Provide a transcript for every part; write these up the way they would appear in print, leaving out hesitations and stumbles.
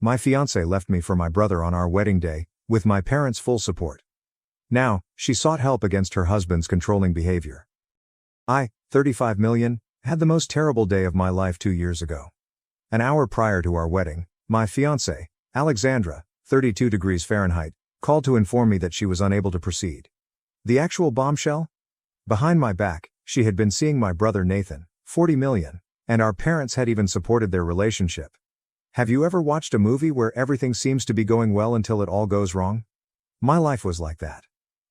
My fiancée left me for my brother on our wedding day, with my parents' full support. Now, she sought help against her husband's controlling behavior. I, 35 million, had the most terrible day of my life 2 years ago. An hour prior to our wedding, my fiancée, Alexandra, 32 degrees Fahrenheit, called to inform me that she was unable to proceed. The actual bombshell? Behind my back, she had been seeing my brother Nathan, 40 million, and our parents had even supported their relationship. Have you ever watched a movie where everything seems to be going well until it all goes wrong? My life was like that.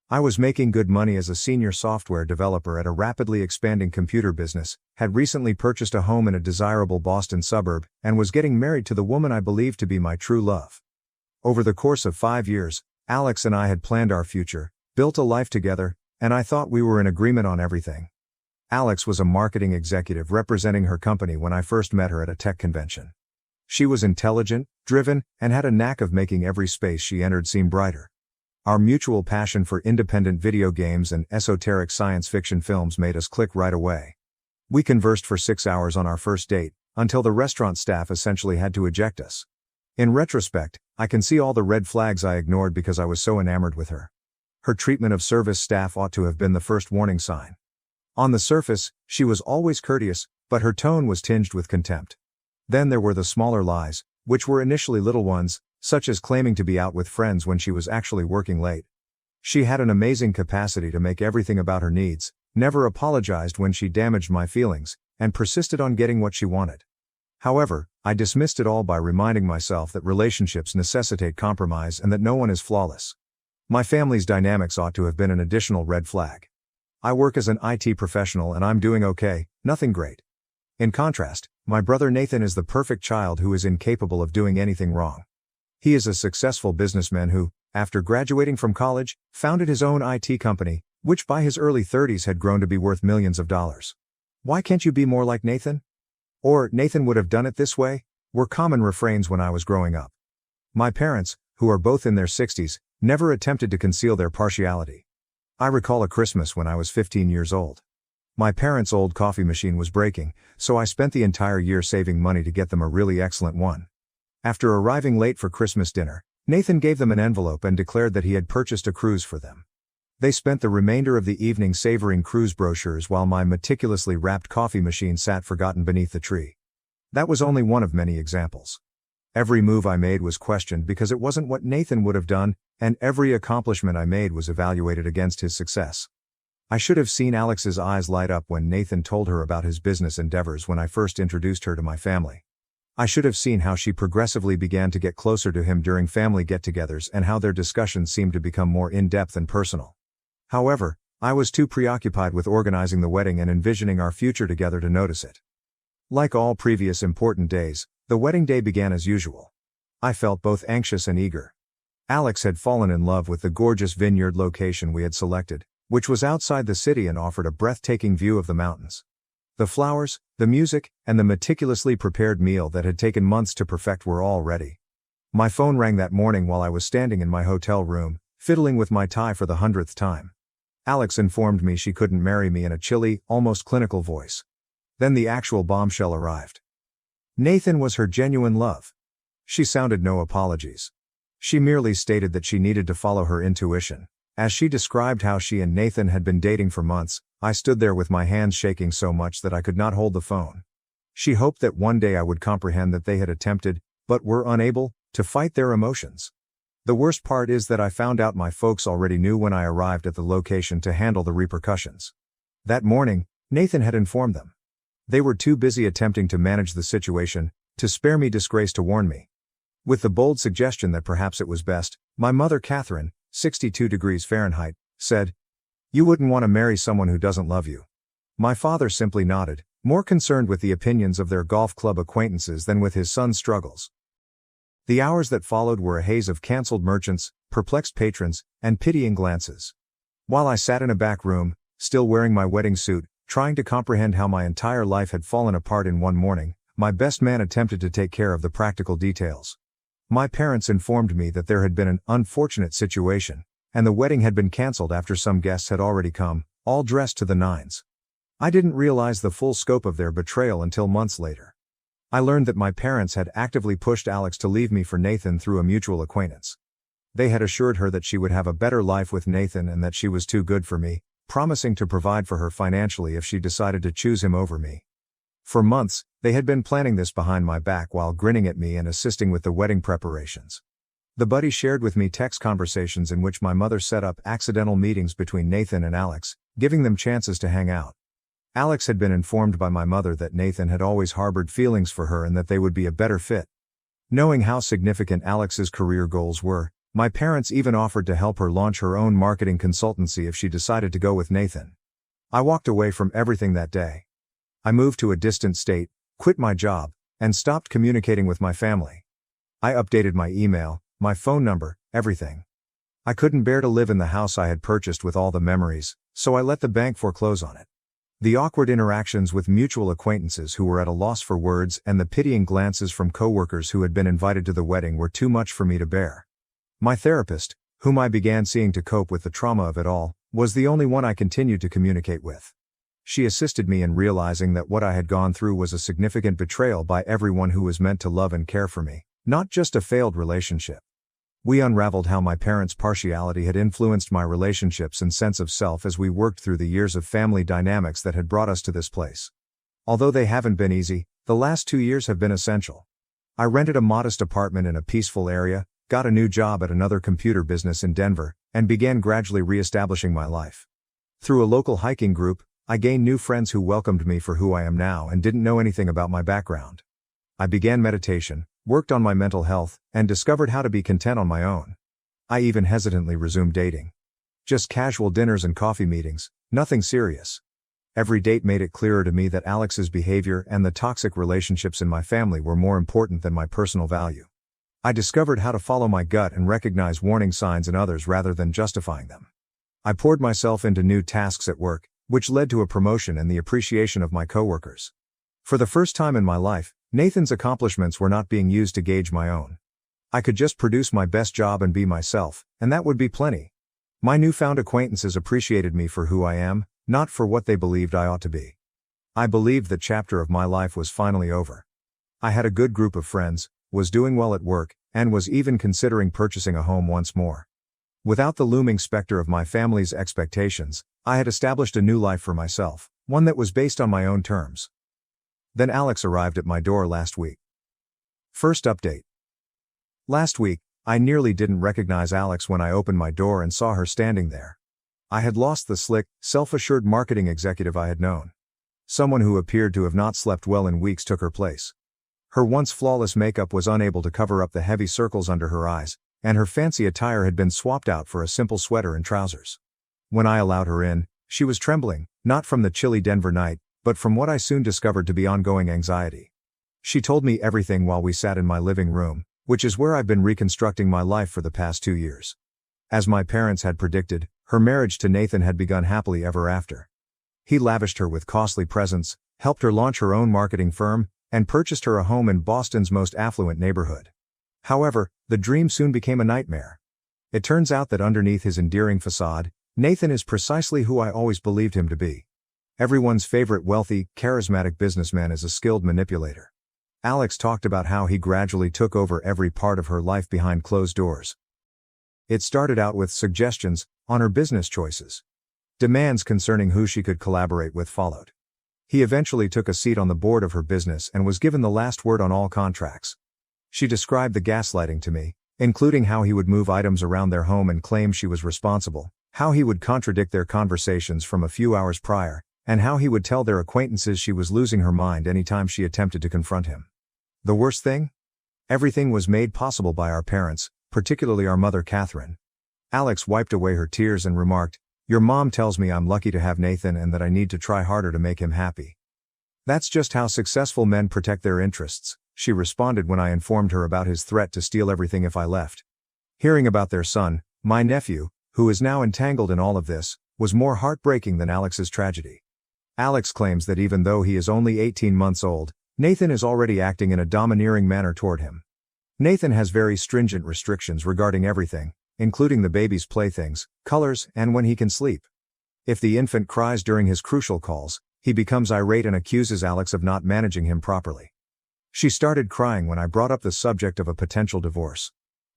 I was making good money as a senior software developer at a rapidly expanding computer business, had recently purchased a home in a desirable Boston suburb, and was getting married to the woman I believed to be my true love. Over the course of 5 years, Alex and I had planned our future, built a life together, and I thought we were in agreement on everything. Alex was a marketing executive representing her company when I first met her at a tech convention. She was intelligent, driven, and had a knack of making every space she entered seem brighter. Our mutual passion for independent video games and esoteric science fiction films made us click right away. We conversed for 6 hours on our first date, until the restaurant staff essentially had to eject us. In retrospect, I can see all the red flags I ignored because I was so enamored with her. Her treatment of service staff ought to have been the first warning sign. On the surface, she was always courteous, but her tone was tinged with contempt. Then there were the smaller lies, which were initially little ones, such as claiming to be out with friends when she was actually working late. She had an amazing capacity to make everything about her needs, never apologized when she damaged my feelings, and persisted on getting what she wanted. However, I dismissed it all by reminding myself that relationships necessitate compromise and that no one is flawless. My family's dynamics ought to have been an additional red flag. I work as an IT professional and I'm doing okay, nothing great. In contrast, my brother Nathan is the perfect child who is incapable of doing anything wrong. He is a successful businessman who, after graduating from college, founded his own IT company, which by his early 30s had grown to be worth millions of dollars. Why can't you be more like Nathan? Or, Nathan would have done it this way, were common refrains when I was growing up. My parents, who are both in their 60s, never attempted to conceal their partiality. I recall a Christmas when I was 15 years old. My parents' old coffee machine was breaking, so I spent the entire year saving money to get them a really excellent one. After arriving late for Christmas dinner, Nathan gave them an envelope and declared that he had purchased a cruise for them. They spent the remainder of the evening savoring cruise brochures while my meticulously wrapped coffee machine sat forgotten beneath the tree. That was only one of many examples. Every move I made was questioned because it wasn't what Nathan would have done, and every accomplishment I made was evaluated against his success. I should have seen Alex's eyes light up when Nathan told her about his business endeavors when I first introduced her to my family. I should have seen how she progressively began to get closer to him during family get-togethers and how their discussions seemed to become more in-depth and personal. However, I was too preoccupied with organizing the wedding and envisioning our future together to notice it. Like all previous important days, the wedding day began as usual. I felt both anxious and eager. Alex had fallen in love with the gorgeous vineyard location we had selected, which was outside the city and offered a breathtaking view of the mountains. The flowers, the music, and the meticulously prepared meal that had taken months to perfect were all ready. My phone rang that morning while I was standing in my hotel room, fiddling with my tie for the 100th time. Alex informed me she couldn't marry me in a chilly, almost clinical voice. Then the actual bombshell arrived. Nathan was her genuine love. She sounded no apologies. She merely stated that she needed to follow her intuition. As she described how she and Nathan had been dating for months, I stood there with my hands shaking so much that I could not hold the phone. She hoped that one day I would comprehend that they had attempted, but were unable, to fight their emotions. The worst part is that I found out my folks already knew when I arrived at the location to handle the repercussions. That morning, Nathan had informed them. They were too busy attempting to manage the situation, to spare me disgrace to warn me. With the bold suggestion that perhaps it was best, my mother Catherine, 62 degrees Fahrenheit, said, "You wouldn't want to marry someone who doesn't love you." My father simply nodded, more concerned with the opinions of their golf club acquaintances than with his son's struggles. The hours that followed were a haze of cancelled merchants, perplexed patrons, and pitying glances. While I sat in a back room, still wearing my wedding suit, trying to comprehend how my entire life had fallen apart in one morning, my best man attempted to take care of the practical details. My parents informed me that there had been an unfortunate situation, and the wedding had been cancelled after some guests had already come, all dressed to the nines. I didn't realize the full scope of their betrayal until months later. I learned that my parents had actively pushed Alex to leave me for Nathan through a mutual acquaintance. They had assured her that she would have a better life with Nathan and that she was too good for me, promising to provide for her financially if she decided to choose him over me. For months, they had been planning this behind my back while grinning at me and assisting with the wedding preparations. The buddy shared with me text conversations in which my mother set up accidental meetings between Nathan and Alex, giving them chances to hang out. Alex had been informed by my mother that Nathan had always harbored feelings for her and that they would be a better fit. Knowing how significant Alex's career goals were, my parents even offered to help her launch her own marketing consultancy if she decided to go with Nathan. I walked away from everything that day. I moved to a distant state, quit my job, and stopped communicating with my family. I updated my email, my phone number, everything. I couldn't bear to live in the house I had purchased with all the memories, so I let the bank foreclose on it. The awkward interactions with mutual acquaintances who were at a loss for words and the pitying glances from coworkers who had been invited to the wedding were too much for me to bear. My therapist, whom I began seeing to cope with the trauma of it all, was the only one I continued to communicate with. She assisted me in realizing that what I had gone through was a significant betrayal by everyone who was meant to love and care for me, not just a failed relationship. We unraveled how my parents' partiality had influenced my relationships and sense of self as we worked through the years of family dynamics that had brought us to this place. Although they haven't been easy, the last 2 years have been essential. I rented a modest apartment in a peaceful area, got a new job at another computer business in Denver, and began gradually re-establishing my life. Through a local hiking group, I gained new friends who welcomed me for who I am now and didn't know anything about my background. I began meditation, worked on my mental health, and discovered how to be content on my own. I even hesitantly resumed dating. Just casual dinners and coffee meetings, nothing serious. Every date made it clearer to me that Alex's behavior and the toxic relationships in my family were more important than my personal value. I discovered how to follow my gut and recognize warning signs in others rather than justifying them. I poured myself into new tasks at work, which led to a promotion and the appreciation of my coworkers. For the first time in my life, Nathan's accomplishments were not being used to gauge my own. I could just produce my best job and be myself, and that would be plenty. My newfound acquaintances appreciated me for who I am, not for what they believed I ought to be. I believed that chapter of my life was finally over. I had a good group of friends, was doing well at work, and was even considering purchasing a home once more. Without the looming specter of my family's expectations, I had established a new life for myself, one that was based on my own terms. Then Alex arrived at my door last week. First update. Last week, I nearly didn't recognize Alex when I opened my door and saw her standing there. I had lost the slick, self-assured marketing executive I had known. Someone who appeared to have not slept well in weeks took her place. Her once flawless makeup was unable to cover up the heavy circles under her eyes, and her fancy attire had been swapped out for a simple sweater and trousers. When I allowed her in, she was trembling, not from the chilly Denver night, but from what I soon discovered to be ongoing anxiety. She told me everything while we sat in my living room, which is where I've been reconstructing my life for the past 2 years. As my parents had predicted, her marriage to Nathan had begun happily ever after. He lavished her with costly presents, helped her launch her own marketing firm, and purchased her a home in Boston's most affluent neighborhood. However, the dream soon became a nightmare. It turns out that underneath his endearing facade, Nathan is precisely who I always believed him to be. Everyone's favorite wealthy, charismatic businessman is a skilled manipulator. Alex talked about how he gradually took over every part of her life behind closed doors. It started out with suggestions on her business choices. Demands concerning who she could collaborate with followed. He eventually took a seat on the board of her business and was given the last word on all contracts. She described the gaslighting to me, including how he would move items around their home and claim she was responsible, how he would contradict their conversations from a few hours prior, and how he would tell their acquaintances she was losing her mind anytime she attempted to confront him. The worst thing? Everything was made possible by our parents, particularly our mother Catherine. Alex wiped away her tears and remarked, "Your mom tells me I'm lucky to have Nathan and that I need to try harder to make him happy." "That's just how successful men protect their interests," she responded when I informed her about his threat to steal everything if I left. Hearing about their son, my nephew, who is now entangled in all of this, was more heartbreaking than Alex's tragedy. Alex claims that even though he is only 18 months old, Nathan is already acting in a domineering manner toward him. Nathan has very stringent restrictions regarding everything, including the baby's playthings, colors, and when he can sleep. If the infant cries during his crucial calls, he becomes irate and accuses Alex of not managing him properly. She started crying when I brought up the subject of a potential divorce.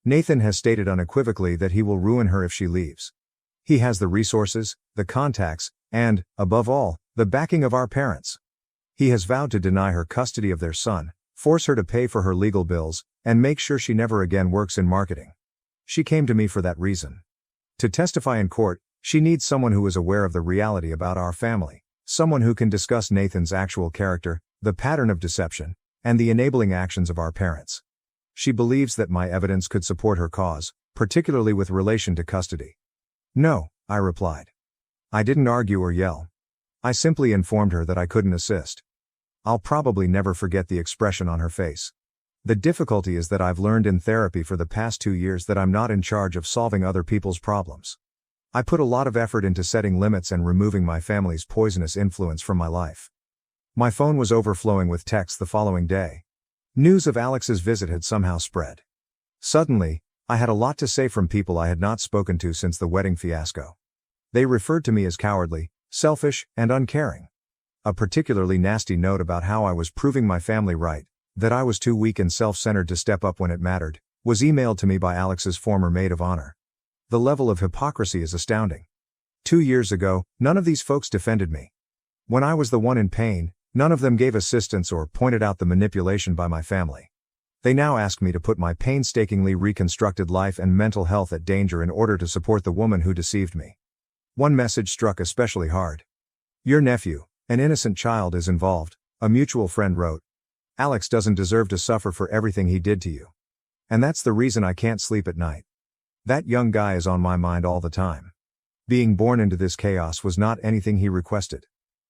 Nathan has stated unequivocally that he will ruin her if she leaves. He has the resources, the contacts, and, above all, the backing of our parents. He has vowed to deny her custody of their son, force her to pay for her legal bills, and make sure she never again works in marketing. She came to me for that reason. To testify in court, she needs someone who is aware of the reality about our family, someone who can discuss Nathan's actual character, the pattern of deception, and the enabling actions of our parents. She believes that my evidence could support her cause, particularly with relation to custody. No, I replied. I didn't argue or yell. I simply informed her that I couldn't assist. I'll probably never forget the expression on her face. The difficulty is that I've learned in therapy for the past 2 years that I'm not in charge of solving other people's problems. I put a lot of effort into setting limits and removing my family's poisonous influence from my life. My phone was overflowing with texts the following day. News of Alex's visit had somehow spread. Suddenly, I had a lot to say from people I had not spoken to since the wedding fiasco. They referred to me as cowardly, selfish, and uncaring. A particularly nasty note about how I was proving my family right, that I was too weak and self-centered to step up when it mattered, was emailed to me by Alex's former maid of honor. The level of hypocrisy is astounding. 2 years ago, none of these folks defended me. When I was the one in pain, none of them gave assistance or pointed out the manipulation by my family. They now ask me to put my painstakingly reconstructed life and mental health at danger in order to support the woman who deceived me. One message struck especially hard. Your nephew, an innocent child, is involved, a mutual friend wrote. Alex doesn't deserve to suffer for everything he did to you. And that's the reason I can't sleep at night. That young guy is on my mind all the time. Being born into this chaos was not anything he requested.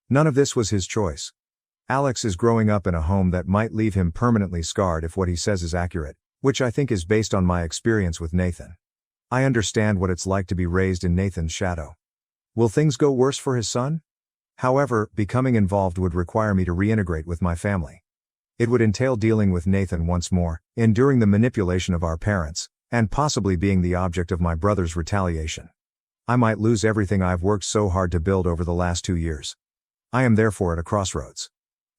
None of this was his choice. Alex is growing up in a home that might leave him permanently scarred if what he says is accurate, which I think is based on my experience with Nathan. I understand what it's like to be raised in Nathan's shadow. Will things go worse for his son? However, becoming involved would require me to reintegrate with my family. It would entail dealing with Nathan once more, enduring the manipulation of our parents, and possibly being the object of my brother's retaliation. I might lose everything I've worked so hard to build over the last 2 years. I am therefore at a crossroads.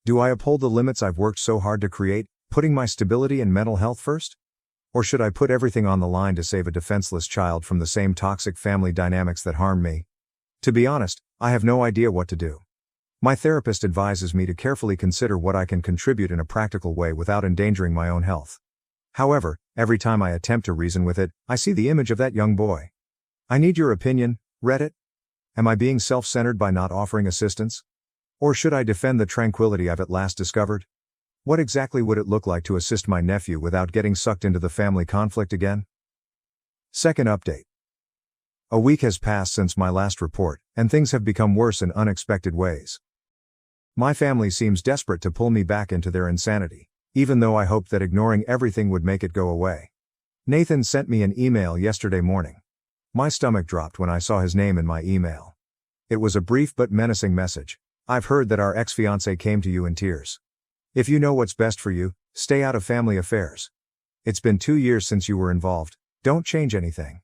Do I uphold the limits I've worked so hard to create, putting my stability and mental health first? Or should I put everything on the line to save a defenseless child from the same toxic family dynamics that harmed me? To be honest, I have no idea what to do. My therapist advises me to carefully consider what I can contribute in a practical way without endangering my own health. However, every time I attempt to reason with it, I see the image of that young boy. I need your opinion, Reddit. Am I being self-centered by not offering assistance? Or should I defend the tranquility I've at last discovered? What exactly would it look like to assist my nephew without getting sucked into the family conflict again? Second update. A week has passed since my last report, and things have become worse in unexpected ways. My family seems desperate to pull me back into their insanity, even though I hoped that ignoring everything would make it go away. Nathan sent me an email yesterday morning. My stomach dropped when I saw his name in my email. It was a brief but menacing message. I've heard that our ex-fiancé came to you in tears. If you know what's best for you, stay out of family affairs. It's been 2 years since you were involved, don't change anything.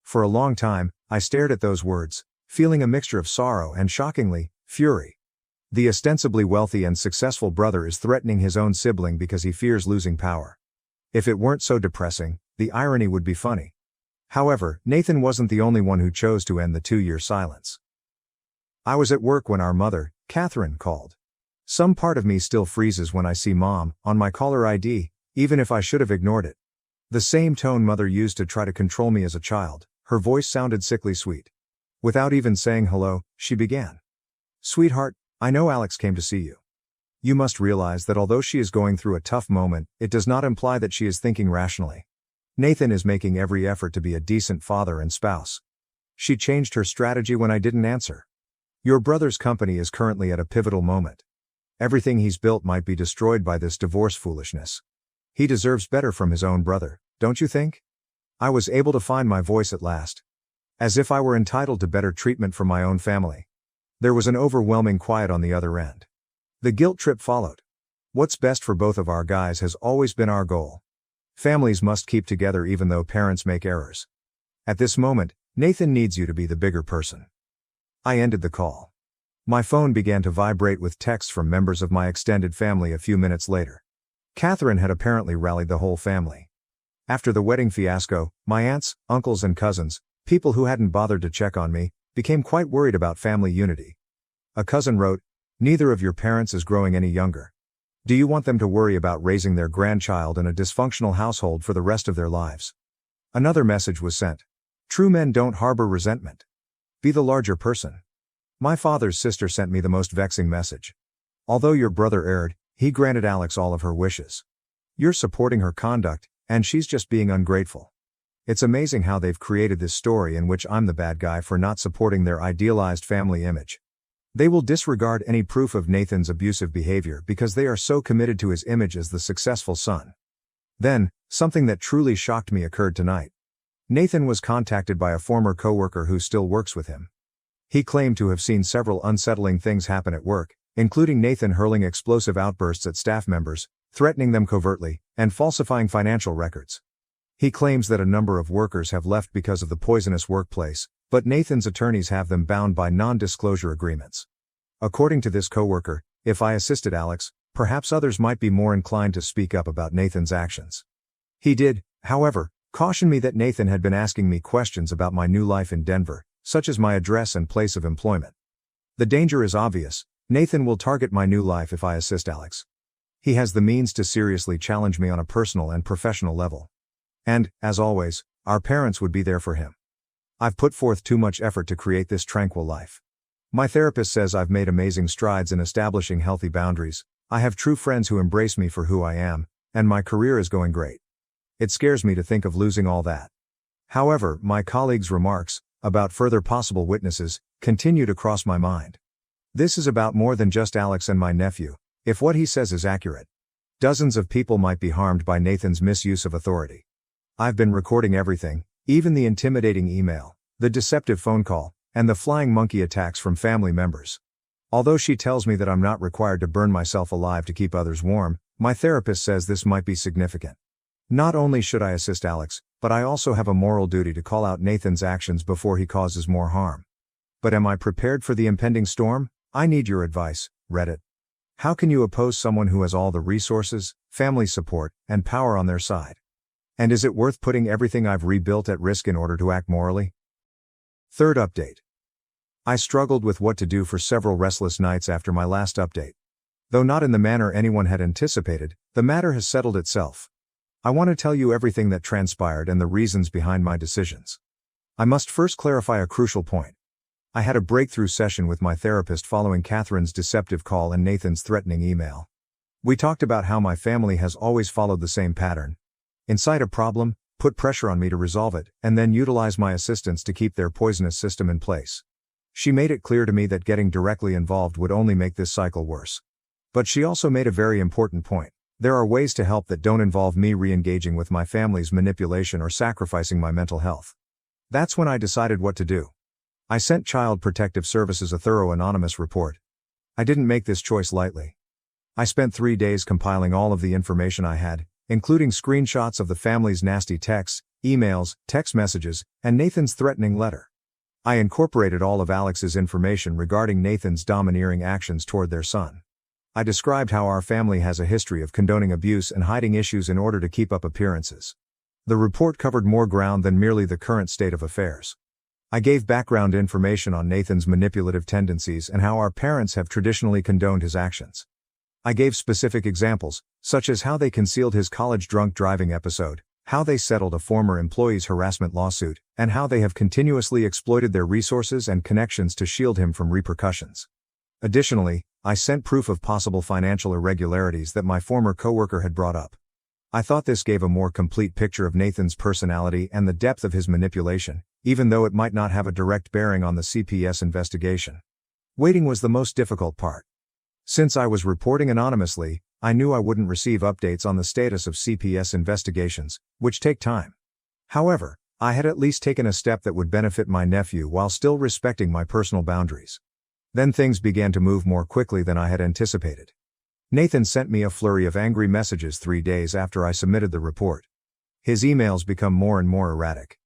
For a long time, I stared at those words, feeling a mixture of sorrow and, shockingly, fury. The ostensibly wealthy and successful brother is threatening his own sibling because he fears losing power. If it weren't so depressing, the irony would be funny. However, Nathan wasn't the only one who chose to end the 2-year silence. I was at work when our mother, Catherine, called. Some part of me still freezes when I see Mom on my caller ID, even if I should have ignored it. The same tone Mother used to try to control me as a child, her voice sounded sickly sweet. Without even saying hello, she began. Sweetheart, I know Alex came to see you. You must realize that although she is going through a tough moment, it does not imply that she is thinking rationally. Nathan is making every effort to be a decent father and spouse. She changed her strategy when I didn't answer. Your brother's company is currently at a pivotal moment. Everything he's built might be destroyed by this divorce foolishness. He deserves better from his own brother, don't you think? I was able to find my voice at last. As if I were entitled to better treatment from my own family. There was an overwhelming quiet on the other end. The guilt trip followed. What's best for both of our guys has always been our goal. Families must keep together even though parents make errors. At this moment, Nathan needs you to be the bigger person. I ended the call. My phone began to vibrate with texts from members of my extended family a few minutes later. Catherine had apparently rallied the whole family. After the wedding fiasco, my aunts, uncles and cousins, people who hadn't bothered to check on me, became quite worried about family unity. A cousin wrote, "Neither of your parents is growing any younger. Do you want them to worry about raising their grandchild in a dysfunctional household for the rest of their lives?" Another message was sent. "True men don't harbor resentment. Be the larger person." My father's sister sent me the most vexing message. "Although your brother erred, he granted Alex all of her wishes. You're supporting her conduct, and she's just being ungrateful." It's amazing how they've created this story in which I'm the bad guy for not supporting their idealized family image. They will disregard any proof of Nathan's abusive behavior because they are so committed to his image as the successful son. Then, something that truly shocked me occurred tonight. Nathan was contacted by a former coworker who still works with him. He claimed to have seen several unsettling things happen at work, including Nathan hurling explosive outbursts at staff members, threatening them covertly, and falsifying financial records. He claims that a number of workers have left because of the poisonous workplace, but Nathan's attorneys have them bound by non-disclosure agreements. According to this coworker, if I assisted Alex, perhaps others might be more inclined to speak up about Nathan's actions. He did, however, caution me that Nathan had been asking me questions about my new life in Denver, such as my address and place of employment. The danger is obvious. Nathan will target my new life if I assist Alex. He has the means to seriously challenge me on a personal and professional level. And, as always, our parents would be there for him. I've put forth too much effort to create this tranquil life. My therapist says I've made amazing strides in establishing healthy boundaries, I have true friends who embrace me for who I am, and my career is going great. It scares me to think of losing all that. However, my colleague's remarks, about further possible witnesses, continue to cross my mind. This is about more than just Alex and my nephew, if what he says is accurate. Dozens of people might be harmed by Nathan's misuse of authority. I've been recording everything, even the intimidating email, the deceptive phone call, and the flying monkey attacks from family members. Although she tells me that I'm not required to burn myself alive to keep others warm, my therapist says this might be significant. Not only should I assist Alex, but I also have a moral duty to call out Nathan's actions before he causes more harm. But am I prepared for the impending storm? I need your advice, Reddit. How can you oppose someone who has all the resources, family support, and power on their side? And is it worth putting everything I've rebuilt at risk in order to act morally? Third update. I struggled with what to do for several restless nights after my last update. Though not in the manner anyone had anticipated, the matter has settled itself. I want to tell you everything that transpired and the reasons behind my decisions. I must first clarify a crucial point. I had a breakthrough session with my therapist following Catherine's deceptive call and Nathan's threatening email. We talked about how my family has always followed the same pattern. Incite a problem, put pressure on me to resolve it, and then utilize my assistance to keep their poisonous system in place. She made it clear to me that getting directly involved would only make this cycle worse. But she also made a very important point. There are ways to help that don't involve me re-engaging with my family's manipulation or sacrificing my mental health. That's when I decided what to do. I sent Child Protective Services a thorough anonymous report. I didn't make this choice lightly. I spent 3 days compiling all of the information I had, including screenshots of the family's nasty texts, emails, text messages, and Nathan's threatening letter. I incorporated all of Alex's information regarding Nathan's domineering actions toward their son. I described how our family has a history of condoning abuse and hiding issues in order to keep up appearances. The report covered more ground than merely the current state of affairs. I gave background information on Nathan's manipulative tendencies and how our parents have traditionally condoned his actions. I gave specific examples, such as how they concealed his college drunk driving episode, how they settled a former employee's harassment lawsuit, and how they have continuously exploited their resources and connections to shield him from repercussions. Additionally, I sent proof of possible financial irregularities that my former coworker had brought up. I thought this gave a more complete picture of Nathan's personality and the depth of his manipulation, even though it might not have a direct bearing on the CPS investigation. Waiting was the most difficult part. Since I was reporting anonymously, I knew I wouldn't receive updates on the status of CPS investigations, which take time. However, I had at least taken a step that would benefit my nephew while still respecting my personal boundaries. Then things began to move more quickly than I had anticipated. Nathan sent me a flurry of angry messages 3 days after I submitted the report. His emails become more and more erratic.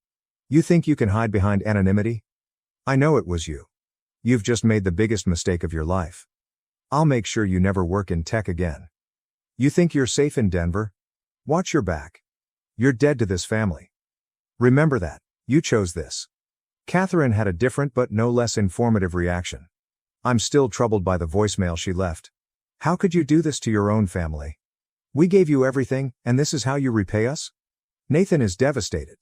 "You think you can hide behind anonymity? I know it was you. You've just made the biggest mistake of your life. I'll make sure you never work in tech again. You think you're safe in Denver? Watch your back. You're dead to this family. Remember that. You chose this. Catherine had a different but no less informative reaction. I'm still troubled by the voicemail she left. How could you do this to your own family? We gave you everything, and this is how you repay us? Nathan is devastated.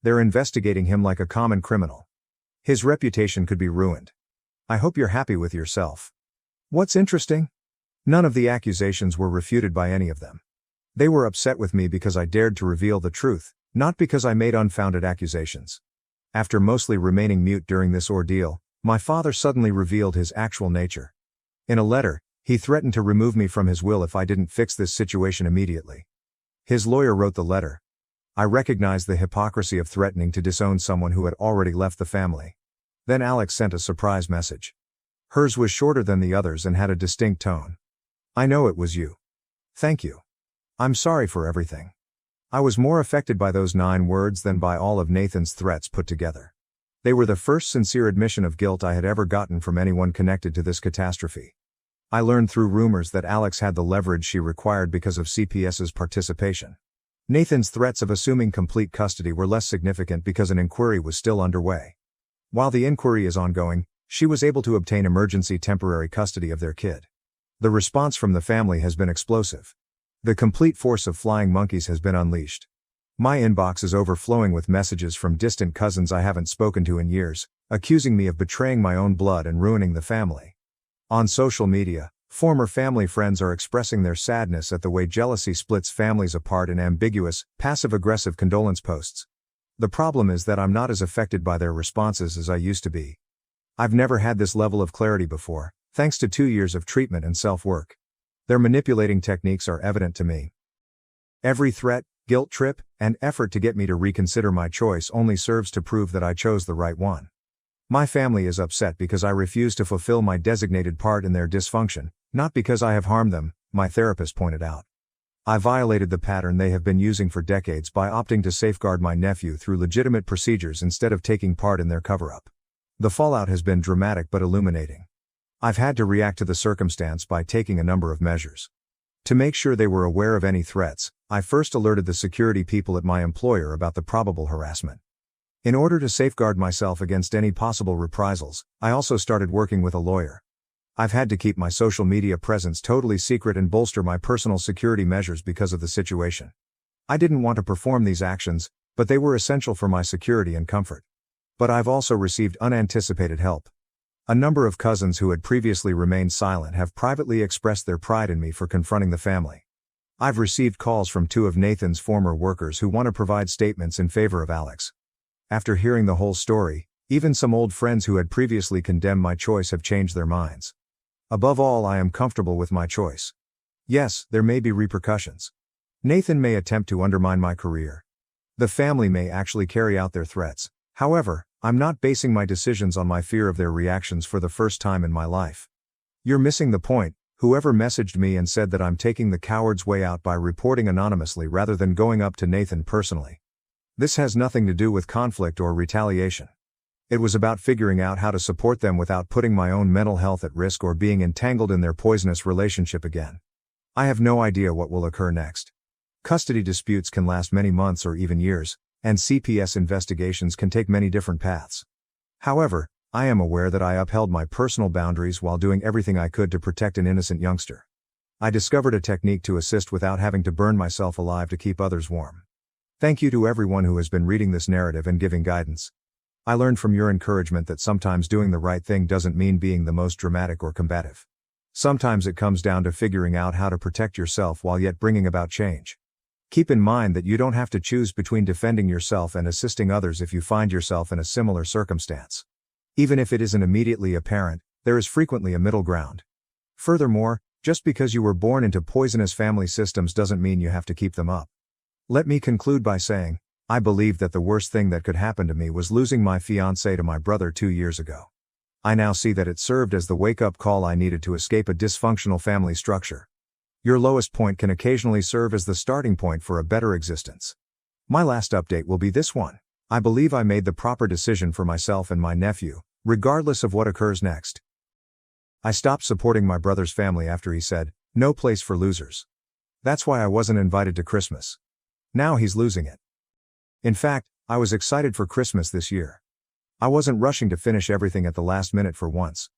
They're investigating him like a common criminal. His reputation could be ruined. I hope you're happy with yourself. What's interesting? None of the accusations were refuted by any of them. They were upset with me because I dared to reveal the truth, not because I made unfounded accusations. After mostly remaining mute during this ordeal, my father suddenly revealed his actual nature. In a letter, he threatened to remove me from his will if I didn't fix this situation immediately. His lawyer wrote the letter. I recognized the hypocrisy of threatening to disown someone who had already left the family. Then Alex sent a surprise message. Hers was shorter than the others and had a distinct tone. I know it was you. Thank you. I'm sorry for everything. I was more affected by those 9 words than by all of Nathan's threats put together. They were the first sincere admission of guilt I had ever gotten from anyone connected to this catastrophe. I learned through rumors that Alex had the leverage she required because of CPS's participation. Nathan's threats of assuming complete custody were less significant because an inquiry was still underway. While the inquiry is ongoing, she was able to obtain emergency temporary custody of their kid. The response from the family has been explosive. The complete force of flying monkeys has been unleashed. My inbox is overflowing with messages from distant cousins I haven't spoken to in years, accusing me of betraying my own blood and ruining the family. On social media, former family friends are expressing their sadness at the way jealousy splits families apart in ambiguous, passive-aggressive condolence posts. The problem is that I'm not as affected by their responses as I used to be. I've never had this level of clarity before, thanks to 2 years of treatment and self-work. Their manipulating techniques are evident to me. Every threat, guilt trip, and effort to get me to reconsider my choice only serves to prove that I chose the right one. My family is upset because I refuse to fulfill my designated part in their dysfunction, not because I have harmed them, my therapist pointed out. I violated the pattern they have been using for decades by opting to safeguard my nephew through legitimate procedures instead of taking part in their cover-up. The fallout has been dramatic but illuminating. I've had to react to the circumstance by taking a number of measures. To make sure they were aware of any threats, I first alerted the security people at my employer about the probable harassment. In order to safeguard myself against any possible reprisals, I also started working with a lawyer. I've had to keep my social media presence totally secret and bolster my personal security measures because of the situation. I didn't want to perform these actions, but they were essential for my security and comfort. But I've also received unanticipated help. A number of cousins who had previously remained silent have privately expressed their pride in me for confronting the family. I've received calls from 2 of Nathan's former workers who want to provide statements in favor of Alex. After hearing the whole story, even some old friends who had previously condemned my choice have changed their minds. Above all, I am comfortable with my choice. Yes, there may be repercussions. Nathan may attempt to undermine my career. The family may actually carry out their threats. However, I'm not basing my decisions on my fear of their reactions for the first time in my life. You're missing the point. Whoever messaged me and said that I'm taking the coward's way out by reporting anonymously rather than going up to Nathan personally. This has nothing to do with conflict or retaliation. It was about figuring out how to support them without putting my own mental health at risk or being entangled in their poisonous relationship again. I have no idea what will occur next. Custody disputes can last many months or even years, and CPS investigations can take many different paths. However, I am aware that I upheld my personal boundaries while doing everything I could to protect an innocent youngster. I discovered a technique to assist without having to burn myself alive to keep others warm. Thank you to everyone who has been reading this narrative and giving guidance. I learned from your encouragement that sometimes doing the right thing doesn't mean being the most dramatic or combative. Sometimes it comes down to figuring out how to protect yourself while yet bringing about change. Keep in mind that you don't have to choose between defending yourself and assisting others if you find yourself in a similar circumstance. Even if it isn't immediately apparent, there is frequently a middle ground. Furthermore, just because you were born into poisonous family systems doesn't mean you have to keep them up. Let me conclude by saying, I believe that the worst thing that could happen to me was losing my fiancé to my brother 2 years ago. I now see that it served as the wake-up call I needed to escape a dysfunctional family structure. Your lowest point can occasionally serve as the starting point for a better existence. My last update will be this one. I believe I made the proper decision for myself and my nephew, regardless of what occurs next. I stopped supporting my brother's family after he said, "No place for losers." That's why I wasn't invited to Christmas. Now he's losing it. In fact, I was excited for Christmas this year. I wasn't rushing to finish everything at the last minute for once.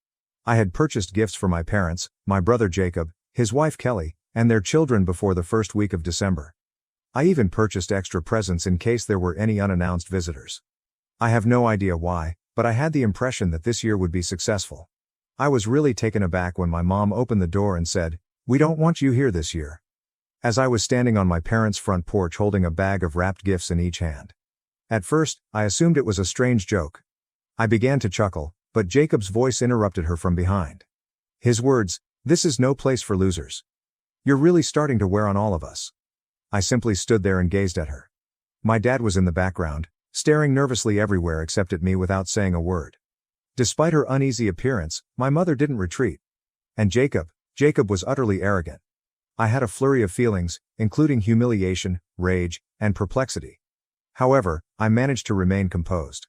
I had purchased gifts for my parents, my brother Jacob, his wife Kelly, and their children before the first week of December. I even purchased extra presents in case there were any unannounced visitors. I have no idea why, but I had the impression that this year would be successful. I was really taken aback when my mom opened the door and said, "We don't want you here this year." As I was standing on my parents' front porch holding a bag of wrapped gifts in each hand. At first, I assumed it was a strange joke. I began to chuckle, but Jacob's voice interrupted her from behind. His words, "This is no place for losers. You're really starting to wear on all of us." I simply stood there and gazed at her. My dad was in the background, staring nervously everywhere except at me without saying a word. Despite her uneasy appearance, my mother didn't retreat. And Jacob was utterly arrogant. I had a flurry of feelings, including humiliation, rage, and perplexity. However, I managed to remain composed.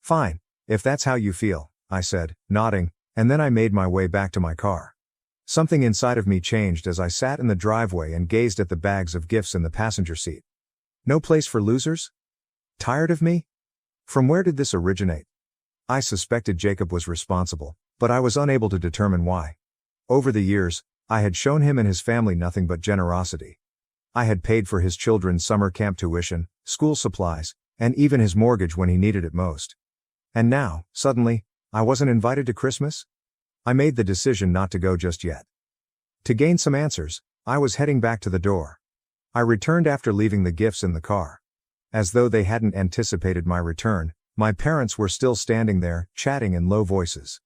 "Fine, if that's how you feel," I said, nodding, and then I made my way back to my car. Something inside of me changed as I sat in the driveway and gazed at the bags of gifts in the passenger seat. No place for losers? Tired of me? From where did this originate? I suspected Jacob was responsible, but I was unable to determine why. Over the years, I had shown him and his family nothing but generosity. I had paid for his children's summer camp tuition, school supplies, and even his mortgage when he needed it most. And now, suddenly, I wasn't invited to Christmas? I made the decision not to go just yet. To gain some answers, I was heading back to the door. I returned after leaving the gifts in the car. As though they hadn't anticipated my return, my parents were still standing there, chatting in low voices.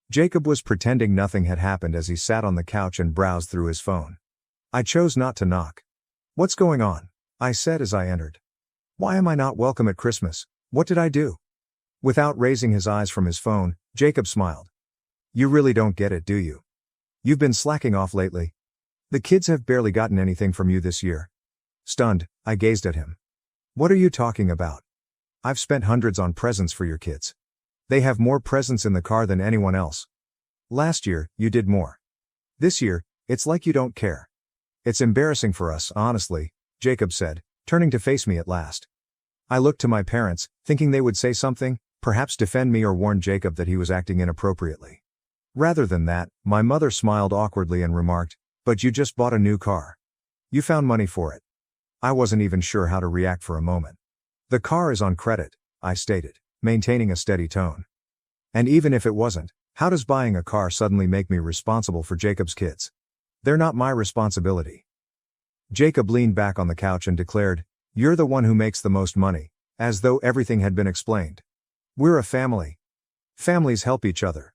Jacob was pretending nothing had happened as he sat on the couch and browsed through his phone. I chose not to knock. "What's going on?" I said as I entered. "Why am I not welcome at Christmas? What did I do?" Without raising his eyes from his phone, Jacob smiled. "You really don't get it, do you? You've been slacking off lately. The kids have barely gotten anything from you this year." Stunned, I gazed at him. "What are you talking about? I've spent hundreds on presents for your kids. They have more presents in the car than anyone else. Last year, you did more. This year, it's like you don't care." "It's embarrassing for us, honestly," Jacob said, turning to face me at last. I looked to my parents, thinking they would say something, perhaps defend me or warn Jacob that he was acting inappropriately. Rather than that, my mother smiled awkwardly and remarked, "But you just bought a new car. You found money for it." I wasn't even sure how to react for a moment. "The car is on credit," I stated, maintaining a steady tone. "And even if it wasn't, how does buying a car suddenly make me responsible for Jacob's kids? They're not my responsibility." Jacob leaned back on the couch and declared, "You're the one who makes the most money," as though everything had been explained. "We're a family. Families help each other.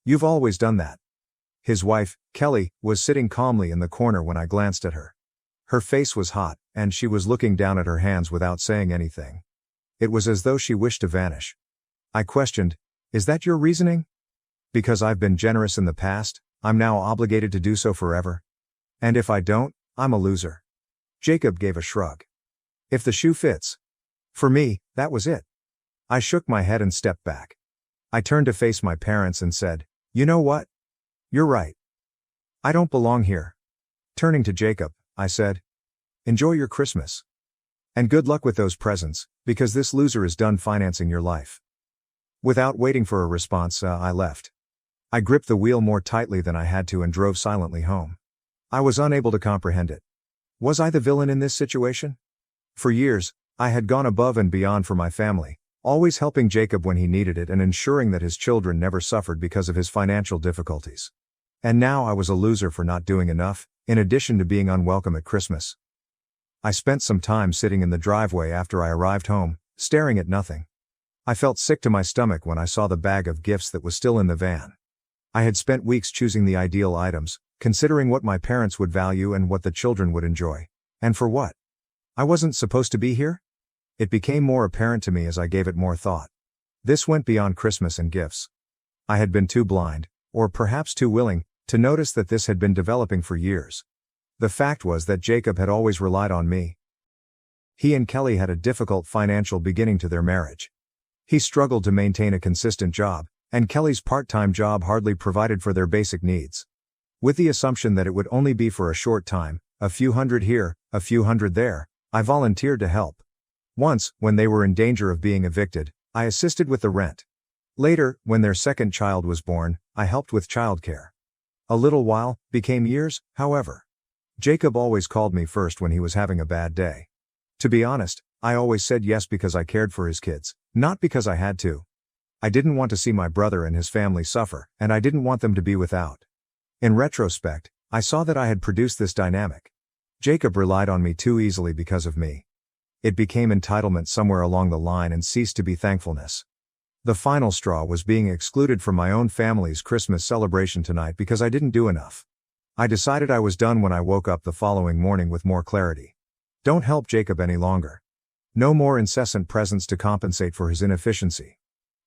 You've always done that." His wife, Kelly, was sitting calmly in the corner when I glanced at her. Her face was hot, and she was looking down at her hands without saying anything. It was as though she wished to vanish. I questioned, "Is that your reasoning? Because I've been generous in the past, I'm now obligated to do so forever? And if I don't, I'm a loser?" Jacob gave a shrug. "If the shoe fits." For me, that was it. I shook my head and stepped back. I turned to face my parents and said, "You know what? You're right. I don't belong here." Turning to Jacob, I said, "Enjoy your Christmas. And good luck with those presents, because this loser is done financing your life." Without waiting for a response, I left. I gripped the wheel more tightly than I had to and drove silently home. I was unable to comprehend it. Was I the villain in this situation? For years, I had gone above and beyond for my family, always helping Jacob when he needed it and ensuring that his children never suffered because of his financial difficulties. And now I was a loser for not doing enough, in addition to being unwelcome at Christmas. I spent some time sitting in the driveway after I arrived home, staring at nothing. I felt sick to my stomach when I saw the bag of gifts that was still in the van. I had spent weeks choosing the ideal items, considering what my parents would value and what the children would enjoy. And for what? I wasn't supposed to be here? It became more apparent to me as I gave it more thought. This went beyond Christmas and gifts. I had been too blind, or perhaps too willing, to notice that this had been developing for years. The fact was that Jacob had always relied on me. He and Kelly had a difficult financial beginning to their marriage. He struggled to maintain a consistent job, and Kelly's part-time job hardly provided for their basic needs. With the assumption that it would only be for a short time, a few hundred here, a few hundred there. I volunteered to help. Once, when they were in danger of being evicted, I assisted with the rent. Later, when their second child was born, I helped with childcare. A little while became years, however. Jacob always called me first when he was having a bad day. To be honest, I always said yes because I cared for his kids, not because I had to. I didn't want to see my brother and his family suffer, and I didn't want them to be without. In retrospect, I saw that I had produced this dynamic. Jacob relied on me too easily because of me. It became entitlement somewhere along the line and ceased to be thankfulness. The final straw was being excluded from my own family's Christmas celebration tonight because I didn't do enough. I decided I was done when I woke up the following morning with more clarity. Don't help Jacob any longer. No more incessant presence to compensate for his inefficiency.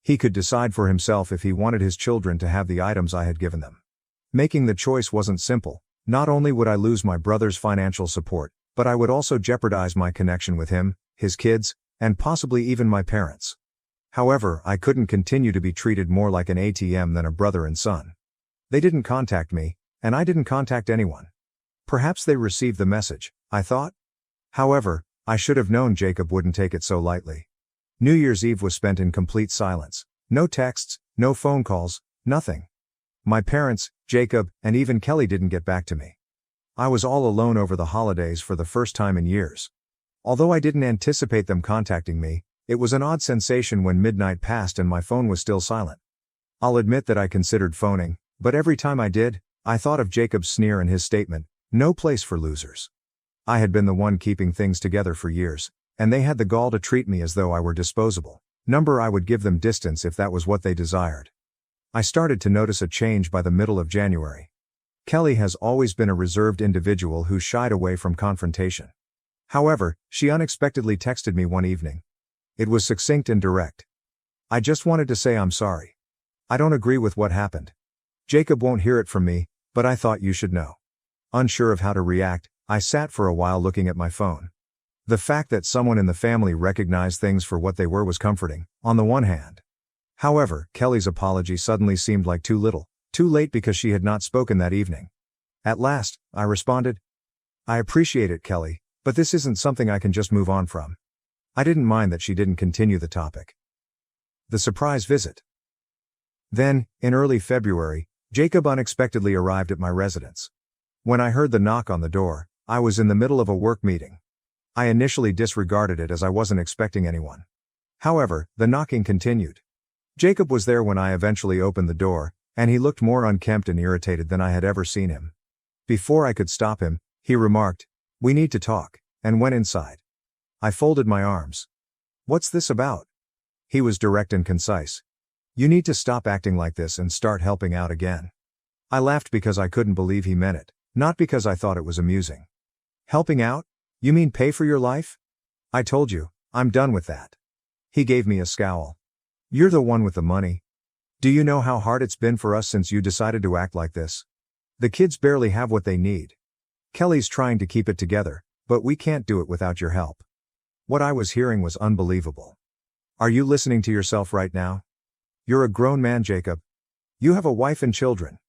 He could decide for himself if he wanted his children to have the items I had given them. Making the choice wasn't simple. Not only would I lose my brother's financial support, but I would also jeopardize my connection with him, his kids, and possibly even my parents. However, I couldn't continue to be treated more like an ATM than a brother and son. They didn't contact me, and I didn't contact anyone. Perhaps they received the message, I thought. However, I should have known Jacob wouldn't take it so lightly. New Year's Eve was spent in complete silence. No texts, no phone calls, nothing. My parents, Jacob, and even Kelly didn't get back to me. I was all alone over the holidays for the first time in years. Although I didn't anticipate them contacting me, it was an odd sensation when midnight passed and my phone was still silent. I'll admit that I considered phoning, but every time I did, I thought of Jacob's sneer and his statement, "No place for losers." I had been the one keeping things together for years, and they had the gall to treat me as though I were disposable. I would give them distance if that was what they desired. I started to notice a change by the middle of January. Kelly has always been a reserved individual who shied away from confrontation. However, she unexpectedly texted me one evening. It was succinct and direct. "I just wanted to say I'm sorry. I don't agree with what happened. Jacob won't hear it from me, but I thought you should know." Unsure of how to react, I sat for a while looking at my phone. The fact that someone in the family recognized things for what they were was comforting, on the one hand. However, Kelly's apology suddenly seemed like too little, too late because she had not spoken that evening. At last, I responded, "I appreciate it, Kelly, but this isn't something I can just move on from." I didn't mind that she didn't continue the topic. The surprise visit. Then, in early February, Jacob unexpectedly arrived at my residence. When I heard the knock on the door, I was in the middle of a work meeting. I initially disregarded it as I wasn't expecting anyone. However, the knocking continued. Jacob was there when I eventually opened the door, and he looked more unkempt and irritated than I had ever seen him. Before I could stop him, he remarked, "We need to talk," and went inside. I folded my arms. "What's this about?" He was direct and concise. "You need to stop acting like this and start helping out again." I laughed because I couldn't believe he meant it, not because I thought it was amusing. "Helping out? You mean pay for your life?" "I told you, I'm done with that." He gave me a scowl. "You're the one with the money. Do you know how hard it's been for us since you decided to act like this? The kids barely have what they need. Kelly's trying to keep it together, but we can't do it without your help." What I was hearing was unbelievable. Are you listening to yourself right now? You're a grown man, Jacob. You have a wife and children.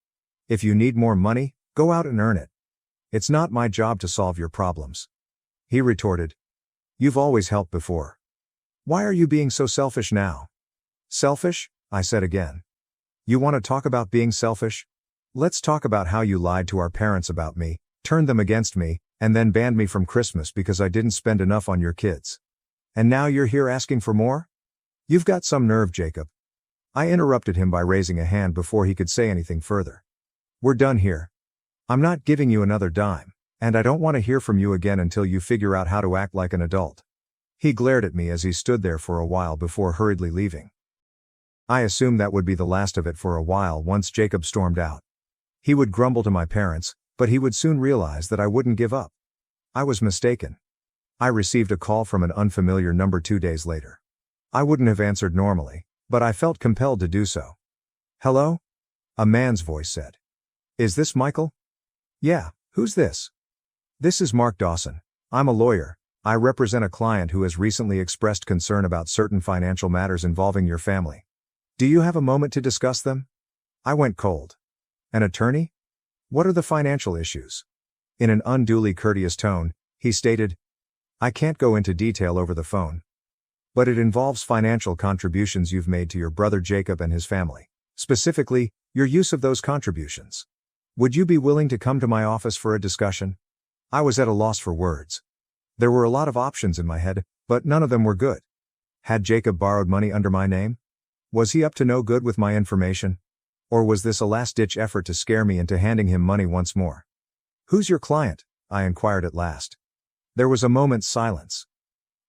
If you need more money, go out and earn it. It's not my job to solve your problems. He retorted. "You've always helped before. Why are you being so selfish now?" "Selfish?" I said again. "You want to talk about being selfish? Let's talk about how you lied to our parents about me, turned them against me, and then banned me from Christmas because I didn't spend enough on your kids. And now you're here asking for more? You've got some nerve, Jacob." I interrupted him by raising a hand before he could say anything further. "We're done here. I'm not giving you another dime, and I don't want to hear from you again until you figure out how to act like an adult." He glared at me as he stood there for a while before hurriedly leaving. I assumed that would be the last of it for a while once Jacob stormed out. He would grumble to my parents, but he would soon realize that I wouldn't give up. I was mistaken. I received a call from an unfamiliar number 2 days later. I wouldn't have answered normally, but I felt compelled to do so. "Hello?" A man's voice said. "Is this Michael?" "Yeah, who's this?" "This is Mark Dawson. I'm a lawyer. I represent a client who has recently expressed concern about certain financial matters involving your family. Do you have a moment to discuss them?" I went cold. "An attorney? What are the financial issues?" In an unduly courteous tone, he stated, "I can't go into detail over the phone, but it involves financial contributions you've made to your brother Jacob and his family. Specifically, your use of those contributions. Would you be willing to come to my office for a discussion?" I was at a loss for words. There were a lot of options in my head, but none of them were good. Had Jacob borrowed money under my name? Was he up to no good with my information? Or was this a last-ditch effort to scare me into handing him money once more? "Who's your client?" I inquired at last. There was a moment's silence.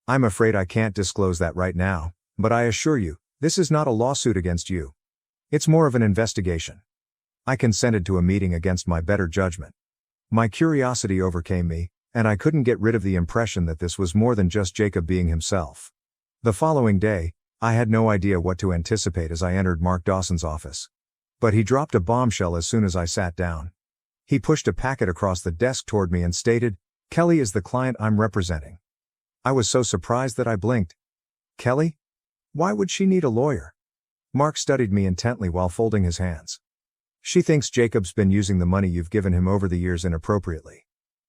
"I'm afraid I can't disclose that right now, but I assure you, this is not a lawsuit against you. It's more of an investigation." I consented to a meeting against my better judgment. My curiosity overcame me, and I couldn't get rid of the impression that this was more than just Jacob being himself. The following day, I had no idea what to anticipate as I entered Mark Dawson's office. But he dropped a bombshell as soon as I sat down. He pushed a packet across the desk toward me and stated, "Kelly is the client I'm representing." I was so surprised that I blinked. "Kelly? Why would she need a lawyer?" Mark studied me intently while folding his hands. "She thinks Jacob's been using the money you've given him over the years inappropriately.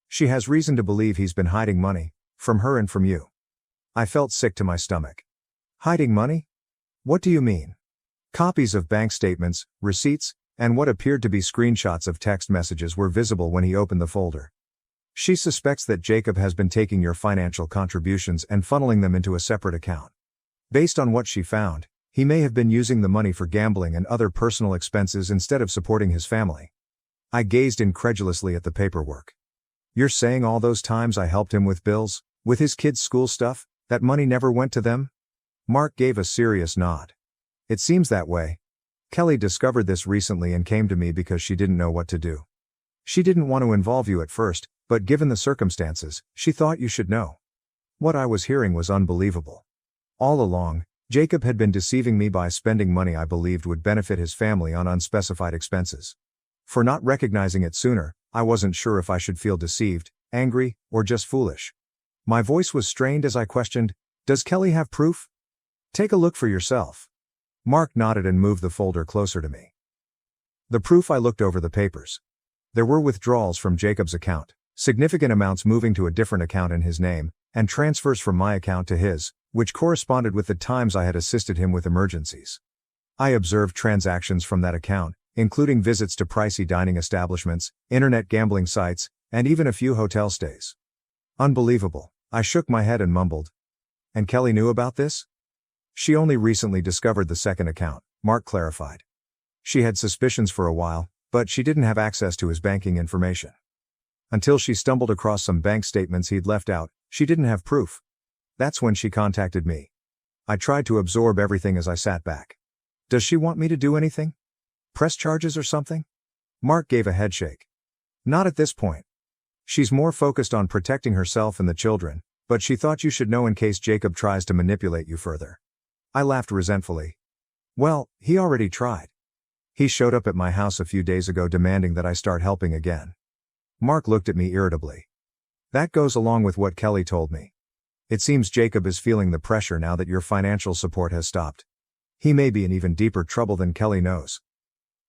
She has reason to believe he's been hiding money, from her and from you." I felt sick to my stomach. "Hiding money? What do you mean?" Copies of bank statements, receipts, and what appeared to be screenshots of text messages were visible when he opened the folder. "She suspects that Jacob has been taking your financial contributions and funneling them into a separate account. Based on what she found, he may have been using the money for gambling and other personal expenses instead of supporting his family." I gazed incredulously at the paperwork. "You're saying all those times I helped him with bills, with his kids' school stuff, that money never went to them?" Mark gave a serious nod. "It seems that way. Kelly discovered this recently and came to me because she didn't know what to do. She didn't want to involve you at first, but given the circumstances, she thought you should know." What I was hearing was unbelievable. All along, Jacob had been deceiving me by spending money I believed would benefit his family on unspecified expenses. For not recognizing it sooner, I wasn't sure if I should feel deceived, angry, or just foolish. My voice was strained as I questioned, "Does Kelly have proof?" "Take a look for yourself." Mark nodded and moved the folder closer to me. The proof. I looked over the papers. There were withdrawals from Jacob's account, significant amounts moving to a different account in his name, and transfers from my account to his, which corresponded with the times I had assisted him with emergencies. I observed transactions from that account, including visits to pricey dining establishments, internet gambling sites, and even a few hotel stays. Unbelievable, I shook my head and mumbled. "And Kelly knew about this?" "She only recently discovered the second account," Mark clarified. "She had suspicions for a while, but she didn't have access to his banking information. Until she stumbled across some bank statements he'd left out, she didn't have proof. That's when she contacted me." I tried to absorb everything as I sat back. "Does she want me to do anything? Press charges or something?" Mark gave a headshake. "Not at this point. She's more focused on protecting herself and the children, but she thought you should know in case Jacob tries to manipulate you further." I laughed resentfully. "Well, he already tried. He showed up at my house a few days ago demanding that I start helping again." Mark looked at me irritably. "That goes along with what Kelly told me. It seems Jacob is feeling the pressure now that your financial support has stopped. He may be in even deeper trouble than Kelly knows."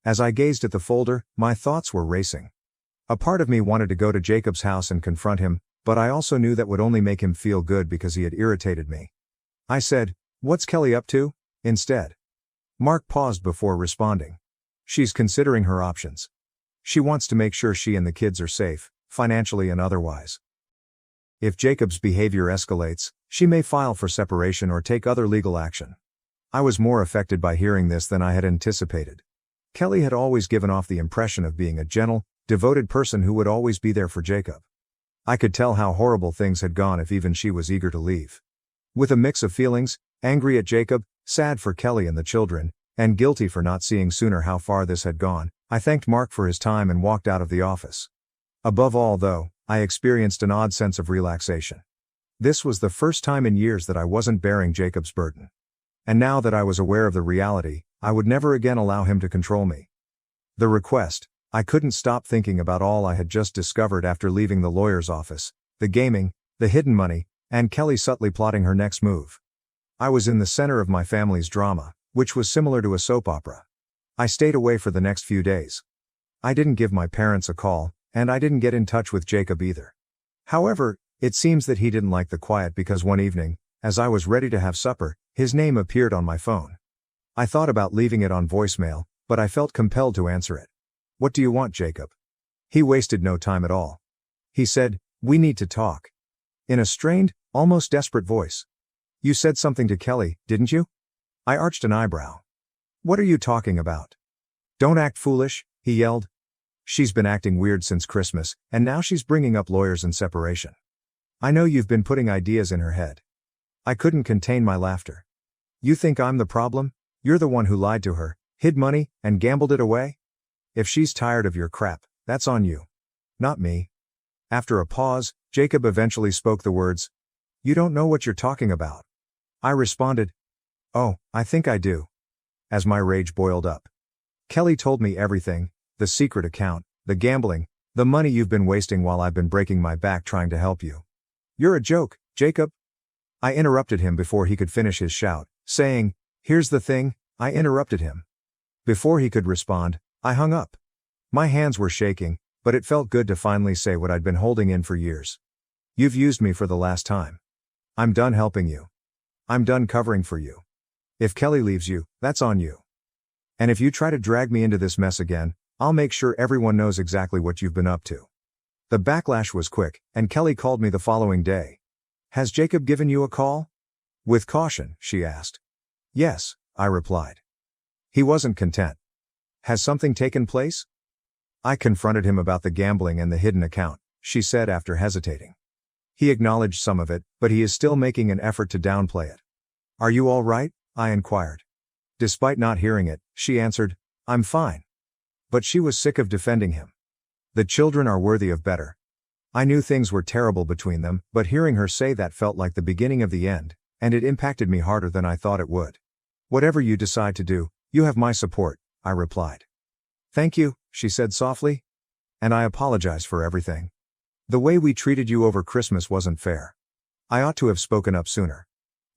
As I gazed at the folder, my thoughts were racing. A part of me wanted to go to Jacob's house and confront him, but I also knew that would only make him feel good because he had irritated me. I said, "What's Kelly up to?" instead. Mark paused before responding. "She's considering her options. She wants to make sure she and the kids are safe, financially and otherwise. If Jacob's behavior escalates, she may file for separation or take other legal action." I was more affected by hearing this than I had anticipated. Kelly had always given off the impression of being a gentle, devoted person who would always be there for Jacob. I could tell how horrible things had gone if even she was eager to leave. With a mix of feelings, angry at Jacob, sad for Kelly and the children, and guilty for not seeing sooner how far this had gone, I thanked Mark for his time and walked out of the office. Above all, though, I experienced an odd sense of relaxation. This was the first time in years that I wasn't bearing Jacob's burden. And now that I was aware of the reality, I would never again allow him to control me. The request, I couldn't stop thinking about all I had just discovered after leaving the lawyer's office, the gaming, the hidden money, and Kelly subtly plotting her next move. I was in the center of my family's drama, which was similar to a soap opera. I stayed away for the next few days. I didn't give my parents a call, and I didn't get in touch with Jacob either. However, it seems that he didn't like the quiet because one evening, as I was ready to have supper, his name appeared on my phone. I thought about leaving it on voicemail, but I felt compelled to answer it. "What do you want, Jacob?" He wasted no time at all. He said, "We need to talk." In a strained, almost desperate voice. "You said something to Kelly, didn't you?" I arched an eyebrow. "What are you talking about?" "Don't act foolish," he yelled. "She's been acting weird since Christmas, and now she's bringing up lawyers and separation. I know you've been putting ideas in her head." I couldn't contain my laughter. "You think I'm the problem? You're the one who lied to her, hid money, and gambled it away? If she's tired of your crap, that's on you. Not me." After a pause, Jacob eventually spoke the words, "You don't know what you're talking about." I responded, "Oh, I think I do." As my rage boiled up. "Kelly told me everything, the secret account, the gambling, the money you've been wasting while I've been breaking my back trying to help you. You're a joke, Jacob." I interrupted him before he could finish his shout, saying, "Here's the thing," I interrupted him. Before he could respond, I hung up. My hands were shaking, but it felt good to finally say what I'd been holding in for years. "You've used me for the last time. I'm done helping you. I'm done covering for you. If Kelly leaves you, that's on you. And if you try to drag me into this mess again, I'll make sure everyone knows exactly what you've been up to." The backlash was quick, and Kelly called me the following day. "Has Jacob given you a call?" With caution, she asked. "Yes," I replied. He wasn't content. "Has something taken place?" "I confronted him about the gambling and the hidden account," she said after hesitating. "He acknowledged some of it, but he is still making an effort to downplay it." "Are you all right?" I inquired. Despite not hearing it, she answered, "I'm fine." But she was sick of defending him. "The children are worthy of better." I knew things were terrible between them, but hearing her say that felt like the beginning of the end, and it impacted me harder than I thought it would. "Whatever you decide to do, you have my support," I replied. "Thank you," she said softly. "And I apologize for everything. The way we treated you over Christmas wasn't fair. I ought to have spoken up sooner."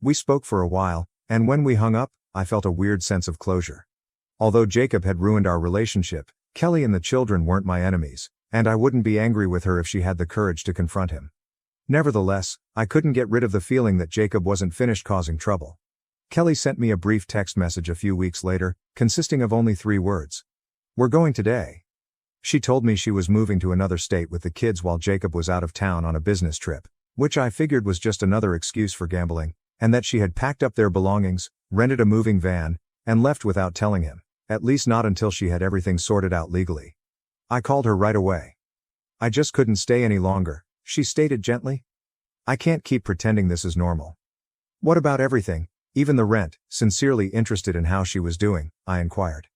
We spoke for a while, and when we hung up, I felt a weird sense of closure. Although Jacob had ruined our relationship, Kelly and the children weren't my enemies, and I wouldn't be angry with her if she had the courage to confront him. Nevertheless, I couldn't get rid of the feeling that Jacob wasn't finished causing trouble. Kelly sent me a brief text message a few weeks later, consisting of only 3 words. "We're going today." She told me she was moving to another state with the kids while Jacob was out of town on a business trip, which I figured was just another excuse for gambling, and that she had packed up their belongings, rented a moving van, and left without telling him, at least not until she had everything sorted out legally. I called her right away. "I just couldn't stay any longer," she stated gently. "I can't keep pretending this is normal." "What about everything, even the rent?" Sincerely interested in how she was doing, I inquired.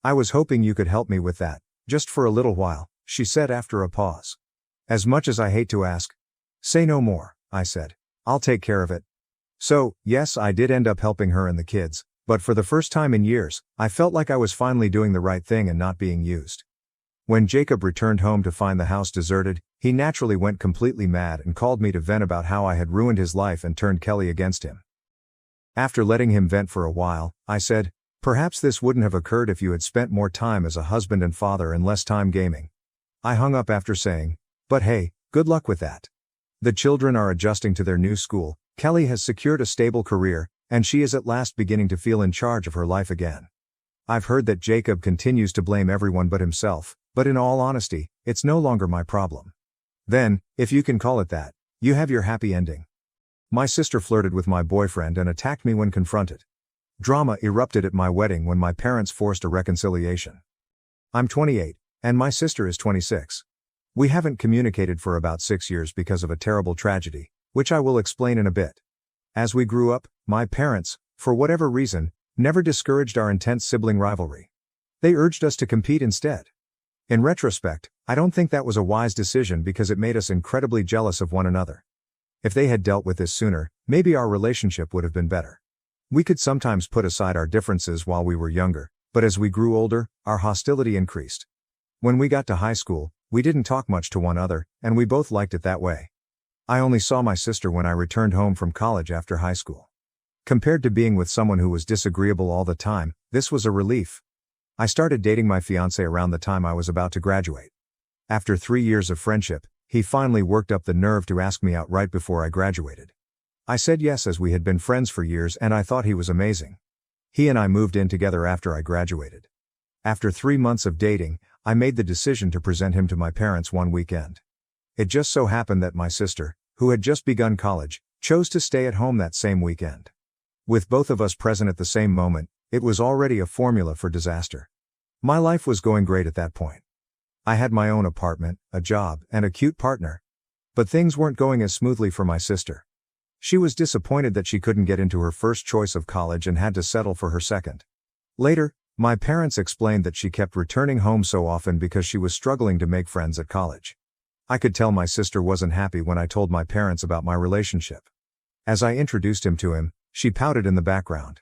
"I was hoping you could help me with that, just for a little while," she said after a pause. "As much as I hate to ask." "Say no more," I said. "I'll take care of it." So, yes, I did end up helping her and the kids, but for the first time in years, I felt like I was finally doing the right thing and not being used. When Jacob returned home to find the house deserted, he naturally went completely mad and called me to vent about how I had ruined his life and turned Kelly against him. After letting him vent for a while, I said, "Perhaps this wouldn't have occurred if you had spent more time as a husband and father and less time gaming." I hung up after saying, "But hey, good luck with that. The children are adjusting to their new school, Kelly has secured a stable career, and she is at last beginning to feel in charge of her life again. I've heard that Jacob continues to blame everyone but himself, but in all honesty, it's no longer my problem." Then, if you can call it that, you have your happy ending. My sister flirted with my boyfriend and attacked me when confronted. Drama erupted at my wedding when my parents forced a reconciliation. I'm 28, and my sister is 26. We haven't communicated for about 6 years because of a terrible tragedy, which I will explain in a bit. As we grew up, my parents, for whatever reason, never discouraged our intense sibling rivalry. They urged us to compete instead. In retrospect, I don't think that was a wise decision because it made us incredibly jealous of one another. If they had dealt with this sooner, maybe our relationship would have been better. We could sometimes put aside our differences while we were younger, but as we grew older, our hostility increased. When we got to high school, we didn't talk much to one another, and we both liked it that way. I only saw my sister when I returned home from college after high school. Compared to being with someone who was disagreeable all the time, this was a relief. I started dating my fiancé around the time I was about to graduate. After 3 years of friendship, he finally worked up the nerve to ask me out right before I graduated. I said yes as we had been friends for years and I thought he was amazing. He and I moved in together after I graduated. After 3 months of dating, I made the decision to present him to my parents one weekend. It just so happened that my sister, who had just begun college, chose to stay at home that same weekend. With both of us present at the same moment, it was already a formula for disaster. My life was going great at that point. I had my own apartment, a job, and a cute partner. But things weren't going as smoothly for my sister. She was disappointed that she couldn't get into her first choice of college and had to settle for her second. Later, my parents explained that she kept returning home so often because she was struggling to make friends at college. I could tell my sister wasn't happy when I told my parents about my relationship. As I introduced him to him, she pouted in the background.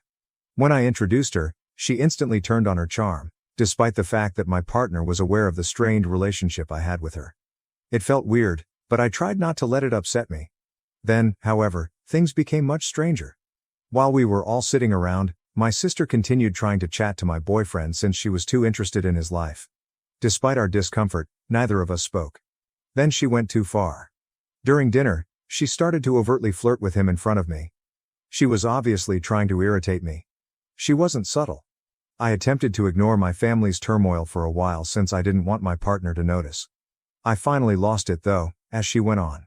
When I introduced her, she instantly turned on her charm, despite the fact that my partner was aware of the strained relationship I had with her. It felt weird, but I tried not to let it upset me. Then, however, things became much stranger. While we were all sitting around, my sister continued trying to chat to my boyfriend since she was too interested in his life. Despite our discomfort, neither of us spoke. Then she went too far. During dinner, she started to overtly flirt with him in front of me. She was obviously trying to irritate me. She wasn't subtle. I attempted to ignore my family's turmoil for a while since I didn't want my partner to notice. I finally lost it though, as she went on.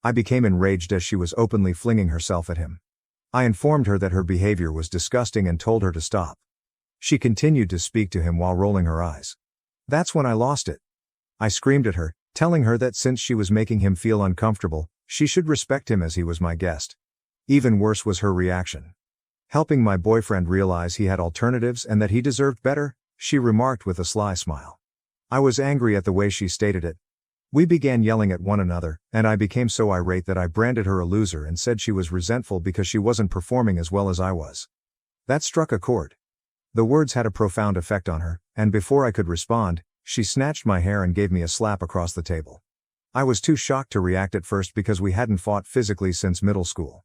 I became enraged as she was openly flinging herself at him. I informed her that her behavior was disgusting and told her to stop. She continued to speak to him while rolling her eyes. That's when I lost it. I screamed at her, telling her that since she was making him feel uncomfortable, she should respect him as he was my guest. Even worse was her reaction. Helping my boyfriend realize he had alternatives and that he deserved better, she remarked with a sly smile. I was angry at the way she stated it. We began yelling at one another, and I became so irate that I branded her a loser and said she was resentful because she wasn't performing as well as I was. That struck a chord. The words had a profound effect on her, and before I could respond, she snatched my hair and gave me a slap across the table. I was too shocked to react at first because we hadn't fought physically since middle school.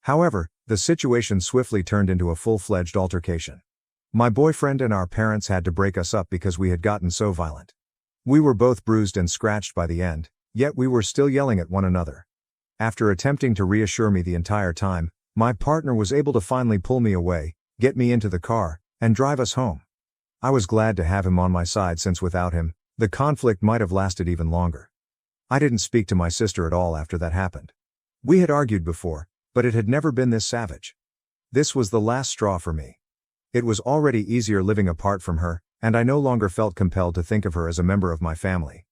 However, the situation swiftly turned into a full-fledged altercation. My boyfriend and our parents had to break us up because we had gotten so violent. We were both bruised and scratched by the end, yet we were still yelling at one another. After attempting to reassure me the entire time, my partner was able to finally pull me away, get me into the car, and drive us home. I was glad to have him on my side since without him, the conflict might have lasted even longer. I didn't speak to my sister at all after that happened. We had argued before, but it had never been this savage. This was the last straw for me. It was already easier living apart from her, and I no longer felt compelled to think of her as a member of my family.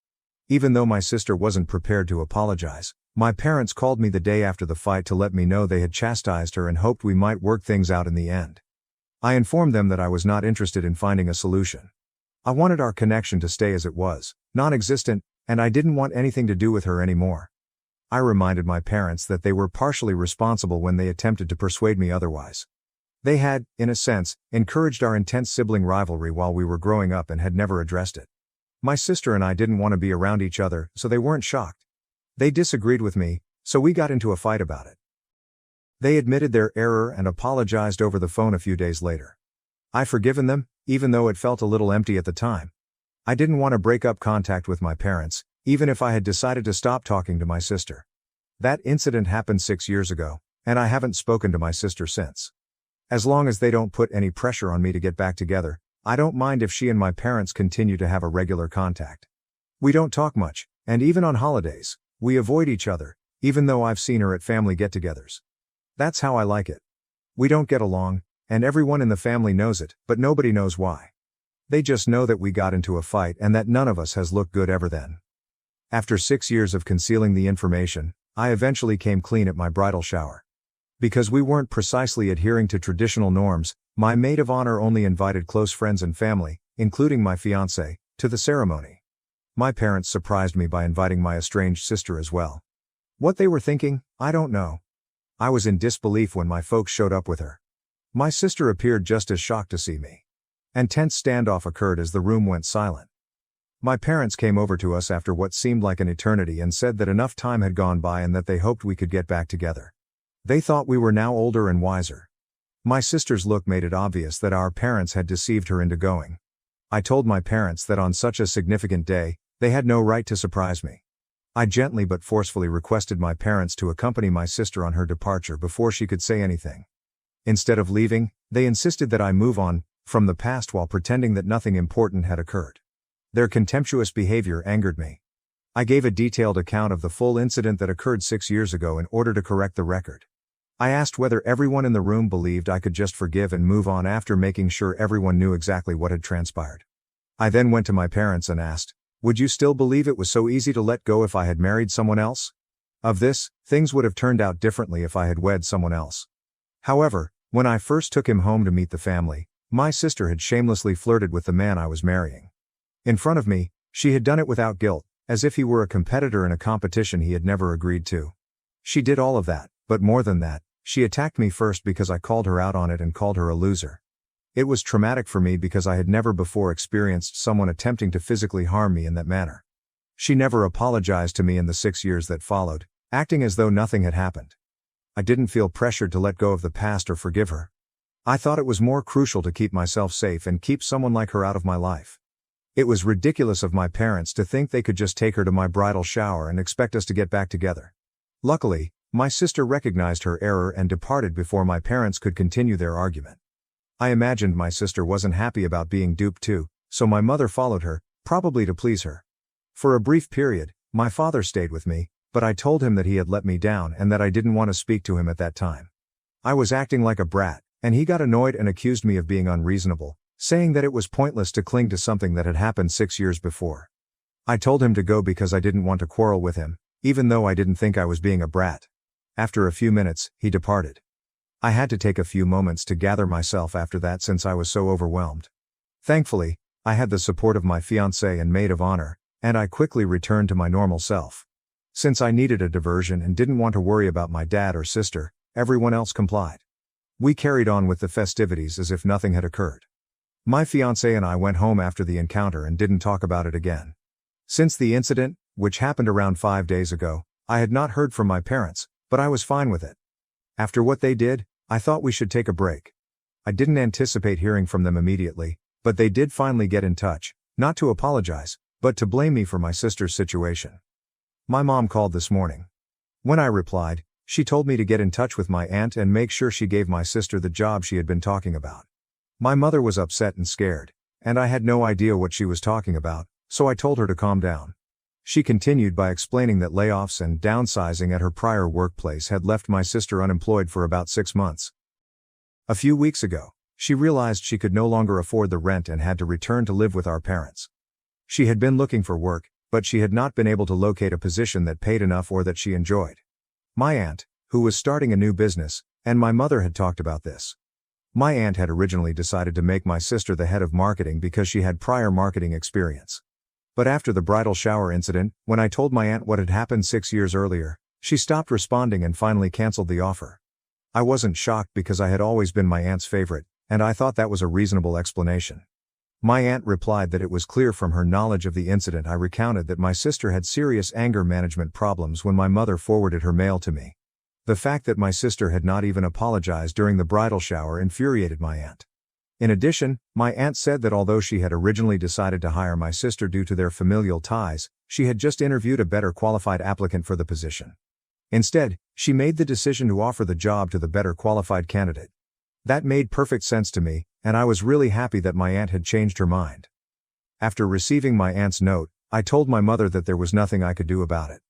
Even though my sister wasn't prepared to apologize, my parents called me the day after the fight to let me know they had chastised her and hoped we might work things out in the end. I informed them that I was not interested in finding a solution. I wanted our connection to stay as it was, non-existent, and I didn't want anything to do with her anymore. I reminded my parents that they were partially responsible when they attempted to persuade me otherwise. They had, in a sense, encouraged our intense sibling rivalry while we were growing up and had never addressed it. My sister and I didn't want to be around each other, so they weren't shocked. They disagreed with me, so we got into a fight about it. They admitted their error and apologized over the phone a few days later. I've forgiven them, even though it felt a little empty at the time. I didn't want to break up contact with my parents, even if I had decided to stop talking to my sister. That incident happened 6 years ago, and I haven't spoken to my sister since. As long as they don't put any pressure on me to get back together, I don't mind if she and my parents continue to have a regular contact. We don't talk much, and even on holidays, we avoid each other, even though I've seen her at family get-togethers. That's how I like it. We don't get along, and everyone in the family knows it, but nobody knows why. They just know that we got into a fight and that none of us has looked good ever then. After 6 years of concealing the information, I eventually came clean at my bridal shower. Because we weren't precisely adhering to traditional norms, my maid of honor only invited close friends and family, including my fiancé, to the ceremony. My parents surprised me by inviting my estranged sister as well. What they were thinking, I don't know. I was in disbelief when my folks showed up with her. My sister appeared just as shocked to see me. And tense standoff occurred as the room went silent. My parents came over to us after what seemed like an eternity and said that enough time had gone by and that they hoped we could get back together. They thought we were now older and wiser. My sister's look made it obvious that our parents had deceived her into going. I told my parents that on such a significant day, They had no right to surprise me. I gently but forcefully requested my parents to accompany my sister on her departure before she could say anything. Instead of leaving, they insisted that I move on from the past while pretending that nothing important had occurred. Their contemptuous behavior angered me. I gave a detailed account of the full incident that occurred 6 years ago in order to correct the record. I asked whether everyone in the room believed I could just forgive and move on after making sure everyone knew exactly what had transpired. I then went to my parents and asked, would you still believe it was so easy to let go if I had married someone else? Of this, things would have turned out differently if I had wed someone else. However, when I first took him home to meet the family, my sister had shamelessly flirted with the man I was marrying. In front of me, she had done it without guilt, as if he were a competitor in a competition he had never agreed to. She did all of that, but more than that, she attacked me first because I called her out on it and called her a loser. It was traumatic for me because I had never before experienced someone attempting to physically harm me in that manner. She never apologized to me in the 6 years that followed, acting as though nothing had happened. I didn't feel pressured to let go of the past or forgive her. I thought it was more crucial to keep myself safe and keep someone like her out of my life. It was ridiculous of my parents to think they could just take her to my bridal shower and expect us to get back together. Luckily, my sister recognized her error and departed before my parents could continue their argument. I imagined my sister wasn't happy about being duped too, so my mother followed her, probably to please her. For a brief period, my father stayed with me, but I told him that he had let me down and that I didn't want to speak to him at that time. I was acting like a brat, and he got annoyed and accused me of being unreasonable, saying that it was pointless to cling to something that had happened 6 years before. I told him to go because I didn't want to quarrel with him, even though I didn't think I was being a brat. After a few minutes, he departed. I had to take a few moments to gather myself after that since I was so overwhelmed. Thankfully, I had the support of my fiancé and maid of honor, and I quickly returned to my normal self. Since I needed a diversion and didn't want to worry about my dad or sister, everyone else complied. We carried on with the festivities as if nothing had occurred. My fiancé and I went home after the encounter and didn't talk about it again. Since the incident, which happened around 5 days ago, I had not heard from my parents, but I was fine with it. After what they did, I thought we should take a break. I didn't anticipate hearing from them immediately, but they did finally get in touch, not to apologize, but to blame me for my sister's situation. My mom called this morning. When I replied, she told me to get in touch with my aunt and make sure she gave my sister the job she had been talking about. My mother was upset and scared, and I had no idea what she was talking about, so I told her to calm down. She continued by explaining that layoffs and downsizing at her prior workplace had left my sister unemployed for about 6 months. A few weeks ago, she realized she could no longer afford the rent and had to return to live with our parents. She had been looking for work, but she had not been able to locate a position that paid enough or that she enjoyed. My aunt, who was starting a new business, and my mother had talked about this. My aunt had originally decided to make my sister the head of marketing because she had prior marketing experience. But after the bridal shower incident, when I told my aunt what had happened 6 years earlier, she stopped responding and finally canceled the offer. I wasn't shocked because I had always been my aunt's favorite, and I thought that was a reasonable explanation. My aunt replied that it was clear from her knowledge of the incident I recounted that my sister had serious anger management problems when my mother forwarded her mail to me. The fact that my sister had not even apologized during the bridal shower infuriated my aunt. In addition, my aunt said that although she had originally decided to hire my sister due to their familial ties, she had just interviewed a better qualified applicant for the position. Instead, she made the decision to offer the job to the better qualified candidate. That made perfect sense to me, and I was really happy that my aunt had changed her mind. After receiving my aunt's note, I told my mother that there was nothing I could do about it.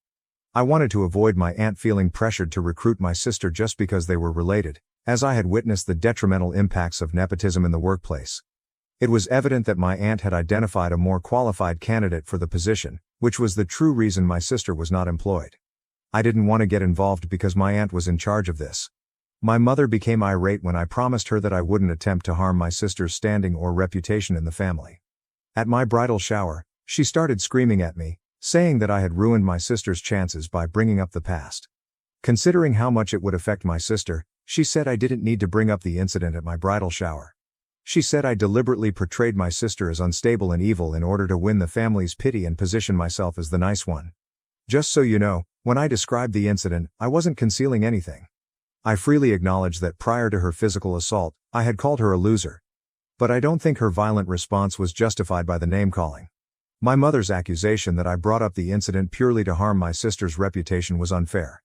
I wanted to avoid my aunt feeling pressured to recruit my sister just because they were related, as I had witnessed the detrimental impacts of nepotism in the workplace. It was evident that my aunt had identified a more qualified candidate for the position, which was the true reason my sister was not employed. I didn't want to get involved because my aunt was in charge of this. My mother became irate when I promised her that I wouldn't attempt to harm my sister's standing or reputation in the family. At my bridal shower, she started screaming at me, saying that I had ruined my sister's chances by bringing up the past. Considering how much it would affect my sister, she said I didn't need to bring up the incident at my bridal shower. She said I deliberately portrayed my sister as unstable and evil in order to win the family's pity and position myself as the nice one. Just so you know, when I described the incident, I wasn't concealing anything. I freely acknowledge that prior to her physical assault, I had called her a loser. But I don't think her violent response was justified by the name-calling. My mother's accusation that I brought up the incident purely to harm my sister's reputation was unfair.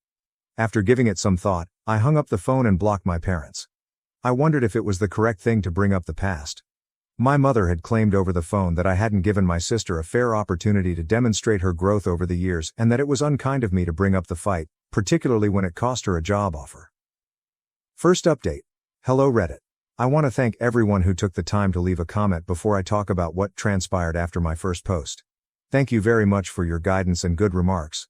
After giving it some thought, I hung up the phone and blocked my parents. I wondered if it was the correct thing to bring up the past. My mother had claimed over the phone that I hadn't given my sister a fair opportunity to demonstrate her growth over the years and that it was unkind of me to bring up the fight, particularly when it cost her a job offer. First update. Hello Reddit. I want to thank everyone who took the time to leave a comment before I talk about what transpired after my first post. Thank you very much for your guidance and good remarks.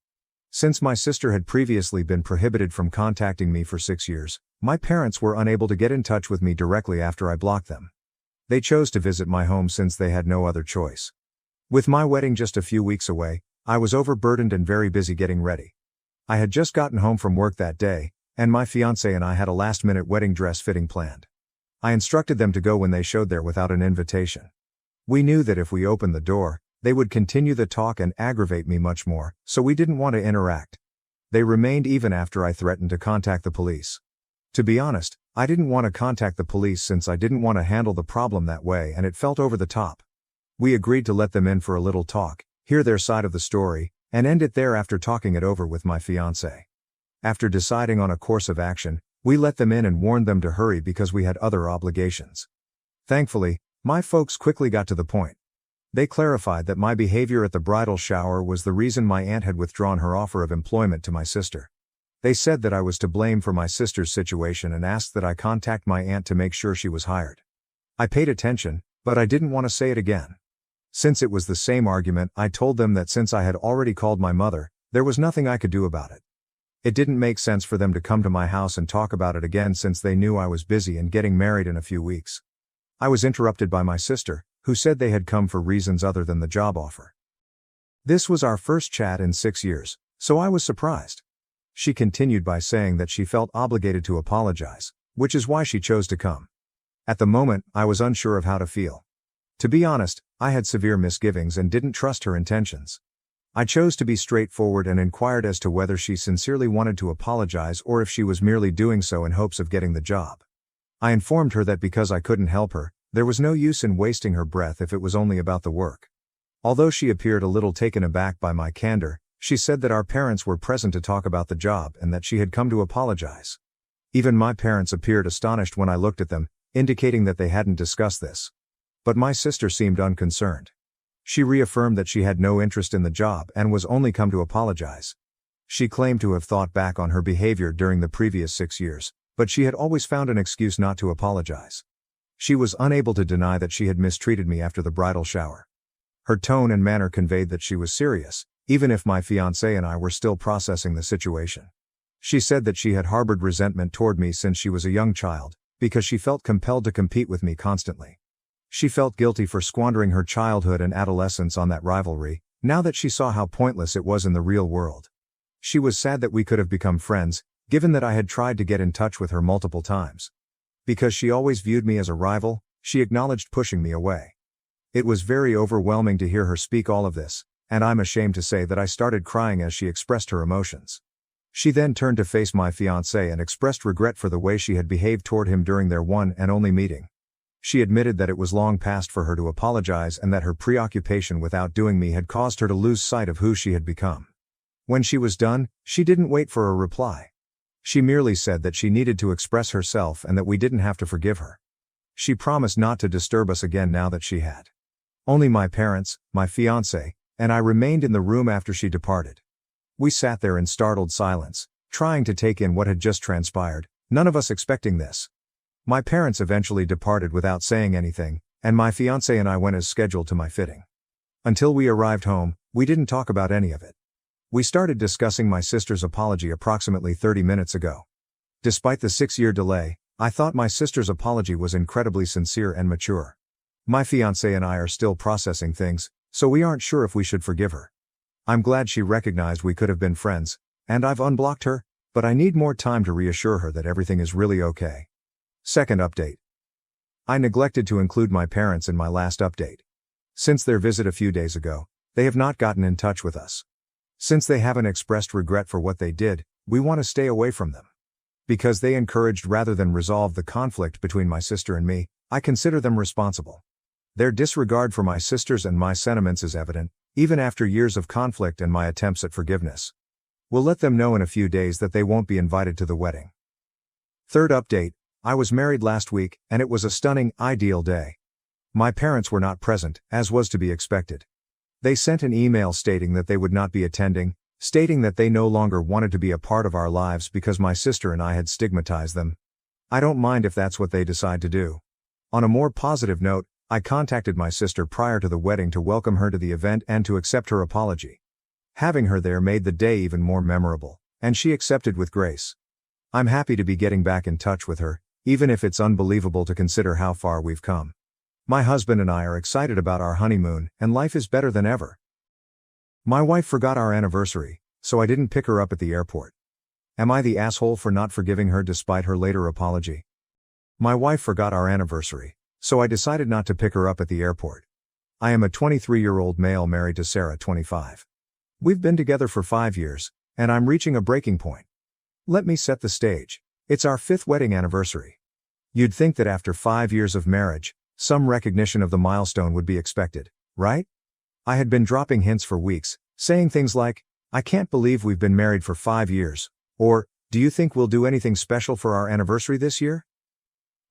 Since my sister had previously been prohibited from contacting me for 6 years, my parents were unable to get in touch with me directly after I blocked them. They chose to visit my home since they had no other choice. With my wedding just a few weeks away, I was overburdened and very busy getting ready. I had just gotten home from work that day, and my fiancé and I had a last-minute wedding dress fitting planned. I instructed them to go when they showed there without an invitation. We knew that if we opened the door, they would continue the talk and aggravate me much more, so we didn't want to interact. They remained even after I threatened to contact the police. To be honest, I didn't want to contact the police since I didn't want to handle the problem that way and it felt over the top. We agreed to let them in for a little talk, hear their side of the story, and end it there after talking it over with my fiancé. After deciding on a course of action, we let them in and warned them to hurry because we had other obligations. Thankfully, my folks quickly got to the point. They clarified that my behavior at the bridal shower was the reason my aunt had withdrawn her offer of employment to my sister. They said that I was to blame for my sister's situation and asked that I contact my aunt to make sure she was hired. I paid attention, but I didn't want to say it again. Since it was the same argument, I told them that since I had already called my mother, there was nothing I could do about it. It didn't make sense for them to come to my house and talk about it again since they knew I was busy and getting married in a few weeks. I was interrupted by my sister, who said they had come for reasons other than the job offer. This was our first chat in 6 years, so I was surprised. She continued by saying that she felt obligated to apologize, which is why she chose to come. At the moment, I was unsure of how to feel. To be honest, I had severe misgivings and didn't trust her intentions. I chose to be straightforward and inquired as to whether she sincerely wanted to apologize or if she was merely doing so in hopes of getting the job. I informed her that because I couldn't help her, there was no use in wasting her breath if it was only about the work. Although she appeared a little taken aback by my candor, she said that our parents were present to talk about the job and that she had come to apologize. Even my parents appeared astonished when I looked at them, indicating that they hadn't discussed this. But my sister seemed unconcerned. She reaffirmed that she had no interest in the job and was only come to apologize. She claimed to have thought back on her behavior during the previous 6 years, but she had always found an excuse not to apologize. She was unable to deny that she had mistreated me after the bridal shower. Her tone and manner conveyed that she was serious, even if my fiancé and I were still processing the situation. She said that she had harbored resentment toward me since she was a young child, because she felt compelled to compete with me constantly. She felt guilty for squandering her childhood and adolescence on that rivalry, now that she saw how pointless it was in the real world. She was sad that we could have become friends, given that I had tried to get in touch with her multiple times. Because she always viewed me as a rival, she acknowledged pushing me away. It was very overwhelming to hear her speak all of this, and I'm ashamed to say that I started crying as she expressed her emotions. She then turned to face my fiancé and expressed regret for the way she had behaved toward him during their one and only meeting. She admitted that it was long past for her to apologize and that her preoccupation with outdoing me had caused her to lose sight of who she had become. When she was done, she didn't wait for a reply. She merely said that she needed to express herself and that we didn't have to forgive her. She promised not to disturb us again now that she had. Only my parents, my fiancé, and I remained in the room after she departed. We sat there in startled silence, trying to take in what had just transpired, none of us expecting this. My parents eventually departed without saying anything, and my fiancé and I went as scheduled to my fitting. Until we arrived home, we didn't talk about any of it. We started discussing my sister's apology approximately 30 minutes ago. Despite the 6-year delay, I thought my sister's apology was incredibly sincere and mature. My fiancé and I are still processing things, so we aren't sure if we should forgive her. I'm glad she recognized we could have been friends, and I've unblocked her, but I need more time to reassure her that everything is really okay. Second update. I neglected to include my parents in my last update. Since their visit a few days ago, they have not gotten in touch with us. Since they haven't expressed regret for what they did, we want to stay away from them. Because they encouraged rather than resolved the conflict between my sister and me, I consider them responsible. Their disregard for my sisters and my sentiments is evident, even after years of conflict and my attempts at forgiveness. We'll let them know in a few days that they won't be invited to the wedding. Third update, I was married last week, and it was a stunning, ideal day. My parents were not present, as was to be expected. They sent an email stating that they would not be attending, stating that they no longer wanted to be a part of our lives because my sister and I had stigmatized them. I don't mind if that's what they decide to do. On a more positive note, I contacted my sister prior to the wedding to welcome her to the event and to accept her apology. Having her there made the day even more memorable, and she accepted with grace. I'm happy to be getting back in touch with her, even if it's unbelievable to consider how far we've come. My husband and I are excited about our honeymoon, and life is better than ever. My wife forgot our anniversary, so I didn't pick her up at the airport. Am I the asshole for not forgiving her despite her later apology? My wife forgot our anniversary, so I decided not to pick her up at the airport. I am a 23-year-old male married to Sarah, 25. We've been together for 5 years, and I'm reaching a breaking point. Let me set the stage. It's our 5th wedding anniversary. You'd think that after 5 years of marriage, some recognition of the milestone would be expected, right? I had been dropping hints for weeks, saying things like, I can't believe we've been married for 5 years, or, do you think we'll do anything special for our anniversary this year?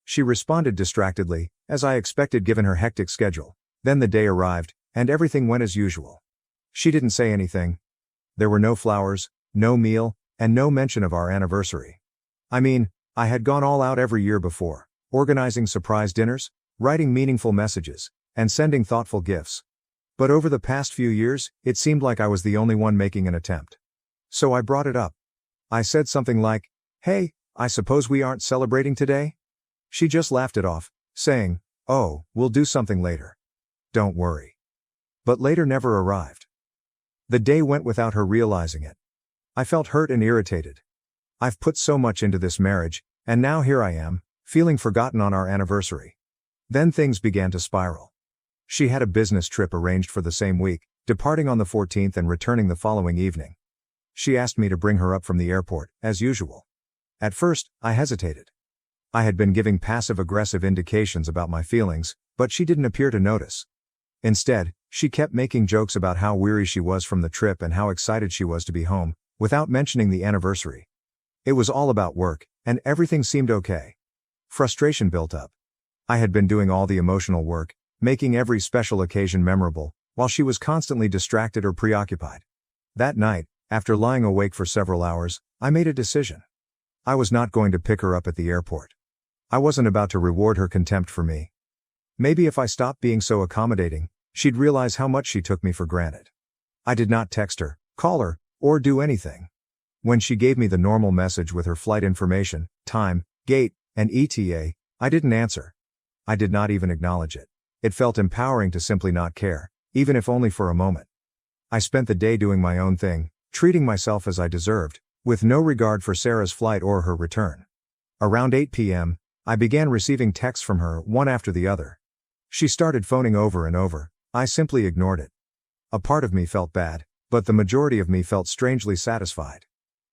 She responded distractedly, as I expected given her hectic schedule. Then the day arrived, and everything went as usual. She didn't say anything. There were no flowers, no meal, and no mention of our anniversary. I mean, I had gone all out every year before, organizing surprise dinners, writing meaningful messages, and sending thoughtful gifts. But over the past few years, it seemed like I was the only one making an attempt. So I brought it up. I said something like, hey, I suppose we aren't celebrating today? She just laughed it off, saying, oh, we'll do something later. Don't worry. But later never arrived. The day went without her realizing it. I felt hurt and irritated. I've put so much into this marriage, and now here I am, feeling forgotten on our anniversary. Then things began to spiral. She had a business trip arranged for the same week, departing on the 14th and returning the following evening. She asked me to bring her up from the airport, as usual. At first, I hesitated. I had been giving passive-aggressive indications about my feelings, but she didn't appear to notice. Instead, she kept making jokes about how weary she was from the trip and how excited she was to be home, without mentioning the anniversary. It was all about work, and everything seemed okay. Frustration built up. I had been doing all the emotional work, making every special occasion memorable, while she was constantly distracted or preoccupied. That night, after lying awake for several hours, I made a decision. I was not going to pick her up at the airport. I wasn't about to reward her contempt for me. Maybe if I stopped being so accommodating, she'd realize how much she took me for granted. I did not text her, call her, or do anything. When she gave me the normal message with her flight information, time, gate, and ETA, I didn't answer. I did not even acknowledge it. It felt empowering to simply not care, even if only for a moment. I spent the day doing my own thing, treating myself as I deserved, with no regard for Sarah's flight or her return. Around 8 p.m., I began receiving texts from her, one after the other. She started phoning over and over. I simply ignored it. A part of me felt bad, but the majority of me felt strangely satisfied.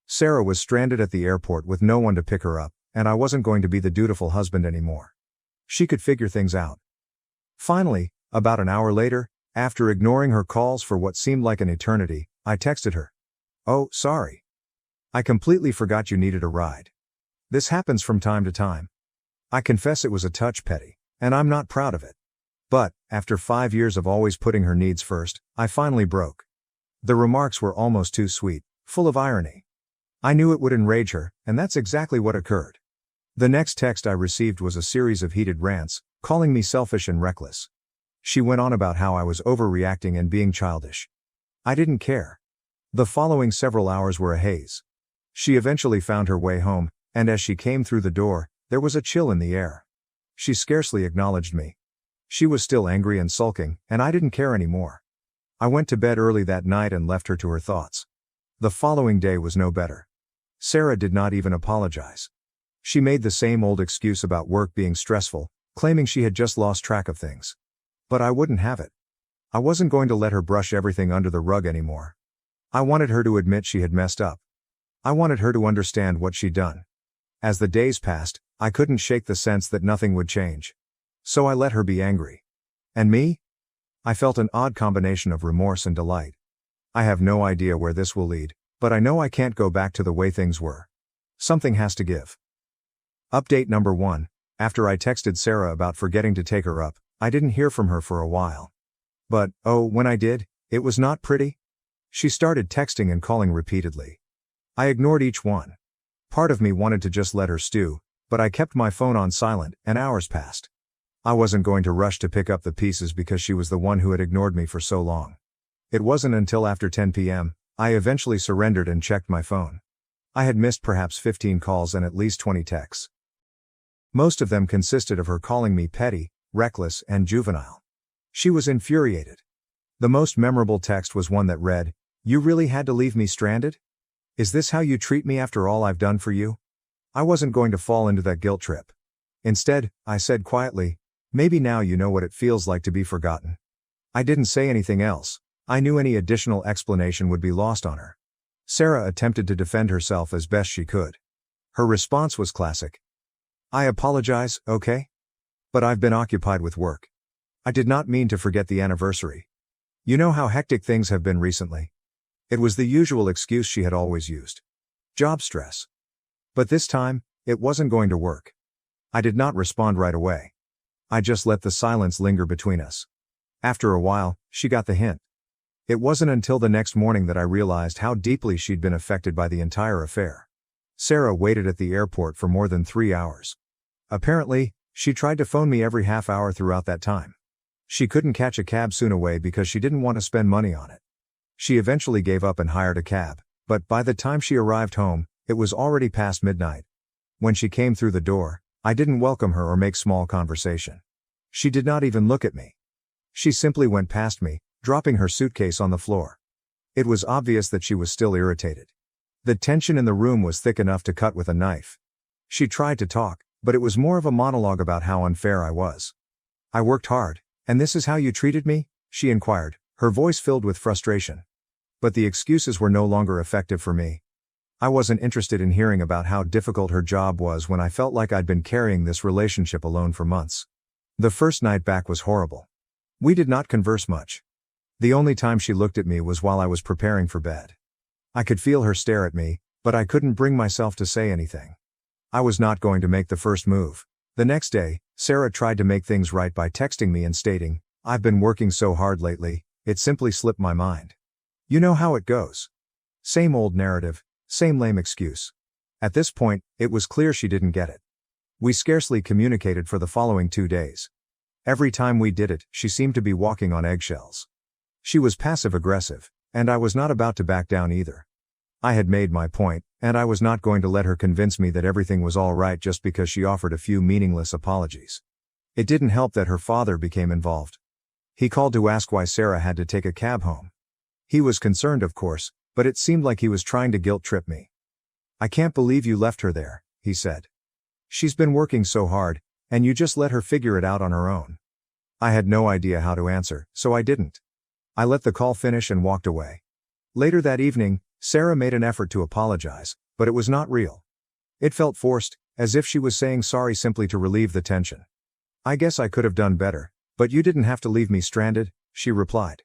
Sarah was stranded at the airport with no one to pick her up, and I wasn't going to be the dutiful husband anymore. She could figure things out. Finally, about an hour later, after ignoring her calls for what seemed like an eternity, I texted her. Oh, sorry. I completely forgot you needed a ride. This happens from time to time. I confess it was a touch petty, and I'm not proud of it. But, after 5 years of always putting her needs first, I finally broke. The remarks were almost too sweet, full of irony. I knew it would enrage her, and that's exactly what occurred. The next text I received was a series of heated rants, calling me selfish and reckless. She went on about how I was overreacting and being childish. I didn't care. The following several hours were a haze. She eventually found her way home, and as she came through the door, there was a chill in the air. She scarcely acknowledged me. She was still angry and sulking, and I didn't care anymore. I went to bed early that night and left her to her thoughts. The following day was no better. Sarah did not even apologize. She made the same old excuse about work being stressful, claiming she had just lost track of things. But I wouldn't have it. I wasn't going to let her brush everything under the rug anymore. I wanted her to admit she had messed up. I wanted her to understand what she'd done. As the days passed, I couldn't shake the sense that nothing would change. So I let her be angry. And me? I felt an odd combination of remorse and delight. I have no idea where this will lead, but I know I can't go back to the way things were. Something has to give. Update number 1. After I texted Sarah about forgetting to take her up, I didn't hear from her for a while. But, oh, when I did, it was not pretty. She started texting and calling repeatedly. I ignored each one. Part of me wanted to just let her stew, but I kept my phone on silent, and hours passed. I wasn't going to rush to pick up the pieces because she was the one who had ignored me for so long. It wasn't until after 10 p.m., I eventually surrendered and checked my phone. I had missed perhaps 15 calls and at least 20 texts. Most of them consisted of her calling me petty, reckless, and juvenile. She was infuriated. The most memorable text was one that read, "You really had to leave me stranded? Is this how you treat me after all I've done for you?" I wasn't going to fall into that guilt trip. Instead, I said quietly, "Maybe now you know what it feels like to be forgotten." I didn't say anything else. I knew any additional explanation would be lost on her. Sarah attempted to defend herself as best she could. Her response was classic. "I apologize, okay? But I've been occupied with work. I did not mean to forget the anniversary. You know how hectic things have been recently." It was the usual excuse she had always used. Job stress. But this time, it wasn't going to work. I did not respond right away. I just let the silence linger between us. After a while, she got the hint. It wasn't until the next morning that I realized how deeply she'd been affected by the entire affair. Sarah waited at the airport for more than 3 hours. Apparently, she tried to phone me every half hour throughout that time. She couldn't catch a cab soon away because she didn't want to spend money on it. She eventually gave up and hired a cab, but by the time she arrived home, it was already past midnight. When she came through the door, I didn't welcome her or make small conversation. She did not even look at me. She simply went past me, dropping her suitcase on the floor. It was obvious that she was still irritated. The tension in the room was thick enough to cut with a knife. She tried to talk, but it was more of a monologue about how unfair I was. "I worked hard, and this is how you treated me?" she inquired, her voice filled with frustration. But the excuses were no longer effective for me. I wasn't interested in hearing about how difficult her job was when I felt like I'd been carrying this relationship alone for months. The first night back was horrible. We did not converse much. The only time she looked at me was while I was preparing for bed. I could feel her stare at me, but I couldn't bring myself to say anything. I was not going to make the first move. The next day, Sarah tried to make things right by texting me and stating, "I've been working so hard lately, it simply slipped my mind." You know how it goes. Same old narrative, same lame excuse. At this point, it was clear she didn't get it. We scarcely communicated for the following 2 days. Every time we did it, she seemed to be walking on eggshells. She was passive-aggressive, and I was not about to back down either. I had made my point, and I was not going to let her convince me that everything was all right just because she offered a few meaningless apologies. It didn't help that her father became involved. He called to ask why Sarah had to take a cab home. He was concerned, of course, but it seemed like he was trying to guilt-trip me. "I can't believe you left her there," he said. "She's been working so hard, and you just let her figure it out on her own." I had no idea how to answer, so I didn't. I let the call finish and walked away. Later that evening, Sarah made an effort to apologize, but it was not real. It felt forced, as if she was saying sorry simply to relieve the tension. "I guess I could have done better, but you didn't have to leave me stranded," she replied.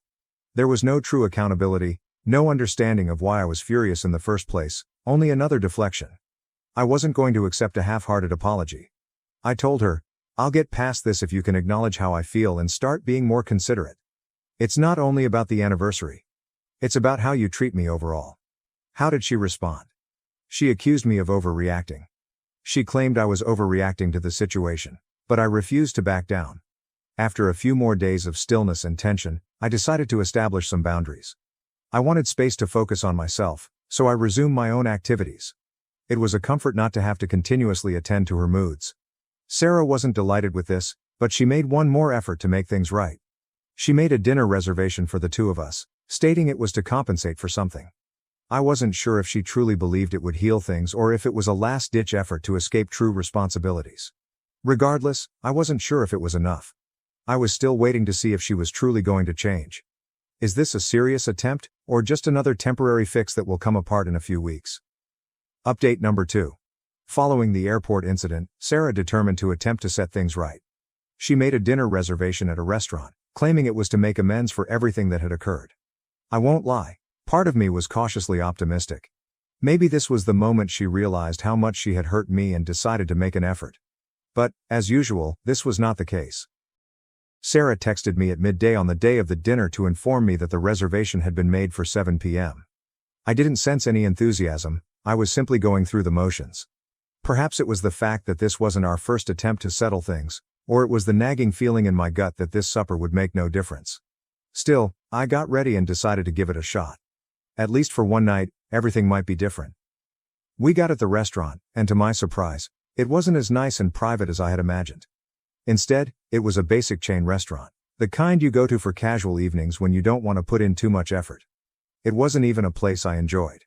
There was no true accountability, no understanding of why I was furious in the first place, only another deflection. I wasn't going to accept a half-hearted apology. I told her, "I'll get past this if you can acknowledge how I feel and start being more considerate. It's not only about the anniversary. It's about how you treat me overall." How did she respond? She accused me of overreacting. She claimed I was overreacting to the situation, but I refused to back down. After a few more days of stillness and tension, I decided to establish some boundaries. I wanted space to focus on myself, so I resumed my own activities. It was a comfort not to have to continuously attend to her moods. Sarah wasn't delighted with this, but she made one more effort to make things right. She made a dinner reservation for the two of us, stating it was to compensate for something. I wasn't sure if she truly believed it would heal things or if it was a last-ditch effort to escape true responsibilities. Regardless, I wasn't sure if it was enough. I was still waiting to see if she was truly going to change. Is this a serious attempt, or just another temporary fix that will come apart in a few weeks? Update number 2. Following the airport incident, Sarah determined to attempt to set things right. She made a dinner reservation at a restaurant, claiming it was to make amends for everything that had occurred. I won't lie, part of me was cautiously optimistic. Maybe this was the moment she realized how much she had hurt me and decided to make an effort. But, as usual, this was not the case. Sarah texted me at midday on the day of the dinner to inform me that the reservation had been made for 7 p.m. I didn't sense any enthusiasm, I was simply going through the motions. Perhaps it was the fact that this wasn't our first attempt to settle things, or it was the nagging feeling in my gut that this supper would make no difference. Still, I got ready and decided to give it a shot. At least for one night, everything might be different. We got at the restaurant, and to my surprise, it wasn't as nice and private as I had imagined. Instead, it was a basic chain restaurant, the kind you go to for casual evenings when you don't want to put in too much effort. It wasn't even a place I enjoyed.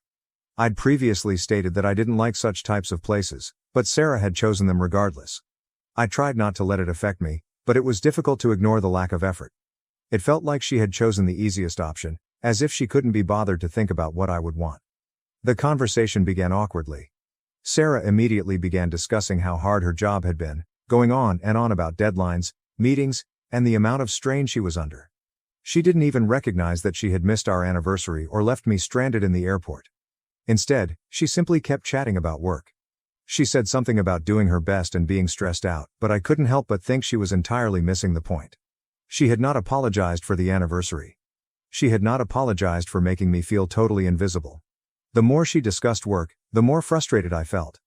I'd previously stated that I didn't like such types of places, but Sarah had chosen them regardless. I tried not to let it affect me, but it was difficult to ignore the lack of effort. It felt like she had chosen the easiest option, as if she couldn't be bothered to think about what I would want. The conversation began awkwardly. Sarah immediately began discussing how hard her job had been, going on and on about deadlines, meetings, and the amount of strain she was under. She didn't even recognize that she had missed our anniversary or left me stranded in the airport. Instead, she simply kept chatting about work. She said something about doing her best and being stressed out, but I couldn't help but think she was entirely missing the point. She had not apologized for the anniversary. She had not apologized for making me feel totally invisible. The more she discussed work, the more frustrated I felt.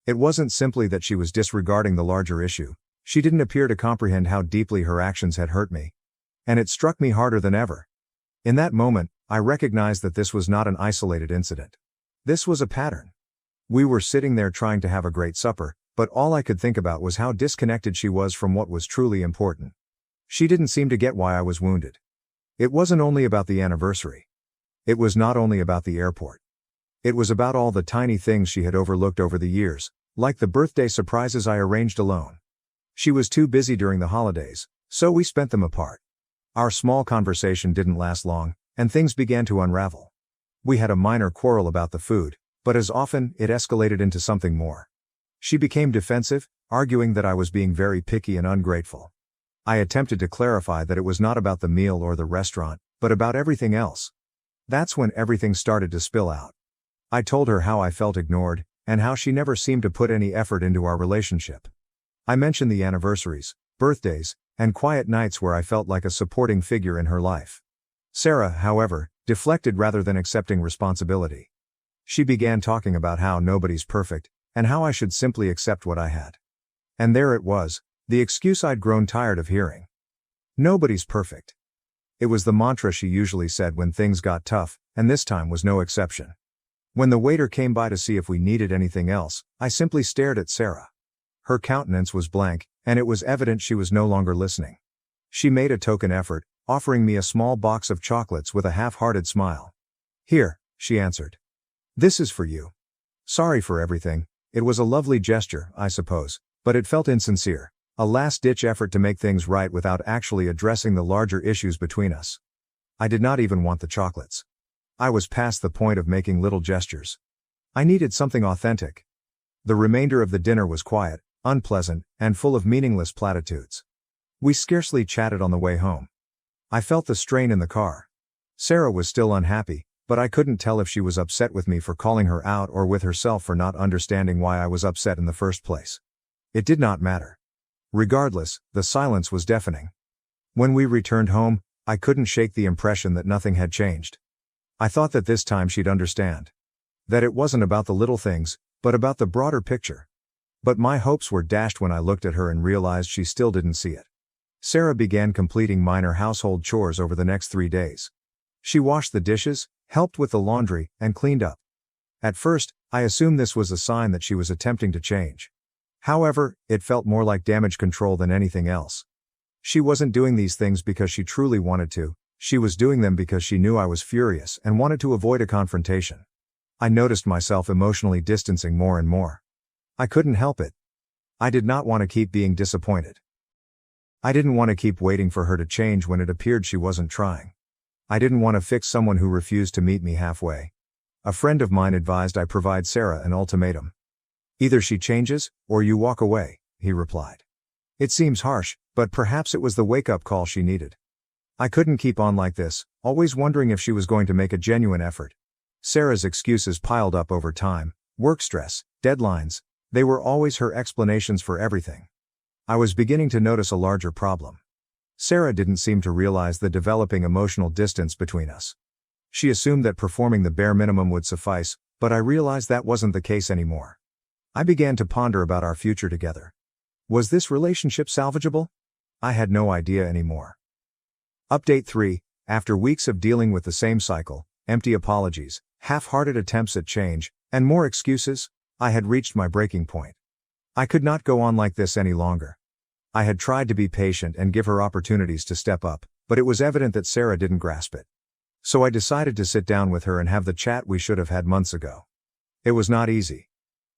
It wasn't simply that she was disregarding the larger issue, she didn't appear to comprehend how deeply her actions had hurt me. And it struck me harder than ever. In that moment, I recognized that this was not an isolated incident. This was a pattern. We were sitting there trying to have a great supper, but all I could think about was how disconnected she was from what was truly important. She didn't seem to get why I was wounded. It wasn't only about the anniversary. It was not only about the airport. It was about all the tiny things she had overlooked over the years, like the birthday surprises I arranged alone. She was too busy during the holidays, so we spent them apart. Our small conversation didn't last long, and things began to unravel. We had a minor quarrel about the food, but as often, it escalated into something more. She became defensive, arguing that I was being very picky and ungrateful. I attempted to clarify that it was not about the meal or the restaurant, but about everything else. That's when everything started to spill out. I told her how I felt ignored, and how she never seemed to put any effort into our relationship. I mentioned the anniversaries, birthdays, and quiet nights where I felt like a supporting figure in her life. Sarah, however, deflected rather than accepting responsibility. She began talking about how nobody's perfect, and how I should simply accept what I had. And there it was, the excuse I'd grown tired of hearing. Nobody's perfect. It was the mantra she usually said when things got tough, and this time was no exception. When the waiter came by to see if we needed anything else, I simply stared at Sarah. Her countenance was blank, and it was evident she was no longer listening. She made a token effort, offering me a small box of chocolates with a half-hearted smile. "Here," she answered. "This is for you. Sorry for everything, it was a lovely gesture, I suppose, but it felt insincere, a last-ditch effort to make things right without actually addressing the larger issues between us." I did not even want the chocolates. I was past the point of making little gestures. I needed something authentic. The remainder of the dinner was quiet, unpleasant, and full of meaningless platitudes. We scarcely chatted on the way home. I felt the strain in the car. Sarah was still unhappy, but I couldn't tell if she was upset with me for calling her out or with herself for not understanding why I was upset in the first place. It did not matter. Regardless, the silence was deafening. When we returned home, I couldn't shake the impression that nothing had changed. I thought that this time she'd understand. That it wasn't about the little things, but about the broader picture. But my hopes were dashed when I looked at her and realized she still didn't see it. Sarah began completing minor household chores over the next 3 days. She washed the dishes, helped with the laundry, and cleaned up. At first, I assumed this was a sign that she was attempting to change. However, it felt more like damage control than anything else. She wasn't doing these things because she truly wanted to, she was doing them because she knew I was furious and wanted to avoid a confrontation. I noticed myself emotionally distancing more and more. I couldn't help it. I did not want to keep being disappointed. I didn't want to keep waiting for her to change when it appeared she wasn't trying. I didn't want to fix someone who refused to meet me halfway. A friend of mine advised I provide Sarah an ultimatum. "Either she changes, or you walk away," he replied. It seems harsh, but perhaps it was the wake-up call she needed. I couldn't keep on like this, always wondering if she was going to make a genuine effort. Sarah's excuses piled up over time: work stress, deadlines. They were always her explanations for everything. I was beginning to notice a larger problem. Sarah didn't seem to realize the developing emotional distance between us. She assumed that performing the bare minimum would suffice, but I realized that wasn't the case anymore. I began to ponder about our future together. Was this relationship salvageable? I had no idea anymore. Update 3. After weeks of dealing with the same cycle, empty apologies, half-hearted attempts at change, and more excuses, I had reached my breaking point. I could not go on like this any longer. I had tried to be patient and give her opportunities to step up, but it was evident that Sarah didn't grasp it. So I decided to sit down with her and have the chat we should have had months ago. It was not easy.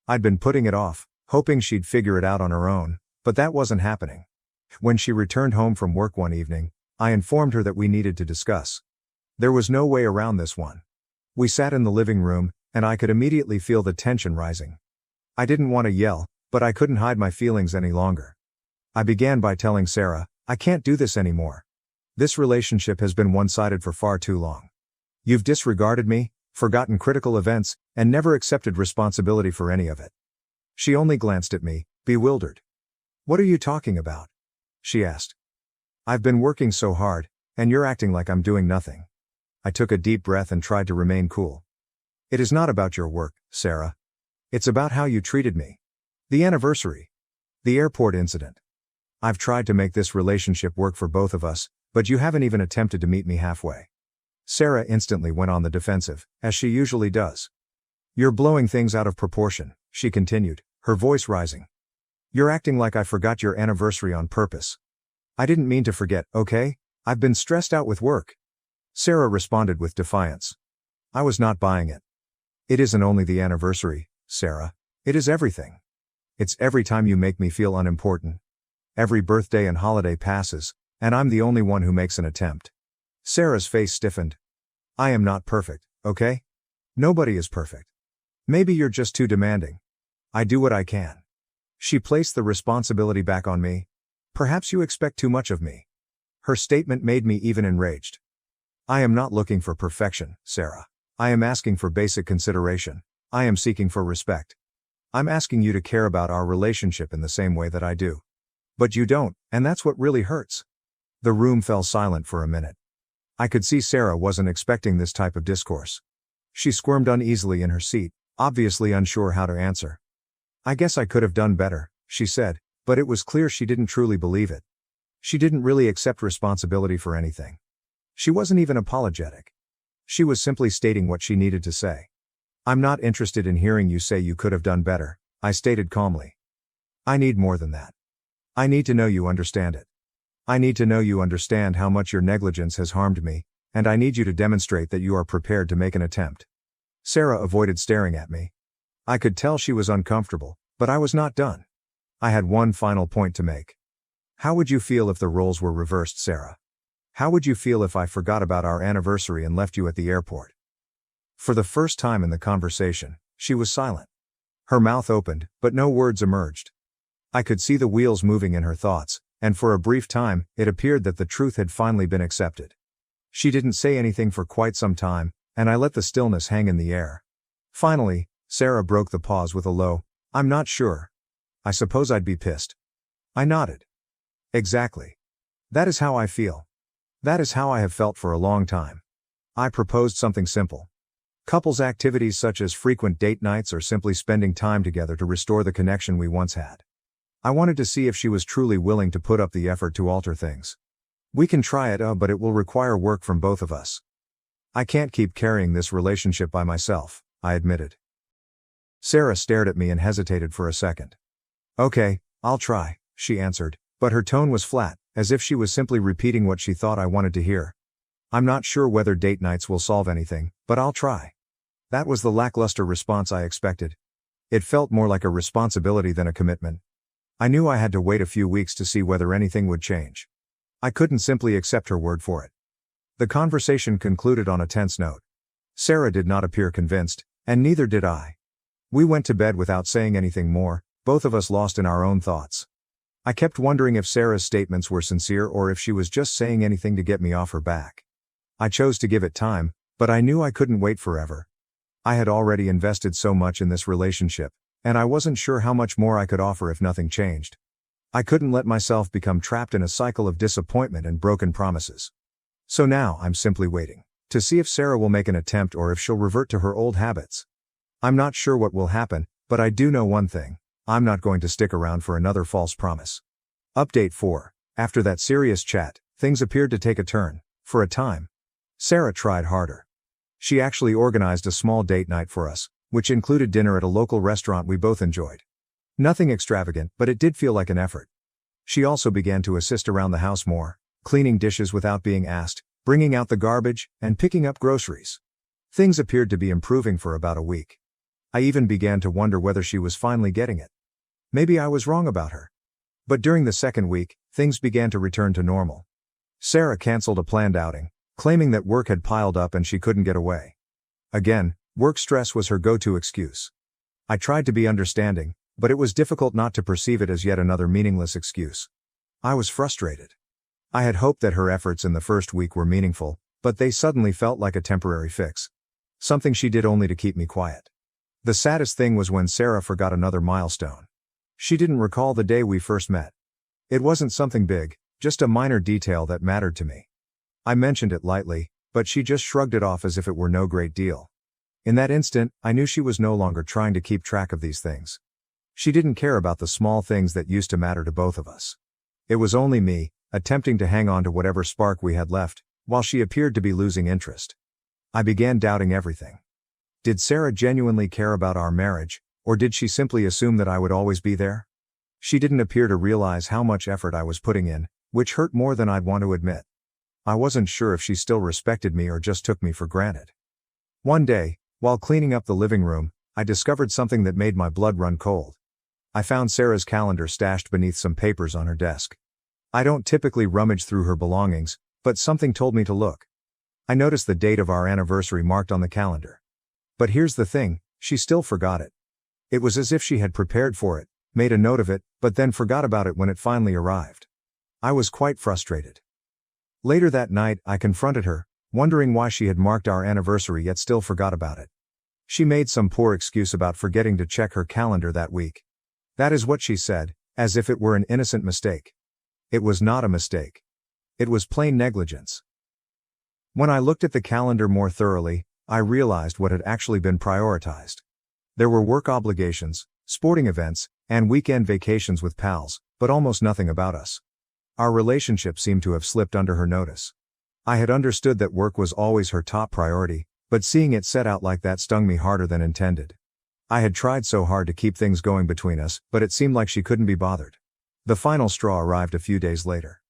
I'd been putting it off, hoping she'd figure it out on her own, but that wasn't happening. When she returned home from work one evening, I informed her that we needed to discuss. There was no way around this one. We sat in the living room, and I could immediately feel the tension rising. I didn't want to yell, but I couldn't hide my feelings any longer. I began by telling Sarah, "I can't do this anymore. This relationship has been one-sided for far too long. You've disregarded me, forgotten critical events, and never accepted responsibility for any of it." She only glanced at me, bewildered. "What are you talking about?" she asked. "I've been working so hard, and you're acting like I'm doing nothing." I took a deep breath and tried to remain cool. "It is not about your work, Sarah. It's about how you treated me. The anniversary. The airport incident. I've tried to make this relationship work for both of us, but you haven't even attempted to meet me halfway." Sarah instantly went on the defensive, as she usually does. "You're blowing things out of proportion," she continued, her voice rising. "You're acting like I forgot your anniversary on purpose. I didn't mean to forget, okay? I've been stressed out with work." Sarah responded with defiance. I was not buying it. "It isn't only the anniversary, Sarah. It is everything. It's every time you make me feel unimportant. Every birthday and holiday passes, and I'm the only one who makes an attempt." Sarah's face stiffened. "I am not perfect, okay? Nobody is perfect. Maybe you're just too demanding. I do what I can." She placed the responsibility back on me. "Perhaps you expect too much of me." Her statement made me even enraged. "I am not looking for perfection, Sarah. I am asking for basic consideration. I am seeking for respect. I'm asking you to care about our relationship in the same way that I do. But you don't, and that's what really hurts." The room fell silent for a minute. I could see Sarah wasn't expecting this type of discourse. She squirmed uneasily in her seat, obviously unsure how to answer. "I guess I could have done better," she said, but it was clear she didn't truly believe it. She didn't really accept responsibility for anything. She wasn't even apologetic. She was simply stating what she needed to say. "I'm not interested in hearing you say you could have done better," I stated calmly. "I need more than that. I need to know you understand it. I need to know you understand how much your negligence has harmed me, and I need you to demonstrate that you are prepared to make an attempt." Sarah avoided staring at me. I could tell she was uncomfortable, but I was not done. I had one final point to make. "How would you feel if the roles were reversed, Sarah? How would you feel if I forgot about our anniversary and left you at the airport?" For the first time in the conversation, she was silent. Her mouth opened, but no words emerged. I could see the wheels moving in her thoughts, and for a brief time, it appeared that the truth had finally been accepted. She didn't say anything for quite some time, and I let the stillness hang in the air. Finally, Sarah broke the pause with a low, "I'm not sure. I suppose I'd be pissed." I nodded. "Exactly. That is how I feel. That is how I have felt for a long time." I proposed something simple. Couples activities such as frequent date nights or simply spending time together to restore the connection we once had. I wanted to see if she was truly willing to put up the effort to alter things. "We can try it, but it will require work from both of us. I can't keep carrying this relationship by myself," I admitted. Sarah stared at me and hesitated for a second. "Okay, I'll try," she answered, but her tone was flat, as if she was simply repeating what she thought I wanted to hear. "I'm not sure whether date nights will solve anything, but I'll try." That was the lackluster response I expected. It felt more like a responsibility than a commitment. I knew I had to wait a few weeks to see whether anything would change. I couldn't simply accept her word for it. The conversation concluded on a tense note. Sarah did not appear convinced, and neither did I. We went to bed without saying anything more, both of us lost in our own thoughts. I kept wondering if Sarah's statements were sincere or if she was just saying anything to get me off her back. I chose to give it time, but I knew I couldn't wait forever. I had already invested so much in this relationship, and I wasn't sure how much more I could offer if nothing changed. I couldn't let myself become trapped in a cycle of disappointment and broken promises. So now I'm simply waiting to see if Sarah will make an attempt or if she'll revert to her old habits. I'm not sure what will happen, but I do know one thing: I'm not going to stick around for another false promise. Update 4. After that serious chat, things appeared to take a turn, for a time. Sarah tried harder. She actually organized a small date night for us, which included dinner at a local restaurant we both enjoyed. Nothing extravagant, but it did feel like an effort. She also began to assist around the house more, cleaning dishes without being asked, bringing out the garbage, and picking up groceries. Things appeared to be improving for about a week. I even began to wonder whether she was finally getting it. Maybe I was wrong about her. But during the second week, things began to return to normal. Sarah canceled a planned outing, claiming that work had piled up and she couldn't get away. Again, work stress was her go-to excuse. I tried to be understanding, but it was difficult not to perceive it as yet another meaningless excuse. I was frustrated. I had hoped that her efforts in the first week were meaningful, but they suddenly felt like a temporary fix. Something she did only to keep me quiet. The saddest thing was when Sarah forgot another milestone. She didn't recall the day we first met. It wasn't something big, just a minor detail that mattered to me. I mentioned it lightly, but she just shrugged it off as if it were no great deal. In that instant, I knew she was no longer trying to keep track of these things. She didn't care about the small things that used to matter to both of us. It was only me, attempting to hang on to whatever spark we had left, while she appeared to be losing interest. I began doubting everything. Did Sarah genuinely care about our marriage, or did she simply assume that I would always be there? She didn't appear to realize how much effort I was putting in, which hurt more than I'd want to admit. I wasn't sure if she still respected me or just took me for granted. One day, while cleaning up the living room, I discovered something that made my blood run cold. I found Sarah's calendar stashed beneath some papers on her desk. I don't typically rummage through her belongings, but something told me to look. I noticed the date of our anniversary marked on the calendar. But here's the thing, she still forgot it. It was as if she had prepared for it, made a note of it, but then forgot about it when it finally arrived. I was quite frustrated. Later that night, I confronted her, wondering why she had marked our anniversary yet still forgot about it. She made some poor excuse about forgetting to check her calendar that week. That is what she said, as if it were an innocent mistake. It was not a mistake. It was plain negligence. When I looked at the calendar more thoroughly, I realized what had actually been prioritized. There were work obligations, sporting events, and weekend vacations with pals, but almost nothing about us. Our relationship seemed to have slipped under her notice. I had understood that work was always her top priority, but seeing it set out like that stung me harder than intended. I had tried so hard to keep things going between us, but it seemed like she couldn't be bothered. The final straw arrived a few days later.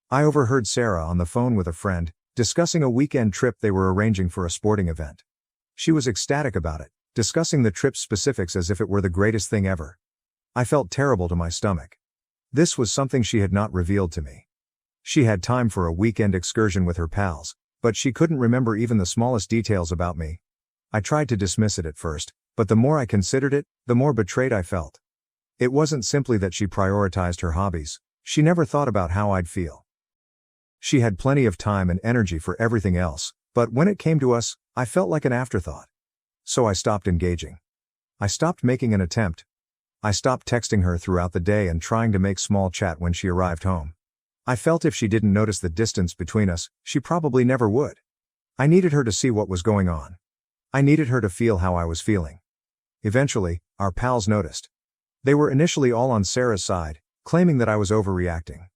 I overheard Sarah on the phone with a friend, discussing a weekend trip they were arranging for a sporting event. She was ecstatic about it, discussing the trip's specifics as if it were the greatest thing ever. I felt terrible to my stomach. This was something she had not revealed to me. She had time for a weekend excursion with her pals, but she couldn't remember even the smallest details about me. I tried to dismiss it at first, but the more I considered it, the more betrayed I felt. It wasn't simply that she prioritized her hobbies, she never thought about how I'd feel. She had plenty of time and energy for everything else, but when it came to us, I felt like an afterthought. So I stopped engaging. I stopped making an attempt. I stopped texting her throughout the day and trying to make small chat when she arrived home. I felt if she didn't notice the distance between us, she probably never would. I needed her to see what was going on. I needed her to feel how I was feeling. Eventually, our pals noticed. They were initially all on Sarah's side, claiming that I was overreacting.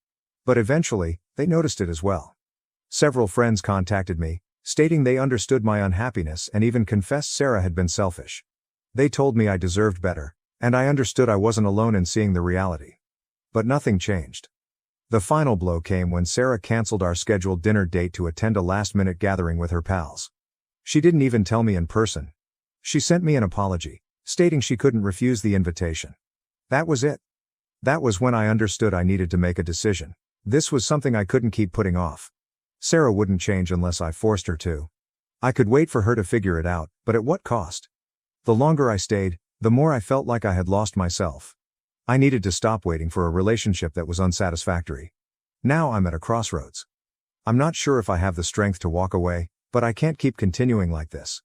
But eventually, they noticed it as well. Several friends contacted me, stating they understood my unhappiness and even confessed Sarah had been selfish. They told me I deserved better, and I understood I wasn't alone in seeing the reality. But nothing changed. The final blow came when Sarah canceled our scheduled dinner date to attend a last-minute gathering with her pals. She didn't even tell me in person. She sent me an apology, stating she couldn't refuse the invitation. That was it. That was when I understood I needed to make a decision. This was something I couldn't keep putting off. Sarah wouldn't change unless I forced her to. I could wait for her to figure it out, but at what cost? The longer I stayed, the more I felt like I had lost myself. I needed to stop waiting for a relationship that was unsatisfactory. Now I'm at a crossroads. I'm not sure if I have the strength to walk away, but I can't keep continuing like this.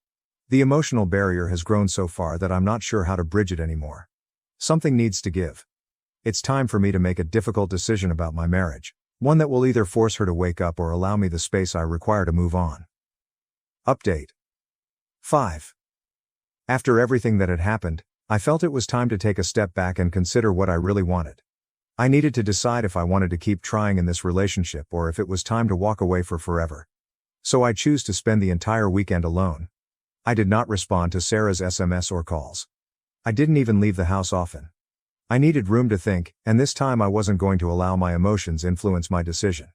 The emotional barrier has grown so far that I'm not sure how to bridge it anymore. Something needs to give. It's time for me to make a difficult decision about my marriage, one that will either force her to wake up or allow me the space I require to move on. Update 5. After everything that had happened, I felt it was time to take a step back and consider what I really wanted. I needed to decide if I wanted to keep trying in this relationship or if it was time to walk away for forever. So I chose to spend the entire weekend alone. I did not respond to Sarah's SMS or calls. I didn't even leave the house often. I needed room to think, and this time I wasn't going to allow my emotions influence my decision.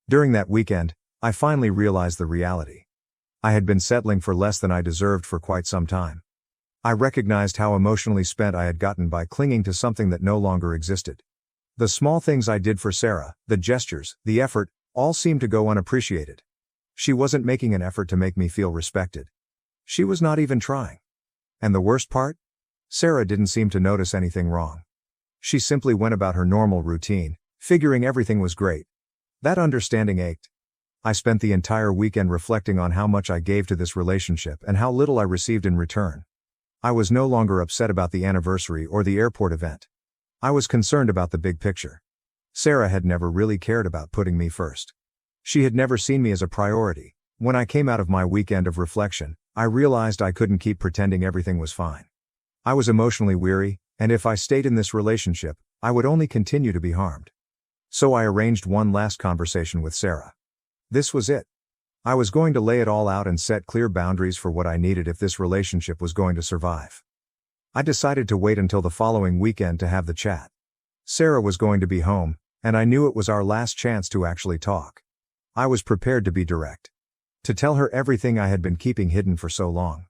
During that weekend, I finally realized the reality. I had been settling for less than I deserved for quite some time. I recognized how emotionally spent I had gotten by clinging to something that no longer existed. The small things I did for Sarah, the gestures, the effort, all seemed to go unappreciated. She wasn't making an effort to make me feel respected. She was not even trying. And the worst part? Sarah didn't seem to notice anything wrong. She simply went about her normal routine, figuring everything was great. That understanding ached. I spent the entire weekend reflecting on how much I gave to this relationship and how little I received in return. I was no longer upset about the anniversary or the airport event. I was concerned about the big picture. Sarah had never really cared about putting me first. She had never seen me as a priority. When I came out of my weekend of reflection, I realized I couldn't keep pretending everything was fine. I was emotionally weary, and if I stayed in this relationship, I would only continue to be harmed. So I arranged one last conversation with Sarah. This was it. I was going to lay it all out and set clear boundaries for what I needed if this relationship was going to survive. I decided to wait until the following weekend to have the chat. Sarah was going to be home, and I knew it was our last chance to actually talk. I was prepared to be direct. To tell her everything I had been keeping hidden for so long.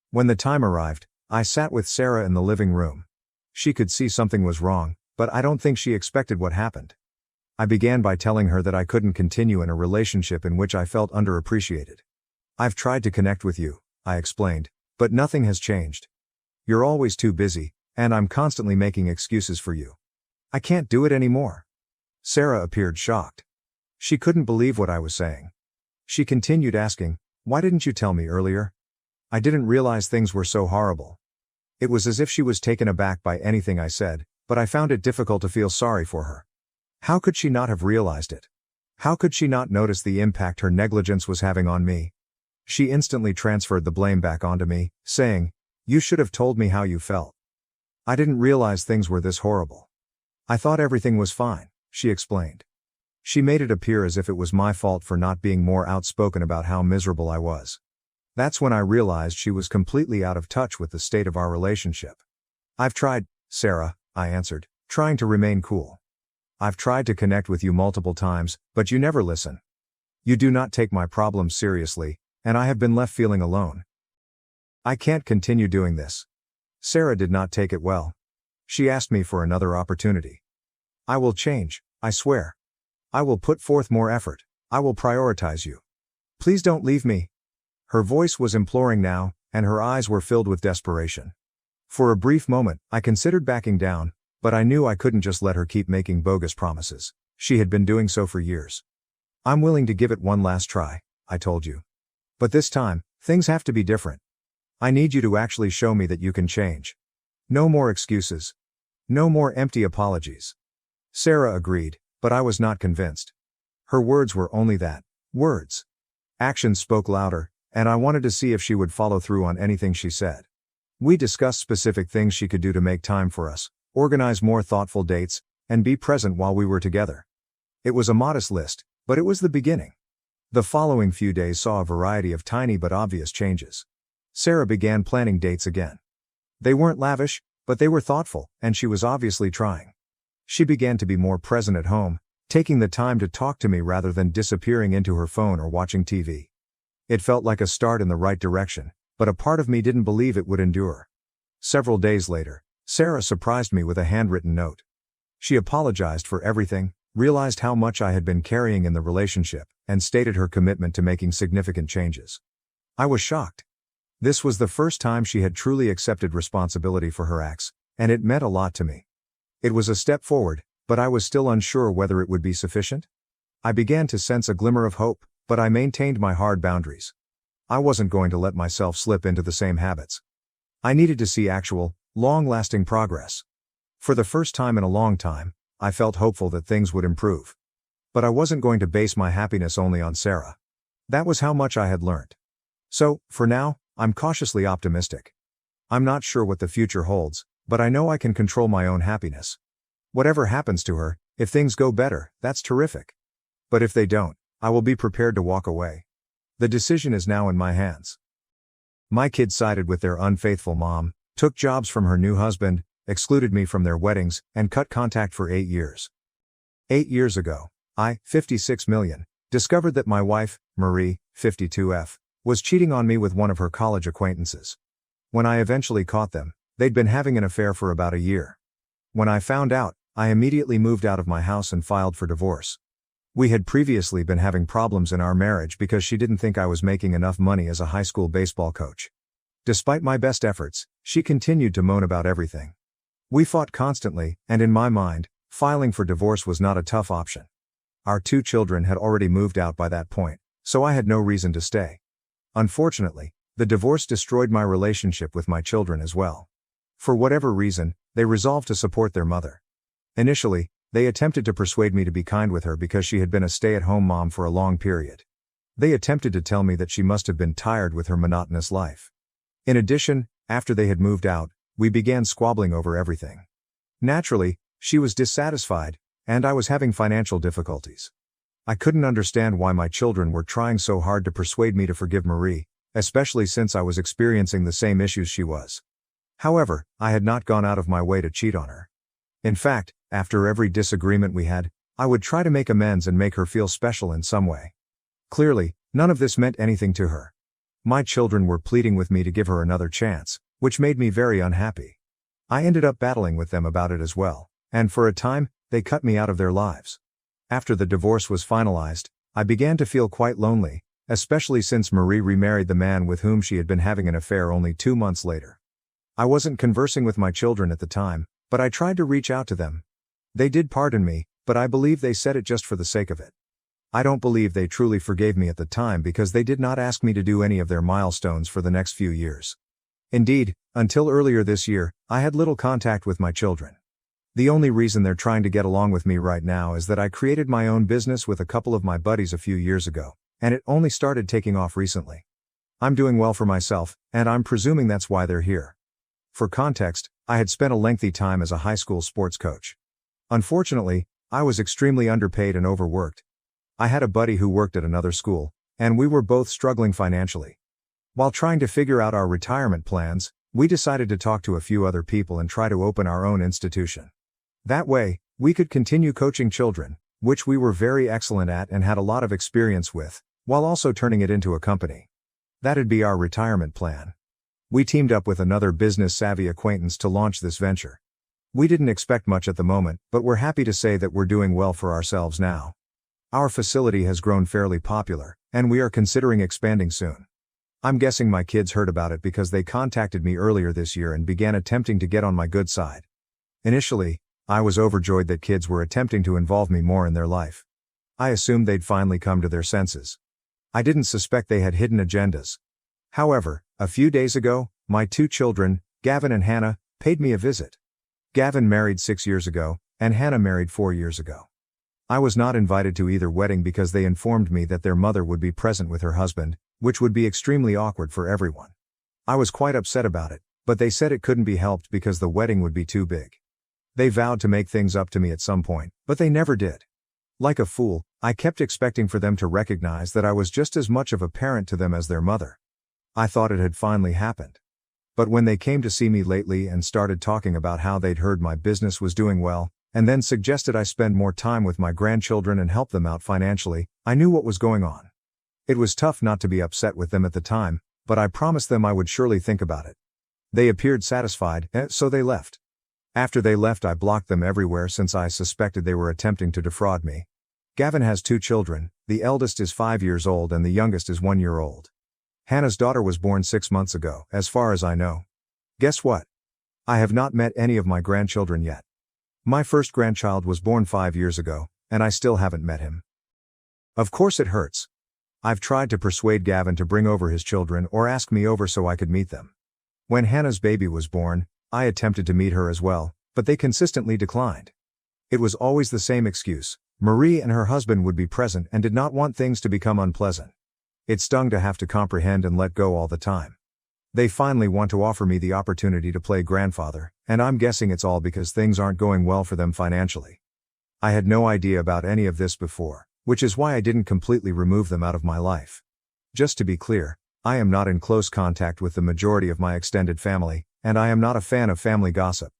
When the time arrived, I sat with Sarah in the living room. She could see something was wrong, but I don't think she expected what happened. I began by telling her that I couldn't continue in a relationship in which I felt underappreciated. I've tried to connect with you, I explained, but nothing has changed. You're always too busy, and I'm constantly making excuses for you. I can't do it anymore. Sarah appeared shocked. She couldn't believe what I was saying. She continued asking, "Why didn't you tell me earlier?" I didn't realize things were so horrible. It was as if she was taken aback by anything I said, but I found it difficult to feel sorry for her. How could she not have realized it? How could she not notice the impact her negligence was having on me? She instantly transferred the blame back onto me, saying, "You should have told me how you felt." I didn't realize things were this horrible. I thought everything was fine, she explained. She made it appear as if it was my fault for not being more outspoken about how miserable I was. That's when I realized she was completely out of touch with the state of our relationship. "I've tried, Sarah," I answered, trying to remain cool. "I've tried to connect with you multiple times, but you never listen. You do not take my problems seriously, and I have been left feeling alone. I can't continue doing this." Sarah did not take it well. She asked me for another opportunity. "I will change, I swear. I will put forth more effort. I will prioritize you. Please don't leave me." Her voice was imploring now, and her eyes were filled with desperation. For a brief moment, I considered backing down, but I knew I couldn't just let her keep making bogus promises. She had been doing so for years. "I'm willing to give it one last try," I told you. "But this time, things have to be different. I need you to actually show me that you can change. No more excuses. No more empty apologies." Sarah agreed, but I was not convinced. Her words were only that, words. Actions spoke louder, and I wanted to see if she would follow through on anything she said. We discussed specific things she could do to make time for us, organize more thoughtful dates, and be present while we were together. It was a modest list, but it was the beginning. The following few days saw a variety of tiny but obvious changes. Sarah began planning dates again. They weren't lavish, but they were thoughtful, and she was obviously trying. She began to be more present at home, taking the time to talk to me rather than disappearing into her phone or watching TV. It felt like a start in the right direction, but a part of me didn't believe it would endure. Several days later, Sarah surprised me with a handwritten note. She apologized for everything, realized how much I had been carrying in the relationship, and stated her commitment to making significant changes. I was shocked. This was the first time she had truly accepted responsibility for her acts, and it meant a lot to me. It was a step forward, but I was still unsure whether it would be sufficient. I began to sense a glimmer of hope, but I maintained my hard boundaries. I wasn't going to let myself slip into the same habits. I needed to see actual, long-lasting progress. For the first time in a long time, I felt hopeful that things would improve. But I wasn't going to base my happiness only on Sarah. That was how much I had learned. So, for now, I'm cautiously optimistic. I'm not sure what the future holds, but I know I can control my own happiness. Whatever happens to her, if things go better, that's terrific. But if they don't, I will be prepared to walk away. The decision is now in my hands. My kids sided with their unfaithful mom, took jobs from her new husband, excluded me from their weddings, and cut contact for 8 years. 8 years ago, I, 56 million, discovered that my wife, Marie, 52F, was cheating on me with one of her college acquaintances. When I eventually caught them, they'd been having an affair for about a year. When I found out, I immediately moved out of my house and filed for divorce. We had previously been having problems in our marriage because she didn't think I was making enough money as a high school baseball coach. Despite my best efforts, she continued to moan about everything. We fought constantly, and in my mind, filing for divorce was not a tough option. Our 2 children had already moved out by that point, so I had no reason to stay. Unfortunately, the divorce destroyed my relationship with my children as well. For whatever reason, they resolved to support their mother. Initially, they attempted to persuade me to be kind with her because she had been a stay-at-home mom for a long period. They attempted to tell me that she must have been tired with her monotonous life. In addition, after they had moved out, we began squabbling over everything. Naturally, she was dissatisfied, and I was having financial difficulties. I couldn't understand why my children were trying so hard to persuade me to forgive Marie, especially since I was experiencing the same issues she was. However, I had not gone out of my way to cheat on her. In fact, after every disagreement we had, I would try to make amends and make her feel special in some way. Clearly, none of this meant anything to her. My children were pleading with me to give her another chance, which made me very unhappy. I ended up battling with them about it as well, and for a time, they cut me out of their lives. After the divorce was finalized, I began to feel quite lonely, especially since Marie remarried the man with whom she had been having an affair only 2 months later. I wasn't conversing with my children at the time, but I tried to reach out to them. They did pardon me, but I believe they said it just for the sake of it. I don't believe they truly forgave me at the time because they did not ask me to do any of their milestones for the next few years. Indeed, until earlier this year, I had little contact with my children. The only reason they're trying to get along with me right now is that I created my own business with a couple of my buddies a few years ago, and it only started taking off recently. I'm doing well for myself, and I'm presuming that's why they're here. For context, I had spent a lengthy time as a high school sports coach. Unfortunately, I was extremely underpaid and overworked. I had a buddy who worked at another school, and we were both struggling financially. While trying to figure out our retirement plans, we decided to talk to a few other people and try to open our own institution. That way, we could continue coaching children, which we were very excellent at and had a lot of experience with, while also turning it into a company. That'd be our retirement plan. We teamed up with another business-savvy acquaintance to launch this venture. We didn't expect much at the moment, but we're happy to say that we're doing well for ourselves now. Our facility has grown fairly popular, and we are considering expanding soon. I'm guessing my kids heard about it because they contacted me earlier this year and began attempting to get on my good side. Initially, I was overjoyed that kids were attempting to involve me more in their life. I assumed they'd finally come to their senses. I didn't suspect they had hidden agendas. However, a few days ago, my 2 children, Gavin and Hannah, paid me a visit. Gavin married 6 years ago, and Hannah married 4 years ago. I was not invited to either wedding because they informed me that their mother would be present with her husband, which would be extremely awkward for everyone. I was quite upset about it, but they said it couldn't be helped because the wedding would be too big. They vowed to make things up to me at some point, but they never did. Like a fool, I kept expecting for them to recognize that I was just as much of a parent to them as their mother. I thought it had finally happened. But when they came to see me lately and started talking about how they'd heard my business was doing well, and then suggested I spend more time with my grandchildren and help them out financially, I knew what was going on. It was tough not to be upset with them at the time, but I promised them I would surely think about it. They appeared satisfied, so they left. After they left, I blocked them everywhere since I suspected they were attempting to defraud me. Gavin has 2 children, the eldest is 5 years old and the youngest is 1 year old. Hannah's daughter was born 6 months ago, as far as I know. Guess what? I have not met any of my grandchildren yet. My first grandchild was born 5 years ago, and I still haven't met him. Of course it hurts. I've tried to persuade Gavin to bring over his children or ask me over so I could meet them. When Hannah's baby was born, I attempted to meet her as well, but they consistently declined. It was always the same excuse: Marie and her husband would be present and did not want things to become unpleasant. It stung to have to comprehend and let go all the time. They finally want to offer me the opportunity to play grandfather, and I'm guessing it's all because things aren't going well for them financially. I had no idea about any of this before, which is why I didn't completely remove them out of my life. Just to be clear, I am not in close contact with the majority of my extended family, and I am not a fan of family gossip.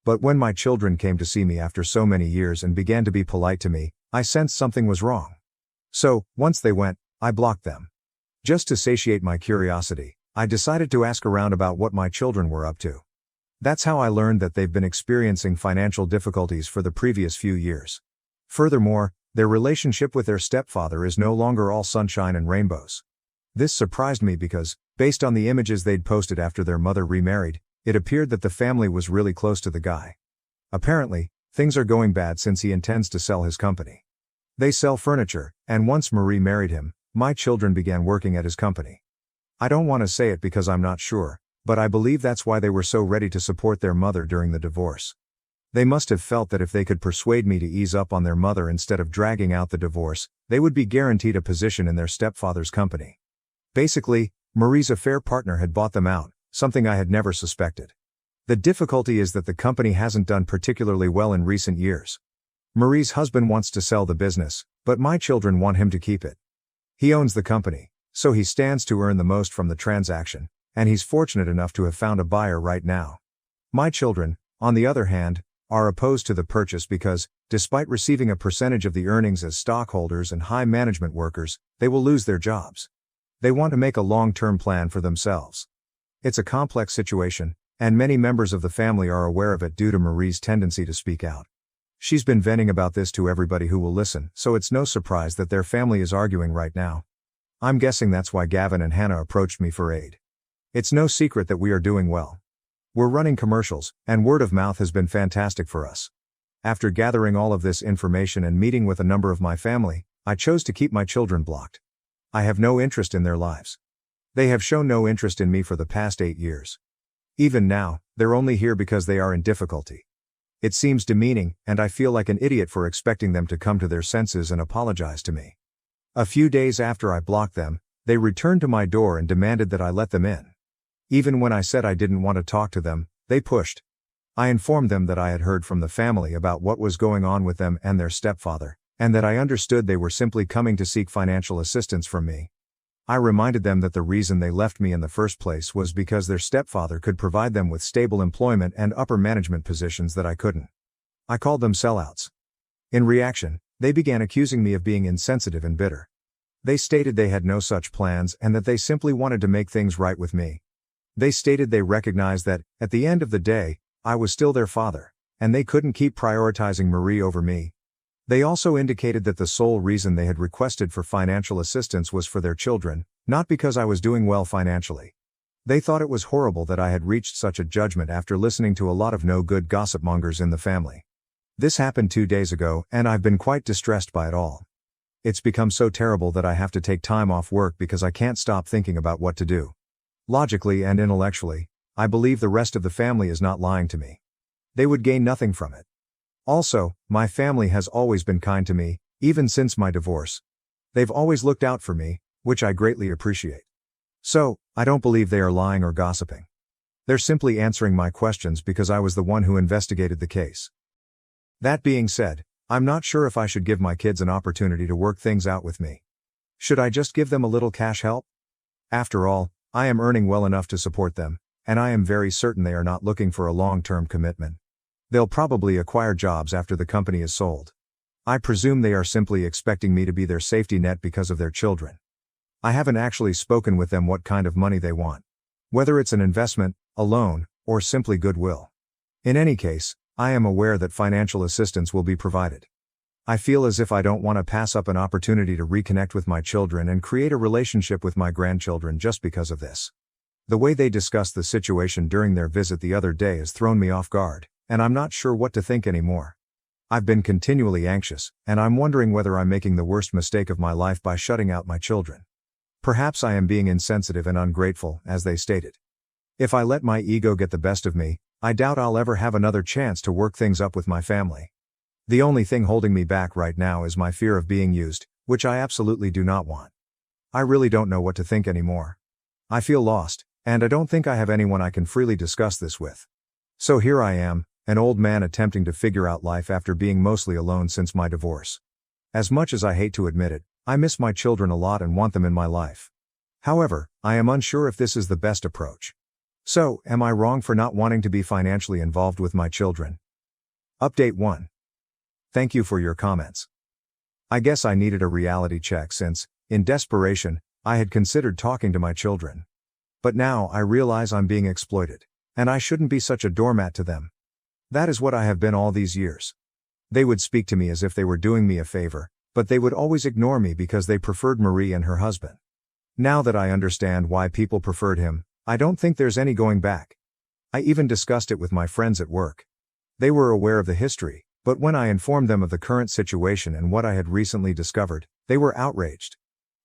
But when my children came to see me after so many years and began to be polite to me, I sensed something was wrong. So, once they went, I blocked them. Just to satiate my curiosity, I decided to ask around about what my children were up to. That's how I learned that they've been experiencing financial difficulties for the previous few years. Furthermore, their relationship with their stepfather is no longer all sunshine and rainbows. This surprised me because, based on the images they'd posted after their mother remarried, it appeared that the family was really close to the guy. Apparently, things are going bad since he intends to sell his company. They sell furniture, and once Marie married him, my children began working at his company. I don't want to say it because I'm not sure, but I believe that's why they were so ready to support their mother during the divorce. They must have felt that if they could persuade me to ease up on their mother instead of dragging out the divorce, they would be guaranteed a position in their stepfather's company. Basically, Marie's affair partner had bought them out, something I had never suspected. The difficulty is that the company hasn't done particularly well in recent years. Marie's husband wants to sell the business, but my children want him to keep it. He owns the company, so he stands to earn the most from the transaction, and he's fortunate enough to have found a buyer right now. My children, on the other hand, are opposed to the purchase because, despite receiving a percentage of the earnings as stockholders and high management workers, they will lose their jobs. They want to make a long-term plan for themselves. It's a complex situation, and many members of the family are aware of it due to Marie's tendency to speak out. She's been venting about this to everybody who will listen, so it's no surprise that their family is arguing right now. I'm guessing that's why Gavin and Hannah approached me for aid. It's no secret that we are doing well. We're running commercials, and word of mouth has been fantastic for us. After gathering all of this information and meeting with a number of my family, I chose to keep my children blocked. I have no interest in their lives. They have shown no interest in me for the past 8 years. Even now, they're only here because they are in difficulty. It seems demeaning, and I feel like an idiot for expecting them to come to their senses and apologize to me. A few days after I blocked them, they returned to my door and demanded that I let them in. Even when I said I didn't want to talk to them, they pushed. I informed them that I had heard from the family about what was going on with them and their stepfather, and that I understood they were simply coming to seek financial assistance from me. I reminded them that the reason they left me in the first place was because their stepfather could provide them with stable employment and upper management positions that I couldn't. I called them sellouts. In reaction, they began accusing me of being insensitive and bitter. They stated they had no such plans and that they simply wanted to make things right with me. They stated they recognized that, at the end of the day, I was still their father, and they couldn't keep prioritizing Marie over me. They also indicated that the sole reason they had requested for financial assistance was for their children, not because I was doing well financially. They thought it was horrible that I had reached such a judgment after listening to a lot of no-good gossip mongers in the family. This happened 2 days ago, and I've been quite distressed by it all. It's become so terrible that I have to take time off work because I can't stop thinking about what to do. Logically and intellectually, I believe the rest of the family is not lying to me. They would gain nothing from it. Also, my family has always been kind to me, even since my divorce. They've always looked out for me, which I greatly appreciate. So, I don't believe they are lying or gossiping. They're simply answering my questions because I was the one who investigated the case. That being said, I'm not sure if I should give my kids an opportunity to work things out with me. Should I just give them a little cash help? After all, I am earning well enough to support them, and I am very certain they are not looking for a long-term commitment. They'll probably acquire jobs after the company is sold. I presume they are simply expecting me to be their safety net because of their children. I haven't actually spoken with them what kind of money they want. Whether it's an investment, a loan, or simply goodwill. In any case, I am aware that financial assistance will be provided. I feel as if I don't want to pass up an opportunity to reconnect with my children and create a relationship with my grandchildren just because of this. The way they discussed the situation during their visit the other day has thrown me off guard, and I'm not sure what to think anymore. I've been continually anxious, and I'm wondering whether I'm making the worst mistake of my life by shutting out my children. Perhaps I am being insensitive and ungrateful, as they stated. If I let my ego get the best of me, I doubt I'll ever have another chance to work things up with my family. The only thing holding me back right now is my fear of being used, which I absolutely do not want. I really don't know what to think anymore. I feel lost, and I don't think I have anyone I can freely discuss this with. So here I am, an old man attempting to figure out life after being mostly alone since my divorce. As much as I hate to admit it, I miss my children a lot and want them in my life. However, I am unsure if this is the best approach. So, am I wrong for not wanting to be financially involved with my children? Update 1. Thank you for your comments. I guess I needed a reality check since, in desperation, I had considered talking to my children. But now I realize I'm being exploited, and I shouldn't be such a doormat to them. That is what I have been all these years. They would speak to me as if they were doing me a favor, but they would always ignore me because they preferred Marie and her husband. Now that I understand why people preferred him, I don't think there's any going back. I even discussed it with my friends at work. They were aware of the history, but when I informed them of the current situation and what I had recently discovered, they were outraged.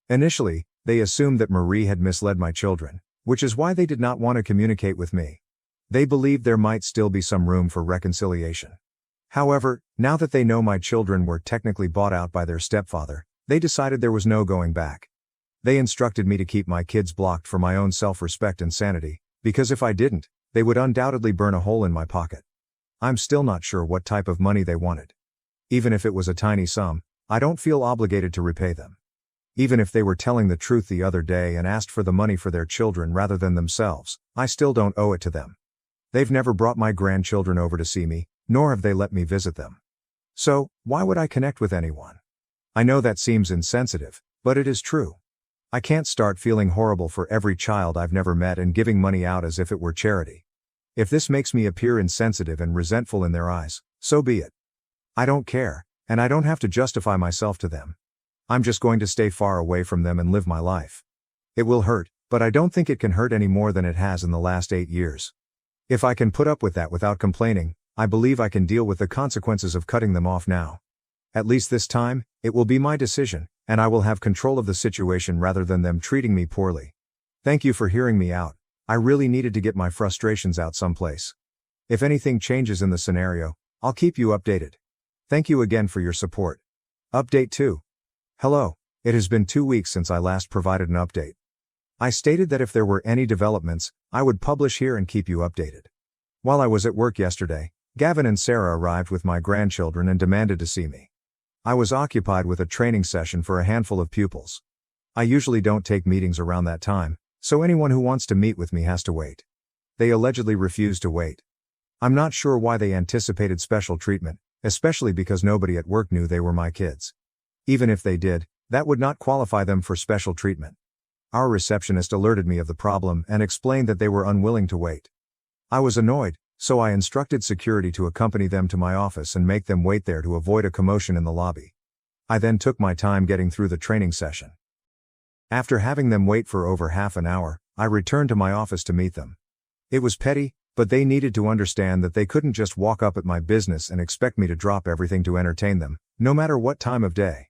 Initially, they assumed that Marie had misled my children, which is why they did not want to communicate with me. They believed there might still be some room for reconciliation. However, now that they know my children were technically bought out by their stepfather, they decided there was no going back. They instructed me to keep my kids blocked for my own self-respect and sanity, because if I didn't, they would undoubtedly burn a hole in my pocket. I'm still not sure what type of money they wanted. Even if it was a tiny sum, I don't feel obligated to repay them. Even if they were telling the truth the other day and asked for the money for their children rather than themselves, I still don't owe it to them. They've never brought my grandchildren over to see me, nor have they let me visit them. So, why would I connect with anyone? I know that seems insensitive, but it is true. I can't start feeling horrible for every child I've never met and giving money out as if it were charity. If this makes me appear insensitive and resentful in their eyes, so be it. I don't care, and I don't have to justify myself to them. I'm just going to stay far away from them and live my life. It will hurt, but I don't think it can hurt any more than it has in the last 8 years. If I can put up with that without complaining, I believe I can deal with the consequences of cutting them off now. At least this time, it will be my decision, and I will have control of the situation rather than them treating me poorly. Thank you for hearing me out. I really needed to get my frustrations out someplace. If anything changes in the scenario, I'll keep you updated. Thank you again for your support. Update 2. Hello, it has been 2 weeks since I last provided an update. I stated that if there were any developments, I would publish here and keep you updated. While I was at work yesterday, Gavin and Sarah arrived with my grandchildren and demanded to see me. I was occupied with a training session for a handful of pupils. I usually don't take meetings around that time, so anyone who wants to meet with me has to wait. They allegedly refused to wait. I'm not sure why they anticipated special treatment, especially because nobody at work knew they were my kids. Even if they did, that would not qualify them for special treatment. Our receptionist alerted me of the problem and explained that they were unwilling to wait. I was annoyed, so I instructed security to accompany them to my office and make them wait there to avoid a commotion in the lobby. I then took my time getting through the training session. After having them wait for over half an hour, I returned to my office to meet them. It was petty, but they needed to understand that they couldn't just walk up at my business and expect me to drop everything to entertain them, no matter what time of day.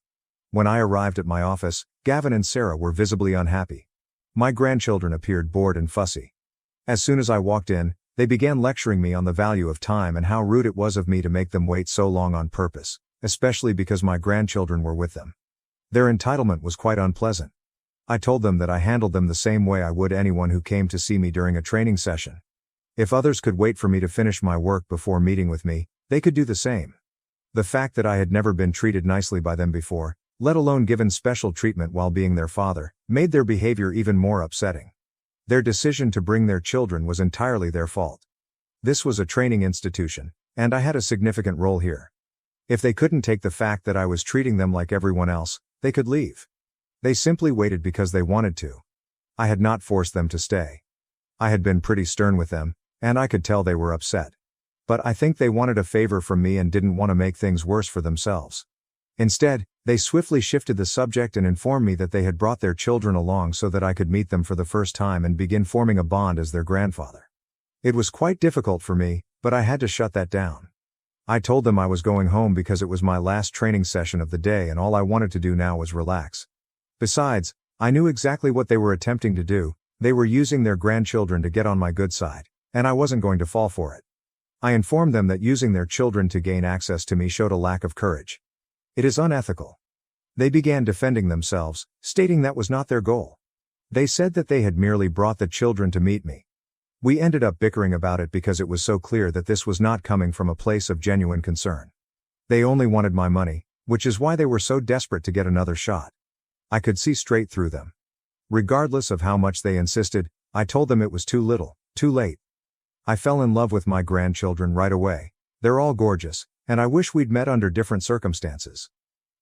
When I arrived at my office, Gavin and Sarah were visibly unhappy. My grandchildren appeared bored and fussy. As soon as I walked in, they began lecturing me on the value of time and how rude it was of me to make them wait so long on purpose, especially because my grandchildren were with them. Their entitlement was quite unpleasant. I told them that I handled them the same way I would anyone who came to see me during a training session. If others could wait for me to finish my work before meeting with me, they could do the same. The fact that I had never been treated nicely by them before, let alone given special treatment while being their father, made their behavior even more upsetting. Their decision to bring their children was entirely their fault. This was a training institution, and I had a significant role here. If they couldn't take the fact that I was treating them like everyone else, they could leave. They simply waited because they wanted to. I had not forced them to stay. I had been pretty stern with them, and I could tell they were upset. But I think they wanted a favor from me and didn't want to make things worse for themselves. Instead, they swiftly shifted the subject and informed me that they had brought their children along so that I could meet them for the first time and begin forming a bond as their grandfather. It was quite difficult for me, But I had to shut that down. I told them I was going home because it was my last training session of the day and all I wanted to do now was relax. Besides, I knew exactly what they were attempting to do. They were using their grandchildren to get on my good side, and I wasn't going to fall for it. I informed them that using their children to gain access to me showed a lack of courage. It is unethical. They began defending themselves, stating that was not their goal. They said that they had merely brought the children to meet me. We ended up bickering about it because it was so clear that this was not coming from a place of genuine concern. They only wanted my money, which is why they were so desperate to get another shot. I could see straight through them. Regardless of how much they insisted, I told them it was too little, too late. I fell in love with my grandchildren right away. They're all gorgeous, and I wish we'd met under different circumstances.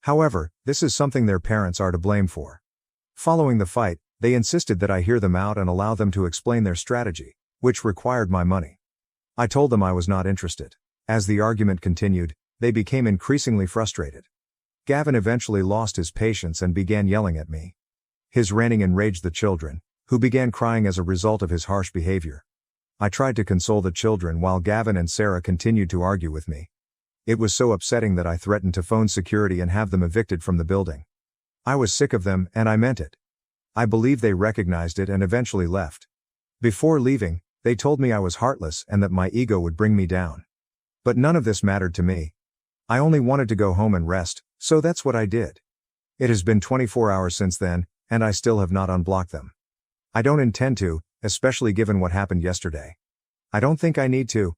However, this is something their parents are to blame for. Following the fight, they insisted that I hear them out and allow them to explain their strategy, which required my money. I told them I was not interested. As the argument continued, they became increasingly frustrated. Gavin eventually lost his patience and began yelling at me. His ranting enraged the children, who began crying as a result of his harsh behavior. I tried to console the children while Gavin and Sarah continued to argue with me. It was so upsetting that I threatened to phone security and have them evicted from the building. I was sick of them, and I meant it. I believe they recognized it and eventually left. Before leaving, they told me I was heartless and that my ego would bring me down. But none of this mattered to me. I only wanted to go home and rest, so that's what I did. It has been 24 hours since then, and I still have not unblocked them. I don't intend to, especially given what happened yesterday. I don't think I need to.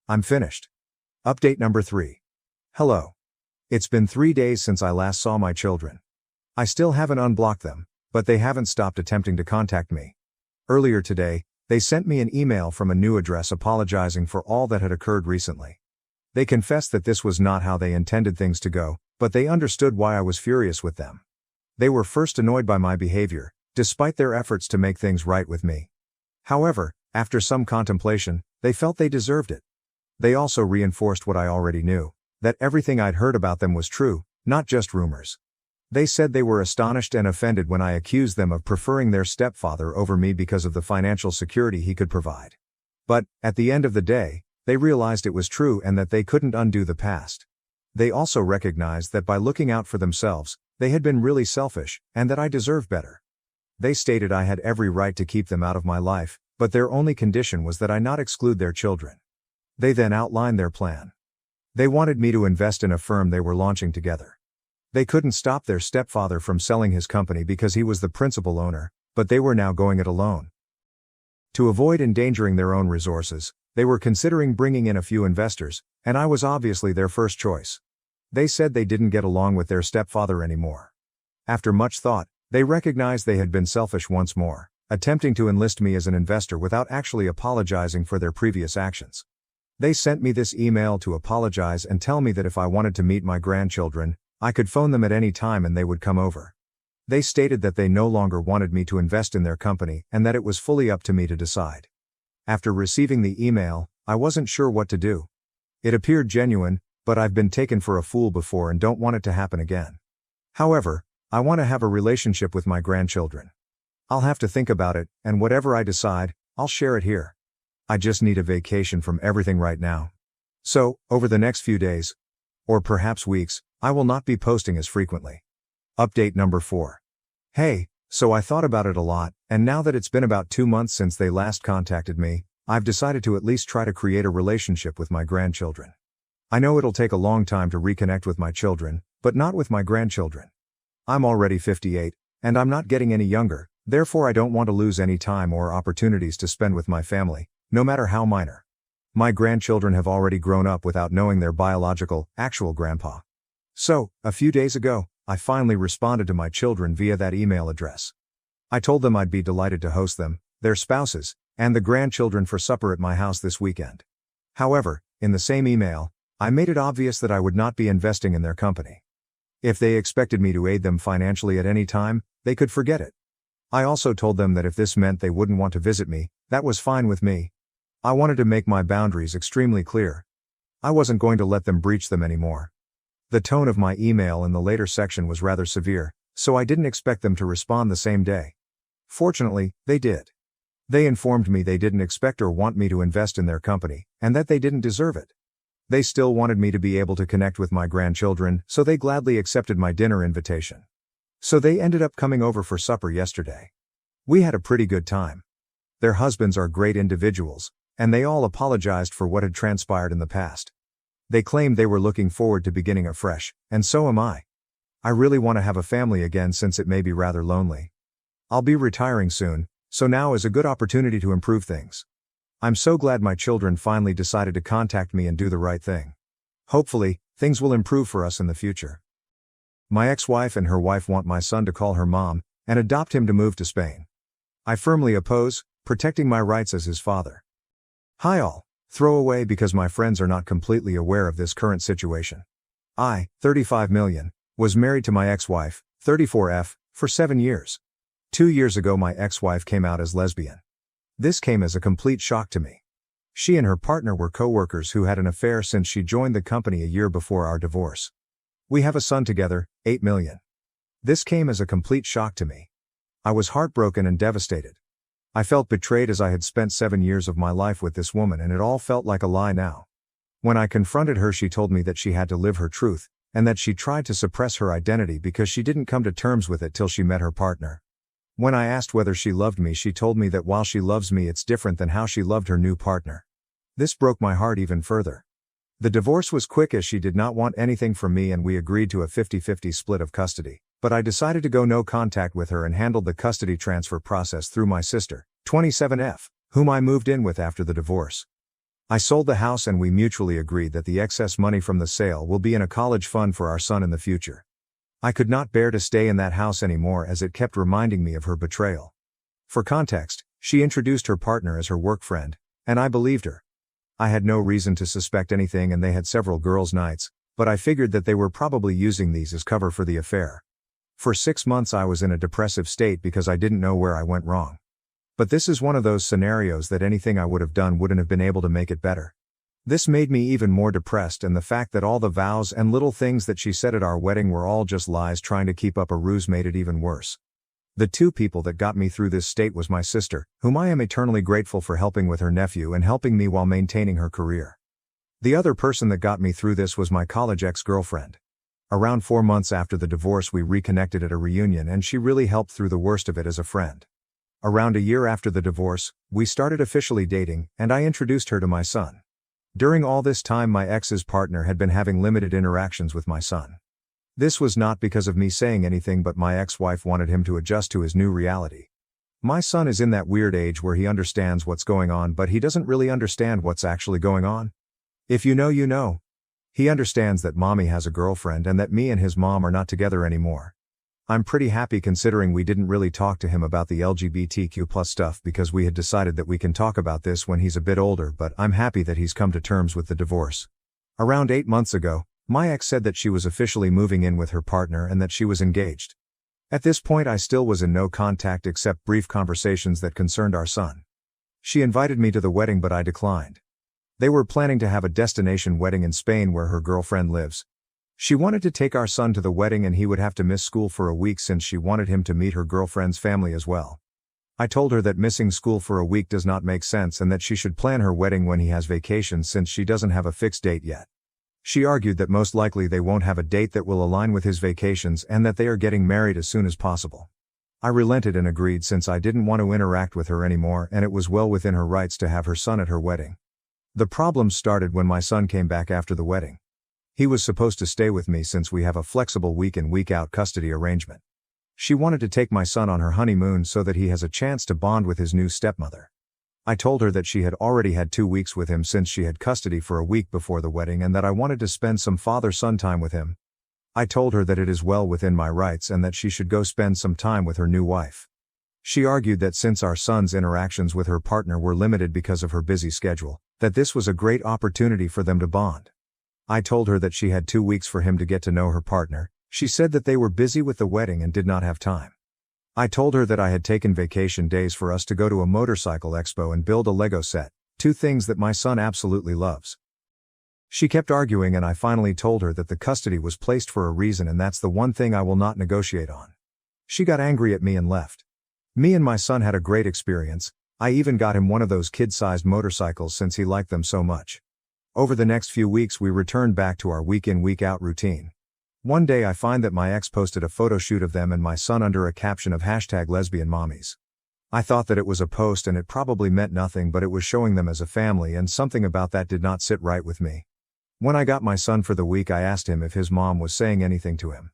I'm finished. Update number 3. Hello. It's been 3 days since I last saw my children. I still haven't unblocked them, but they haven't stopped attempting to contact me. Earlier today, they sent me an email from a new address apologizing for all that had occurred recently. They confessed that this was not how they intended things to go, but they understood why I was furious with them. They were first annoyed by my behavior, despite their efforts to make things right with me. However, after some contemplation, they felt they deserved it. They also reinforced what I already knew, that everything I'd heard about them was true, not just rumors. They said they were astonished and offended when I accused them of preferring their stepfather over me because of the financial security he could provide. But, at the end of the day, they realized it was true and that they couldn't undo the past. They also recognized that by looking out for themselves, they had been really selfish, and that I deserved better. They stated I had every right to keep them out of my life, but their only condition was that I not exclude their children. They then outlined their plan. They wanted me to invest in a firm they were launching together. They couldn't stop their stepfather from selling his company because he was the principal owner, but they were now going it alone. To avoid endangering their own resources, they were considering bringing in a few investors, and I was obviously their first choice. They said they didn't get along with their stepfather anymore. After much thought, they recognized they had been selfish once more, attempting to enlist me as an investor without actually apologizing for their previous actions. They sent me this email to apologize and tell me that if I wanted to meet my grandchildren, I could phone them at any time and they would come over. They stated that they no longer wanted me to invest in their company and that it was fully up to me to decide. After receiving the email, I wasn't sure what to do. It appeared genuine, but I've been taken for a fool before and don't want it to happen again. However, I want to have a relationship with my grandchildren. I'll have to think about it, and whatever I decide, I'll share it here. I just need a vacation from everything right now. So, over the next few days, or perhaps weeks, I will not be posting as frequently. Update number 4. Hey, so I thought about it a lot, and now that it's been about 2 months since they last contacted me, I've decided to at least try to create a relationship with my grandchildren. I know it'll take a long time to reconnect with my children, but not with my grandchildren. I'm already 58, and I'm not getting any younger, therefore I don't want to lose any time or opportunities to spend with my family, no matter how minor. My grandchildren have already grown up without knowing their biological, actual grandpa. So, a few days ago, I finally responded to my children via that email address. I told them I'd be delighted to host them, their spouses, and the grandchildren for supper at my house this weekend. However, in the same email, I made it obvious that I would not be investing in their company. If they expected me to aid them financially at any time, they could forget it. I also told them that if this meant they wouldn't want to visit me, that was fine with me. I wanted to make my boundaries extremely clear. I wasn't going to let them breach them anymore. The tone of my email in the later section was rather severe, so I didn't expect them to respond the same day. Fortunately, they did. They informed me they didn't expect or want me to invest in their company, and that they didn't deserve it. They still wanted me to be able to connect with my grandchildren, so they gladly accepted my dinner invitation. So they ended up coming over for supper yesterday. We had a pretty good time. Their husbands are great individuals, and they all apologized for what had transpired in the past. They claimed they were looking forward to beginning afresh, and so am I. I really want to have a family again since it may be rather lonely. I'll be retiring soon, so now is a good opportunity to improve things. I'm so glad my children finally decided to contact me and do the right thing. Hopefully, things will improve for us in the future. My ex-wife and her wife want my son to call her mom and adopt him to move to Spain. I firmly oppose, protecting my rights as his father. Hi all. Throw away because my friends are not completely aware of this current situation. I, 35 million, was married to my ex-wife, 34F, for 7 years. 2 years ago my ex-wife came out as lesbian. This came as a complete shock to me. She and her partner were co-workers who had an affair since she joined the company a year before our divorce. We have a son together, 8 million. This came as a complete shock to me. I was heartbroken and devastated. I felt betrayed as I had spent 7 years of my life with this woman and it all felt like a lie now. When I confronted her she told me that she had to live her truth, and that she tried to suppress her identity because she didn't come to terms with it till she met her partner. When I asked whether she loved me she told me that while she loves me it's different than how she loved her new partner. This broke my heart even further. The divorce was quick as she did not want anything from me and we agreed to a 50-50 split of custody, but I decided to go no contact with her and handled the custody transfer process through my sister, 27F, whom I moved in with after the divorce. I sold the house and we mutually agreed that the excess money from the sale will be in a college fund for our son in the future. I could not bear to stay in that house anymore as it kept reminding me of her betrayal. For context, she introduced her partner as her work friend, and I believed her. I had no reason to suspect anything and they had several girls' nights, but I figured that they were probably using these as cover for the affair. For 6 months I was in a depressive state because I didn't know where I went wrong. But this is one of those scenarios that anything I would have done wouldn't have been able to make it better. This made me even more depressed, and the fact that all the vows and little things that she said at our wedding were all just lies trying to keep up a ruse made it even worse. The two people that got me through this state was my sister, whom I am eternally grateful for helping with her nephew and helping me while maintaining her career. The other person that got me through this was my college ex-girlfriend. Around 4 months after the divorce we reconnected at a reunion and she really helped through the worst of it as a friend. Around a year after the divorce, we started officially dating, and I introduced her to my son. During all this time my ex's partner had been having limited interactions with my son. This was not because of me saying anything, but my ex-wife wanted him to adjust to his new reality. My son is in that weird age where he understands what's going on but he doesn't really understand what's actually going on. If you know you know. He understands that mommy has a girlfriend and that me and his mom are not together anymore. I'm pretty happy considering we didn't really talk to him about the LGBTQ+ stuff because we had decided that we can talk about this when he's a bit older, but I'm happy that he's come to terms with the divorce. Around 8 months ago, my ex said that she was officially moving in with her partner and that she was engaged. At this point I still was in no contact except brief conversations that concerned our son. She invited me to the wedding but I declined. They were planning to have a destination wedding in Spain where her girlfriend lives. She wanted to take our son to the wedding and he would have to miss school for a week since she wanted him to meet her girlfriend's family as well. I told her that missing school for a week does not make sense and that she should plan her wedding when he has vacation since she doesn't have a fixed date yet. She argued that most likely they won't have a date that will align with his vacations and that they are getting married as soon as possible. I relented and agreed since I didn't want to interact with her anymore and it was well within her rights to have her son at her wedding. The problems started when my son came back after the wedding. He was supposed to stay with me since we have a flexible week in week out custody arrangement. She wanted to take my son on her honeymoon so that he has a chance to bond with his new stepmother. I told her that she had already had 2 weeks with him since she had custody for a week before the wedding and that I wanted to spend some father-son time with him. I told her that it is well within my rights and that she should go spend some time with her new wife. She argued that since our son's interactions with her partner were limited because of her busy schedule, that this was a great opportunity for them to bond. I told her that she had 2 weeks for him to get to know her partner. She said that they were busy with the wedding and did not have time. I told her that I had taken vacation days for us to go to a motorcycle expo and build a Lego set, 2 things that my son absolutely loves. She kept arguing and I finally told her that the custody was placed for a reason and that's the one thing I will not negotiate on. She got angry at me and left. Me and my son had a great experience, I even got him one of those kid-sized motorcycles since he liked them so much. Over the next few weeks we returned back to our week-in week-out routine. One day I find that my ex posted a photo shoot of them and my son under a caption of #lesbianmommies. I thought that it was a post and it probably meant nothing, but it was showing them as a family, and something about that did not sit right with me. When I got my son for the week, I asked him if his mom was saying anything to him.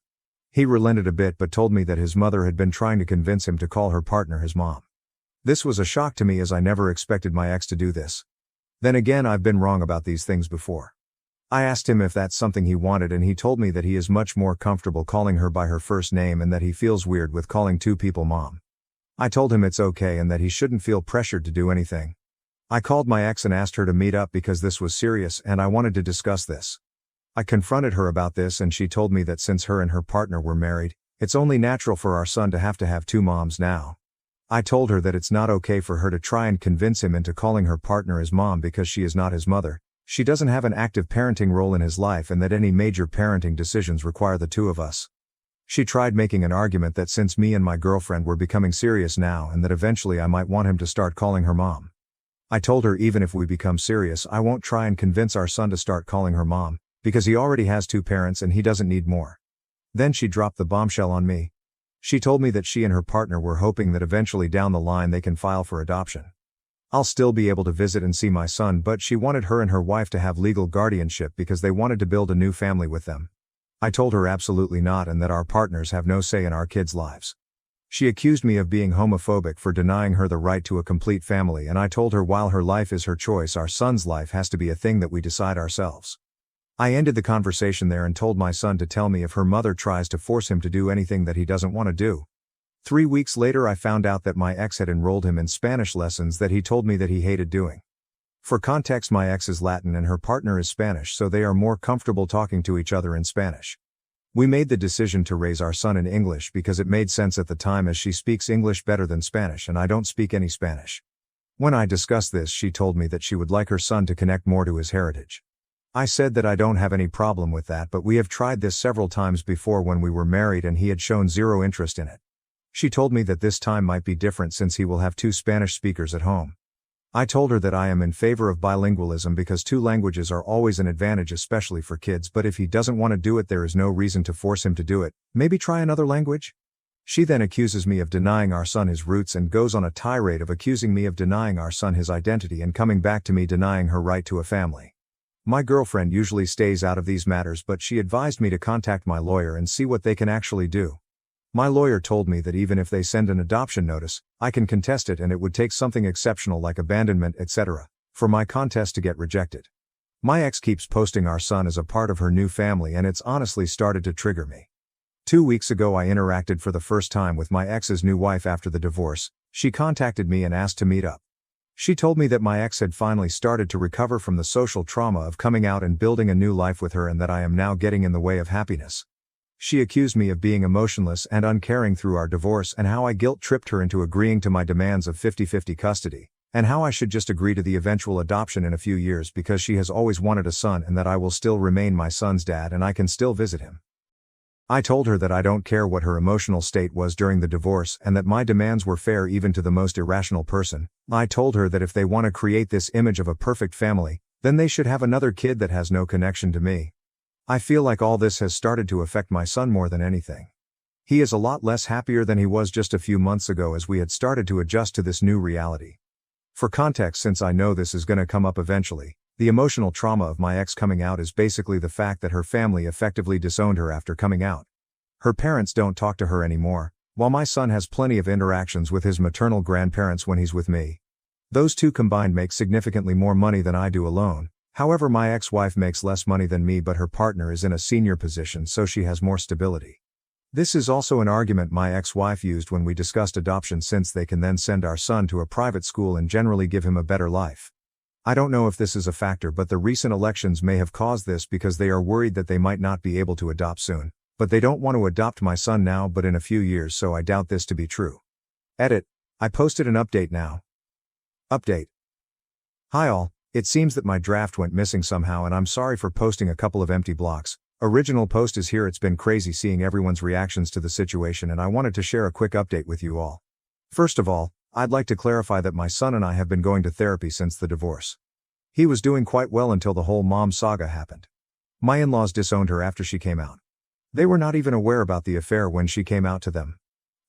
He relented a bit but told me that his mother had been trying to convince him to call her partner his mom. This was a shock to me as I never expected my ex to do this. Then again, I've been wrong about these things before. I asked him if that's something he wanted and he told me that he is much more comfortable calling her by her first name and that he feels weird with calling two people mom. I told him it's okay and that he shouldn't feel pressured to do anything. I called my ex and asked her to meet up because this was serious and I wanted to discuss this. I confronted her about this and she told me that since her and her partner were married, it's only natural for our son to have two moms now. I told her that it's not okay for her to try and convince him into calling her partner his mom because she is not his mother. She doesn't have an active parenting role in his life and that any major parenting decisions require the two of us. She tried making an argument that since me and my girlfriend were becoming serious now and that eventually I might want him to start calling her mom. I told her even if we become serious, I won't try and convince our son to start calling her mom, because he already has two parents and he doesn't need more. Then she dropped the bombshell on me. She told me that she and her partner were hoping that eventually down the line they can file for adoption. I'll still be able to visit and see my son, but she wanted her and her wife to have legal guardianship because they wanted to build a new family with them. I told her absolutely not and that our partners have no say in our kids' lives. She accused me of being homophobic for denying her the right to a complete family, and I told her while her life is her choice, our son's life has to be a thing that we decide ourselves. I ended the conversation there and told my son to tell me if her mother tries to force him to do anything that he doesn't want to do. 3 weeks later I found out that my ex had enrolled him in Spanish lessons that he told me that he hated doing. For context, my ex is Latin and her partner is Spanish, so they are more comfortable talking to each other in Spanish. We made the decision to raise our son in English because it made sense at the time, as she speaks English better than Spanish and I don't speak any Spanish. When I discussed this, she told me that she would like her son to connect more to his heritage. I said that I don't have any problem with that, but we have tried this several times before when we were married and he had shown zero interest in it. She told me that this time might be different since he will have two Spanish speakers at home. I told her that I am in favor of bilingualism because two languages are always an advantage, especially for kids, but if he doesn't want to do it, there is no reason to force him to do it. Maybe try another language? She then accuses me of denying our son his roots and goes on a tirade of accusing me of denying our son his identity and coming back to me denying her right to a family. My girlfriend usually stays out of these matters, but she advised me to contact my lawyer and see what they can actually do. My lawyer told me that even if they send an adoption notice, I can contest it and it would take something exceptional like abandonment, etc., for my contest to get rejected. My ex keeps posting our son as a part of her new family and it's honestly started to trigger me. 2 weeks ago I interacted for the first time with my ex's new wife after the divorce. She contacted me and asked to meet up. She told me that my ex had finally started to recover from the social trauma of coming out and building a new life with her and that I am now getting in the way of happiness. She accused me of being emotionless and uncaring through our divorce and how I guilt-tripped her into agreeing to my demands of 50-50 custody, and how I should just agree to the eventual adoption in a few years because she has always wanted a son and that I will still remain my son's dad and I can still visit him. I told her that I don't care what her emotional state was during the divorce and that my demands were fair even to the most irrational person. I told her that if they want to create this image of a perfect family, then they should have another kid that has no connection to me. I feel like all this has started to affect my son more than anything. He is a lot less happier than he was just a few months ago as we had started to adjust to this new reality. For context, since I know this is going to come up eventually, the emotional trauma of my ex coming out is basically the fact that her family effectively disowned her after coming out. Her parents don't talk to her anymore, while my son has plenty of interactions with his maternal grandparents when he's with me. Those two combined make significantly more money than I do alone. However, my ex-wife makes less money than me, but her partner is in a senior position, so she has more stability. This is also an argument my ex-wife used when we discussed adoption, since they can then send our son to a private school and generally give him a better life. I don't know if this is a factor, but the recent elections may have caused this because they are worried that they might not be able to adopt soon, but they don't want to adopt my son now but in a few years, so I doubt this to be true. Edit. I posted an update now. Update. Hi all. It seems that my draft went missing somehow and I'm sorry for posting a couple of empty blocks. Original post is here. It's been crazy seeing everyone's reactions to the situation and I wanted to share a quick update with you all. First of all, I'd like to clarify that my son and I have been going to therapy since the divorce. He was doing quite well until the whole mom saga happened. My in-laws disowned her after she came out. They were not even aware about the affair when she came out to them.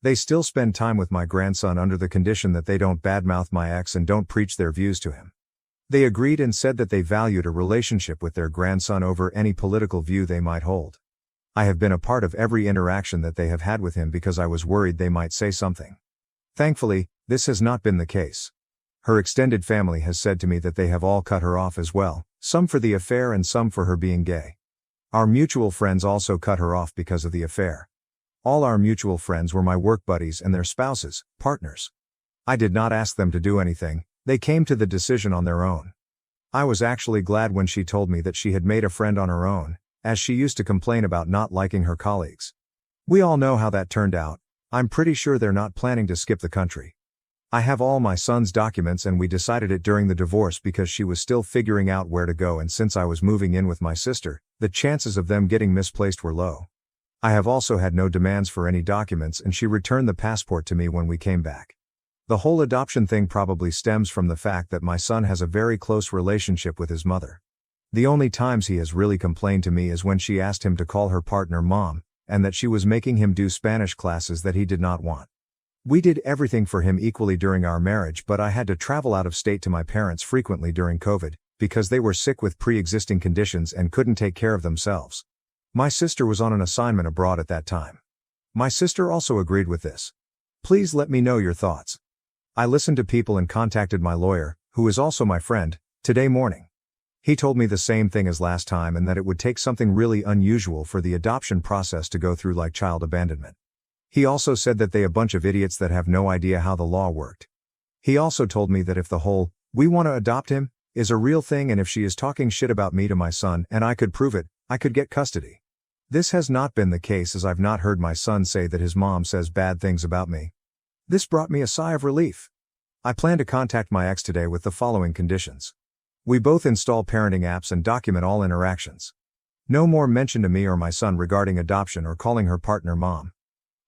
They still spend time with my grandson under the condition that they don't badmouth my ex and don't preach their views to him. They agreed and said that they valued a relationship with their grandson over any political view they might hold. I have been a part of every interaction that they have had with him because I was worried they might say something. Thankfully, this has not been the case. Her extended family has said to me that they have all cut her off as well, some for the affair and some for her being gay. Our mutual friends also cut her off because of the affair. All our mutual friends were my work buddies and their spouses, partners. I did not ask them to do anything, they came to the decision on their own. I was actually glad when she told me that she had made a friend on her own, as she used to complain about not liking her colleagues. We all know how that turned out. I'm pretty sure they're not planning to skip the country. I have all my son's documents and we decided it during the divorce because she was still figuring out where to go, and since I was moving in with my sister, the chances of them getting misplaced were low. I have also had no demands for any documents and she returned the passport to me when we came back. The whole adoption thing probably stems from the fact that my son has a very close relationship with his mother. The only times he has really complained to me is when she asked him to call her partner mom, and that she was making him do Spanish classes that he did not want. We did everything for him equally during our marriage, but I had to travel out of state to my parents frequently during COVID, because they were sick with pre-existing conditions and couldn't take care of themselves. My sister was on an assignment abroad at that time. My sister also agreed with this. Please let me know your thoughts. I listened to people and contacted my lawyer, who is also my friend, today morning. He told me the same thing as last time, and that it would take something really unusual for the adoption process to go through like child abandonment. He also said that they a bunch of idiots that have no idea how the law worked. He also told me that if the whole, "we want to adopt him," is a real thing, and if she is talking shit about me to my son and I could prove it, I could get custody. This has not been the case, as I've not heard my son say that his mom says bad things about me. This brought me a sigh of relief. I plan to contact my ex today with the following conditions. We both install parenting apps and document all interactions. No more mention to me or my son regarding adoption or calling her partner mom.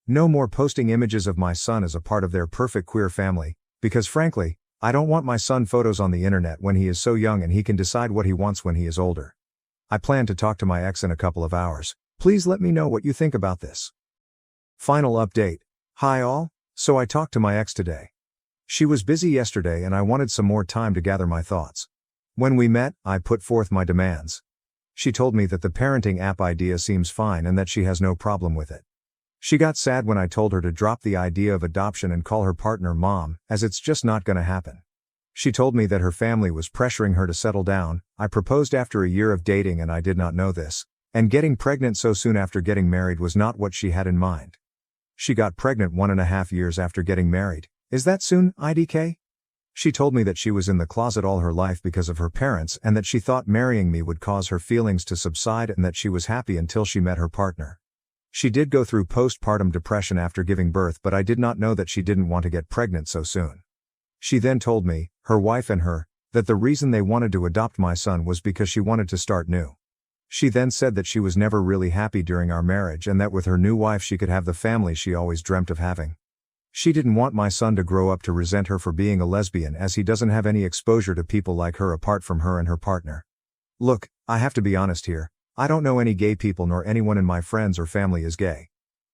No more posting images of my son as a part of their perfect queer family, because frankly, I don't want my son photos on the internet when he is so young and he can decide what he wants when he is older. I plan to talk to my ex in a couple of hours. Please let me know what you think about this. Final update. Hi all, so I talked to my ex today. She was busy yesterday and I wanted some more time to gather my thoughts. When we met, I put forth my demands. She told me that the parenting app idea seems fine and that she has no problem with it. She got sad when I told her to drop the idea of adoption and call her partner mom, as it's just not gonna happen. She told me that her family was pressuring her to settle down. I proposed after a year of dating and I did not know this, and getting pregnant so soon after getting married was not what she had in mind. She got pregnant 1.5 years after getting married. Is that soon, IDK? She told me that she was in the closet all her life because of her parents and that she thought marrying me would cause her feelings to subside and that she was happy until she met her partner. She did go through postpartum depression after giving birth, but I did not know that she didn't want to get pregnant so soon. She then told me, her wife and her, that the reason they wanted to adopt my son was because she wanted to start new. She then said that she was never really happy during our marriage and that with her new wife she could have the family she always dreamt of having. She didn't want my son to grow up to resent her for being a lesbian, as he doesn't have any exposure to people like her apart from her and her partner. Look, I have to be honest here. I don't know any gay people, nor anyone in my friends or family is gay.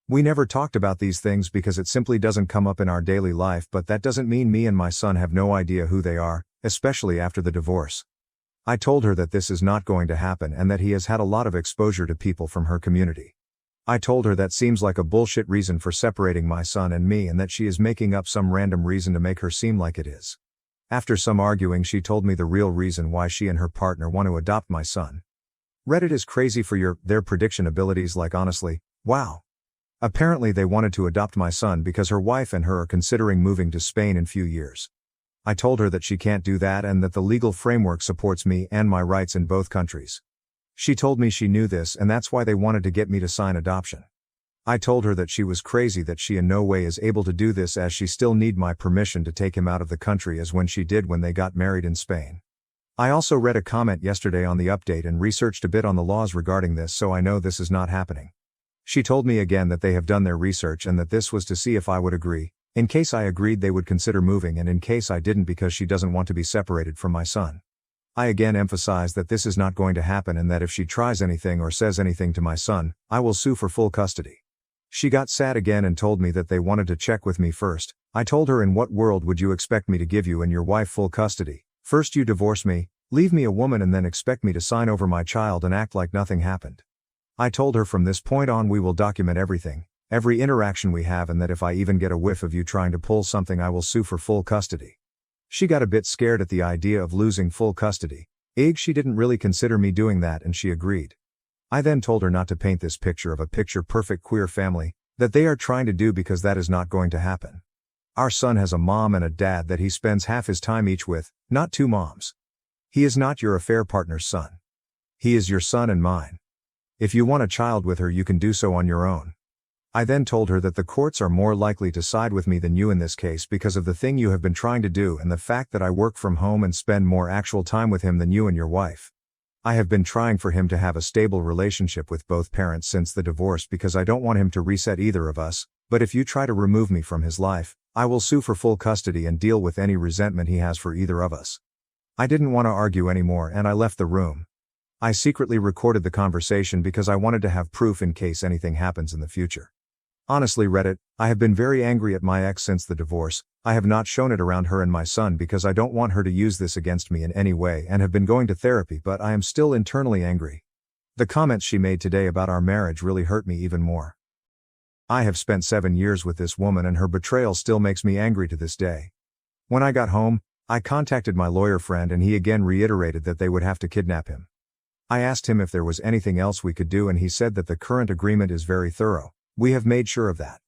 We never talked about these things because it simply doesn't come up in our daily life, but that doesn't mean me and my son have no idea who they are, especially after the divorce. I told her that this is not going to happen and that he has had a lot of exposure to people from her community. I told her that seems like a bullshit reason for separating my son and me and that she is making up some random reason to make her seem like it is. After some arguing, she told me the real reason why she and her partner want to adopt my son. Reddit is crazy for their prediction abilities, like honestly, wow. Apparently they wanted to adopt my son because her wife and her are considering moving to Spain in few years. I told her that she can't do that and that the legal framework supports me and my rights in both countries. She told me she knew this and that's why they wanted to get me to sign adoption. I told her that she was crazy, that she in no way is able to do this, as she still need my permission to take him out of the country as when she did when they got married in Spain. I also read a comment yesterday on the update and researched a bit on the laws regarding this, so I know this is not happening. She told me again that they have done their research and that this was to see if I would agree, In case I agreed, they would consider moving, and in case I didn't, because she doesn't want to be separated from my son. I again emphasized that this is not going to happen, and that if she tries anything or says anything to my son, I will sue for full custody. She got sad again and told me that they wanted to check with me first. I told her, in what world would you expect me to give you and your wife full custody? First you divorce me, leave me a woman, and then expect me to sign over my child and act like nothing happened. I told her from this point on we will document everything, every interaction we have, and that if I even get a whiff of you trying to pull something, I will sue for full custody. She got a bit scared at the idea of losing full custody. She didn't really consider me doing that, and she agreed. I then told her not to paint this picture of a picture-perfect queer family that they are trying to do, because that is not going to happen. Our son has a mom and a dad that he spends half his time each with, not two moms. He is not your affair partner's son. He is your son and mine. If you want a child with her, you can do so on your own. I then told her that the courts are more likely to side with me than you in this case because of the thing you have been trying to do and the fact that I work from home and spend more actual time with him than you and your wife. I have been trying for him to have a stable relationship with both parents since the divorce because I don't want him to reset either of us, but if you try to remove me from his life, I will sue for full custody and deal with any resentment he has for either of us. I didn't want to argue anymore and I left the room. I secretly recorded the conversation because I wanted to have proof in case anything happens in the future. Honestly, Reddit, I have been very angry at my ex since the divorce. I have not shown it around her and my son because I don't want her to use this against me in any way, and have been going to therapy, but I am still internally angry. The comments she made today about our marriage really hurt me even more. I have spent 7 years with this woman and her betrayal still makes me angry to this day. When I got home, I contacted my lawyer friend and he again reiterated that they would have to kidnap him. I asked him if there was anything else we could do and he said that the current agreement is very thorough. We have made sure of that.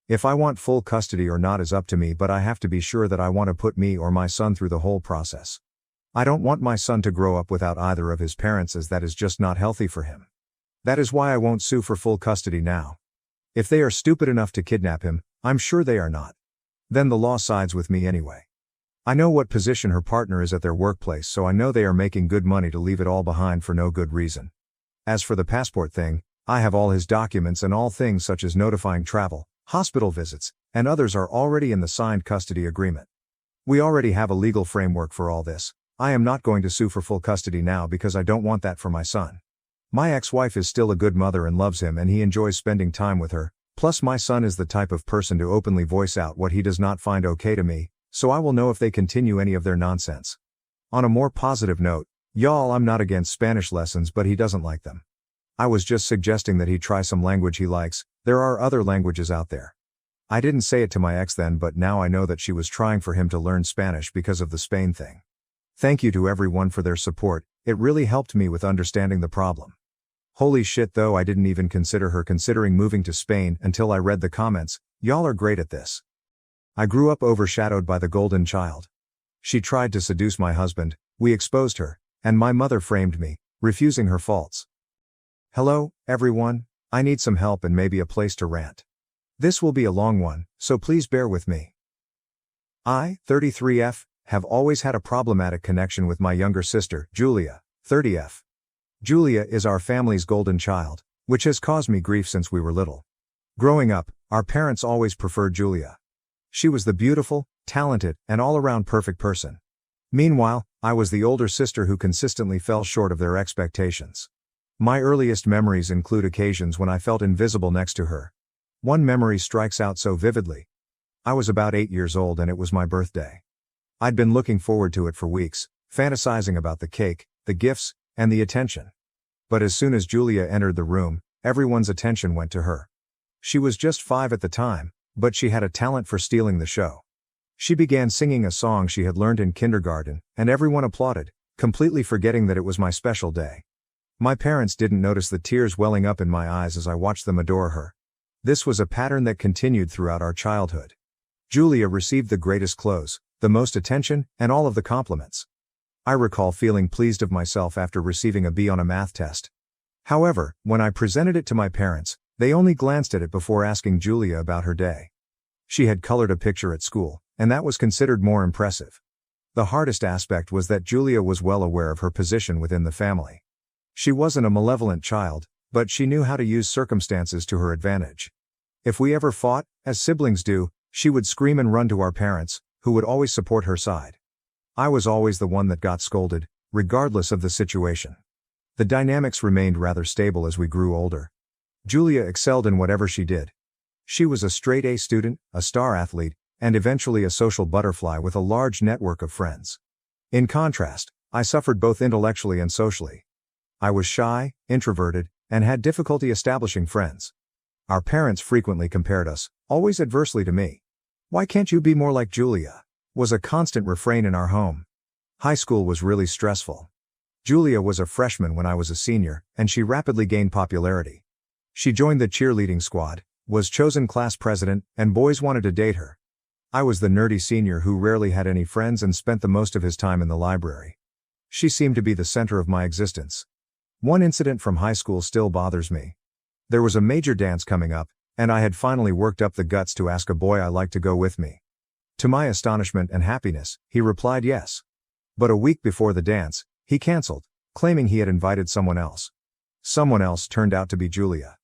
If I want full custody or not is up to me, but I have to be sure that I want to put me or my son through the whole process. I don't want my son to grow up without either of his parents, as that is just not healthy for him. That is why I won't sue for full custody now. If they are stupid enough to kidnap him, I'm sure they are not. Then the law sides with me anyway. I know what position her partner is at their workplace, so I know they are making good money to leave it all behind for no good reason. As for the passport thing, I have all his documents, and all things such as notifying travel, hospital visits, and others are already in the signed custody agreement. We already have a legal framework for all this. I am not going to sue for full custody now because I don't want that for my son. My ex-wife is still a good mother and loves him, and he enjoys spending time with her. Plus my son is the type of person to openly voice out what he does not find okay to me, so I will know if they continue any of their nonsense. On a more positive note, y'all, I'm not against Spanish lessons, but he doesn't like them. I was just suggesting that he try some language he likes. There are other languages out there. I didn't say it to my ex then, but now I know that she was trying for him to learn Spanish because of the Spain thing. Thank you to everyone for their support. It really helped me with understanding the problem. Holy shit though, I didn't even consider her considering moving to Spain until I read the comments. Y'all are great at this. I grew up overshadowed by the golden child. She tried to seduce my husband, we exposed her, and my mother framed me, refusing her faults. Hello, everyone, I need some help and maybe a place to rant. This will be a long one, so please bear with me. I, 33F, have always had a problematic connection with my younger sister, Julia, 30F. Julia is our family's golden child, which has caused me grief since we were little. Growing up, our parents always preferred Julia. She was the beautiful, talented, and all-around perfect person. Meanwhile, I was the older sister who consistently fell short of their expectations. My earliest memories include occasions when I felt invisible next to her. One memory strikes out so vividly. I was about 8 years old and it was my birthday. I'd been looking forward to it for weeks, fantasizing about the cake, the gifts, and the attention. But as soon as Julia entered the room, everyone's attention went to her. She was just 5 at the time, but she had a talent for stealing the show. She began singing a song she had learned in kindergarten, and everyone applauded, completely forgetting that it was my special day. My parents didn't notice the tears welling up in my eyes as I watched them adore her. This was a pattern that continued throughout our childhood. Julia received the greatest clothes, the most attention, and all of the compliments. I recall feeling pleased of myself after receiving a B on a math test. However, when I presented it to my parents, they only glanced at it before asking Julia about her day. She had colored a picture at school, and that was considered more impressive. The hardest aspect was that Julia was well aware of her position within the family. She wasn't a malevolent child, but she knew how to use circumstances to her advantage. If we ever fought, as siblings do, She would scream and run to our parents, who would always support her side. I was always the one that got scolded, regardless of the situation. The dynamics remained rather stable as we grew older. Julia excelled in whatever she did. She was a straight A student, a star athlete, and eventually a social butterfly with a large network of friends. In contrast, I suffered both intellectually and socially. I was shy, introverted, and had difficulty establishing friends. Our parents frequently compared us, always adversely to me. "Why can't you be more like Julia?" was a constant refrain in our home. High school was really stressful. Julia was a freshman when I was a senior, and she rapidly gained popularity. She joined the cheerleading squad, was chosen class president, and boys wanted to date her. I was the nerdy senior who rarely had any friends and spent the most of his time in the library. She seemed to be the center of my existence. One incident from high school still bothers me. There was a major dance coming up, and I had finally worked up the guts to ask a boy I liked to go with me. To my astonishment and happiness, he replied yes. But a week before the dance, he canceled, claiming he had invited someone else. Someone else turned out to be Julia.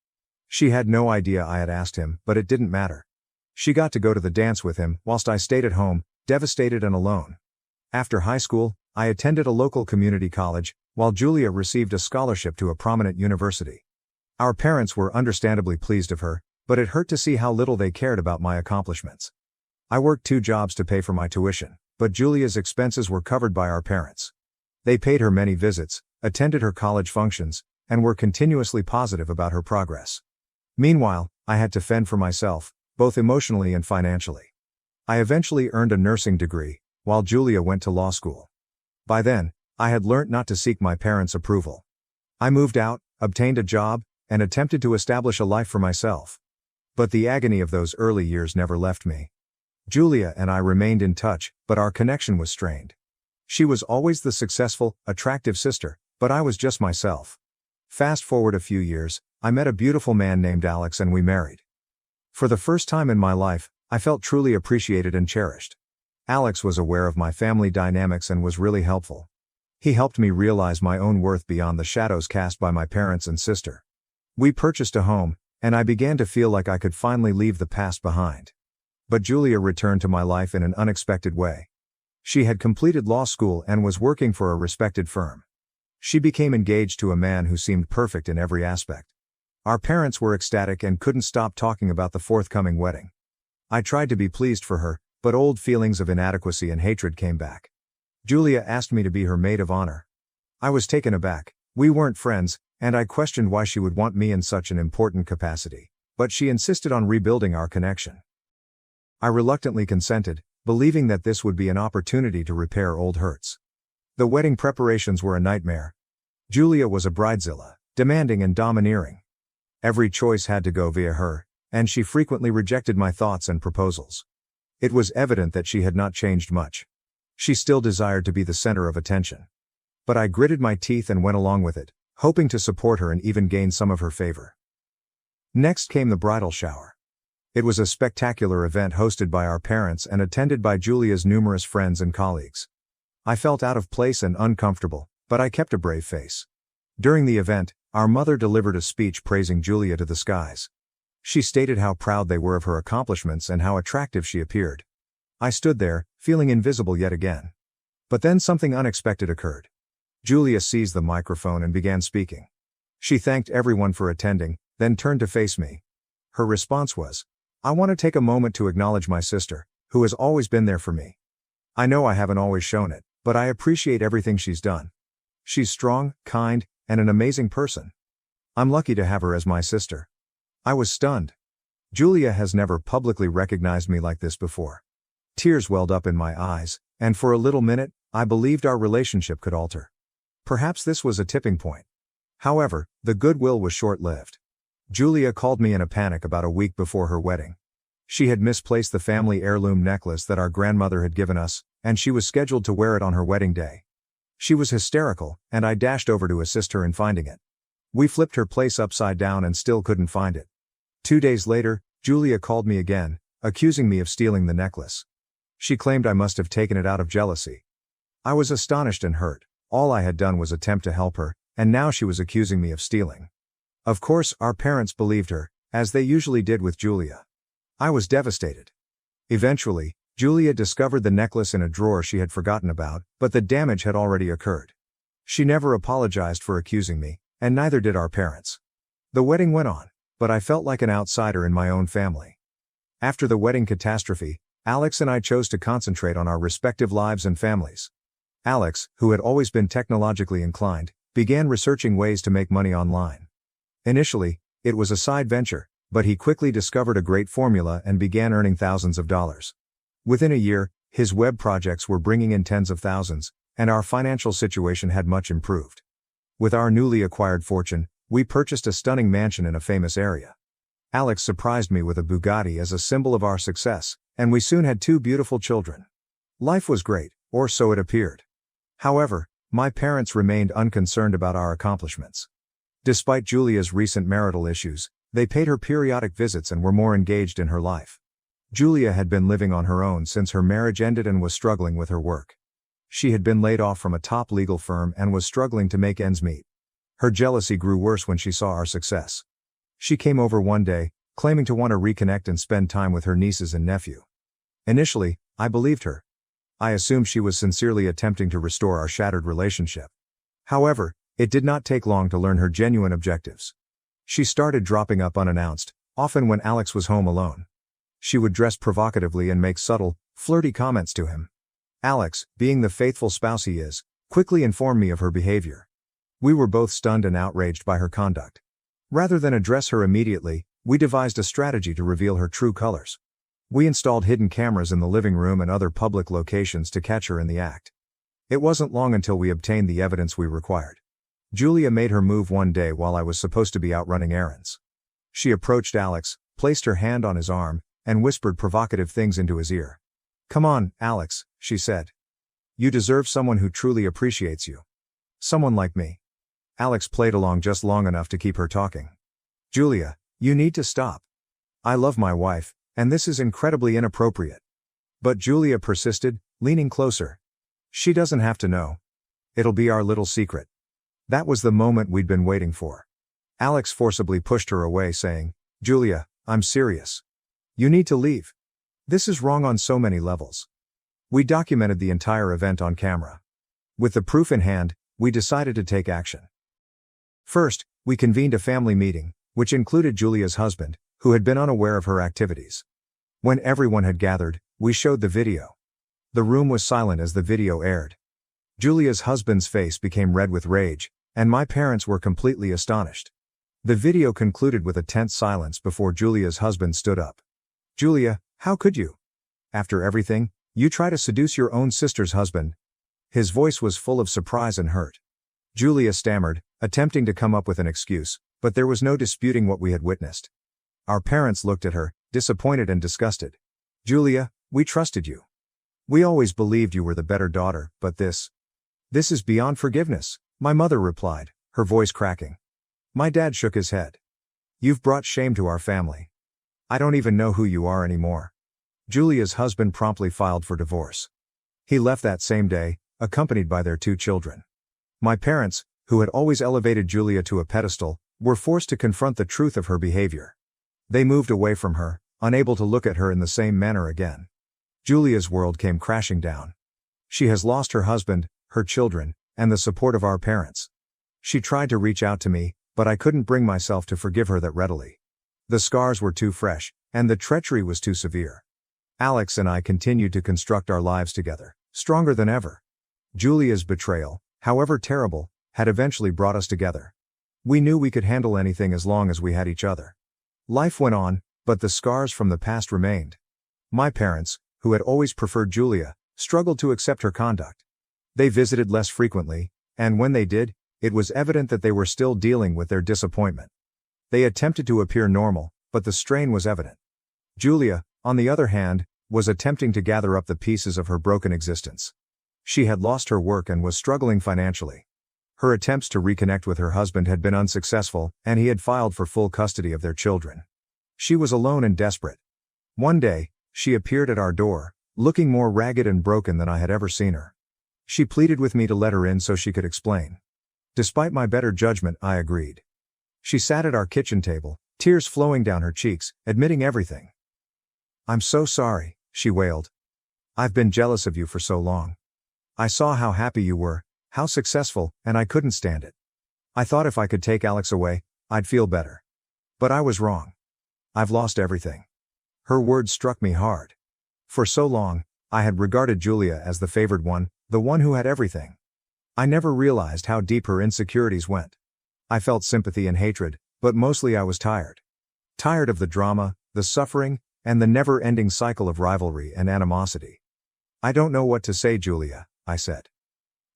She had no idea I had asked him, but it didn't matter. She got to go to the dance with him, whilst I stayed at home, devastated and alone. After high school, I attended a local community college, while Julia received a scholarship to a prominent university. Our parents were understandably pleased of her, but it hurt to see how little they cared about my accomplishments. I worked 2 jobs to pay for my tuition, but Julia's expenses were covered by our parents. They paid her many visits, attended her college functions, and were continuously positive about her progress. Meanwhile, I had to fend for myself, both emotionally and financially. I eventually earned a nursing degree, while Julia went to law school. By then, I had learnt not to seek my parents' approval. I moved out, obtained a job, and attempted to establish a life for myself. But the agony of those early years never left me. Julia and I remained in touch, but our connection was strained. She was always the successful, attractive sister, but I was just myself. Fast forward a few years, I met a beautiful man named Alex and we married. For the first time in my life, I felt truly appreciated and cherished. Alex was aware of my family dynamics and was really helpful. He helped me realize my own worth beyond the shadows cast by my parents and sister. We purchased a home, and I began to feel like I could finally leave the past behind. But Julia returned to my life in an unexpected way. She had completed law school and was working for a respected firm. She became engaged to a man who seemed perfect in every aspect. Our parents were ecstatic and couldn't stop talking about the forthcoming wedding. I tried to be pleased for her, but old feelings of inadequacy and hatred came back. Julia asked me to be her maid of honor. I was taken aback. We weren't friends, and I questioned why she would want me in such an important capacity, but she insisted on rebuilding our connection. I reluctantly consented, believing that this would be an opportunity to repair old hurts. The wedding preparations were a nightmare. Julia was a bridezilla, demanding and domineering. Every choice had to go via her, and she frequently rejected my thoughts and proposals. It was evident that she had not changed much. She still desired to be the center of attention. But I gritted my teeth and went along with it, hoping to support her and even gain some of her favor. Next came the bridal shower. It was a spectacular event hosted by our parents and attended by Julia's numerous friends and colleagues. I felt out of place and uncomfortable, but I kept a brave face. During the event, our mother delivered a speech praising Julia to the skies. She stated how proud they were of her accomplishments and how attractive she appeared. I stood there, feeling invisible yet again. But then something unexpected occurred. Julia seized the microphone and began speaking. She thanked everyone for attending, then turned to face me. Her response was, "I want to take a moment to acknowledge my sister, who has always been there for me. I know I haven't always shown it, but I appreciate everything she's done. She's strong, kind, and an amazing person. I'm lucky to have her as my sister." I was stunned. Julia has never publicly recognized me like this before. Tears welled up in my eyes, and for a little minute, I believed our relationship could alter. Perhaps this was a tipping point. However, the goodwill was short-lived. Julia called me in a panic about a week before her wedding. She had misplaced the family heirloom necklace that our grandmother had given us, and she was scheduled to wear it on her wedding day. She was hysterical, and I dashed over to assist her in finding it. We flipped her place upside down and still couldn't find it. 2 days later, Julia called me again, accusing me of stealing the necklace. She claimed I must have taken it out of jealousy. I was astonished and hurt. All I had done was attempt to help her, and now she was accusing me of stealing. Of course, our parents believed her, as they usually did with Julia. I was devastated. Eventually, Julia discovered the necklace in a drawer she had forgotten about, but the damage had already occurred. She never apologized for accusing me, and neither did our parents. The wedding went on, but I felt like an outsider in my own family. After the wedding catastrophe, Alex and I chose to concentrate on our respective lives and families. Alex, who had always been technologically inclined, began researching ways to make money online. Initially, it was a side venture, but he quickly discovered a great formula and began earning thousands of dollars. Within a year, his web projects were bringing in tens of thousands, and our financial situation had much improved. With our newly acquired fortune, we purchased a stunning mansion in a famous area. Alex surprised me with a Bugatti as a symbol of our success, and we soon had 2 beautiful children. Life was great, or so it appeared. However, my parents remained unconcerned about our accomplishments. Despite Julia's recent marital issues, they paid her periodic visits and were more engaged in her life. Julia had been living on her own since her marriage ended and was struggling with her work. She had been laid off from a top legal firm and was struggling to make ends meet. Her jealousy grew worse when she saw our success. She came over one day, claiming to want to reconnect and spend time with her nieces and nephew. Initially, I believed her. I assumed she was sincerely attempting to restore our shattered relationship. However, it did not take long to learn her genuine objectives. She started dropping up unannounced, often when Alex was home alone. She would dress provocatively and make subtle, flirty comments to him. Alex, being the faithful spouse he is, quickly informed me of her behavior. We were both stunned and outraged by her conduct. Rather than address her immediately, we devised a strategy to reveal her true colors. We installed hidden cameras in the living room and other public locations to catch her in the act. It wasn't long until we obtained the evidence we required. Julia made her move one day while I was supposed to be out running errands. She approached Alex, placed her hand on his arm, and whispered provocative things into his ear. "Come on, Alex," she said. "You deserve someone who truly appreciates you. Someone like me." Alex played along just long enough to keep her talking. "Julia, you need to stop. I love my wife, and this is incredibly inappropriate." But Julia persisted, leaning closer. "She doesn't have to know. It'll be our little secret." That was the moment we'd been waiting for. Alex forcibly pushed her away, saying, "Julia, I'm serious. You need to leave. This is wrong on so many levels." We documented the entire event on camera. With the proof in hand, we decided to take action. First, we convened a family meeting, which included Julia's husband, who had been unaware of her activities. When everyone had gathered, we showed the video. The room was silent as the video aired. Julia's husband's face became red with rage, and my parents were completely astonished. The video concluded with a tense silence before Julia's husband stood up. "Julia, how could you? After everything, you try to seduce your own sister's husband?" His voice was full of surprise and hurt. Julia stammered, attempting to come up with an excuse, but there was no disputing what we had witnessed. Our parents looked at her, disappointed and disgusted. "Julia, we trusted you. We always believed you were the better daughter, but this is beyond forgiveness," my mother replied, her voice cracking. My dad shook his head. "You've brought shame to our family. I don't even know who you are anymore." Julia's husband promptly filed for divorce. He left that same day, accompanied by their 2 children. My parents, who had always elevated Julia to a pedestal, were forced to confront the truth of her behavior. They moved away from her, unable to look at her in the same manner again. Julia's world came crashing down. She has lost her husband, her children, and the support of our parents. She tried to reach out to me, but I couldn't bring myself to forgive her that readily. The scars were too fresh, and the treachery was too severe. Alex and I continued to construct our lives together, stronger than ever. Julia's betrayal, however terrible, had eventually brought us together. We knew we could handle anything as long as we had each other. Life went on, but the scars from the past remained. My parents, who had always preferred Julia, struggled to accept her conduct. They visited less frequently, and when they did, it was evident that they were still dealing with their disappointment. They attempted to appear normal, but the strain was evident. Julia, on the other hand, was attempting to gather up the pieces of her broken existence. She had lost her work and was struggling financially. Her attempts to reconnect with her husband had been unsuccessful, and he had filed for full custody of their children. She was alone and desperate. One day, she appeared at our door, looking more ragged and broken than I had ever seen her. She pleaded with me to let her in so she could explain. Despite my better judgment, I agreed. She sat at our kitchen table, tears flowing down her cheeks, admitting everything. "I'm so sorry," she wailed. "I've been jealous of you for so long. I saw how happy you were, how successful, and I couldn't stand it. I thought if I could take Alex away, I'd feel better. But I was wrong. I've lost everything." Her words struck me hard. For so long, I had regarded Julia as the favored one, the one who had everything. I never realized how deep her insecurities went. I felt sympathy and hatred, but mostly I was tired. Tired of the drama, the suffering, and the never-ending cycle of rivalry and animosity. "I don't know what to say, Julia," I said.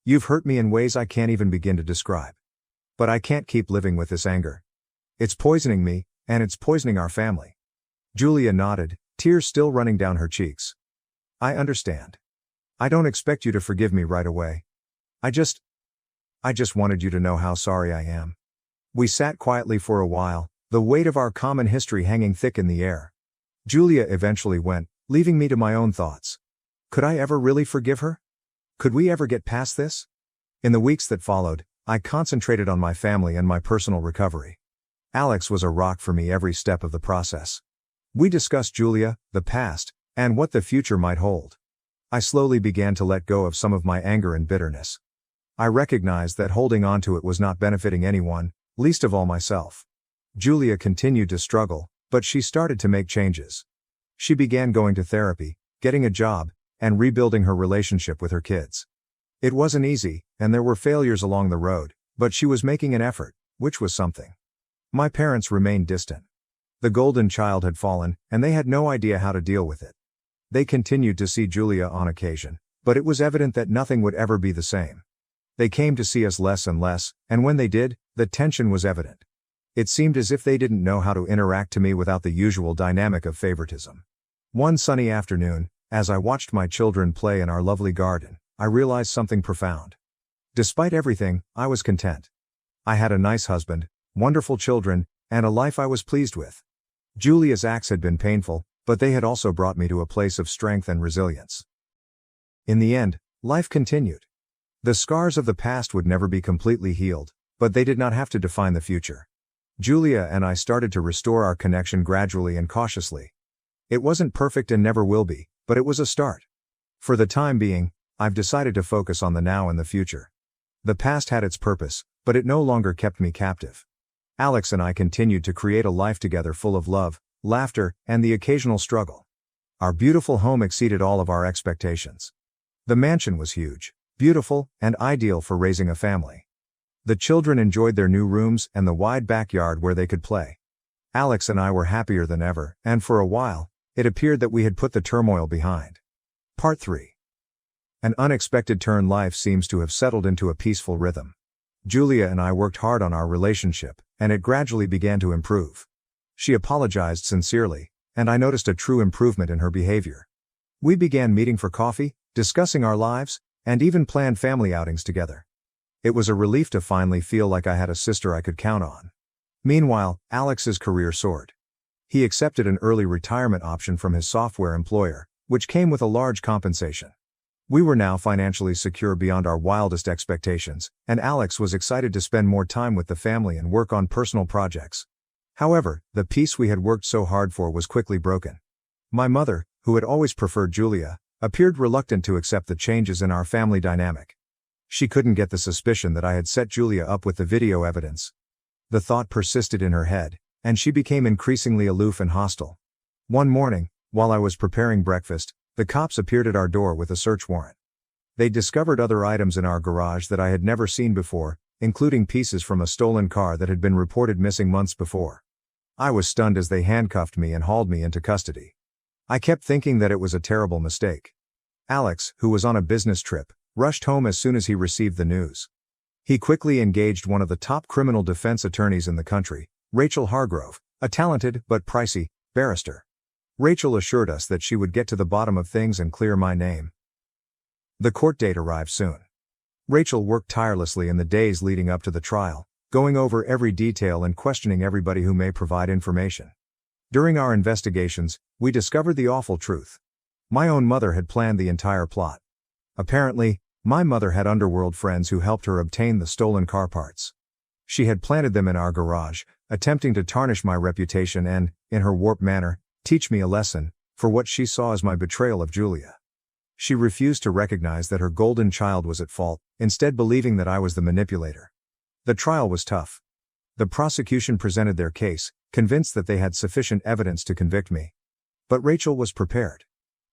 "You've hurt me in ways I can't even begin to describe. But I can't keep living with this anger. It's poisoning me, and it's poisoning our family." Julia nodded, tears still running down her cheeks. "I understand. I don't expect you to forgive me right away. I just wanted you to know how sorry I am." We sat quietly for a while, the weight of our common history hanging thick in the air. Julia eventually went, leaving me to my own thoughts. Could I ever really forgive her? Could we ever get past this? In the weeks that followed, I concentrated on my family and my personal recovery. Alex was a rock for me every step of the process. We discussed Julia, the past, and what the future might hold. I slowly began to let go of some of my anger and bitterness. I recognized that holding on to it was not benefiting anyone, least of all myself. Julia continued to struggle, but she started to make changes. She began going to therapy, getting a job, and rebuilding her relationship with her kids. It wasn't easy, and there were failures along the road, but she was making an effort, which was something. My parents remained distant. The golden child had fallen, and they had no idea how to deal with it. They continued to see Julia on occasion, but it was evident that nothing would ever be the same. They came to see us less and less, and when they did, the tension was evident. It seemed as if they didn't know how to interact to me without the usual dynamic of favoritism. One sunny afternoon, as I watched my children play in our lovely garden, I realized something profound. Despite everything, I was content. I had a nice husband, wonderful children, and a life I was pleased with. Julia's acts had been painful, but they had also brought me to a place of strength and resilience. In the end, life continued. The scars of the past would never be completely healed, but they did not have to define the future. Julia and I started to restore our connection gradually and cautiously. It wasn't perfect and never will be, but it was a start. For the time being, I've decided to focus on the now and the future. The past had its purpose, but it no longer kept me captive. Alex and I continued to create a life together full of love, laughter, and the occasional struggle. Our beautiful home exceeded all of our expectations. The mansion was huge, beautiful, and ideal for raising a family. The children enjoyed their new rooms and the wide backyard where they could play. Alex and I were happier than ever, and for a while, it appeared that we had put the turmoil behind. Part 3. An unexpected turn. Life seems to have settled into a peaceful rhythm. Julia and I worked hard on our relationship, and it gradually began to improve. She apologized sincerely, and I noticed a true improvement in her behavior. We began meeting for coffee, discussing our lives, and even planned family outings together. It was a relief to finally feel like I had a sister I could count on. Meanwhile, Alex's career soared. He accepted an early retirement option from his software employer, which came with a large compensation. We were now financially secure beyond our wildest expectations, and Alex was excited to spend more time with the family and work on personal projects. However, the peace we had worked so hard for was quickly broken. My mother, who had always preferred Julia, appeared reluctant to accept the changes in our family dynamic. She couldn't get the suspicion that I had set Julia up with the video evidence. The thought persisted in her head, and she became increasingly aloof and hostile. One morning, while I was preparing breakfast, the cops appeared at our door with a search warrant. They discovered other items in our garage that I had never seen before, including pieces from a stolen car that had been reported missing months before. I was stunned as they handcuffed me and hauled me into custody. I kept thinking that it was a terrible mistake. Alex, who was on a business trip, rushed home as soon as he received the news. He quickly engaged one of the top criminal defense attorneys in the country, Rachel Hargrove, a talented but pricey barrister. Rachel assured us that she would get to the bottom of things and clear my name. The court date arrived soon. Rachel worked tirelessly in the days leading up to the trial, going over every detail and questioning everybody who may provide information. During our investigations, we discovered the awful truth. My own mother had planned the entire plot. Apparently, my mother had underworld friends who helped her obtain the stolen car parts. She had planted them in our garage, attempting to tarnish my reputation and, in her warped manner, teach me a lesson: for what she saw as my betrayal of Julia. She refused to recognize that her golden child was at fault, instead believing that I was the manipulator. The trial was tough. The prosecution presented their case, convinced that they had sufficient evidence to convict me. But Rachel was prepared.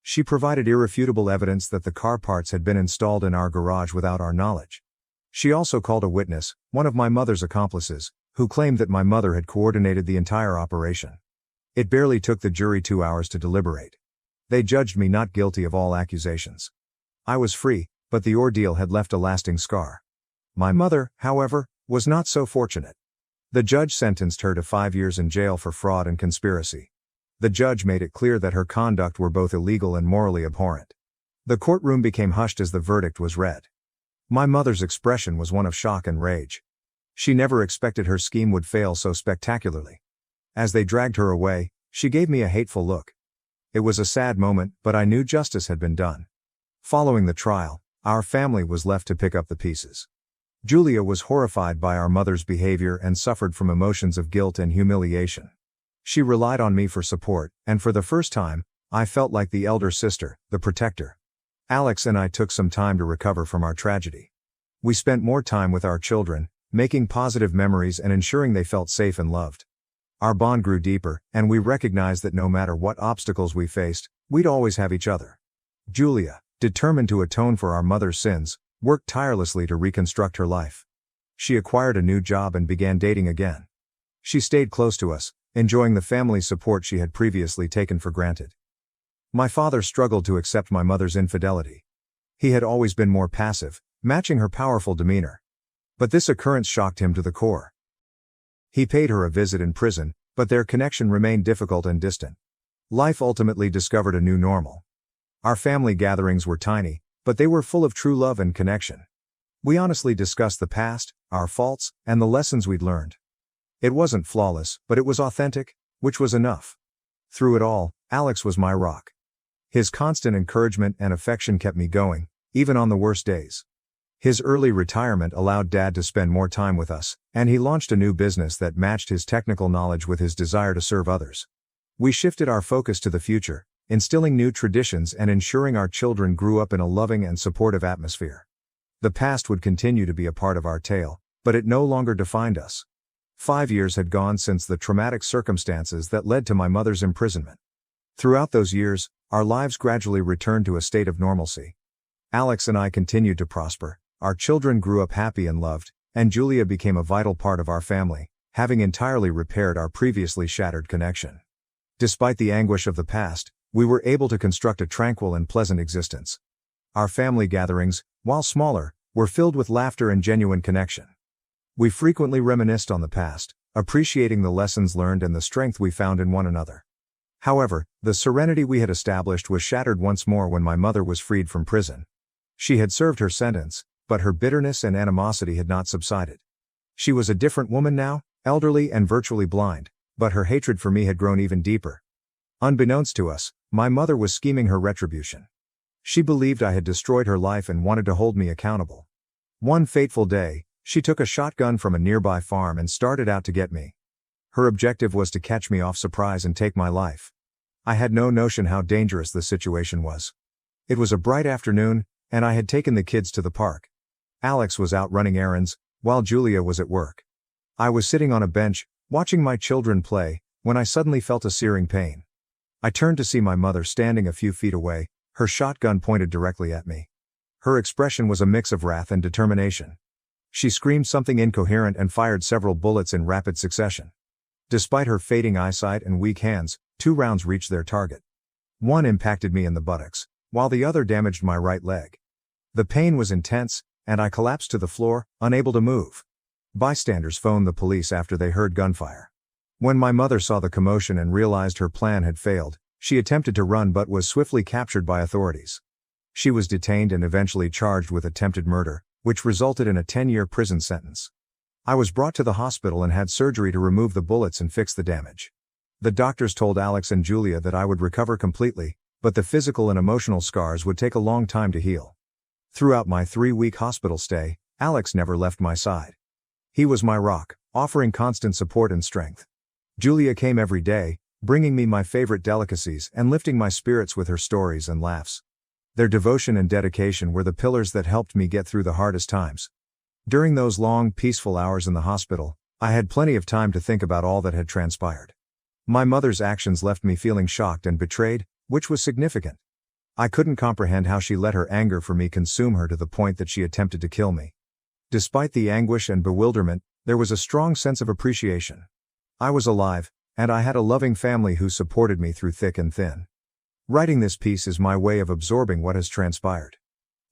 She provided irrefutable evidence that the car parts had been installed in our garage without our knowledge. She also called a witness, one of my mother's accomplices, who claimed that my mother had coordinated the entire operation. It barely took the jury 2 hours to deliberate. They judged me not guilty of all accusations. I was free, but the ordeal had left a lasting scar. My mother, however, was not so fortunate. The judge sentenced her to 5 years in jail for fraud and conspiracy. The judge made it clear that her conduct were both illegal and morally abhorrent. The courtroom became hushed as the verdict was read. My mother's expression was one of shock and rage. She never expected her scheme would fail so spectacularly. As they dragged her away, she gave me a hateful look. It was a sad moment, but I knew justice had been done. Following the trial, our family was left to pick up the pieces. Julia was horrified by our mother's behavior and suffered from emotions of guilt and humiliation. She relied on me for support, and for the first time, I felt like the elder sister, the protector. Alex and I took some time to recover from our tragedy. We spent more time with our children, making positive memories and ensuring they felt safe and loved. Our bond grew deeper, and we recognized that no matter what obstacles we faced, we'd always have each other. Julia, determined to atone for our mother's sins, worked tirelessly to reconstruct her life. She acquired a new job and began dating again. She stayed close to us, enjoying the family support she had previously taken for granted. My father struggled to accept my mother's infidelity. He had always been more passive, matching her powerful demeanor. But this occurrence shocked him to the core. He paid her a visit in prison, but their connection remained difficult and distant. Life ultimately discovered a new normal. Our family gatherings were tiny, but they were full of true love and connection. We honestly discussed the past, our faults, and the lessons we'd learned. It wasn't flawless, but it was authentic, which was enough. Through it all, Alex was my rock. His constant encouragement and affection kept me going, even on the worst days. His early retirement allowed Dad to spend more time with us, and he launched a new business that matched his technical knowledge with his desire to serve others. We shifted our focus to the future, instilling new traditions and ensuring our children grew up in a loving and supportive atmosphere. The past would continue to be a part of our tale, but it no longer defined us. 5 years had gone since the traumatic circumstances that led to my mother's imprisonment. Throughout those years, our lives gradually returned to a state of normalcy. Alex and I continued to prosper, our children grew up happy and loved, and Julia became a vital part of our family, having entirely repaired our previously shattered connection. Despite the anguish of the past, we were able to construct a tranquil and pleasant existence. Our family gatherings, while smaller, were filled with laughter and genuine connection. We frequently reminisced on the past, appreciating the lessons learned and the strength we found in one another. However, the serenity we had established was shattered once more when my mother was freed from prison. She had served her sentence, but her bitterness and animosity had not subsided. She was a different woman now, elderly and virtually blind, but her hatred for me had grown even deeper. Unbeknownst to us, my mother was scheming her retribution. She believed I had destroyed her life and wanted to hold me accountable. One fateful day, she took a shotgun from a nearby farm and started out to get me. Her objective was to catch me off surprise and take my life. I had no notion how dangerous the situation was. It was a bright afternoon, and I had taken the kids to the park. Alex was out running errands, while Julia was at work. I was sitting on a bench, watching my children play, when I suddenly felt a searing pain. I turned to see my mother standing a few feet away, her shotgun pointed directly at me. Her expression was a mix of wrath and determination. She screamed something incoherent and fired several bullets in rapid succession. Despite her fading eyesight and weak hands, 2 rounds reached their target. One impacted me in the buttocks, while the other damaged my right leg. The pain was intense, and I collapsed to the floor, unable to move. Bystanders phoned the police after they heard gunfire. When my mother saw the commotion and realized her plan had failed, she attempted to run but was swiftly captured by authorities. She was detained and eventually charged with attempted murder, which resulted in a 10-year prison sentence. I was brought to the hospital and had surgery to remove the bullets and fix the damage. The doctors told Alex and Julia that I would recover completely, but the physical and emotional scars would take a long time to heal. Throughout my 3-week hospital stay, Alex never left my side. He was my rock, offering constant support and strength. Julia came every day, bringing me my favorite delicacies and lifting my spirits with her stories and laughs. Their devotion and dedication were the pillars that helped me get through the hardest times. During those long, peaceful hours in the hospital, I had plenty of time to think about all that had transpired. My mother's actions left me feeling shocked and betrayed, which was significant. I couldn't comprehend how she let her anger for me consume her to the point that she attempted to kill me. Despite the anguish and bewilderment, there was a strong sense of appreciation. I was alive, and I had a loving family who supported me through thick and thin. Writing this piece is my way of absorbing what has transpired.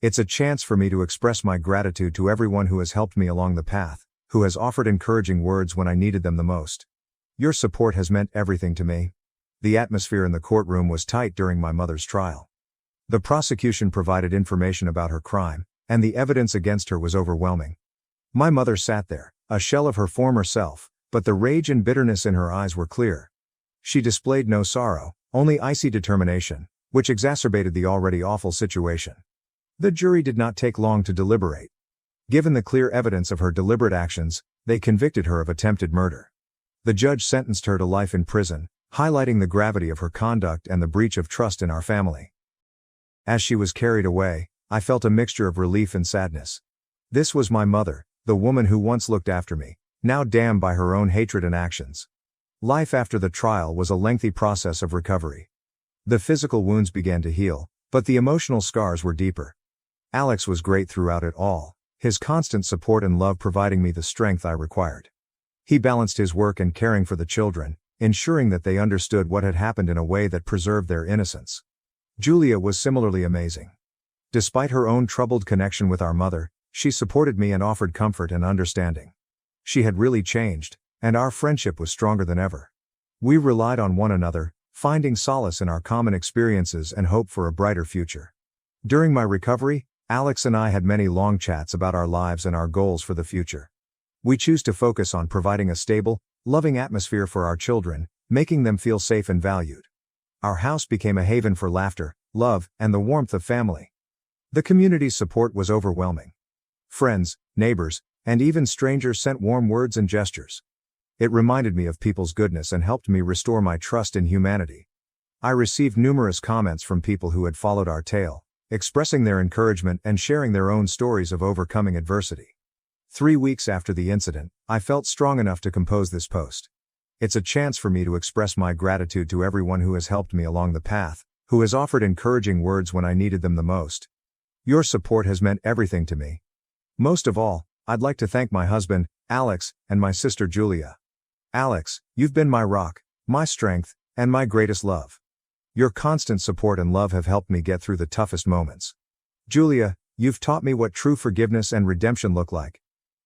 It's a chance for me to express my gratitude to everyone who has helped me along the path, who has offered encouraging words when I needed them the most. Your support has meant everything to me. The atmosphere in the courtroom was tight during my mother's trial. The prosecution provided information about her crime, and the evidence against her was overwhelming. My mother sat there, a shell of her former self, but the rage and bitterness in her eyes were clear. She displayed no sorrow, only icy determination, which exacerbated the already awful situation. The jury did not take long to deliberate. Given the clear evidence of her deliberate actions, they convicted her of attempted murder. The judge sentenced her to life in prison, highlighting the gravity of her conduct and the breach of trust in our family. As she was carried away, I felt a mixture of relief and sadness. This was my mother, the woman who once looked after me, now damned by her own hatred and actions. Life after the trial was a lengthy process of recovery. The physical wounds began to heal, but the emotional scars were deeper. Alex was great throughout it all, his constant support and love providing me the strength I required. He balanced his work and caring for the children, ensuring that they understood what had happened in a way that preserved their innocence. Julia was similarly amazing. Despite her own troubled connection with our mother, she supported me and offered comfort and understanding. She had really changed, and our friendship was stronger than ever. We relied on one another, finding solace in our common experiences and hope for a brighter future. During my recovery, Alex and I had many long chats about our lives and our goals for the future. We chose to focus on providing a stable, loving atmosphere for our children, making them feel safe and valued. Our house became a haven for laughter, love, and the warmth of family. The community's support was overwhelming. Friends, neighbors, and even strangers sent warm words and gestures. It reminded me of people's goodness and helped me restore my trust in humanity. I received numerous comments from people who had followed our tale, expressing their encouragement and sharing their own stories of overcoming adversity. 3 weeks after the incident, I felt strong enough to compose this post. It's a chance for me to express my gratitude to everyone who has helped me along the path, who has offered encouraging words when I needed them the most. Your support has meant everything to me. Most of all, I'd like to thank my husband, Alex, and my sister Julia. Alex, you've been my rock, my strength, and my greatest love. Your constant support and love have helped me get through the toughest moments. Julia, you've taught me what true forgiveness and redemption look like.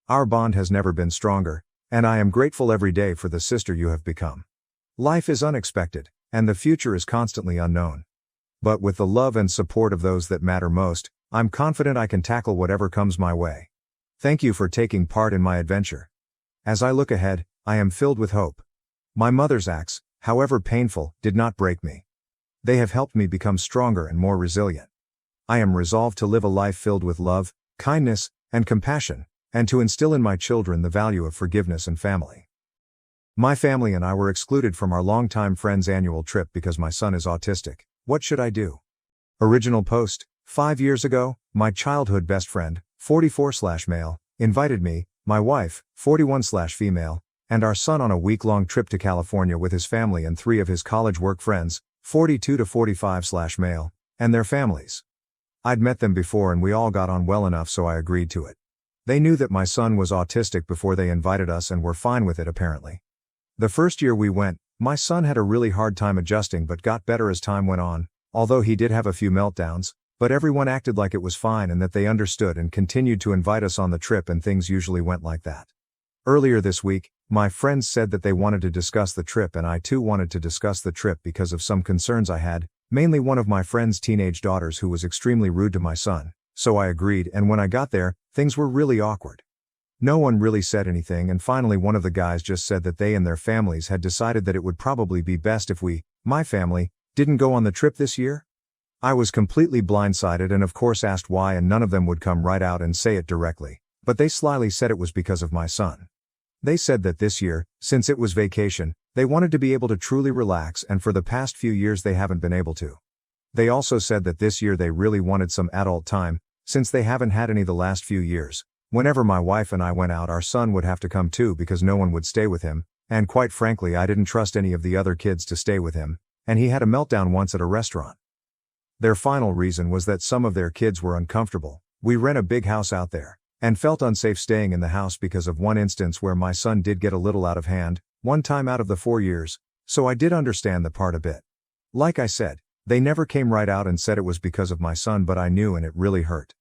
Our bond has never been stronger, and I am grateful every day for the sister you have become. Life is unexpected, and the future is constantly unknown. But with the love and support of those that matter most, I'm confident I can tackle whatever comes my way. Thank you for taking part in my adventure. As I look ahead, I am filled with hope. My mother's acts, however painful, did not break me. They have helped me become stronger and more resilient. I am resolved to live a life filled with love, kindness, and compassion, and to instill in my children the value of forgiveness and family. My family and I were excluded from our longtime friend's annual trip because my son is autistic. What should I do? Original post: 5 years ago, my childhood best friend, 44/male, invited me, my wife, 41/female, and our son on a week-long trip to California with his family and 3 of his college work friends, 42 to 45/male, and their families. I'd met them before and we all got on well enough, so I agreed to it. They knew that my son was autistic before they invited us and were fine with it apparently. The first year we went, my son had a really hard time adjusting but got better as time went on, although he did have a few meltdowns, but everyone acted like it was fine and that they understood and continued to invite us on the trip, and things usually went like that. Earlier this week, my friends said that they wanted to discuss the trip, and I too wanted to discuss the trip because of some concerns I had, mainly one of my friend's teenage daughters who was extremely rude to my son, so I agreed, and when I got there, things were really awkward. No one really said anything, and finally one of the guys just said that they and their families had decided that it would probably be best if we, my family, didn't go on the trip this year. I was completely blindsided and of course asked why, and none of them would come right out and say it directly, but they slyly said it was because of my son. They said that this year, since it was vacation, They wanted to be able to truly relax, and for the past few years they haven't been able to. They also said that this year they really wanted some adult time, since they haven't had any the last few years. Whenever my wife and I went out, our son would have to come too because no one would stay with him, and quite frankly I didn't trust any of the other kids to stay with him, and he had a meltdown once at a restaurant. Their final reason was that some of their kids were uncomfortable. We rent a big house out there, and felt unsafe staying in the house because of one instance where my son did get a little out of hand, one time out of the 4 years, so I did understand the part a bit. Like I said, they never came right out and said it was because of my son, but I knew and it really hurt.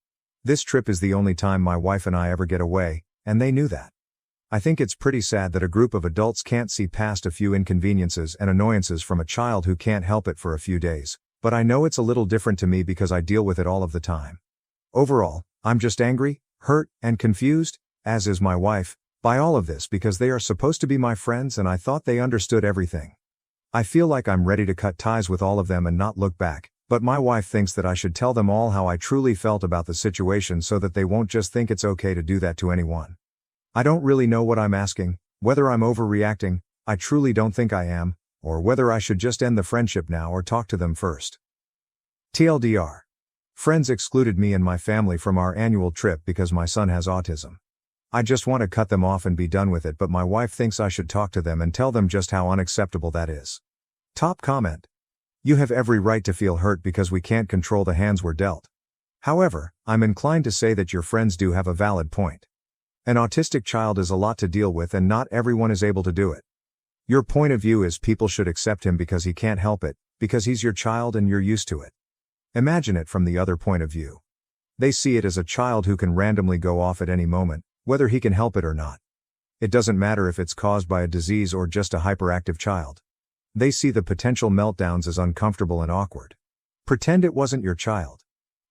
This trip is the only time my wife and I ever get away, and they knew that. I think it's pretty sad that a group of adults can't see past a few inconveniences and annoyances from a child who can't help it for a few days, but I know it's a little different to me because I deal with it all of the time. Overall, I'm just angry, hurt, and confused, as is my wife, by all of this because they are supposed to be my friends and I thought they understood everything. I feel like I'm ready to cut ties with all of them and not look back, but my wife thinks that I should tell them all how I truly felt about the situation so that they won't just think it's okay to do that to anyone. I don't really know what I'm asking, whether I'm overreacting, I truly don't think I am, or whether I should just end the friendship now or talk to them first. TLDR. Friends excluded me and my family from our annual trip because my son has autism. I just want to cut them off and be done with it, but my wife thinks I should talk to them and tell them just how unacceptable that is. Top comment. You have every right to feel hurt because we can't control the hands we're dealt. However, I'm inclined to say that your friends do have a valid point. An autistic child is a lot to deal with and not everyone is able to do it. Your point of view is people should accept him because he can't help it, because he's your child and you're used to it. Imagine it from the other point of view. They see it as a child who can randomly go off at any moment, whether he can help it or not. It doesn't matter if it's caused by a disease or just a hyperactive child. They see the potential meltdowns as uncomfortable and awkward. Pretend it wasn't your child.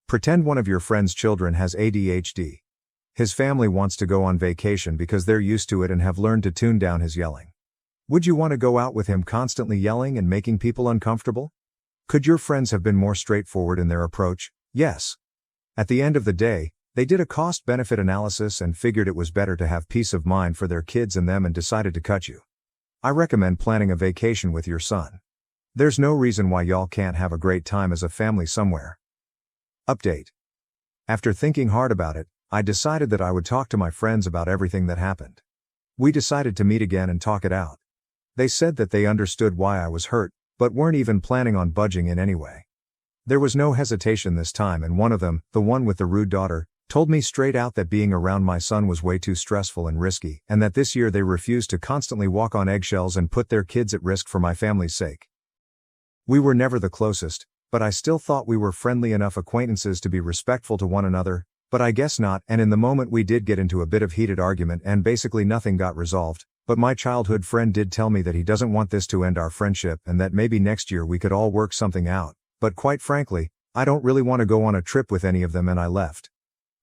Pretend one of your friend's children has ADHD. His family wants to go on vacation because they're used to it and have learned to tune down his yelling. Would you want to go out with him constantly yelling and making people uncomfortable? Could your friends have been more straightforward in their approach? Yes. At the end of the day, they did a cost-benefit analysis and figured it was better to have peace of mind for their kids and them and decided to cut you. I recommend planning a vacation with your son. There's no reason why y'all can't have a great time as a family somewhere. Update. After thinking hard about it, I decided that I would talk to my friends about everything that happened. We decided to meet again and talk it out. They said that they understood why I was hurt, but weren't even planning on budging in any way. There was no hesitation this time, and one of them, the one with the rude daughter, told me straight out that being around my son was way too stressful and risky, and that this year they refused to constantly walk on eggshells and put their kids at risk for my family's sake. We were never the closest, but I still thought we were friendly enough acquaintances to be respectful to one another, but I guess not, and in the moment we did get into a bit of heated argument and basically nothing got resolved, but my childhood friend did tell me that he doesn't want this to end our friendship and that maybe next year we could all work something out, but quite frankly, I don't really want to go on a trip with any of them and I left.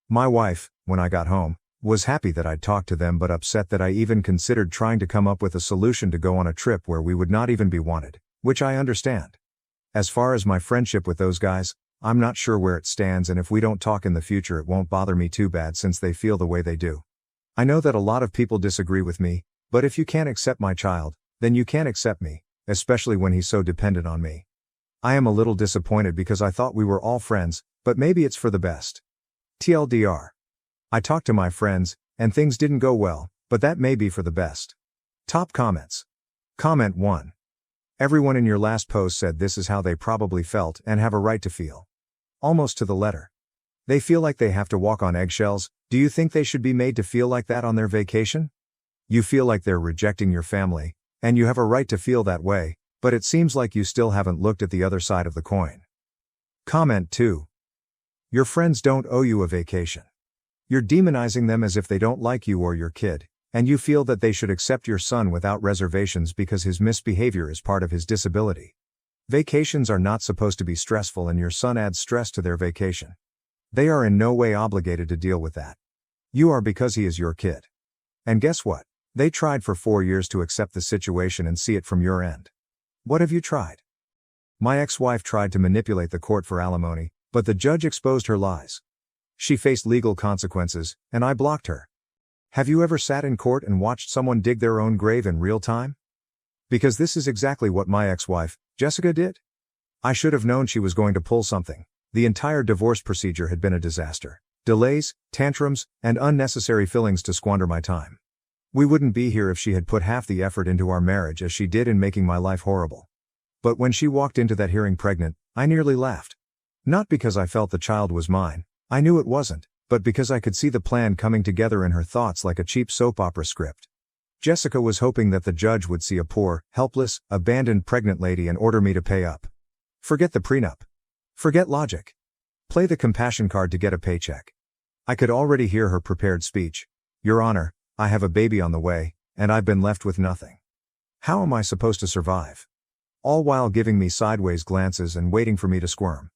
My wife, when I got home, was happy that I'd talked to them but upset that I even considered trying to come up with a solution to go on a trip where we would not even be wanted, which I understand. As far as my friendship with those guys, I'm not sure where it stands, and if we don't talk in the future it won't bother me too bad since they feel the way they do. I know that a lot of people disagree with me, but if you can't accept my child, then you can't accept me, especially when he's so dependent on me. I am a little disappointed because I thought we were all friends, but maybe it's for the best. TLDR. I talked to my friends, and things didn't go well, but that may be for the best. Top comments. Comment 1. Everyone in your last post said this is how they probably felt and have a right to feel. Almost to the letter. They feel like they have to walk on eggshells. Do you think they should be made to feel like that on their vacation? You feel like they're rejecting your family, and you have a right to feel that way, but it seems like you still haven't looked at the other side of the coin. Comment 2. Your friends don't owe you a vacation. You're demonizing them as if they don't like you or your kid, and you feel that they should accept your son without reservations because his misbehavior is part of his disability. Vacations are not supposed to be stressful, and your son adds stress to their vacation. They are in no way obligated to deal with that. You are because he is your kid. And guess what? They tried for 4 years to accept the situation and see it from your end. What have you tried? My ex-wife tried to manipulate the court for alimony, but the judge exposed her lies. She faced legal consequences, and I blocked her. Have you ever sat in court and watched someone dig their own grave in real time? Because this is exactly what my ex-wife, Jessica, did. I should have known she was going to pull something. The entire divorce procedure had been a disaster. Delays, tantrums, and unnecessary fillings to squander my time. We wouldn't be here if she had put half the effort into our marriage as she did in making my life horrible. But when she walked into that hearing pregnant, I nearly laughed. Not because I felt the child was mine, I knew it wasn't, but because I could see the plan coming together in her thoughts like a cheap soap opera script. Jessica was hoping that the judge would see a poor, helpless, abandoned pregnant lady and order me to pay up. Forget the prenup. Forget logic. Play the compassion card to get a paycheck. I could already hear her prepared speech. Your Honor, I have a baby on the way, and I've been left with nothing. How am I supposed to survive? All while giving me sideways glances and waiting for me to squirm.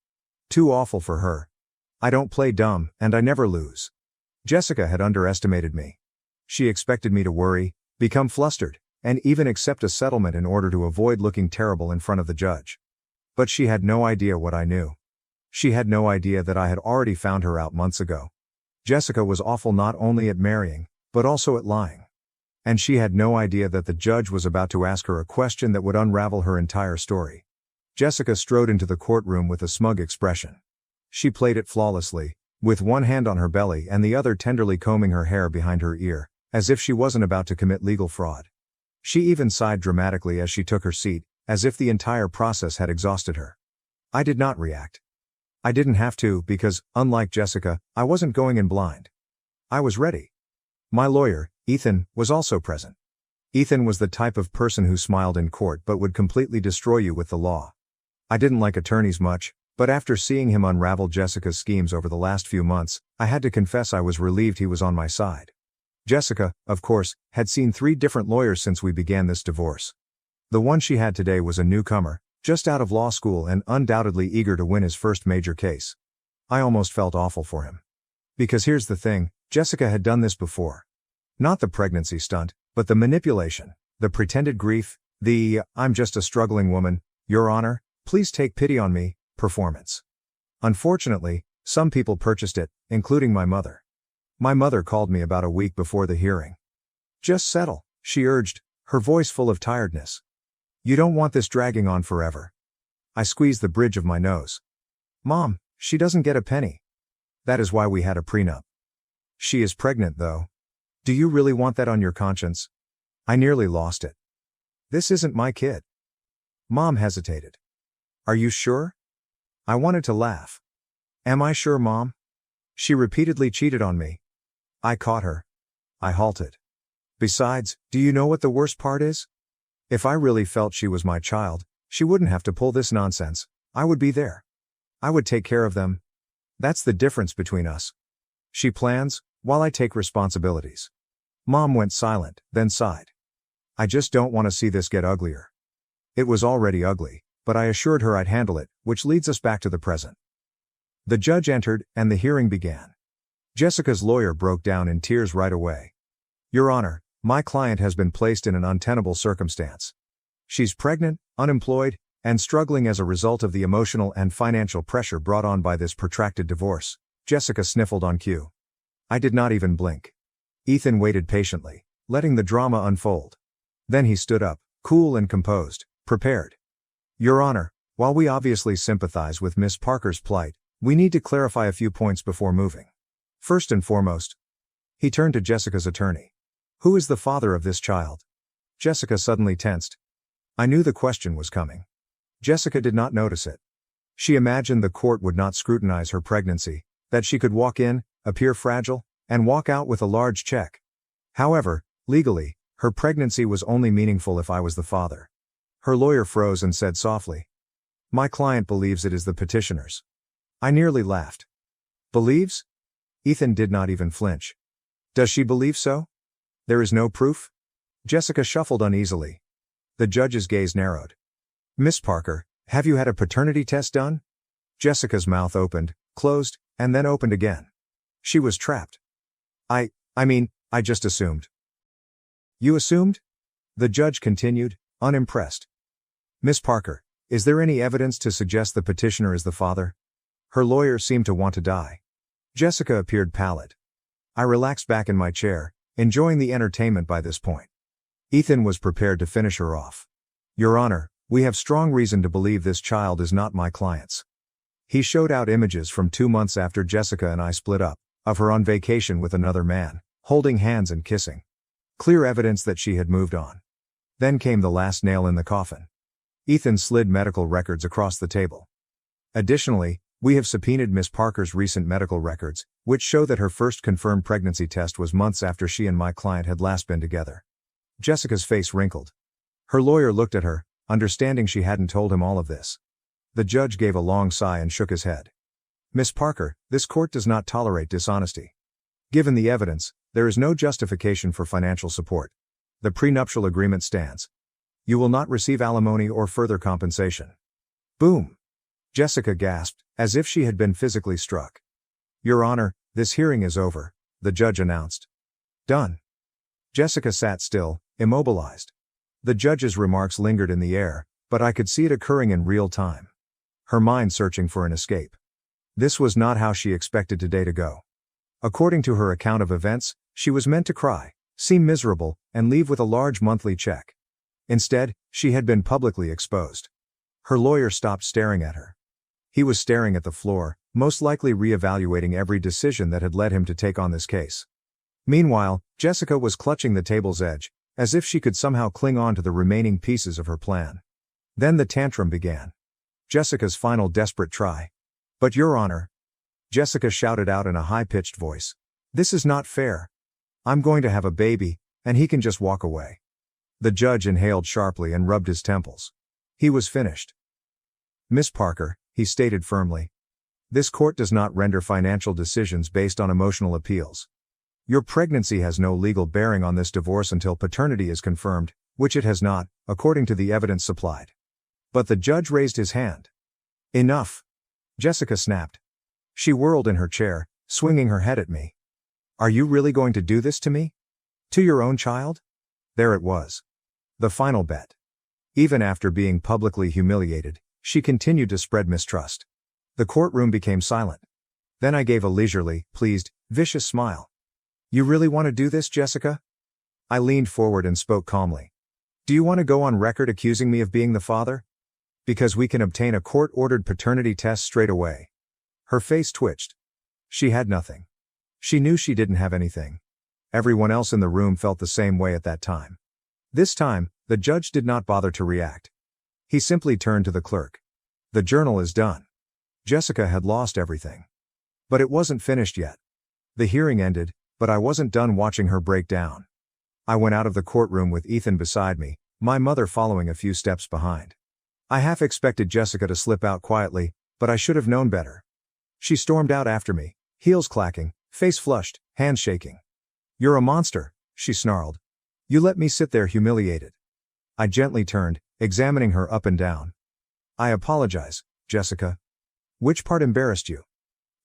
Too awful for her. I don't play dumb, and I never lose. Jessica had underestimated me. She expected me to worry, become flustered, and even accept a settlement in order to avoid looking terrible in front of the judge. But she had no idea what I knew. She had no idea that I had already found her out months ago. Jessica was awful not only at marrying, but also at lying. And she had no idea that the judge was about to ask her a question that would unravel her entire story. Jessica strode into the courtroom with a smug expression. She played it flawlessly, with one hand on her belly and the other tenderly combing her hair behind her ear, as if she wasn't about to commit legal fraud. She even sighed dramatically as she took her seat, as if the entire process had exhausted her. I did not react. I didn't have to because, unlike Jessica, I wasn't going in blind. I was ready. My lawyer, Ethan, was also present. Ethan was the type of person who smiled in court but would completely destroy you with the law. I didn't like attorneys much, but after seeing him unravel Jessica's schemes over the last few months, I had to confess I was relieved he was on my side. Jessica, of course, had seen 3 different lawyers since we began this divorce. The one she had today was a newcomer, just out of law school and undoubtedly eager to win his first major case. I almost felt awful for him. Because here's the thing, Jessica had done this before. Not the pregnancy stunt, but the manipulation, the pretended grief, the "I'm just a struggling woman, Your Honor, please take pity on me" performance. Unfortunately, some people purchased it, including my mother. My mother called me about a week before the hearing. "Just settle," she urged, her voice full of tiredness. "You don't want this dragging on forever." I squeezed the bridge of my nose. "Mom, she doesn't get a penny. That is why we had a prenup." "She is pregnant though. Do you really want that on your conscience?" I nearly lost it. "This isn't my kid." Mom hesitated. "Are you sure?" I wanted to laugh. "Am I sure, Mom? She repeatedly cheated on me. I caught her." I halted. "Besides, do you know what the worst part is? If I really felt she was my child, she wouldn't have to pull this nonsense. I would be there. I would take care of them. That's the difference between us. She plans, while I take responsibilities." Mom went silent, then sighed. "I just don't want to see this get uglier." It was already ugly, but I assured her I'd handle it, which leads us back to the present. The judge entered, and the hearing began. Jessica's lawyer broke down in tears right away. "Your Honor, my client has been placed in an untenable circumstance. She's pregnant, unemployed, and struggling as a result of the emotional and financial pressure brought on by this protracted divorce." Jessica sniffled on cue. I did not even blink. Ethan waited patiently, letting the drama unfold. Then he stood up, cool and composed, prepared. "Your Honor, while we obviously sympathize with Miss Parker's plight, we need to clarify a few points before moving. First and foremost," he turned to Jessica's attorney, "who is the father of this child?" Jessica suddenly tensed. I knew the question was coming. Jessica did not notice it. She imagined the court would not scrutinize her pregnancy, that she could walk in, appear fragile, and walk out with a large check. However, legally, her pregnancy was only meaningful if I was the father. Her lawyer froze and said softly, "My client believes it is the petitioner's." I nearly laughed. "Believes?" Ethan did not even flinch. "Does she believe so? There is no proof?" Jessica shuffled uneasily. The judge's gaze narrowed. "Miss Parker, have you had a paternity test done?" Jessica's mouth opened, closed, and then opened again. She was trapped. I just assumed." "You assumed?" The judge continued, unimpressed. "Miss Parker, is there any evidence to suggest the petitioner is the father?" Her lawyer seemed to want to die. Jessica appeared pallid. I relaxed back in my chair, enjoying the entertainment by this point. Ethan was prepared to finish her off. Your Honor, we have strong reason to believe this child is not my client's. He showed out images from 2 months after Jessica and I split up, of her on vacation with another man, holding hands and kissing. Clear evidence that she had moved on. Then came the last nail in the coffin. Ethan slid medical records across the table. Additionally, we have subpoenaed Miss Parker's recent medical records, which show that her first confirmed pregnancy test was months after she and my client had last been together. Jessica's face wrinkled. Her lawyer looked at her, understanding she hadn't told him all of this. The judge gave a long sigh and shook his head. Miss Parker, this court does not tolerate dishonesty. Given the evidence, there is no justification for financial support. The prenuptial agreement stands. You will not receive alimony or further compensation. Boom! Jessica gasped, as if she had been physically struck. Your Honor, this hearing is over, the judge announced. Done. Jessica sat still, immobilized. The judge's remarks lingered in the air, but I could see it occurring in real time. Her mind searching for an escape. This was not how she expected today to go. According to her account of events, she was meant to cry, seem miserable, and leave with a large monthly check. Instead, she had been publicly exposed. Her lawyer stopped staring at her. He was staring at the floor, most likely re-evaluating every decision that had led him to take on this case. Meanwhile, Jessica was clutching the table's edge, as if she could somehow cling on to the remaining pieces of her plan. Then the tantrum began. Jessica's final desperate try. But Your Honor, Jessica shouted out in a high-pitched voice. This is not fair. I'm going to have a baby, and he can just walk away. The judge inhaled sharply and rubbed his temples. He was finished. Miss Parker, he stated firmly. This court does not render financial decisions based on emotional appeals. Your pregnancy has no legal bearing on this divorce until paternity is confirmed, which it has not, according to the evidence supplied. But the judge raised his hand. Enough! Jessica snapped. She whirled in her chair, swinging her head at me. Are you really going to do this to me? To your own child? There it was. The final bet. Even after being publicly humiliated, she continued to spread mistrust. The courtroom became silent. Then I gave a leisurely, pleased, vicious smile. You really want to do this, Jessica? I leaned forward and spoke calmly. Do you want to go on record accusing me of being the father? Because we can obtain a court-ordered paternity test straight away. Her face twitched. She had nothing. She knew she didn't have anything. Everyone else in the room felt the same way at that time. This time, the judge did not bother to react. He simply turned to the clerk. The journal is done. Jessica had lost everything. But it wasn't finished yet. The hearing ended, but I wasn't done watching her break down. I went out of the courtroom with Ethan beside me, my mother following a few steps behind. I half expected Jessica to slip out quietly, but I should have known better. She stormed out after me, heels clacking, face flushed, hands shaking. You're a monster, she snarled. You let me sit there humiliated. I gently turned, examining her up and down. I apologize, Jessica. Which part embarrassed you?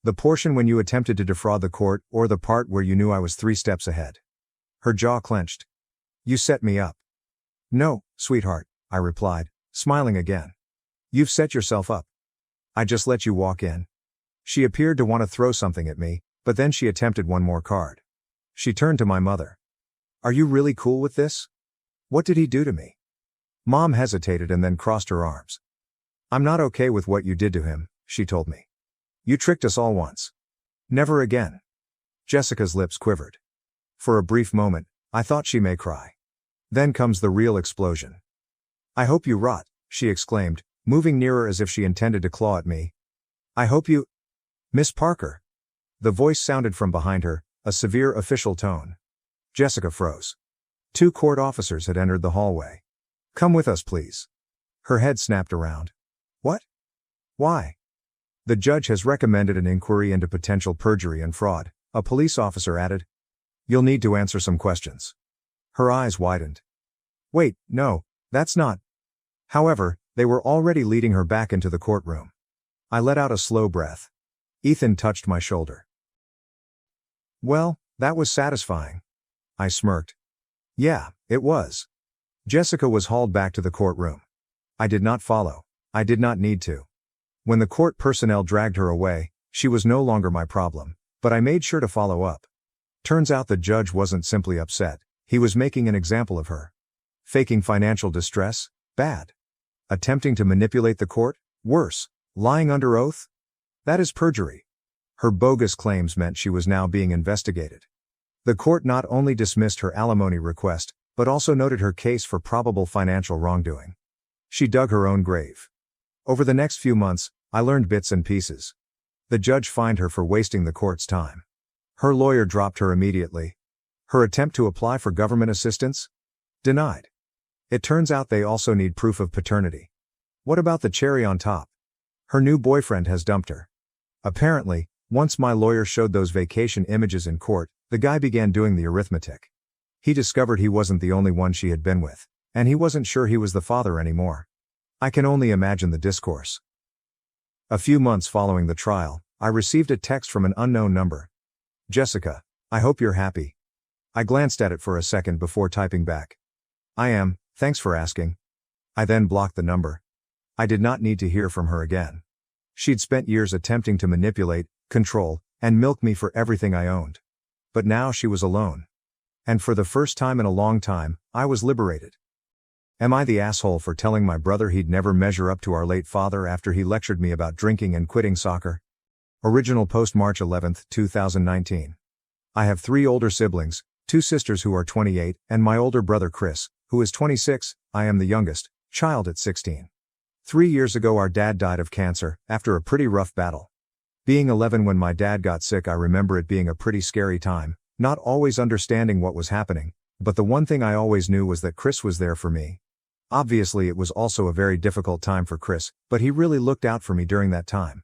The portion when you attempted to defraud the court, or the part where you knew I was 3 steps ahead? Her jaw clenched. You set me up. No, sweetheart, I replied, smiling again. You've set yourself up. I just let you walk in. She appeared to want to throw something at me, but then she attempted one more card. She turned to my mother. Are you really cool with this? What did he do to me? Mom hesitated and then crossed her arms. I'm not okay with what you did to him, she told me. You tricked us all once. Never again. Jessica's lips quivered. For a brief moment, I thought she may cry. Then comes the real explosion. I hope you rot, she exclaimed, moving nearer as if she intended to claw at me. I hope you... Miss Parker. The voice sounded from behind her, a severe official tone. Jessica froze. 2 court officers had entered the hallway. Come with us, please. Her head snapped around. What? Why? The judge has recommended an inquiry into potential perjury and fraud, a police officer added. You'll need to answer some questions. Her eyes widened. Wait, no, that's not. However, they were already leading her back into the courtroom. I let out a slow breath. Ethan touched my shoulder. Well, that was satisfying. I smirked. Yeah, it was. Jessica was hauled back to the courtroom. I did not follow. I did not need to. When the court personnel dragged her away, she was no longer my problem, but I made sure to follow up. Turns out the judge wasn't simply upset, he was making an example of her. Faking financial distress? Bad. Attempting to manipulate the court? Worse. Lying under oath? That is perjury. Her bogus claims meant she was now being investigated. The court not only dismissed her alimony request, but also noted her case for probable financial wrongdoing. She dug her own grave. Over the next few months, I learned bits and pieces. The judge fined her for wasting the court's time. Her lawyer dropped her immediately. Her attempt to apply for government assistance? Denied. It turns out they also need proof of paternity. What about the cherry on top? Her new boyfriend has dumped her. Apparently, once my lawyer showed those vacation images in court, the guy began doing the arithmetic. He discovered he wasn't the only one she had been with, and he wasn't sure he was the father anymore. I can only imagine the discourse. A few months following the trial, I received a text from an unknown number. Jessica, I hope you're happy. I glanced at it for a second before typing back. I am, thanks for asking. I then blocked the number. I did not need to hear from her again. She'd spent years attempting to manipulate, control, and milk me for everything I owned. But now she was alone. And for the first time in a long time, I was liberated. Am I the asshole for telling my brother he'd never measure up to our late father after he lectured me about drinking and quitting soccer? Original post March 11, 2019. I have 3 older siblings, 2 sisters who are 28, and my older brother Chris, who is 26. I am the youngest child at 16. 3 years ago our dad died of cancer, after a pretty rough battle. Being 11 when my dad got sick, I remember it being a pretty scary time, not always understanding what was happening, but the one thing I always knew was that Chris was there for me. Obviously it was also a very difficult time for Chris, but he really looked out for me during that time.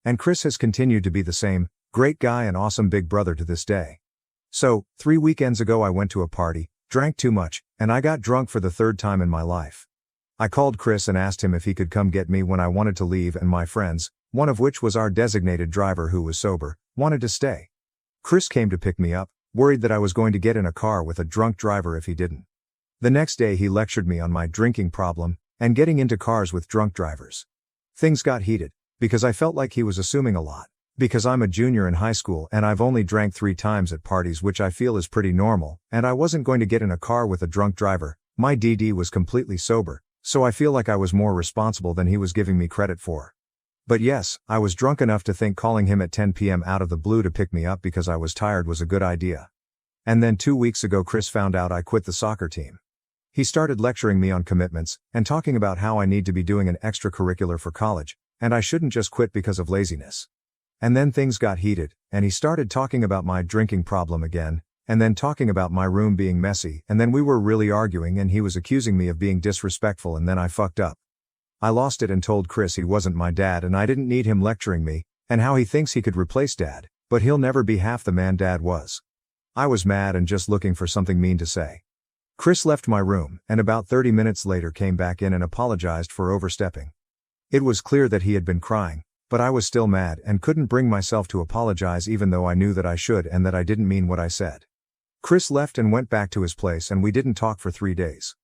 And Chris has continued to be the same, great guy and awesome big brother to this day. So, 3 weekends ago I went to a party, drank too much, and I got drunk for the 3rd time in my life. I called Chris and asked him if he could come get me when I wanted to leave, and my friends, one of which was our designated driver who was sober, wanted to stay. Chris came to pick me up, worried that I was going to get in a car with a drunk driver if he didn't. The next day he lectured me on my drinking problem, and getting into cars with drunk drivers. Things got heated, because I felt like he was assuming a lot. Because I'm a junior in high school and I've only drank 3 times at parties, which I feel is pretty normal, and I wasn't going to get in a car with a drunk driver. My DD was completely sober, so I feel like I was more responsible than he was giving me credit for. But yes, I was drunk enough to think calling him at 10 p.m. out of the blue to pick me up because I was tired was a good idea. And then 2 weeks ago Chris found out I quit the soccer team. He started lecturing me on commitments, and talking about how I need to be doing an extracurricular for college, and I shouldn't just quit because of laziness. And then things got heated, and he started talking about my drinking problem again, and then talking about my room being messy, and then we were really arguing and he was accusing me of being disrespectful, and then I fucked up. I lost it and told Chris he wasn't my dad and I didn't need him lecturing me, and how he thinks he could replace dad, but he'll never be half the man dad was. I was mad and just looking for something mean to say. Chris left my room, and about 30 minutes later came back in and apologized for overstepping. It was clear that he had been crying, but I was still mad and couldn't bring myself to apologize, even though I knew that I should and that I didn't mean what I said. Chris left and went back to his place, and we didn't talk for 3 days.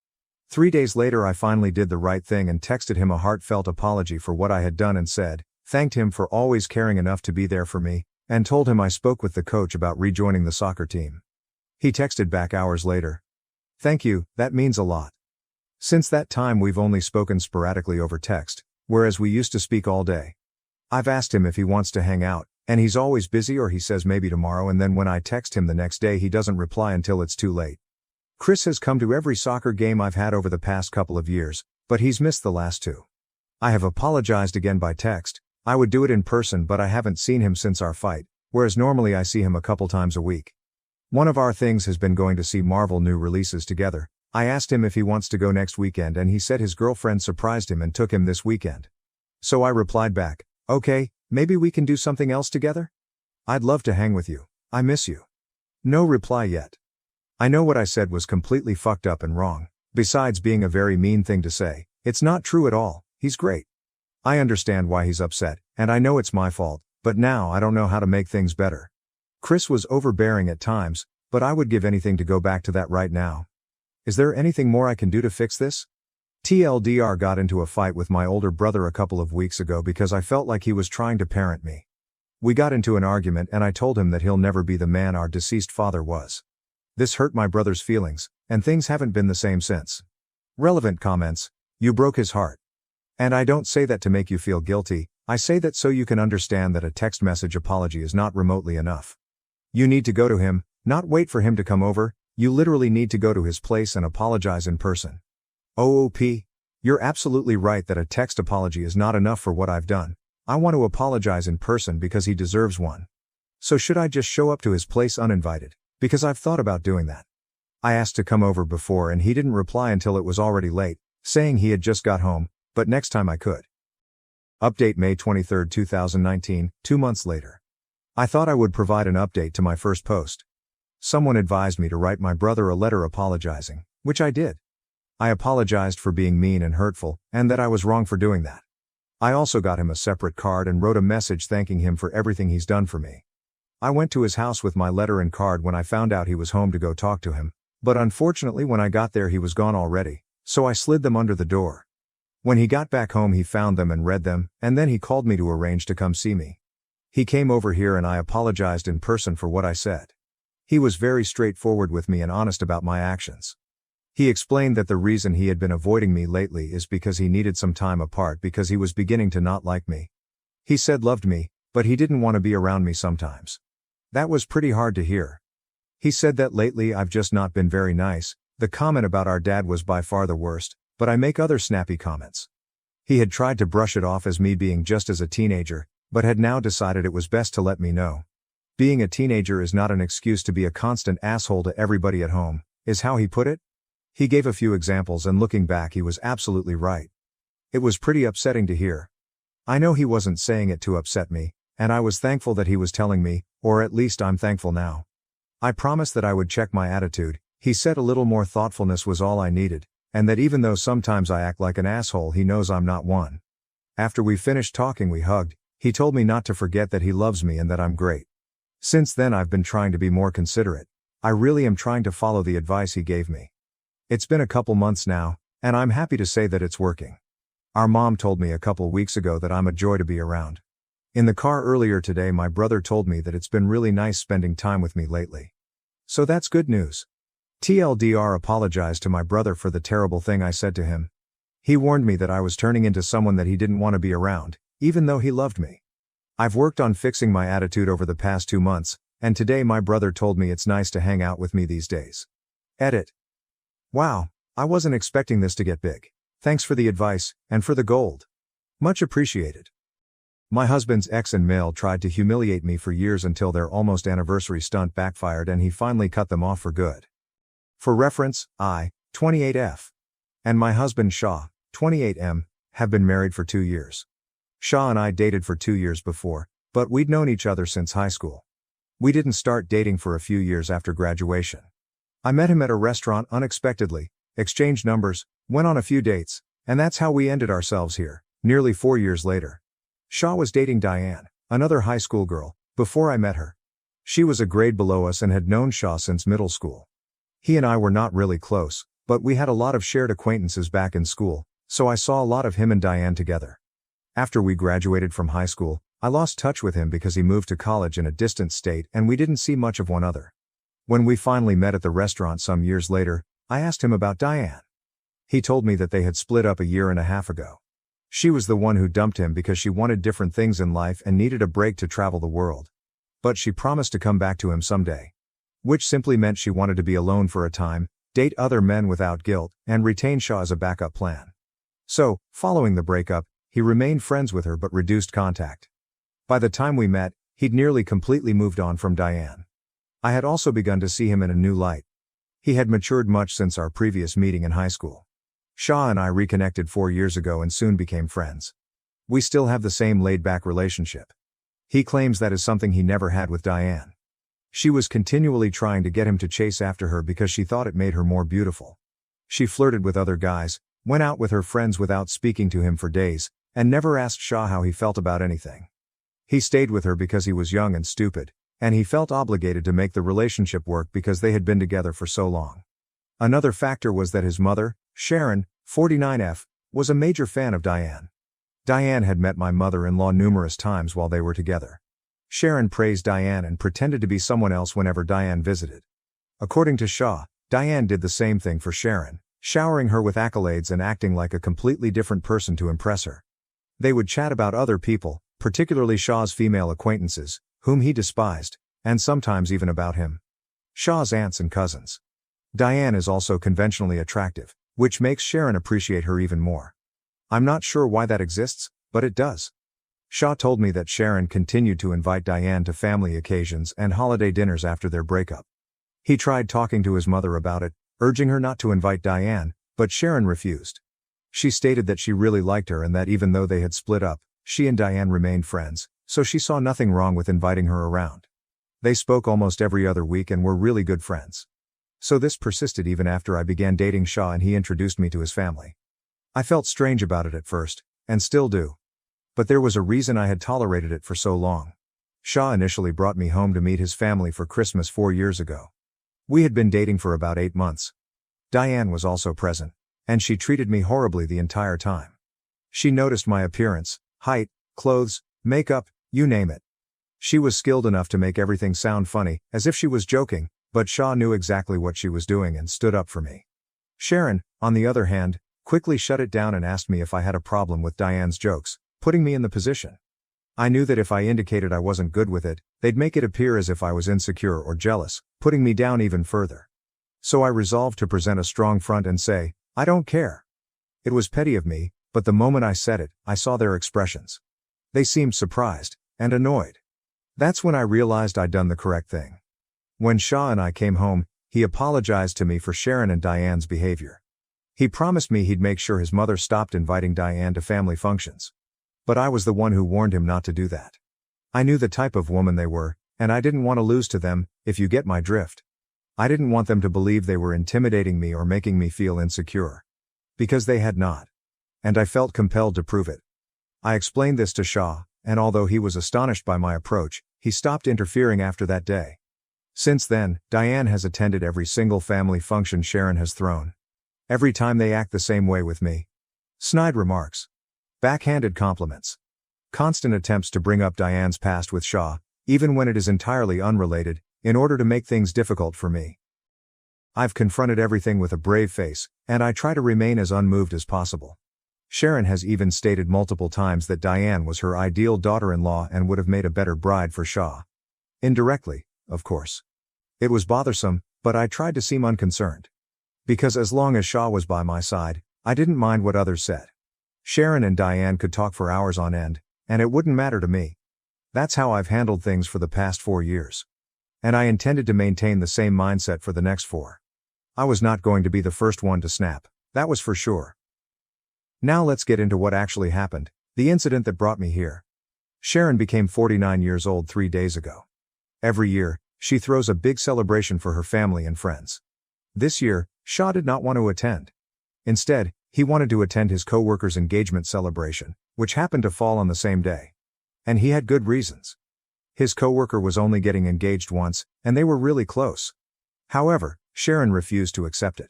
3 days later I finally did the right thing and texted him a heartfelt apology for what I had done and said, thanked him for always caring enough to be there for me, and told him I spoke with the coach about rejoining the soccer team. He texted back hours later. Thank you, that means a lot. Since that time we've only spoken sporadically over text, whereas we used to speak all day. I've asked him if he wants to hang out, and he's always busy, or he says maybe tomorrow, and then when I text him the next day he doesn't reply until it's too late. Chris has come to every soccer game I've had over the past couple of years, but he's missed the last 2. I have apologized again by text. I would do it in person, but I haven't seen him since our fight, whereas normally I see him a couple times a week. One of our things has been going to see Marvel new releases together. I asked him if he wants to go next weekend, and he said his girlfriend surprised him and took him this weekend. So I replied back, okay, maybe we can do something else together? I'd love to hang with you. I miss you. No reply yet. I know what I said was completely fucked up and wrong. Besides being a very mean thing to say, it's not true at all. He's great. I understand why he's upset, and I know it's my fault, but now I don't know how to make things better. Chris was overbearing at times, but I would give anything to go back to that right now. Is there anything more I can do to fix this? TLDR got into a fight with my older brother a couple of weeks ago because I felt like he was trying to parent me. We got into an argument and I told him that he'll never be the man our deceased father was. This hurt my brother's feelings, and things haven't been the same since. Relevant comments. You broke his heart. And I don't say that to make you feel guilty, I say that so you can understand that a text message apology is not remotely enough. You need to go to him, not wait for him to come over, you literally need to go to his place and apologize in person. OOP. You're absolutely right that a text apology is not enough for what I've done. I want to apologize in person because he deserves one. So should I just show up to his place uninvited? Because I've thought about doing that. I asked to come over before and he didn't reply until it was already late, saying he had just got home, but next time I could. Update May 23, 2019, 2 months later. I thought I would provide an update to my first post. Someone advised me to write my brother a letter apologizing, which I did. I apologized for being mean and hurtful, and that I was wrong for doing that. I also got him a separate card and wrote a message thanking him for everything he's done for me. I went to his house with my letter and card when I found out he was home to go talk to him, but unfortunately when I got there he was gone already, so I slid them under the door. When he got back home he found them and read them, and then he called me to arrange to come see me. He came over here and I apologized in person for what I said. He was very straightforward with me and honest about my actions. He explained that the reason he had been avoiding me lately is because he needed some time apart because he was beginning to not like me. He said loved me, but he didn't want to be around me sometimes. That was pretty hard to hear. He said that lately I've just not been very nice, the comment about our dad was by far the worst, but I make other snappy comments. He had tried to brush it off as me being just as a teenager, but had now decided it was best to let me know. Being a teenager is not an excuse to be a constant asshole to everybody at home, is how he put it. He gave a few examples and looking back he was absolutely right. It was pretty upsetting to hear. I know he wasn't saying it to upset me, and I was thankful that he was telling me, or at least I'm thankful now. I promised that I would check my attitude, he said a little more thoughtfulness was all I needed, and that even though sometimes I act like an asshole he knows I'm not one. After we finished talking we hugged, he told me not to forget that he loves me and that I'm great. Since then I've been trying to be more considerate. I really am trying to follow the advice he gave me. It's been a couple months now, and I'm happy to say that it's working. Our mom told me a couple weeks ago that I'm a joy to be around. In the car earlier today my brother told me that it's been really nice spending time with me lately. So that's good news. TLDR apologized to my brother for the terrible thing I said to him. He warned me that I was turning into someone that he didn't want to be around, even though he loved me. I've worked on fixing my attitude over the past 2 months, and today my brother told me it's nice to hang out with me these days. Edit. Wow, I wasn't expecting this to get big. Thanks for the advice, and for the gold. Much appreciated. My husband's ex and male tried to humiliate me for years until their almost anniversary stunt backfired and he finally cut them off for good. For reference, I, 28F, and my husband Shaw, 28M, have been married for 2 years. Shaw and I dated for 2 years before, but we'd known each other since high school. We didn't start dating for a few years after graduation. I met him at a restaurant unexpectedly, exchanged numbers, went on a few dates, and that's how we ended ourselves here, nearly 4 years later. Shaw was dating Diane, another high school girl, before I met her. She was a grade below us and had known Shaw since middle school. He and I were not really close, but we had a lot of shared acquaintances back in school, so I saw a lot of him and Diane together. After we graduated from high school, I lost touch with him because he moved to college in a distant state and we didn't see much of one another. When we finally met at the restaurant some years later, I asked him about Diane. He told me that they had split up a year and a half ago. She was the one who dumped him because she wanted different things in life and needed a break to travel the world. But she promised to come back to him someday. Which simply meant she wanted to be alone for a time, date other men without guilt, and retain Shaw as a backup plan. So, following the breakup, he remained friends with her but reduced contact. By the time we met, he'd nearly completely moved on from Diane. I had also begun to see him in a new light. He had matured much since our previous meeting in high school. Shaw and I reconnected 4 years ago and soon became friends. We still have the same laid-back relationship. He claims that is something he never had with Diane. She was continually trying to get him to chase after her because she thought it made her more beautiful. She flirted with other guys, went out with her friends without speaking to him for days, and never asked Shaw how he felt about anything. He stayed with her because he was young and stupid, and he felt obligated to make the relationship work because they had been together for so long. Another factor was that his mother, Sharon, 49F, was a major fan of Diane. Diane had met my mother-in-law numerous times while they were together. Sharon praised Diane and pretended to be someone else whenever Diane visited. According to Shaw, Diane did the same thing for Sharon. showering her with accolades and acting like a completely different person to impress her. They would chat about other people, particularly Shah's female acquaintances, whom he despised, and sometimes even about him. Shah's aunts and cousins. Diane is also conventionally attractive, which makes Sharon appreciate her even more. I'm not sure why that exists, but it does. Shah told me that Sharon continued to invite Diane to family occasions and holiday dinners after their breakup. He tried talking to his mother about it, urging her not to invite Diane, but Sharon refused. She stated that she really liked her and that even though they had split up, she and Diane remained friends, so she saw nothing wrong with inviting her around. They spoke almost every other week and were really good friends. So this persisted even after I began dating Shah and he introduced me to his family. I felt strange about it at first, and still do. But there was a reason I had tolerated it for so long. Shah initially brought me home to meet his family for Christmas 4 years ago. We had been dating for about 8 months. Diane was also present, and she treated me horribly the entire time. She noticed my appearance, height, clothes, makeup, you name it. She was skilled enough to make everything sound funny, as if she was joking, but Shah knew exactly what she was doing and stood up for me. Sharon, on the other hand, quickly shut it down and asked me if I had a problem with Diane's jokes, putting me in the position. I knew that if I indicated I wasn't good with it, they'd make it appear as if I was insecure or jealous, putting me down even further. So I resolved to present a strong front and say, I don't care. It was petty of me, but the moment I said it, I saw their expressions. They seemed surprised and annoyed. That's when I realized I'd done the correct thing. When Shah and I came home, he apologized to me for Sharon and Diane's behavior. He promised me he'd make sure his mother stopped inviting Diane to family functions. But I was the one who warned him not to do that. I knew the type of woman they were, and I didn't want to lose to them, if you get my drift. I didn't want them to believe they were intimidating me or making me feel insecure. Because they had not. And I felt compelled to prove it. I explained this to Shah, and although he was astonished by my approach, he stopped interfering after that day. Since then, Diane has attended every single family function Sharon has thrown. Every time they act the same way with me. Snide remarks. Backhanded compliments. Constant attempts to bring up Diane's past with Shah, even when it is entirely unrelated, in order to make things difficult for me. I've confronted everything with a brave face, and I try to remain as unmoved as possible. Sharon has even stated multiple times that Diane was her ideal daughter-in-law and would have made a better bride for Shah. Indirectly, of course. It was bothersome, but I tried to seem unconcerned. Because as long as Shah was by my side, I didn't mind what others said. Sharon and Diane could talk for hours on end, and it wouldn't matter to me. That's how I've handled things for the past 4 years. And I intended to maintain the same mindset for the next 4. I was not going to be the first one to snap, that was for sure. Now let's get into what actually happened, the incident that brought me here. Sharon became 49 years old 3 days ago. Every year, she throws a big celebration for her family and friends. This year, Shah did not want to attend. Instead, he wanted to attend his co-worker's engagement celebration, which happened to fall on the same day. And he had good reasons. His co-worker was only getting engaged once, and they were really close. However, Sharon refused to accept it.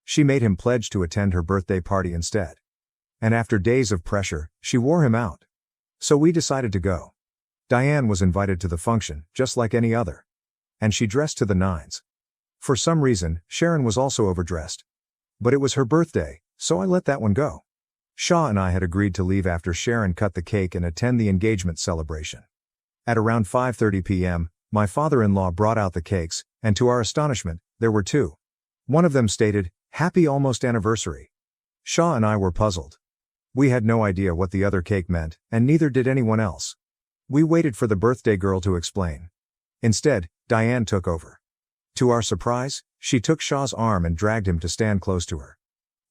She made him pledge to attend her birthday party instead. And after days of pressure, she wore him out. So we decided to go. Diane was invited to the function, just like any other. And she dressed to the nines. For some reason, Sharon was also overdressed. But it was her birthday, so I let that one go. Shah and I had agreed to leave after Sharon cut the cake and attend the engagement celebration. At around 5:30 p.m., my father-in-law brought out the cakes, and to our astonishment, there were 2. One of them stated, "Happy almost anniversary." Shah and I were puzzled. We had no idea what the other cake meant, and neither did anyone else. We waited for the birthday girl to explain. Instead, Diane took over. To our surprise, she took Shah's arm and dragged him to stand close to her.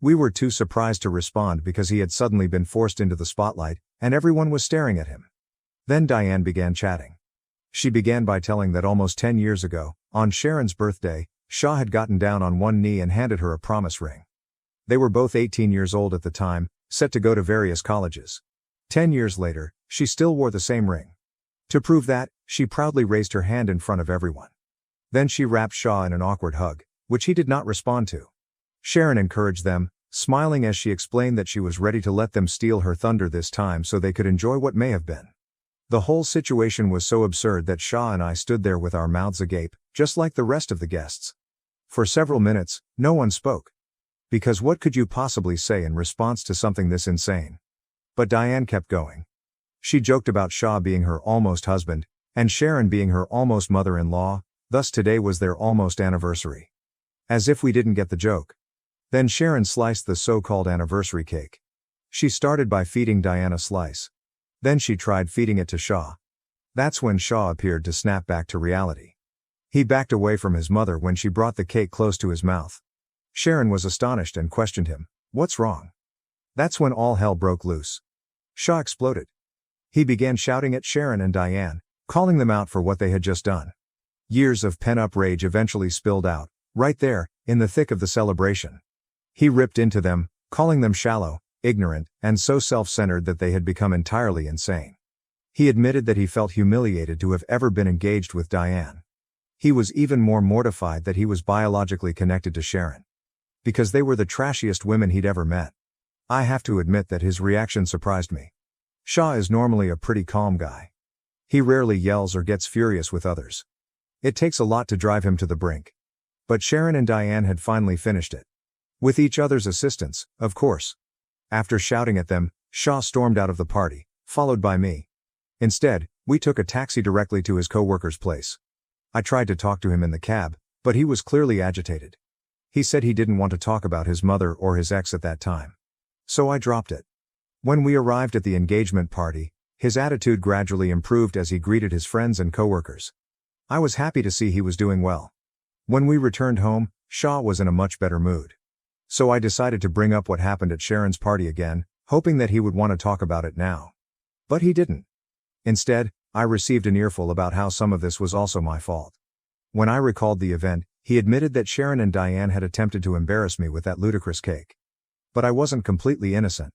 We were too surprised to respond because he had suddenly been forced into the spotlight, and everyone was staring at him. Then Diane began chatting. She began by telling that almost 10 years ago, on Sharon's birthday, Shah had gotten down on one knee and handed her a promise ring. They were both 18 years old at the time, set to go to various colleges. 10 years later, she still wore the same ring. To prove that, she proudly raised her hand in front of everyone. Then she wrapped Shah in an awkward hug, which he did not respond to. Sharon encouraged them, smiling as she explained that she was ready to let them steal her thunder this time so they could enjoy what may have been. The whole situation was so absurd that Shah and I stood there with our mouths agape, just like the rest of the guests. For several minutes, no one spoke. Because what could you possibly say in response to something this insane? But Diane kept going. She joked about Shah being her almost husband, and Sharon being her almost mother-in-law, thus today was their almost anniversary. As if we didn't get the joke. Then Sharon sliced the so-called anniversary cake. She started by feeding Diane a slice. Then she tried feeding it to Shah. That's when Shah appeared to snap back to reality. He backed away from his mother when she brought the cake close to his mouth. Sharon was astonished and questioned him, "What's wrong?" That's when all hell broke loose. Shah exploded. He began shouting at Sharon and Diane, calling them out for what they had just done. Years of pent-up rage eventually spilled out, right there, in the thick of the celebration. He ripped into them, calling them shallow, ignorant, and so self-centered that they had become entirely insane. He admitted that he felt humiliated to have ever been engaged with Diane. He was even more mortified that he was biologically connected to Sharon. Because they were the trashiest women he'd ever met. I have to admit that his reaction surprised me. Shah is normally a pretty calm guy. He rarely yells or gets furious with others. It takes a lot to drive him to the brink. But Sharon and Diane had finally finished it. With each other's assistance, of course. After shouting at them, Shah stormed out of the party, followed by me. Instead, we took a taxi directly to his co-worker's place. I tried to talk to him in the cab, but he was clearly agitated. He said he didn't want to talk about his mother or his ex at that time. So I dropped it. When we arrived at the engagement party, his attitude gradually improved as he greeted his friends and coworkers. I was happy to see he was doing well. When we returned home, Shah was in a much better mood. So I decided to bring up what happened at Sharon's party again, hoping that he would want to talk about it now. But he didn't. Instead, I received an earful about how some of this was also my fault. When I recalled the event, he admitted that Sharon and Diane had attempted to embarrass me with that ludicrous cake. But I wasn't completely innocent.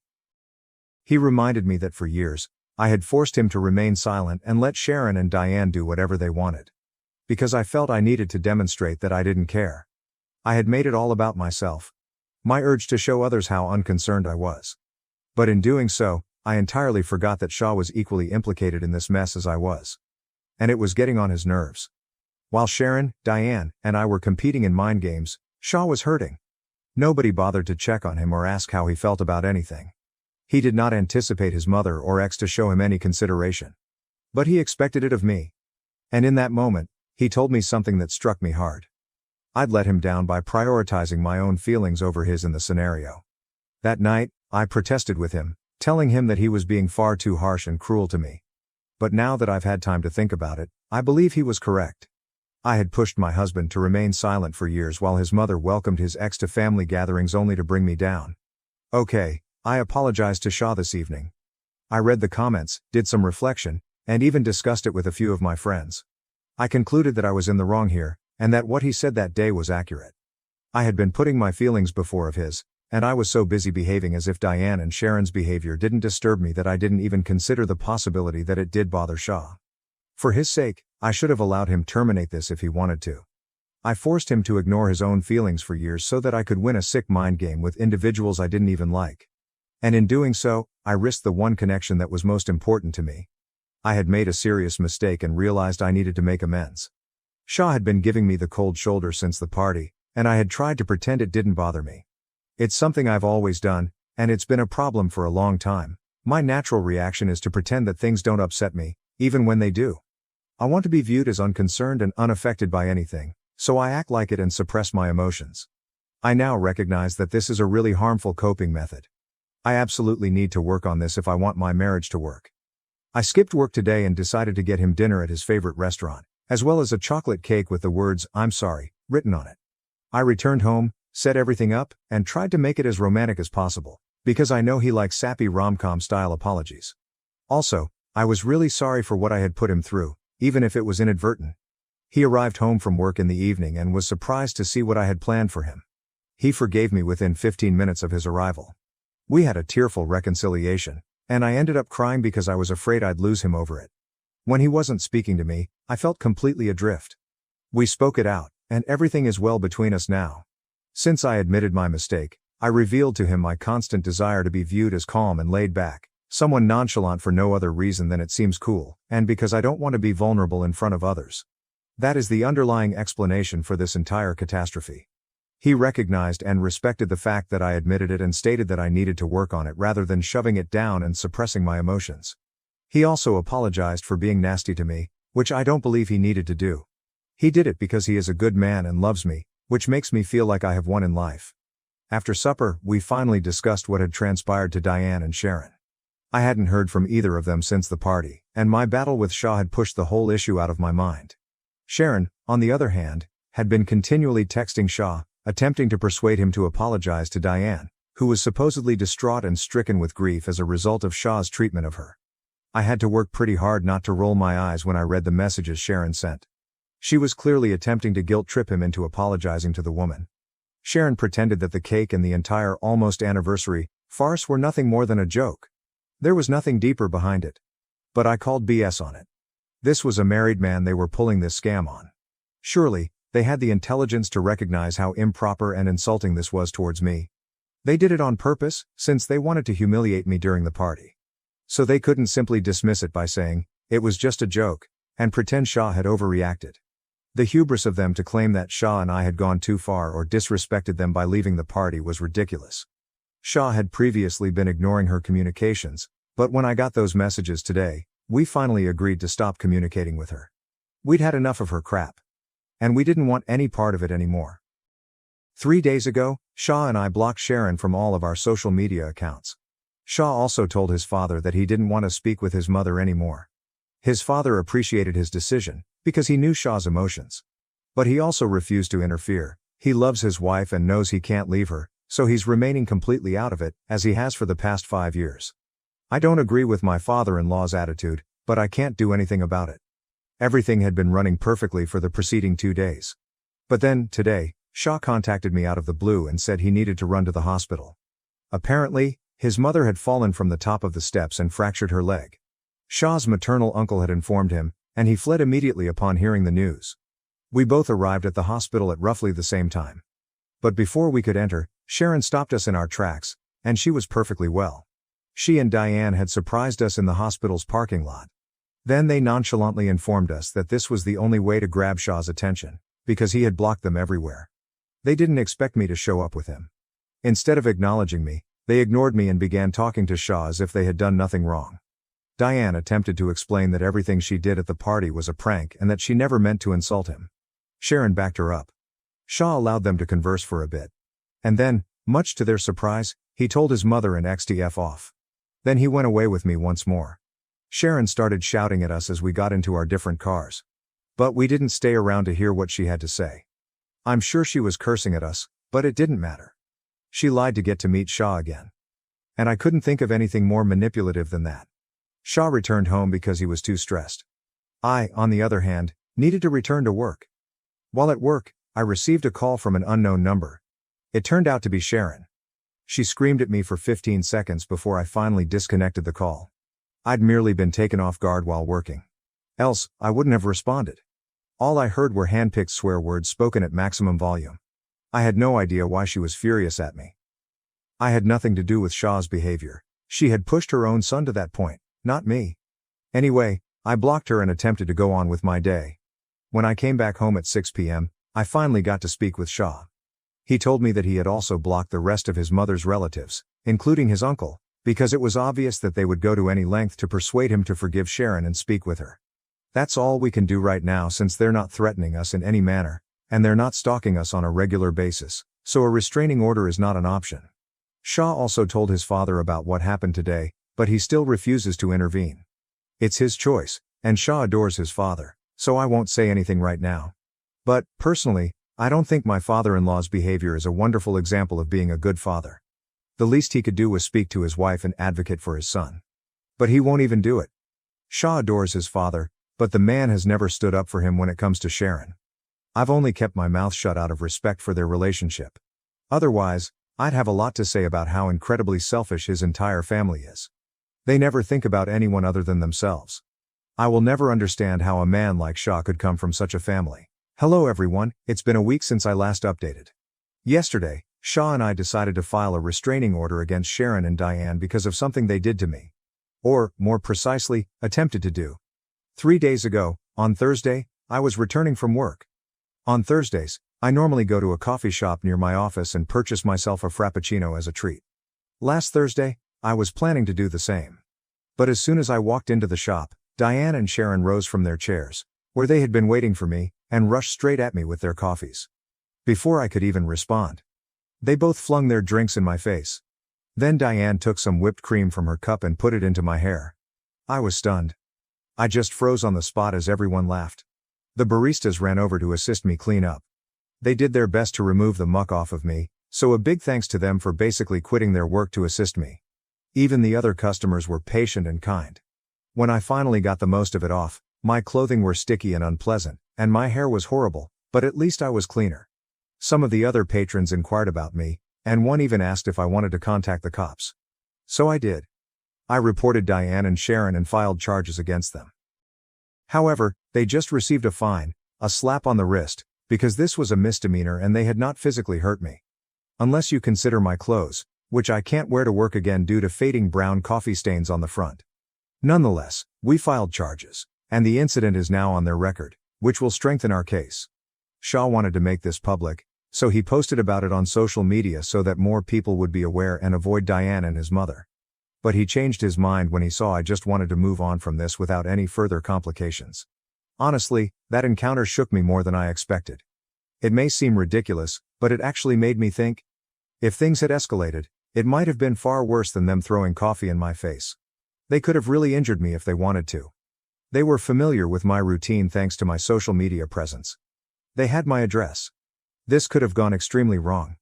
He reminded me that for years, I had forced him to remain silent and let Sharon and Diane do whatever they wanted. Because I felt I needed to demonstrate that I didn't care. I had made it all about myself. My urge to show others how unconcerned I was. But in doing so, I entirely forgot that Shah was equally implicated in this mess as I was. And it was getting on his nerves. While Sharon, Diane, and I were competing in mind games, Shah was hurting. Nobody bothered to check on him or ask how he felt about anything. He did not anticipate his mother or ex to show him any consideration. But he expected it of me. And in that moment, he told me something that struck me hard. I'd let him down by prioritizing my own feelings over his in the scenario. That night, I protested with him, telling him that he was being far too harsh and cruel to me. But now that I've had time to think about it, I believe he was correct. I had pushed my husband to remain silent for years while his mother welcomed his ex to family gatherings only to bring me down. Okay, I apologized to Shah this evening. I read the comments, did some reflection, and even discussed it with a few of my friends. I concluded that I was in the wrong here, and that what he said that day was accurate. I had been putting my feelings before of his, and I was so busy behaving as if Diane and Sharon's behavior didn't disturb me that I didn't even consider the possibility that it did bother Shah. For his sake, I should have allowed him terminate this if he wanted to. I forced him to ignore his own feelings for years so that I could win a sick mind game with individuals I didn't even like. And in doing so, I risked the one connection that was most important to me. I had made a serious mistake and realized I needed to make amends. Shah had been giving me the cold shoulder since the party, and I had tried to pretend it didn't bother me. It's something I've always done, and it's been a problem for a long time. My natural reaction is to pretend that things don't upset me, even when they do. I want to be viewed as unconcerned and unaffected by anything, so I act like it and suppress my emotions. I now recognize that this is a really harmful coping method. I absolutely need to work on this if I want my marriage to work. I skipped work today and decided to get him dinner at his favorite restaurant, as well as a chocolate cake with the words, "I'm sorry," written on it. I returned home, set everything up, and tried to make it as romantic as possible, because I know he likes sappy rom-com style apologies. Also, I was really sorry for what I had put him through, even if it was inadvertent. He arrived home from work in the evening and was surprised to see what I had planned for him. He forgave me within 15 minutes of his arrival. We had a tearful reconciliation, and I ended up crying because I was afraid I'd lose him over it. When he wasn't speaking to me, I felt completely adrift. We spoke it out, and everything is well between us now. Since I admitted my mistake, I revealed to him my constant desire to be viewed as calm and laid back, someone nonchalant for no other reason than it seems cool, and because I don't want to be vulnerable in front of others. That is the underlying explanation for this entire catastrophe. He recognized and respected the fact that I admitted it and stated that I needed to work on it rather than shoving it down and suppressing my emotions. He also apologized for being nasty to me, which I don't believe he needed to do. He did it because he is a good man and loves me, which makes me feel like I have won in life. After supper, we finally discussed what had transpired to Diane and Sharon. I hadn't heard from either of them since the party, and my battle with Shah had pushed the whole issue out of my mind. Sharon, on the other hand, had been continually texting Shah, attempting to persuade him to apologize to Diane, who was supposedly distraught and stricken with grief as a result of Shah's treatment of her. I had to work pretty hard not to roll my eyes when I read the messages Sharon sent. She was clearly attempting to guilt-trip him into apologizing to the woman. Sharon pretended that the cake and the entire almost anniversary farce were nothing more than a joke. There was nothing deeper behind it. But I called BS on it. This was a married man they were pulling this scam on. Surely, they had the intelligence to recognize how improper and insulting this was towards me. They did it on purpose, since they wanted to humiliate me during the party. So they couldn't simply dismiss it by saying, it was just a joke, and pretend Shah had overreacted. The hubris of them to claim that Shah and I had gone too far or disrespected them by leaving the party was ridiculous. Shah had previously been ignoring her communications, but when I got those messages today, we finally agreed to stop communicating with her. We'd had enough of her crap. And we didn't want any part of it anymore. 3 days ago, Shah and I blocked Sharon from all of our social media accounts. Shah also told his father that he didn't want to speak with his mother anymore. His father appreciated his decision, because he knew Shah's emotions. But he also refused to interfere. He loves his wife and knows he can't leave her, so he's remaining completely out of it, as he has for the past 5 years. I don't agree with my father-in-law's attitude, but I can't do anything about it. Everything had been running perfectly for the preceding 2 days. But then, today, Shah contacted me out of the blue and said he needed to run to the hospital. Apparently, his mother had fallen from the top of the steps and fractured her leg. Shah's maternal uncle had informed him, and he fled immediately upon hearing the news. We both arrived at the hospital at roughly the same time. But before we could enter, Sharon stopped us in our tracks, and she was perfectly well. She and Diane had surprised us in the hospital's parking lot. Then they nonchalantly informed us that this was the only way to grab Shah's attention, because he had blocked them everywhere. They didn't expect me to show up with him. Instead of acknowledging me, they ignored me and began talking to Shah as if they had done nothing wrong. Diane attempted to explain that everything she did at the party was a prank and that she never meant to insult him. Sharon backed her up. Shah allowed them to converse for a bit. And then, much to their surprise, he told his mother and XTF off. Then he went away with me once more. Sharon started shouting at us as we got into our different cars. But we didn't stay around to hear what she had to say. I'm sure she was cursing at us, but it didn't matter. She lied to get to meet Shah again. And I couldn't think of anything more manipulative than that. Shah returned home because he was too stressed. I, on the other hand, needed to return to work. While at work, I received a call from an unknown number. It turned out to be Sharon. She screamed at me for 15 seconds before I finally disconnected the call. I'd merely been taken off guard while working. Else, I wouldn't have responded. All I heard were hand-picked swear words spoken at maximum volume. I had no idea why she was furious at me. I had nothing to do with Shah's behavior. She had pushed her own son to that point, not me. Anyway, I blocked her and attempted to go on with my day. When I came back home at 6 p.m., I finally got to speak with Shah. He told me that he had also blocked the rest of his mother's relatives, including his uncle, because it was obvious that they would go to any length to persuade him to forgive Sharon and speak with her. That's all we can do right now since they're not threatening us in any manner, and they're not stalking us on a regular basis, so a restraining order is not an option. Shah also told his father about what happened today, but he still refuses to intervene. It's his choice, and Shah adores his father, so I won't say anything right now. But, personally, I don't think my father-in-law's behavior is a wonderful example of being a good father. The least he could do was speak to his wife and advocate for his son. But he won't even do it. Shah adores his father, but the man has never stood up for him when it comes to Sharon. I've only kept my mouth shut out of respect for their relationship. Otherwise, I'd have a lot to say about how incredibly selfish his entire family is. They never think about anyone other than themselves. I will never understand how a man like Shah could come from such a family. Hello everyone, it's been a week since I last updated. Yesterday, Shah and I decided to file a restraining order against Sharon and Diane because of something they did to me. Or, more precisely, attempted to do. 3 days ago, on Thursday, I was returning from work. On Thursdays, I normally go to a coffee shop near my office and purchase myself a frappuccino as a treat. Last Thursday, I was planning to do the same. But as soon as I walked into the shop, Diane and Sharon rose from their chairs, where they had been waiting for me, and rushed straight at me with their coffees. Before I could even respond, they both flung their drinks in my face. Then Diane took some whipped cream from her cup and put it into my hair. I was stunned. I just froze on the spot as everyone laughed. The baristas ran over to assist me clean up. They did their best to remove the muck off of me, so a big thanks to them for basically quitting their work to assist me. Even the other customers were patient and kind. When I finally got the most of it off, my clothing were sticky and unpleasant, and my hair was horrible, but at least I was cleaner. Some of the other patrons inquired about me, and one even asked if I wanted to contact the cops. So I did. I reported Diane and Sharon and filed charges against them. However, they just received a fine, a slap on the wrist, because this was a misdemeanor and they had not physically hurt me. Unless you consider my clothes, which I can't wear to work again due to fading brown coffee stains on the front. Nonetheless, we filed charges, and the incident is now on their record, which will strengthen our case. Shaw wanted to make this public, so he posted about it on social media so that more people would be aware and avoid Diane and his mother. But he changed his mind when he saw I just wanted to move on from this without any further complications. Honestly, that encounter shook me more than I expected. It may seem ridiculous, but it actually made me think. If things had escalated, it might have been far worse than them throwing coffee in my face. They could have really injured me if they wanted to. They were familiar with my routine thanks to my social media presence. They had my address. This could have gone extremely wrong.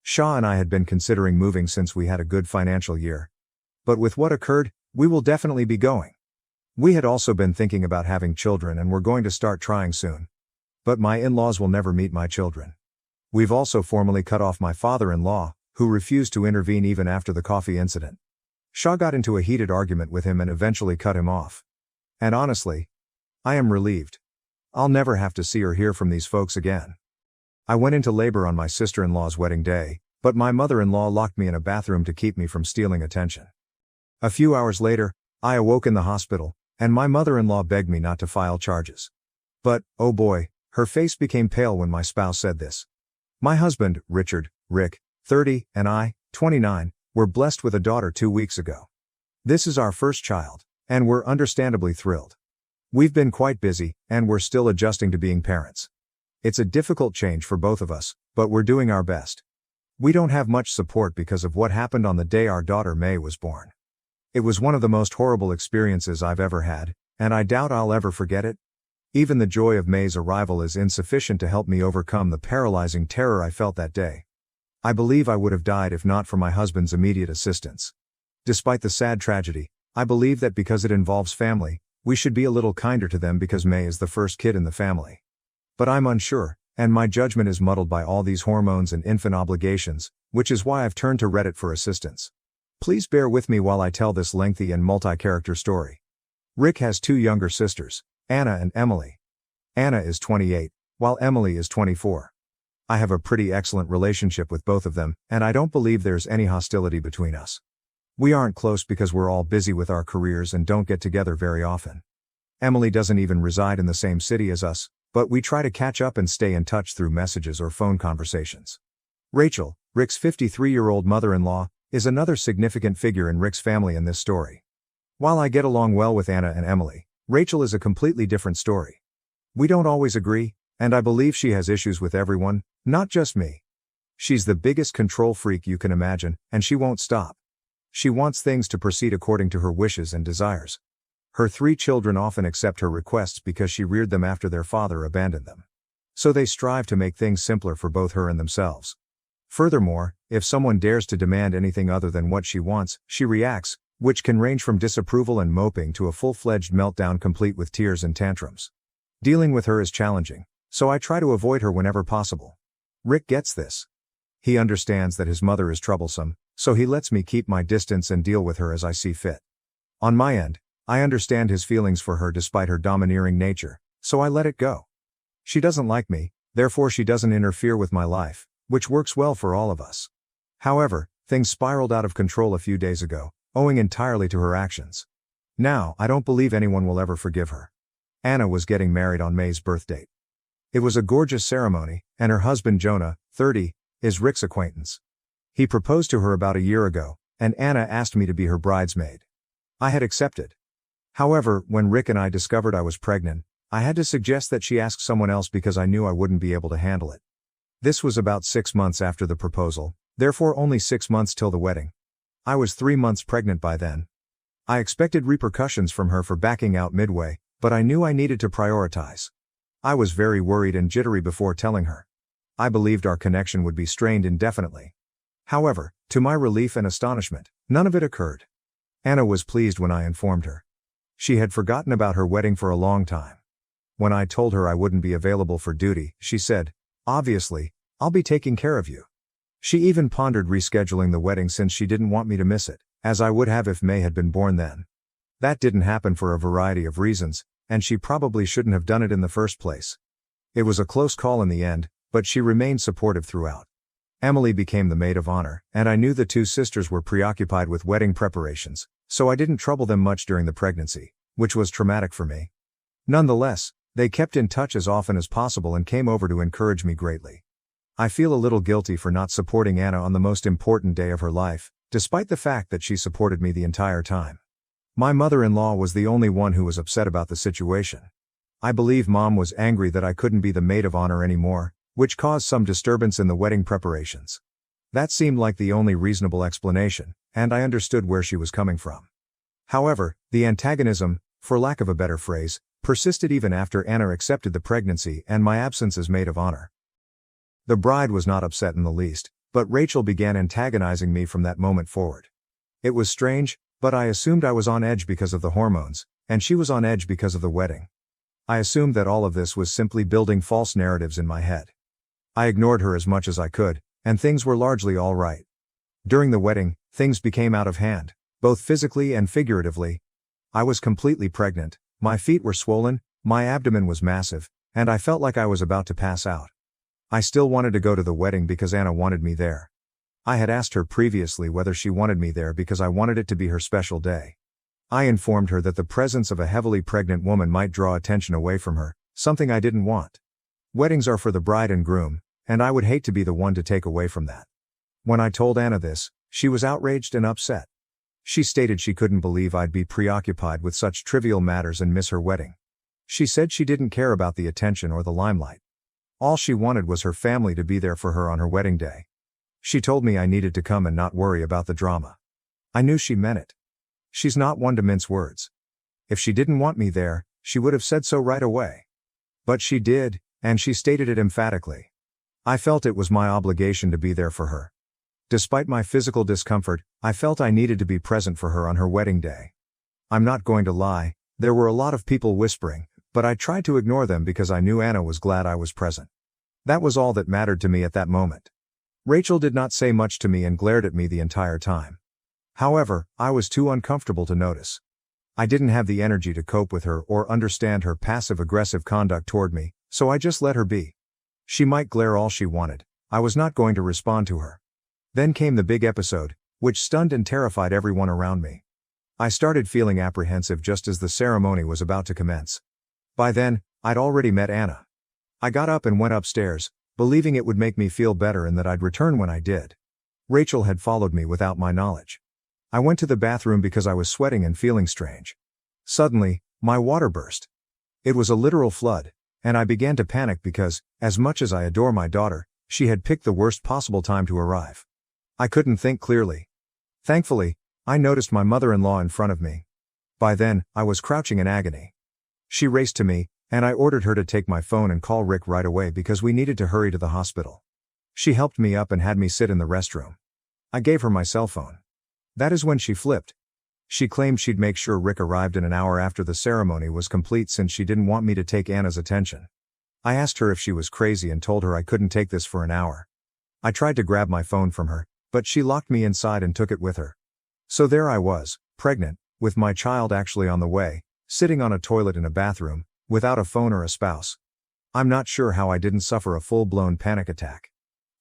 Shaw and I had been considering moving since we had a good financial year. But with what occurred, we will definitely be going. We had also been thinking about having children and we're going to start trying soon. But my in-laws will never meet my children. We've also formally cut off my father-in-law, who refused to intervene even after the coffee incident. Shaw got into a heated argument with him and eventually cut him off. And honestly, I am relieved. I'll never have to see or hear from these folks again. I went into labor on my sister-in-law's wedding day, but my mother-in-law locked me in a bathroom to keep me from stealing attention. A few hours later, I awoke in the hospital, and my mother-in-law begged me not to file charges. But, oh boy, her face became pale when my spouse said this. My husband, Rick, 30, and I, 29, were blessed with a daughter 2 weeks ago. This is our first child, and we're understandably thrilled. We've been quite busy, and we're still adjusting to being parents. It's a difficult change for both of us, but we're doing our best. We don't have much support because of what happened on the day our daughter May was born. It was one of the most horrible experiences I've ever had, and I doubt I'll ever forget it. Even the joy of May's arrival is insufficient to help me overcome the paralyzing terror I felt that day. I believe I would have died if not for my husband's immediate assistance. Despite the sad tragedy, I believe that because it involves family, we should be a little kinder to them because May is the first kid in the family. But I'm unsure, and my judgment is muddled by all these hormones and infant obligations, which is why I've turned to Reddit for assistance. Please bear with me while I tell this lengthy and multi-character story. Rick has 2 younger sisters, Anna and Emily. Anna is 28, while Emily is 24. I have a pretty excellent relationship with both of them, and I don't believe there's any hostility between us. We aren't close because we're all busy with our careers and don't get together very often. Emily doesn't even reside in the same city as us, but we try to catch up and stay in touch through messages or phone conversations. Rachel, Rick's 53-year-old mother-in-law, is another significant figure in Rick's family in this story. While I get along well with Anna and Emily, Rachel is a completely different story. We don't always agree, and I believe she has issues with everyone, not just me. She's the biggest control freak you can imagine, and she won't stop. She wants things to proceed according to her wishes and desires. Her 3 children often accept her requests because she reared them after their father abandoned them. So they strive to make things simpler for both her and themselves. Furthermore, if someone dares to demand anything other than what she wants, she reacts, which can range from disapproval and moping to a full-fledged meltdown complete with tears and tantrums. Dealing with her is challenging, so I try to avoid her whenever possible. Rick gets this. He understands that his mother is troublesome, so he lets me keep my distance and deal with her as I see fit. On my end, I understand his feelings for her despite her domineering nature, so I let it go. She doesn't like me, therefore she doesn't interfere with my life, which works well for all of us. However, things spiraled out of control a few days ago, owing entirely to her actions. Now, I don't believe anyone will ever forgive her. Anna was getting married on May's birth date. It was a gorgeous ceremony, and her husband Jonah, 30, is Rick's acquaintance. He proposed to her about a year ago, and Anna asked me to be her bridesmaid. I had accepted. However, when Rick and I discovered I was pregnant, I had to suggest that she ask someone else because I knew I wouldn't be able to handle it. This was about 6 months after the proposal, therefore only 6 months till the wedding. I was 3 months pregnant by then. I expected repercussions from her for backing out midway, but I knew I needed to prioritize. I was very worried and jittery before telling her. I believed our connection would be strained indefinitely. However, to my relief and astonishment, none of it occurred. Anna was pleased when I informed her. She had forgotten about her wedding for a long time. When I told her I wouldn't be available for duty, she said, "Obviously, I'll be taking care of you." She even pondered rescheduling the wedding since she didn't want me to miss it, as I would have if May had been born then. That didn't happen for a variety of reasons, and she probably shouldn't have done it in the first place. It was a close call in the end, but she remained supportive throughout. Emily became the maid of honor, and I knew the two sisters were preoccupied with wedding preparations, so I didn't trouble them much during the pregnancy, which was traumatic for me. Nonetheless, they kept in touch as often as possible and came over to encourage me greatly. I feel a little guilty for not supporting Anna on the most important day of her life, despite the fact that she supported me the entire time. My mother-in-law was the only one who was upset about the situation. I believe Mom was angry that I couldn't be the maid of honor anymore, which caused some disturbance in the wedding preparations. That seemed like the only reasonable explanation, and I understood where she was coming from. However, the antagonism, for lack of a better phrase, persisted even after Anna accepted the pregnancy and my absence as maid of honor. The bride was not upset in the least, but Rachel began antagonizing me from that moment forward. It was strange, but I assumed I was on edge because of the hormones, and she was on edge because of the wedding. I assumed that all of this was simply building false narratives in my head. I ignored her as much as I could, and things were largely all right. During the wedding, things became out of hand, both physically and figuratively. I was completely pregnant, my feet were swollen, my abdomen was massive, and I felt like I was about to pass out. I still wanted to go to the wedding because Anna wanted me there. I had asked her previously whether she wanted me there because I wanted it to be her special day. I informed her that the presence of a heavily pregnant woman might draw attention away from her, something I didn't want. Weddings are for the bride and groom, and I would hate to be the one to take away from that. When I told Anna this, she was outraged and upset. She stated she couldn't believe I'd be preoccupied with such trivial matters and miss her wedding. She said she didn't care about the attention or the limelight. All she wanted was her family to be there for her on her wedding day. She told me I needed to come and not worry about the drama. I knew she meant it. She's not one to mince words. If she didn't want me there, she would have said so right away. But she did, and she stated it emphatically. I felt it was my obligation to be there for her. Despite my physical discomfort, I felt I needed to be present for her on her wedding day. I'm not going to lie, there were a lot of people whispering, but I tried to ignore them because I knew Anna was glad I was present. That was all that mattered to me at that moment. Rachel did not say much to me and glared at me the entire time. However, I was too uncomfortable to notice. I didn't have the energy to cope with her or understand her passive-aggressive conduct toward me, so I just let her be. She might glare all she wanted, I was not going to respond to her. Then came the big episode, which stunned and terrified everyone around me. I started feeling apprehensive just as the ceremony was about to commence. By then, I'd already met Anna. I got up and went upstairs, believing it would make me feel better and that I'd return when I did. Rachel had followed me without my knowledge. I went to the bathroom because I was sweating and feeling strange. Suddenly, my water burst. It was a literal flood, and I began to panic because, as much as I adore my daughter, she had picked the worst possible time to arrive. I couldn't think clearly. Thankfully, I noticed my mother-in-law in front of me. By then, I was crouching in agony. She raced to me, and I ordered her to take my phone and call Rick right away because we needed to hurry to the hospital. She helped me up and had me sit in the restroom. I gave her my cell phone. That is when she flipped. She claimed she'd make sure Rick arrived in an hour after the ceremony was complete since she didn't want me to take Anna's attention. I asked her if she was crazy and told her I couldn't take this for an hour. I tried to grab my phone from her, but she locked me inside and took it with her. So there I was, pregnant, with my child actually on the way, sitting on a toilet in a bathroom, without a phone or a spouse. I'm not sure how I didn't suffer a full-blown panic attack.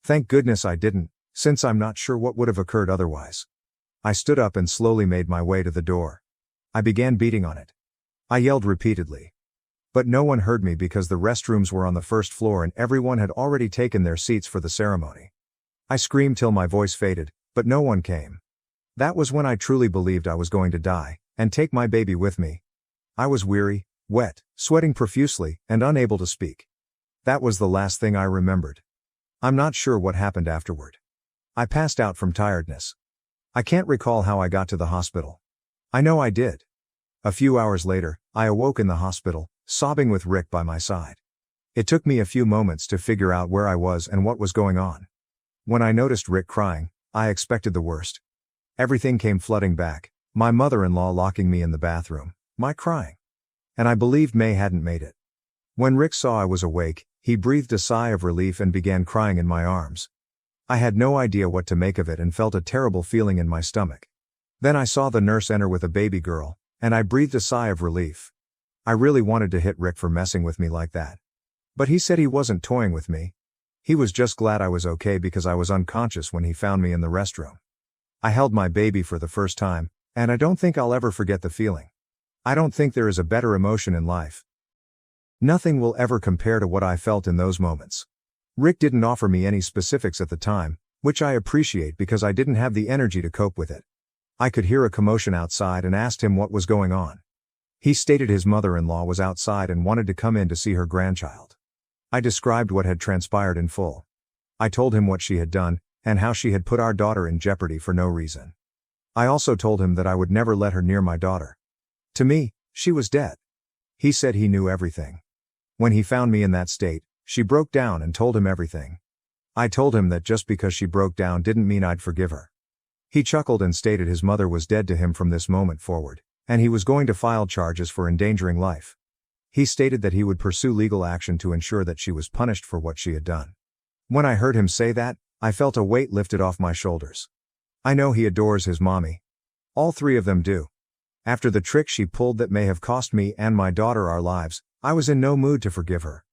Thank goodness I didn't, since I'm not sure what would have occurred otherwise. I stood up and slowly made my way to the door. I began beating on it. I yelled repeatedly. But no one heard me because the restrooms were on the first floor and everyone had already taken their seats for the ceremony. I screamed till my voice faded, but no one came. That was when I truly believed I was going to die, and take my baby with me. I was weary, wet, sweating profusely, and unable to speak. That was the last thing I remembered. I'm not sure what happened afterward. I passed out from tiredness. I can't recall how I got to the hospital. I know I did. A few hours later, I awoke in the hospital, sobbing with Rick by my side. It took me a few moments to figure out where I was and what was going on. When I noticed Rick crying, I expected the worst. Everything came flooding back, my mother-in-law locking me in the bathroom, my crying. And I believed May hadn't made it. When Rick saw I was awake, he breathed a sigh of relief and began crying in my arms. I had no idea what to make of it and felt a terrible feeling in my stomach. Then I saw the nurse enter with a baby girl, and I breathed a sigh of relief. I really wanted to hit Rick for messing with me like that. But he said he wasn't toying with me. He was just glad I was okay because I was unconscious when he found me in the restroom. I held my baby for the first time, and I don't think I'll ever forget the feeling. I don't think there is a better emotion in life. Nothing will ever compare to what I felt in those moments. Rick didn't offer me any specifics at the time, which I appreciate because I didn't have the energy to cope with it. I could hear a commotion outside and asked him what was going on. He stated his mother-in-law was outside and wanted to come in to see her grandchild. I described what had transpired in full. I told him what she had done, and how she had put our daughter in jeopardy for no reason. I also told him that I would never let her near my daughter. To me, she was dead. He said he knew everything. When he found me in that state, she broke down and told him everything. I told him that just because she broke down didn't mean I'd forgive her. He chuckled and stated his mother was dead to him from this moment forward, and he was going to file charges for endangering life. He stated that he would pursue legal action to ensure that she was punished for what she had done. When I heard him say that, I felt a weight lifted off my shoulders. I know he adores his mommy. All three of them do. After the trick she pulled that may have cost me and my daughter our lives, I was in no mood to forgive her.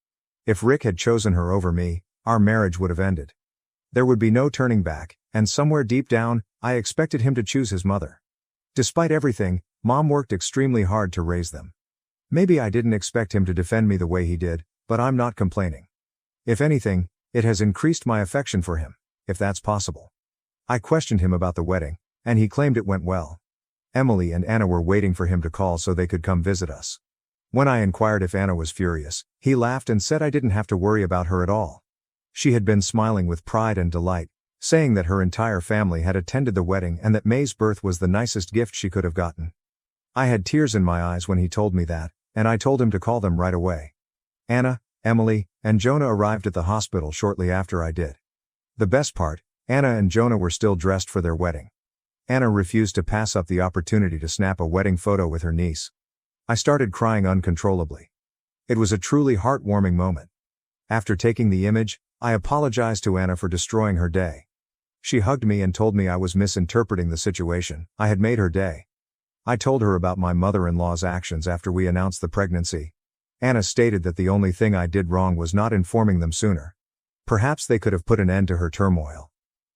If Rick had chosen her over me, our marriage would have ended. There would be no turning back, and somewhere deep down, I expected him to choose his mother. Despite everything, Mom worked extremely hard to raise them. Maybe I didn't expect him to defend me the way he did, but I'm not complaining. If anything, it has increased my affection for him, if that's possible. I questioned him about the wedding, and he claimed it went well. Emily and Anna were waiting for him to call so they could come visit us. When I inquired if Anna was furious, he laughed and said I didn't have to worry about her at all. She had been smiling with pride and delight, saying that her entire family had attended the wedding and that May's birth was the nicest gift she could have gotten. I had tears in my eyes when he told me that, and I told him to call them right away. Anna, Emily, and Jonah arrived at the hospital shortly after I did. The best part, Anna and Jonah were still dressed for their wedding. Anna refused to pass up the opportunity to snap a wedding photo with her niece. I started crying uncontrollably. It was a truly heartwarming moment. After taking the image, I apologized to Anna for destroying her day. She hugged me and told me I was misinterpreting the situation. I had made her day. I told her about my mother-in-law's actions after we announced the pregnancy. Anna stated that the only thing I did wrong was not informing them sooner. Perhaps they could have put an end to her turmoil.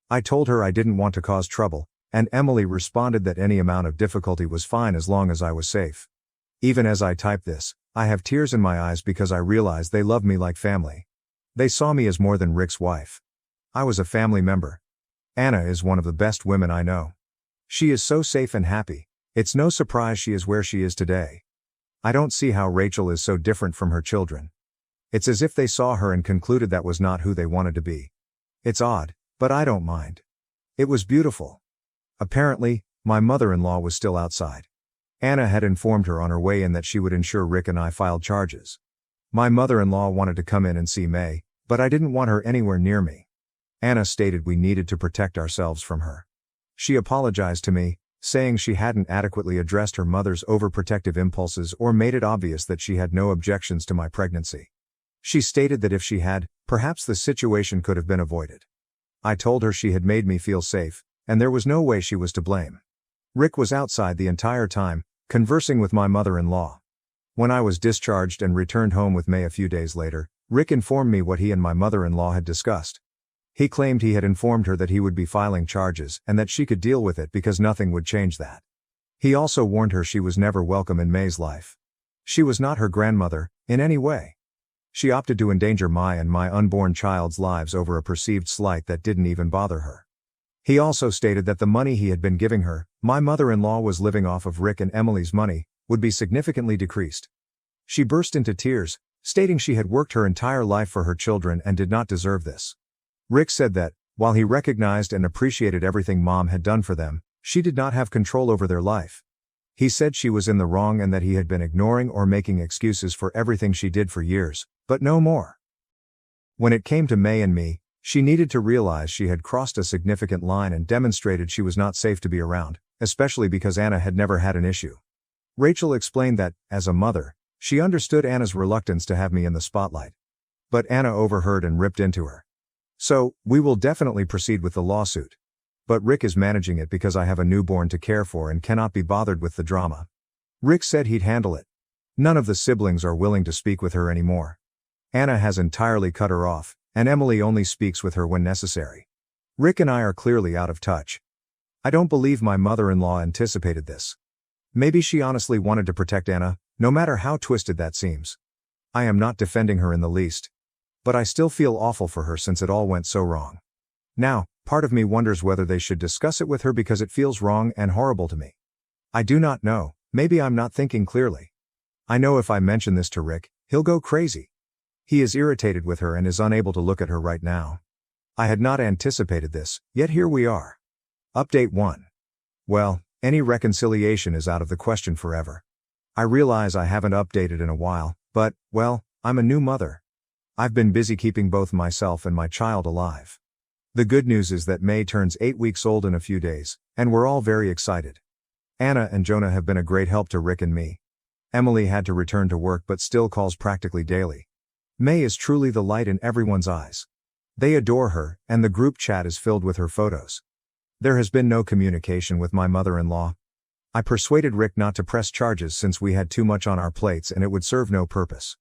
I told her I didn't want to cause trouble, and Emily responded that any amount of difficulty was fine as long as I was safe. Even as I type this, I have tears in my eyes because I realize they love me like family. They saw me as more than Rick's wife. I was a family member. Anna is one of the best women I know. She is so safe and happy. It's no surprise she is where she is today. I don't see how Rachel is so different from her children. It's as if they saw her and concluded that was not who they wanted to be. It's odd, but I don't mind. It was beautiful. Apparently, my mother-in-law was still outside. Anna had informed her on her way in that she would ensure Rick and I filed charges. My mother-in-law wanted to come in and see May, but I didn't want her anywhere near me. Anna stated we needed to protect ourselves from her. She apologized to me, saying she hadn't adequately addressed her mother's overprotective impulses or made it obvious that she had no objections to my pregnancy. She stated that if she had, perhaps the situation could have been avoided. I told her she had made me feel safe, and there was no way she was to blame. Rick was outside the entire time, conversing with my mother-in-law. When I was discharged and returned home with May a few days later, Rick informed me what he and my mother-in-law had discussed. He claimed he had informed her that he would be filing charges and that she could deal with it because nothing would change that. He also warned her she was never welcome in May's life. She was not her grandmother, in any way. She opted to endanger my and my unborn child's lives over a perceived slight that didn't even bother her. He also stated that the money he had been giving her, my mother-in-law was living off of Rick and Emily's money, would be significantly decreased. She burst into tears, stating she had worked her entire life for her children and did not deserve this. Rick said that, while he recognized and appreciated everything Mom had done for them, she did not have control over their life. He said she was in the wrong and that he had been ignoring or making excuses for everything she did for years, but no more. When it came to May and me, she needed to realize she had crossed a significant line and demonstrated she was not safe to be around, especially because Anna had never had an issue. Rachel explained that, as a mother, she understood Anna's reluctance to have me in the spotlight. But Anna overheard and ripped into her. So, we will definitely proceed with the lawsuit. But Rick is managing it because I have a newborn to care for and cannot be bothered with the drama. Rick said he'd handle it. None of the siblings are willing to speak with her anymore. Anna has entirely cut her off, and Emily only speaks with her when necessary. Rick and I are clearly out of touch. I don't believe my mother-in-law anticipated this. Maybe she honestly wanted to protect Anna, no matter how twisted that seems. I am not defending her in the least. But I still feel awful for her since it all went so wrong. Now, part of me wonders whether they should discuss it with her because it feels wrong and horrible to me. I do not know, maybe I'm not thinking clearly. I know if I mention this to Rick, he'll go crazy. He is irritated with her and is unable to look at her right now. I had not anticipated this, yet here we are. Update 1. Well, any reconciliation is out of the question forever. I realize I haven't updated in a while, but, well, I'm a new mother. I've been busy keeping both myself and my child alive. The good news is that May turns 8 weeks old in a few days, and we're all very excited. Anna and Jonah have been a great help to Rick and me. Emily had to return to work but still calls practically daily. May is truly the light in everyone's eyes. They adore her, and the group chat is filled with her photos. There has been no communication with my mother-in-law. I persuaded Rick not to press charges since we had too much on our plates and it would serve no purpose.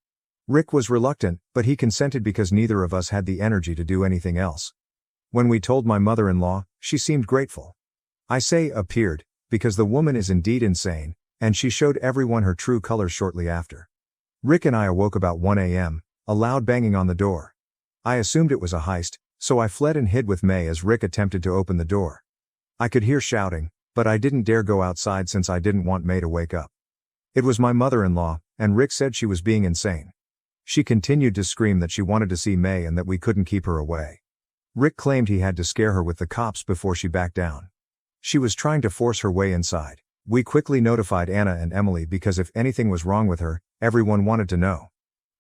Rick was reluctant, but he consented because neither of us had the energy to do anything else. When we told my mother-in-law, she seemed grateful. I say appeared, because the woman is indeed insane, and she showed everyone her true colors shortly after. Rick and I awoke about 1 a.m., a loud banging on the door. I assumed it was a heist, so I fled and hid with May as Rick attempted to open the door. I could hear shouting, but I didn't dare go outside since I didn't want May to wake up. It was my mother-in-law, and Rick said she was being insane. She continued to scream that she wanted to see May and that we couldn't keep her away. Rick claimed he had to scare her with the cops before she backed down. She was trying to force her way inside. We quickly notified Anna and Emily because if anything was wrong with her, everyone wanted to know.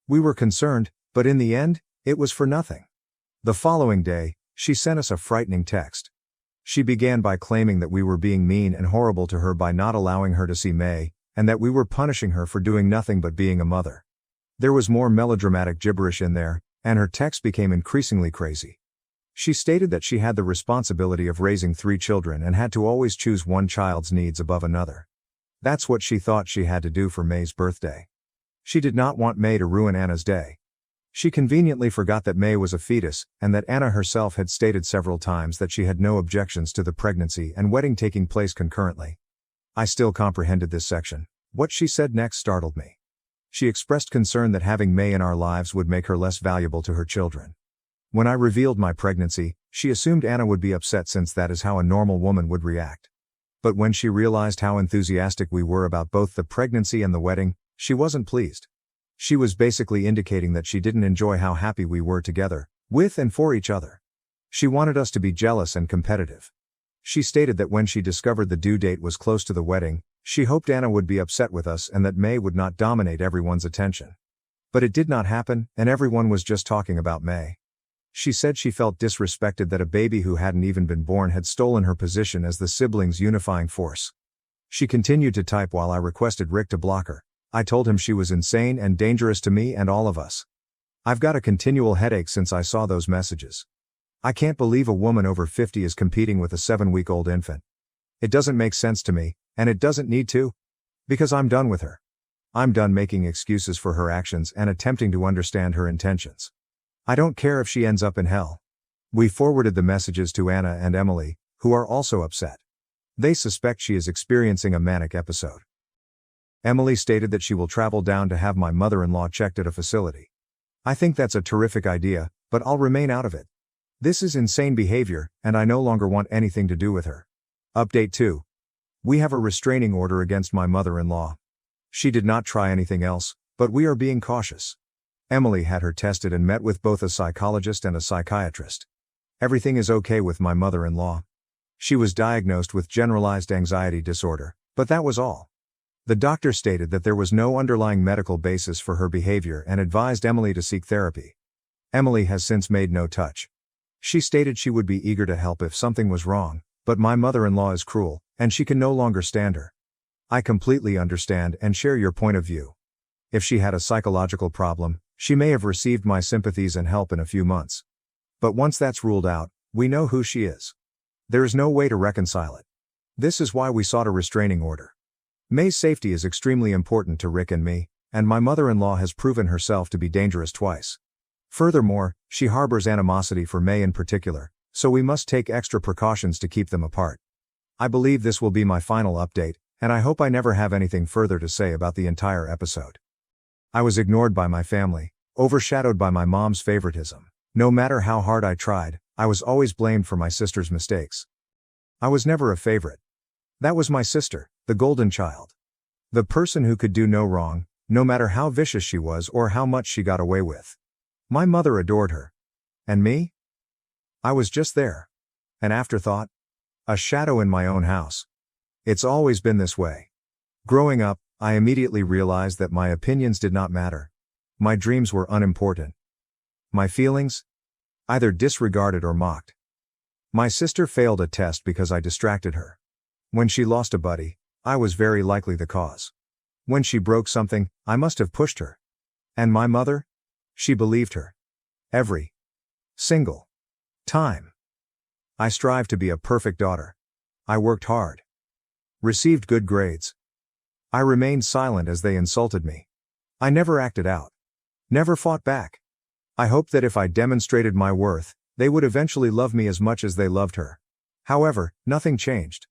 We were concerned, but in the end, it was for nothing. The following day, she sent us a frightening text. She began by claiming that we were being mean and horrible to her by not allowing her to see May, and that we were punishing her for doing nothing but being a mother. There was more melodramatic gibberish in there, and her text became increasingly crazy. She stated that she had the responsibility of raising 3 children and had to always choose one child's needs above another. That's what she thought she had to do for May's birthday. She did not want May to ruin Anna's day. She conveniently forgot that May was a fetus, and that Anna herself had stated several times that she had no objections to the pregnancy and wedding taking place concurrently. I still comprehended this section. What she said next startled me. She expressed concern that having May in our lives would make her less valuable to her children. When I revealed my pregnancy, she assumed Anna would be upset since that is how a normal woman would react. But when she realized how enthusiastic we were about both the pregnancy and the wedding, she wasn't pleased. She was basically indicating that she didn't enjoy how happy we were together, with and for each other. She wanted us to be jealous and competitive. She stated that when she discovered the due date was close to the wedding, she hoped Anna would be upset with us and that May would not dominate everyone's attention. But it did not happen, and everyone was just talking about May. She said she felt disrespected that a baby who hadn't even been born had stolen her position as the siblings' unifying force. She continued to type while I requested Rick to block her. I told him she was insane and dangerous to me and all of us. I've got a continual headache since I saw those messages. I can't believe a woman over 50 is competing with a 7-week-old infant. It doesn't make sense to me, and it doesn't need to. Because I'm done with her. I'm done making excuses for her actions and attempting to understand her intentions. I don't care if she ends up in hell. We forwarded the messages to Anna and Emily, who are also upset. They suspect she is experiencing a manic episode. Emily stated that she will travel down to have my mother-in-law checked at a facility. I think that's a terrific idea, but I'll remain out of it. This is insane behavior, and I no longer want anything to do with her. Update 2. We have a restraining order against my mother-in-law. She did not try anything else, but we are being cautious. Emily had her tested and met with both a psychologist and a psychiatrist. Everything is okay with my mother-in-law. She was diagnosed with generalized anxiety disorder, but that was all. The doctor stated that there was no underlying medical basis for her behavior and advised Emily to seek therapy. Emily has since made no touch. She stated she would be eager to help if something was wrong, but my mother-in-law is cruel, and she can no longer stand her. I completely understand and share your point of view. If she had a psychological problem, she may have received my sympathies and help in a few months. But once that's ruled out, we know who she is. There is no way to reconcile it. This is why we sought a restraining order. May's safety is extremely important to Rick and me, and my mother-in-law has proven herself to be dangerous twice. Furthermore, she harbors animosity for May in particular, so we must take extra precautions to keep them apart. I believe this will be my final update, and I hope I never have anything further to say about the entire episode. I was ignored by my family, overshadowed by my mom's favoritism. No matter how hard I tried, I was always blamed for my sister's mistakes. I was never a favorite. That was my sister, the golden child. The person who could do no wrong, no matter how vicious she was or how much she got away with. My mother adored her. And me? I was just there. An afterthought. A shadow in my own house. It's always been this way. Growing up, I immediately realized that my opinions did not matter. My dreams were unimportant. My feelings? Either disregarded or mocked. My sister failed a test because I distracted her. When she lost a buddy, I was very likely the cause. When she broke something, I must have pushed her. And my mother? She believed her. Every single time. I strived to be a perfect daughter. I worked hard. Received good grades. I remained silent as they insulted me. I never acted out. Never fought back. I hoped that if I demonstrated my worth, they would eventually love me as much as they loved her. However, nothing changed.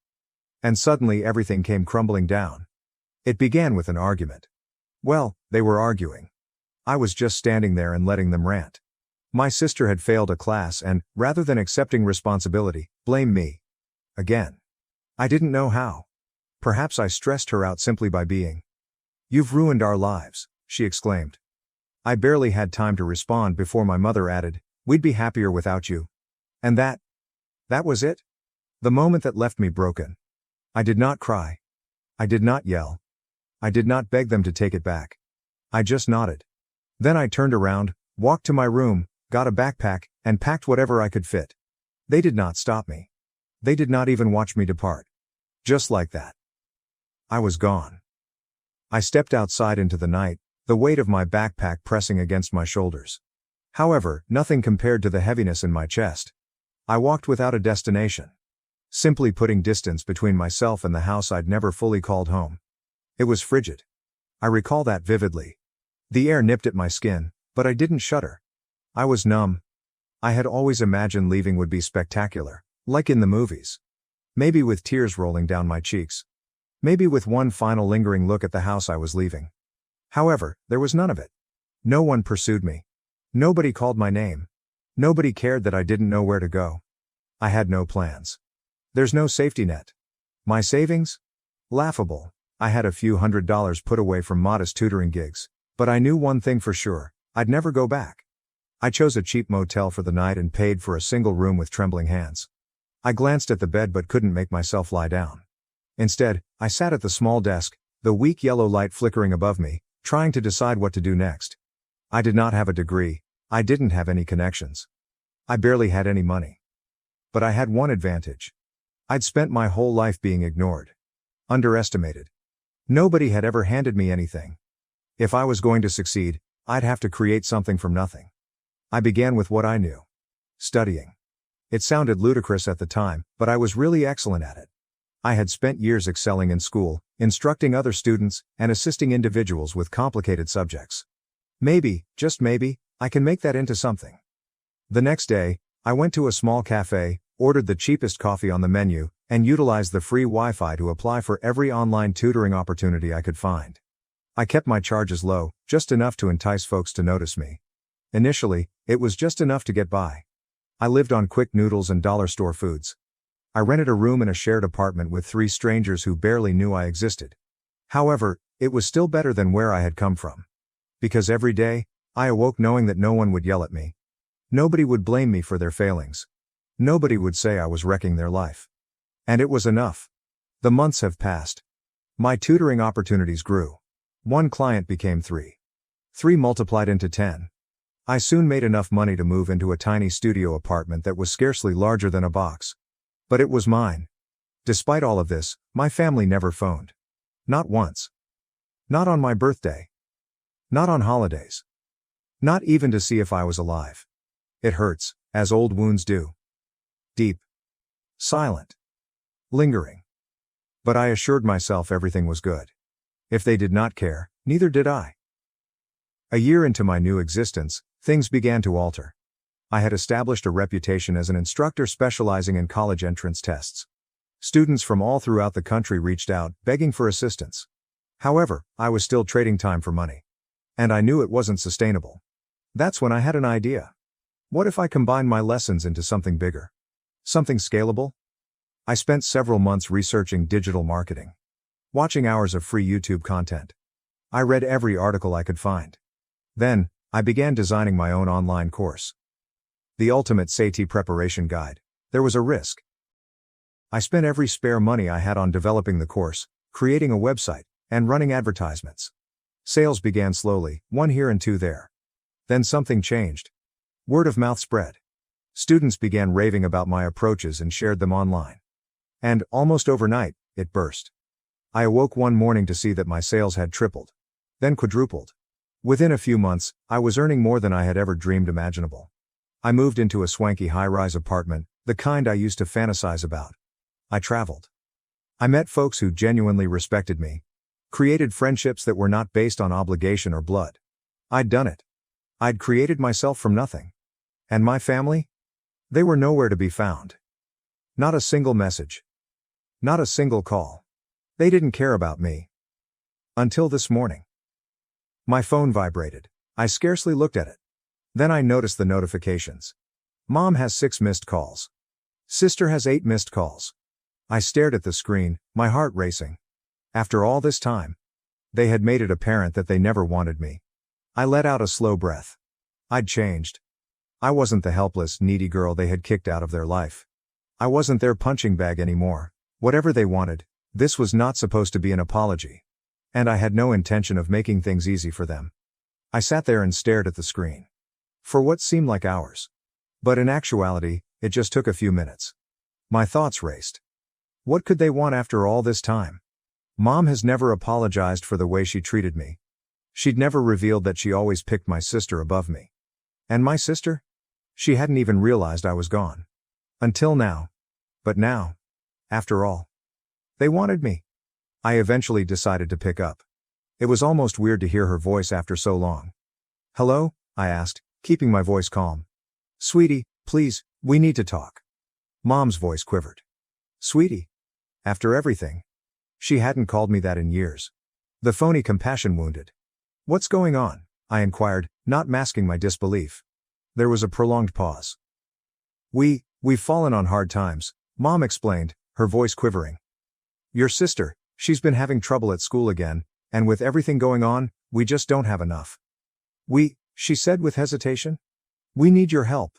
And suddenly everything came crumbling down. It began with an argument. Well, they were arguing. I was just standing there and letting them rant. My sister had failed a class and, rather than accepting responsibility, blamed me. Again. I didn't know how. Perhaps I stressed her out simply by being. "You've ruined our lives," she exclaimed. I barely had time to respond before my mother added, "We'd be happier without you." And that was it. The moment that left me broken. I did not cry. I did not yell. I did not beg them to take it back. I just nodded. Then I turned around, walked to my room, got a backpack, and packed whatever I could fit. They did not stop me. They did not even watch me depart. Just like that. I was gone. I stepped outside into the night, the weight of my backpack pressing against my shoulders. However, nothing compared to the heaviness in my chest. I walked without a destination. Simply putting distance between myself and the house I'd never fully called home. It was frigid. I recall that vividly. The air nipped at my skin, but I didn't shudder. I was numb. I had always imagined leaving would be spectacular, like in the movies. Maybe with tears rolling down my cheeks. Maybe with one final lingering look at the house I was leaving. However, there was none of it. No one pursued me. Nobody called my name. Nobody cared that I didn't know where to go. I had no plans. There's no safety net. My savings? Laughable. I had a few $100s put away from modest tutoring gigs, but I knew one thing for sure, I'd never go back. I chose a cheap motel for the night and paid for a single room with trembling hands. I glanced at the bed but couldn't make myself lie down. Instead, I sat at the small desk, the weak yellow light flickering above me, trying to decide what to do next. I did not have a degree, I didn't have any connections. I barely had any money. But I had one advantage. I'd spent my whole life being ignored. Underestimated. Nobody had ever handed me anything. If I was going to succeed, I'd have to create something from nothing. I began with what I knew. Studying. It sounded ludicrous at the time, but I was really excellent at it. I had spent years excelling in school, instructing other students, and assisting individuals with complicated subjects. Maybe, just maybe, I can make that into something. The next day, I went to a small cafe, ordered the cheapest coffee on the menu, and utilized the free Wi-Fi to apply for every online tutoring opportunity I could find. I kept my charges low, just enough to entice folks to notice me. Initially, it was just enough to get by. I lived on quick noodles and dollar store foods. I rented a room in a shared apartment with 3 strangers who barely knew I existed. However, it was still better than where I had come from. Because every day, I awoke knowing that no one would yell at me. Nobody would blame me for their failings. Nobody would say I was wrecking their life. And it was enough. The months have passed. My tutoring opportunities grew. 1 client became 3. 3 multiplied into 10. I soon made enough money to move into a tiny studio apartment that was scarcely larger than a box. But it was mine. Despite all of this, my family never phoned. Not once. Not on my birthday. Not on holidays. Not even to see if I was alive. It hurts, as old wounds do. Deep. Silent. Lingering. But I assured myself everything was good. If they did not care, neither did I. A year into my new existence, things began to alter. I had established a reputation as an instructor specializing in college entrance tests. Students from all throughout the country reached out, begging for assistance. However, I was still trading time for money. And I knew it wasn't sustainable. That's when I had an idea. What if I combined my lessons into something bigger? Something scalable? I spent several months researching digital marketing. Watching hours of free YouTube content. I read every article I could find. Then, I began designing my own online course. The ultimate SAT preparation guide. There was a risk. I spent every spare money I had on developing the course, creating a website, and running advertisements. Sales began slowly, 1 here and 2 there. Then something changed. Word of mouth spread. Students began raving about my approaches and shared them online. And, almost overnight, it burst. I awoke one morning to see that my sales had tripled. Then quadrupled. Within a few months, I was earning more than I had ever dreamed imaginable. I moved into a swanky high-rise apartment, the kind I used to fantasize about. I traveled. I met folks who genuinely respected me. Created friendships that were not based on obligation or blood. I'd done it. I'd created myself from nothing. And my family? They were nowhere to be found. Not a single message. Not a single call. They didn't care about me. Until this morning. My phone vibrated. I scarcely looked at it. Then I noticed the notifications. Mom has 6 missed calls. Sister has 8 missed calls. I stared at the screen, my heart racing. After all this time, they had made it apparent that they never wanted me. I let out a slow breath. I'd changed. I wasn't the helpless, needy girl they had kicked out of their life. I wasn't their punching bag anymore. Whatever they wanted, this was not supposed to be an apology. And I had no intention of making things easy for them. I sat there and stared at the screen. For what seemed like hours. But in actuality, it just took a few minutes. My thoughts raced. What could they want after all this time? Mom has never apologized for the way she treated me. She'd never revealed that she always picked my sister above me. And my sister? She hadn't even realized I was gone. Until now. But now. After all. They wanted me. I eventually decided to pick up. It was almost weird to hear her voice after so long. Hello? I asked, keeping my voice calm. Sweetie, please, we need to talk. Mom's voice quivered. Sweetie. After everything. She hadn't called me that in years. The phony compassion wounded. What's going on? I inquired, not masking my disbelief. There was a prolonged pause. We've fallen on hard times, Mom explained, her voice quivering. Your sister, she's been having trouble at school again, and with everything going on, we just don't have enough. She said with hesitation. We need your help.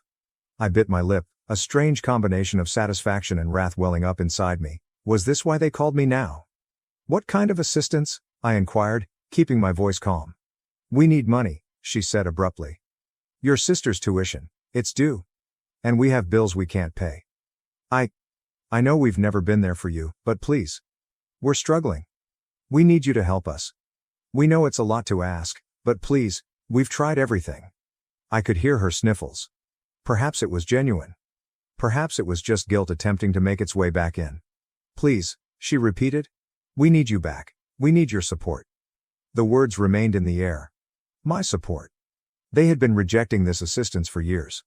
I bit my lip, a strange combination of satisfaction and wrath welling up inside me. Was this why they called me now? What kind of assistance? I inquired, keeping my voice calm. We need money, she said abruptly. Your sister's tuition, it's due. And we have bills we can't pay. I know we've never been there for you, but please. We're struggling. We need you to help us. We know it's a lot to ask, but please, we've tried everything. I could hear her sniffles. Perhaps it was genuine. Perhaps it was just guilt attempting to make its way back in. Please, she repeated. We need you back. We need your support. The words remained in the air. My support. They had been rejecting this assistance for years.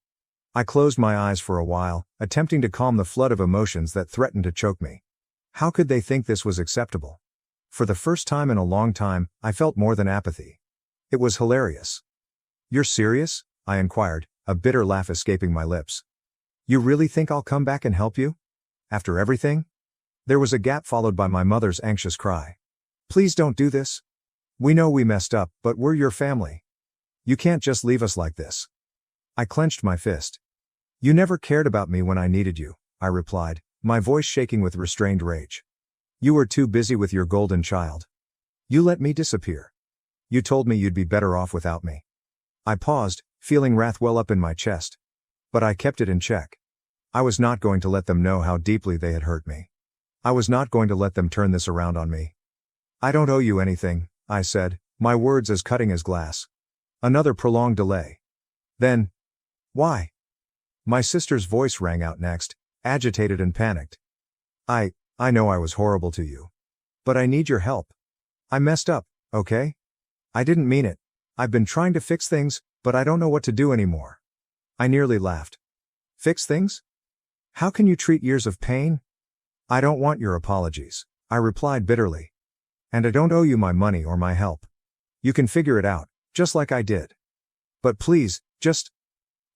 I closed my eyes for a while, attempting to calm the flood of emotions that threatened to choke me. How could they think this was acceptable? For the first time in a long time, I felt more than apathy. It was hilarious. "You're serious?" I inquired, a bitter laugh escaping my lips. "You really think I'll come back and help you? After everything?" There was a gap followed by my mother's anxious cry. "Please don't do this. We know we messed up, but we're your family. You can't just leave us like this." I clenched my fist. "You never cared about me when I needed you," I replied, my voice shaking with restrained rage. "You were too busy with your golden child. You let me disappear. You told me you'd be better off without me." I paused, feeling wrath well up in my chest. But I kept it in check. I was not going to let them know how deeply they had hurt me. I was not going to let them turn this around on me. "I don't owe you anything," I said, my words as cutting as glass. Another prolonged delay. Then, "Why?" My sister's voice rang out next, agitated and panicked. I know I was horrible to you. But I need your help. I messed up, okay? I didn't mean it. I've been trying to fix things, but I don't know what to do anymore." I nearly laughed. "Fix things? How can you treat years of pain?" "I don't want your apologies," I replied bitterly. "And I don't owe you my money or my help. You can figure it out, just like I did. But please, just..."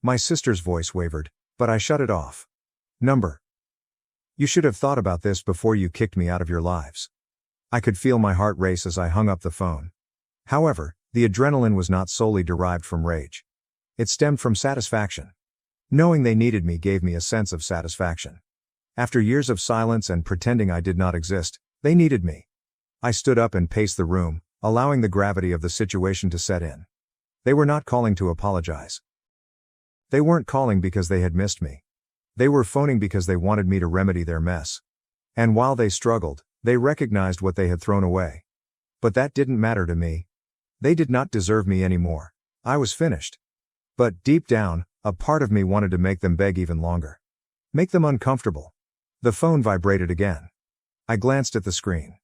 My sister's voice wavered, but I shut it off. You should have thought about this before you kicked me out of your lives." I could feel my heart race as I hung up the phone. However, the adrenaline was not solely derived from rage. It stemmed from satisfaction. Knowing they needed me gave me a sense of satisfaction. After years of silence and pretending I did not exist, they needed me. I stood up and paced the room, allowing the gravity of the situation to set in. They were not calling to apologize. They weren't calling because they had missed me. They were phoning because they wanted me to remedy their mess. And while they struggled, they recognized what they had thrown away. But that didn't matter to me. They did not deserve me anymore. I was finished. But deep down, a part of me wanted to make them beg even longer. Make them uncomfortable. The phone vibrated again. I glanced at the screen.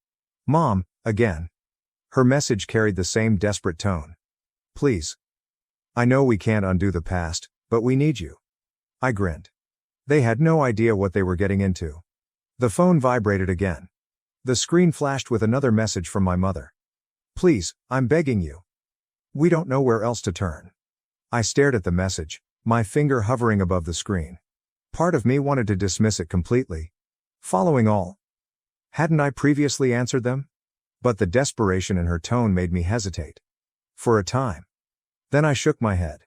"Mom, again." Her message carried the same desperate tone. "Please. I know we can't undo the past, but we need you." I grinned. They had no idea what they were getting into. The phone vibrated again. The screen flashed with another message from my mother. "Please, I'm begging you. We don't know where else to turn." I stared at the message, my finger hovering above the screen. Part of me wanted to dismiss it completely. Following all. Hadn't I previously answered them? But the desperation in her tone made me hesitate. For a time. Then I shook my head.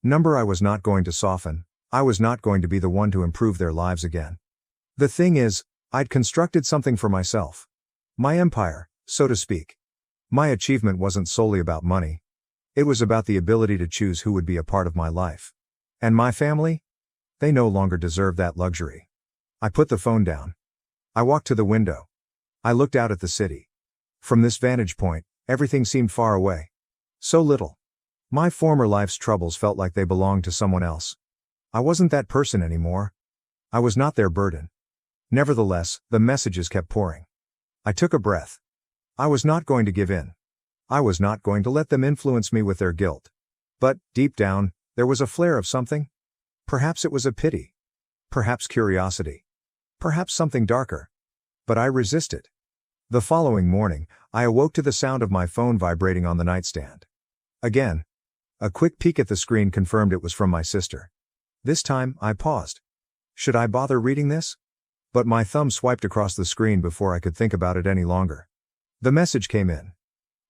I was not going to soften. I was not going to be the one to improve their lives again. The thing is, I'd constructed something for myself. My empire, so to speak. My achievement wasn't solely about money. It was about the ability to choose who would be a part of my life. And my family? They no longer deserved that luxury. I put the phone down. I walked to the window. I looked out at the city. From this vantage point, everything seemed far away. So little. My former life's troubles felt like they belonged to someone else. I wasn't that person anymore. I was not their burden. Nevertheless, the messages kept pouring. I took a breath. I was not going to give in. I was not going to let them influence me with their guilt. But, deep down, there was a flare of something. Perhaps it was a pity. Perhaps curiosity. Perhaps something darker. But I resisted. The following morning, I awoke to the sound of my phone vibrating on the nightstand. Again. A quick peek at the screen confirmed it was from my sister. This time, I paused. Should I bother reading this? But my thumb swiped across the screen before I could think about it any longer. The message came in.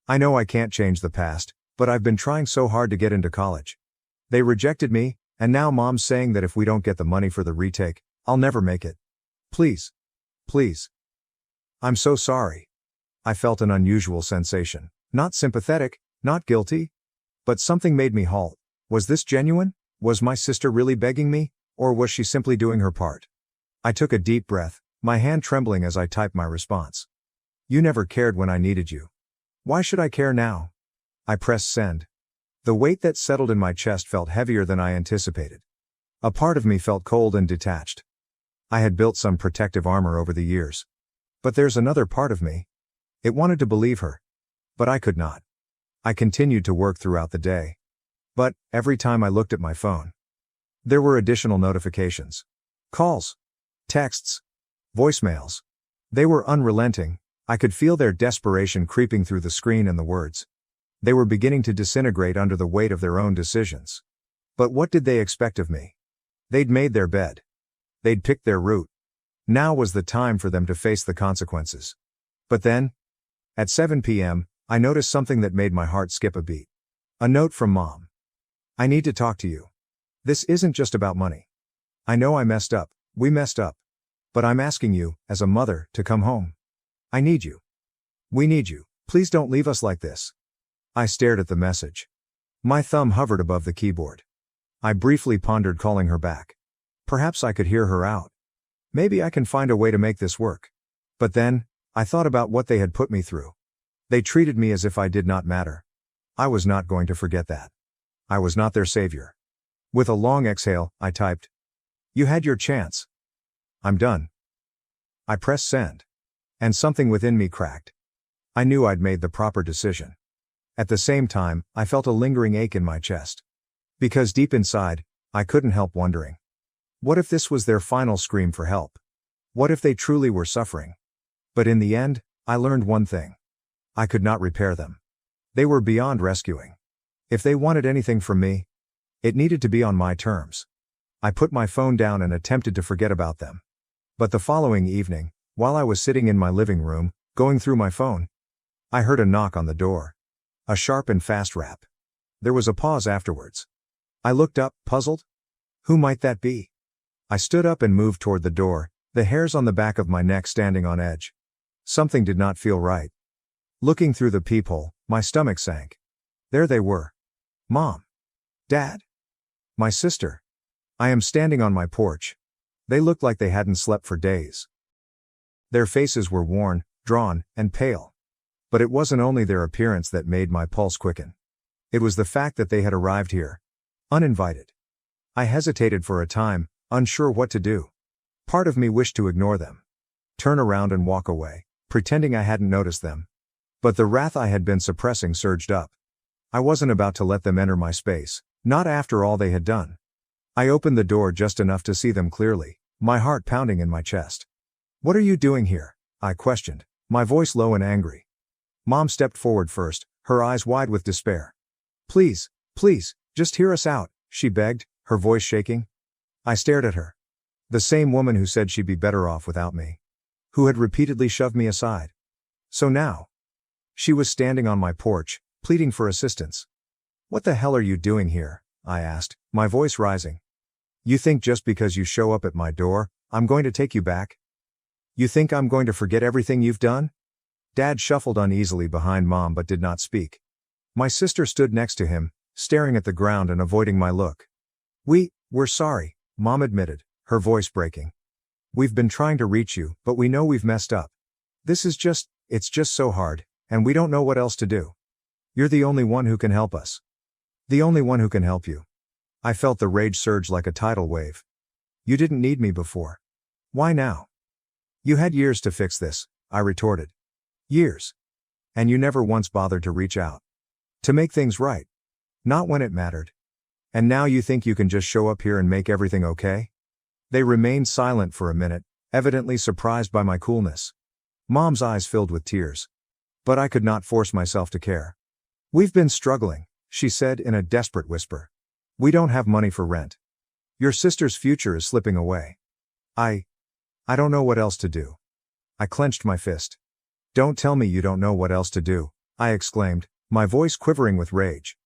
"I know I can't change the past, but I've been trying so hard to get into college. They rejected me, and now Mom's saying that if we don't get the money for the retake, I'll never make it. Please. Please. I'm so sorry." I felt an unusual sensation. Not sympathetic, not guilty. But something made me halt. Was this genuine? Was my sister really begging me, or was she simply doing her part? I took a deep breath, my hand trembling as I typed my response. "You never cared when I needed you. Why should I care now?" I pressed send. The weight that settled in my chest felt heavier than I anticipated. A part of me felt cold and detached. I had built some protective armor over the years. But there's another part of me. It wanted to believe her. But I could not. I continued to work throughout the day. But, every time I looked at my phone, There were additional notifications. Calls. Texts. Voicemails. They were unrelenting. I could feel their desperation creeping through the screen and the words. They were beginning to disintegrate under the weight of their own decisions. But what did they expect of me? They'd made their bed. They'd picked their route. Now was the time for them to face the consequences. But then, at 7 p.m., I noticed something that made my heart skip a beat. A note from Mom. I need to talk to you. This isn't just about money. I know I messed up, we messed up. But I'm asking you, as a mother, to come home. I need you. We need you. Please don't leave us like this. I stared at the message. My thumb hovered above the keyboard. I briefly pondered calling her back. Perhaps I could hear her out. Maybe I can find a way to make this work. But then, I thought about what they had put me through. They treated me as if I did not matter. I was not going to forget that. I was not their savior. With a long exhale, I typed. You had your chance. I'm done. I pressed send. And something within me cracked. I knew I'd made the proper decision. At the same time, I felt a lingering ache in my chest. Because deep inside, I couldn't help wondering. What if this was their final scream for help? What if they truly were suffering? But in the end, I learned one thing. I could not repair them. They were beyond rescuing. If they wanted anything from me, it needed to be on my terms. I put my phone down and attempted to forget about them. But the following evening, while I was sitting in my living room, going through my phone, I heard a knock on the door. A sharp and fast rap. There was a pause afterwards. I looked up, puzzled. Who might that be? I stood up and moved toward the door, the hairs on the back of my neck standing on edge. Something did not feel right. Looking through the peephole, my stomach sank. There they were. Mom. Dad. My sister. I am standing on my porch. They looked like they hadn't slept for days. Their faces were worn, drawn, and pale. But it wasn't only their appearance that made my pulse quicken. It was the fact that they had arrived here. Uninvited. I hesitated for a time, unsure what to do. Part of me wished to ignore them. Turn around and walk away, pretending I hadn't noticed them. But the wrath I had been suppressing surged up. I wasn't about to let them enter my space, not after all they had done. I opened the door just enough to see them clearly, my heart pounding in my chest. What are you doing here? I questioned, my voice low and angry. Mom stepped forward first, her eyes wide with despair. Please, just hear us out, she begged, her voice shaking. I stared at her. The same woman who said she'd be better off without me. Who had repeatedly shoved me aside. So now, she was standing on my porch, pleading for assistance. What the hell are you doing here? I asked, my voice rising. You think just because you show up at my door, I'm going to take you back? You think I'm going to forget everything you've done? Dad shuffled uneasily behind Mom but did not speak. My sister stood next to him, staring at the ground and avoiding my look. We're sorry, Mom admitted, her voice breaking. We've been trying to reach you, but we know we've messed up. It's just so hard, and we don't know what else to do. You're the only one who can help us. The only one who can help you. I felt the rage surge like a tidal wave. You didn't need me before. Why now? You had years to fix this, I retorted. Years. And you never once bothered to reach out. To make things right. Not when it mattered. And now you think you can just show up here and make everything okay? They remained silent for a minute, evidently surprised by my coolness. Mom's eyes filled with tears. But I could not force myself to care. We've been struggling, she said in a desperate whisper. We don't have money for rent. Your sister's future is slipping away. I don't know what else to do. I clenched my fist. Don't tell me you don't know what else to do, I exclaimed, my voice quivering with rage.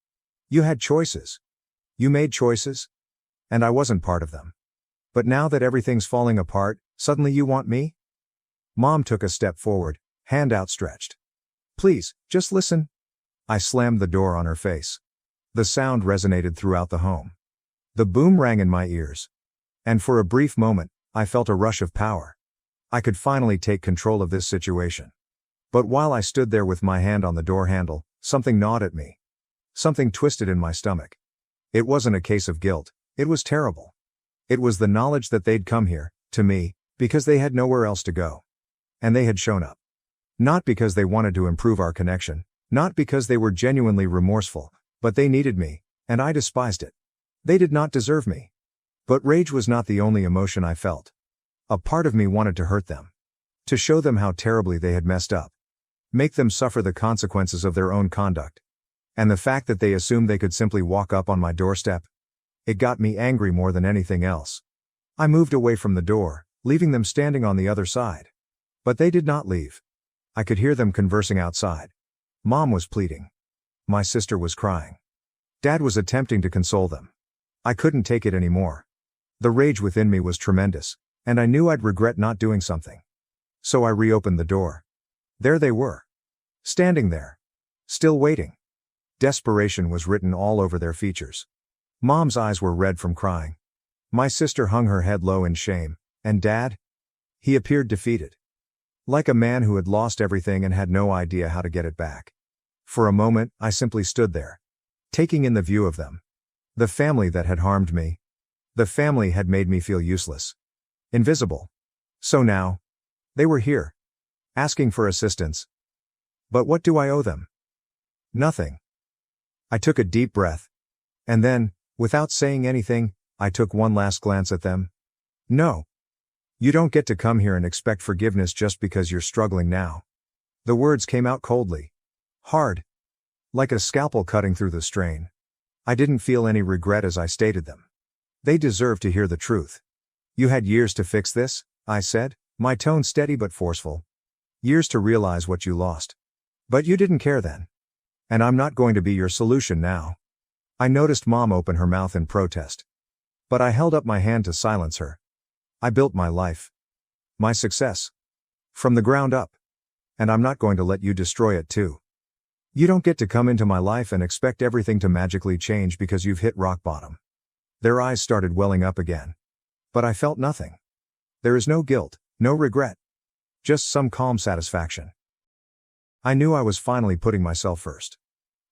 You had choices. You made choices. And I wasn't part of them. But now that everything's falling apart, suddenly you want me? Mom took a step forward, hand outstretched. Please, just listen. I slammed the door on her face. The sound resonated throughout the home. The boom rang in my ears. And for a brief moment, I felt a rush of power. I could finally take control of this situation. But while I stood there with my hand on the door handle, something gnawed at me. Something twisted in my stomach. It wasn't a case of guilt, it was terrible. It was the knowledge that they'd come here, to me, because they had nowhere else to go. And they had shown up. Not because they wanted to improve our connection, not because they were genuinely remorseful, but they needed me, and I despised it. They did not deserve me. But rage was not the only emotion I felt. A part of me wanted to hurt them. To show them how terribly they had messed up. Make them suffer the consequences of their own conduct. And the fact that they assumed they could simply walk up on my doorstep. It got me angry more than anything else. I moved away from the door, leaving them standing on the other side. But they did not leave. I could hear them conversing outside. Mom was pleading. My sister was crying. Dad was attempting to console them. I couldn't take it anymore. The rage within me was tremendous, and I knew I'd regret not doing something. So I reopened the door. There they were. Standing there. Still waiting. Desperation was written all over their features. Mom's eyes were red from crying. My sister hung her head low in shame, and Dad? He appeared defeated. Like a man who had lost everything and had no idea how to get it back. For a moment, I simply stood there, taking in the view of them. The family that had harmed me. The family had made me feel useless. Invisible. So now, they were here. Asking for assistance. But what do I owe them? Nothing. I took a deep breath. And then, without saying anything, I took one last glance at them. No. You don't get to come here and expect forgiveness just because you're struggling now. The words came out coldly. Hard. Like a scalpel cutting through the strain. I didn't feel any regret as I stated them. They deserved to hear the truth. You had years to fix this, I said, my tone steady but forceful. Years to realize what you lost. But you didn't care then. And I'm not going to be your solution now. I noticed Mom open her mouth in protest. But I held up my hand to silence her. I built my life. My success. From the ground up. And I'm not going to let you destroy it too. You don't get to come into my life and expect everything to magically change because you've hit rock bottom. Their eyes started welling up again. But I felt nothing. There is no guilt, no regret. Just some calm satisfaction. I knew I was finally putting myself first.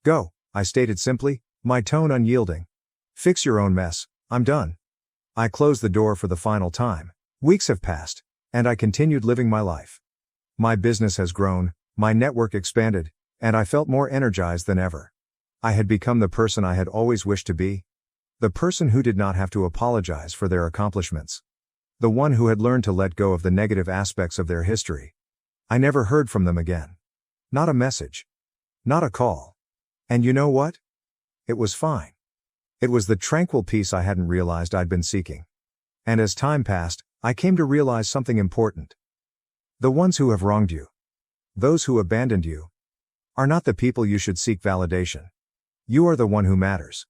Go, I stated simply, my tone unyielding. Fix your own mess, I'm done. I closed the door for the final time. Weeks have passed, and I continued living my life. My business has grown, my network expanded, and I felt more energized than ever. I had become the person I had always wished to be. The person who did not have to apologize for their accomplishments. The one who had learned to let go of the negative aspects of their history. I never heard from them again. Not a message. Not a call. And you know what? It was fine. It was the tranquil peace I hadn't realized I'd been seeking. And as time passed, I came to realize something important. The ones who have wronged you, those who abandoned you, are not the people you should seek validation. You are the one who matters.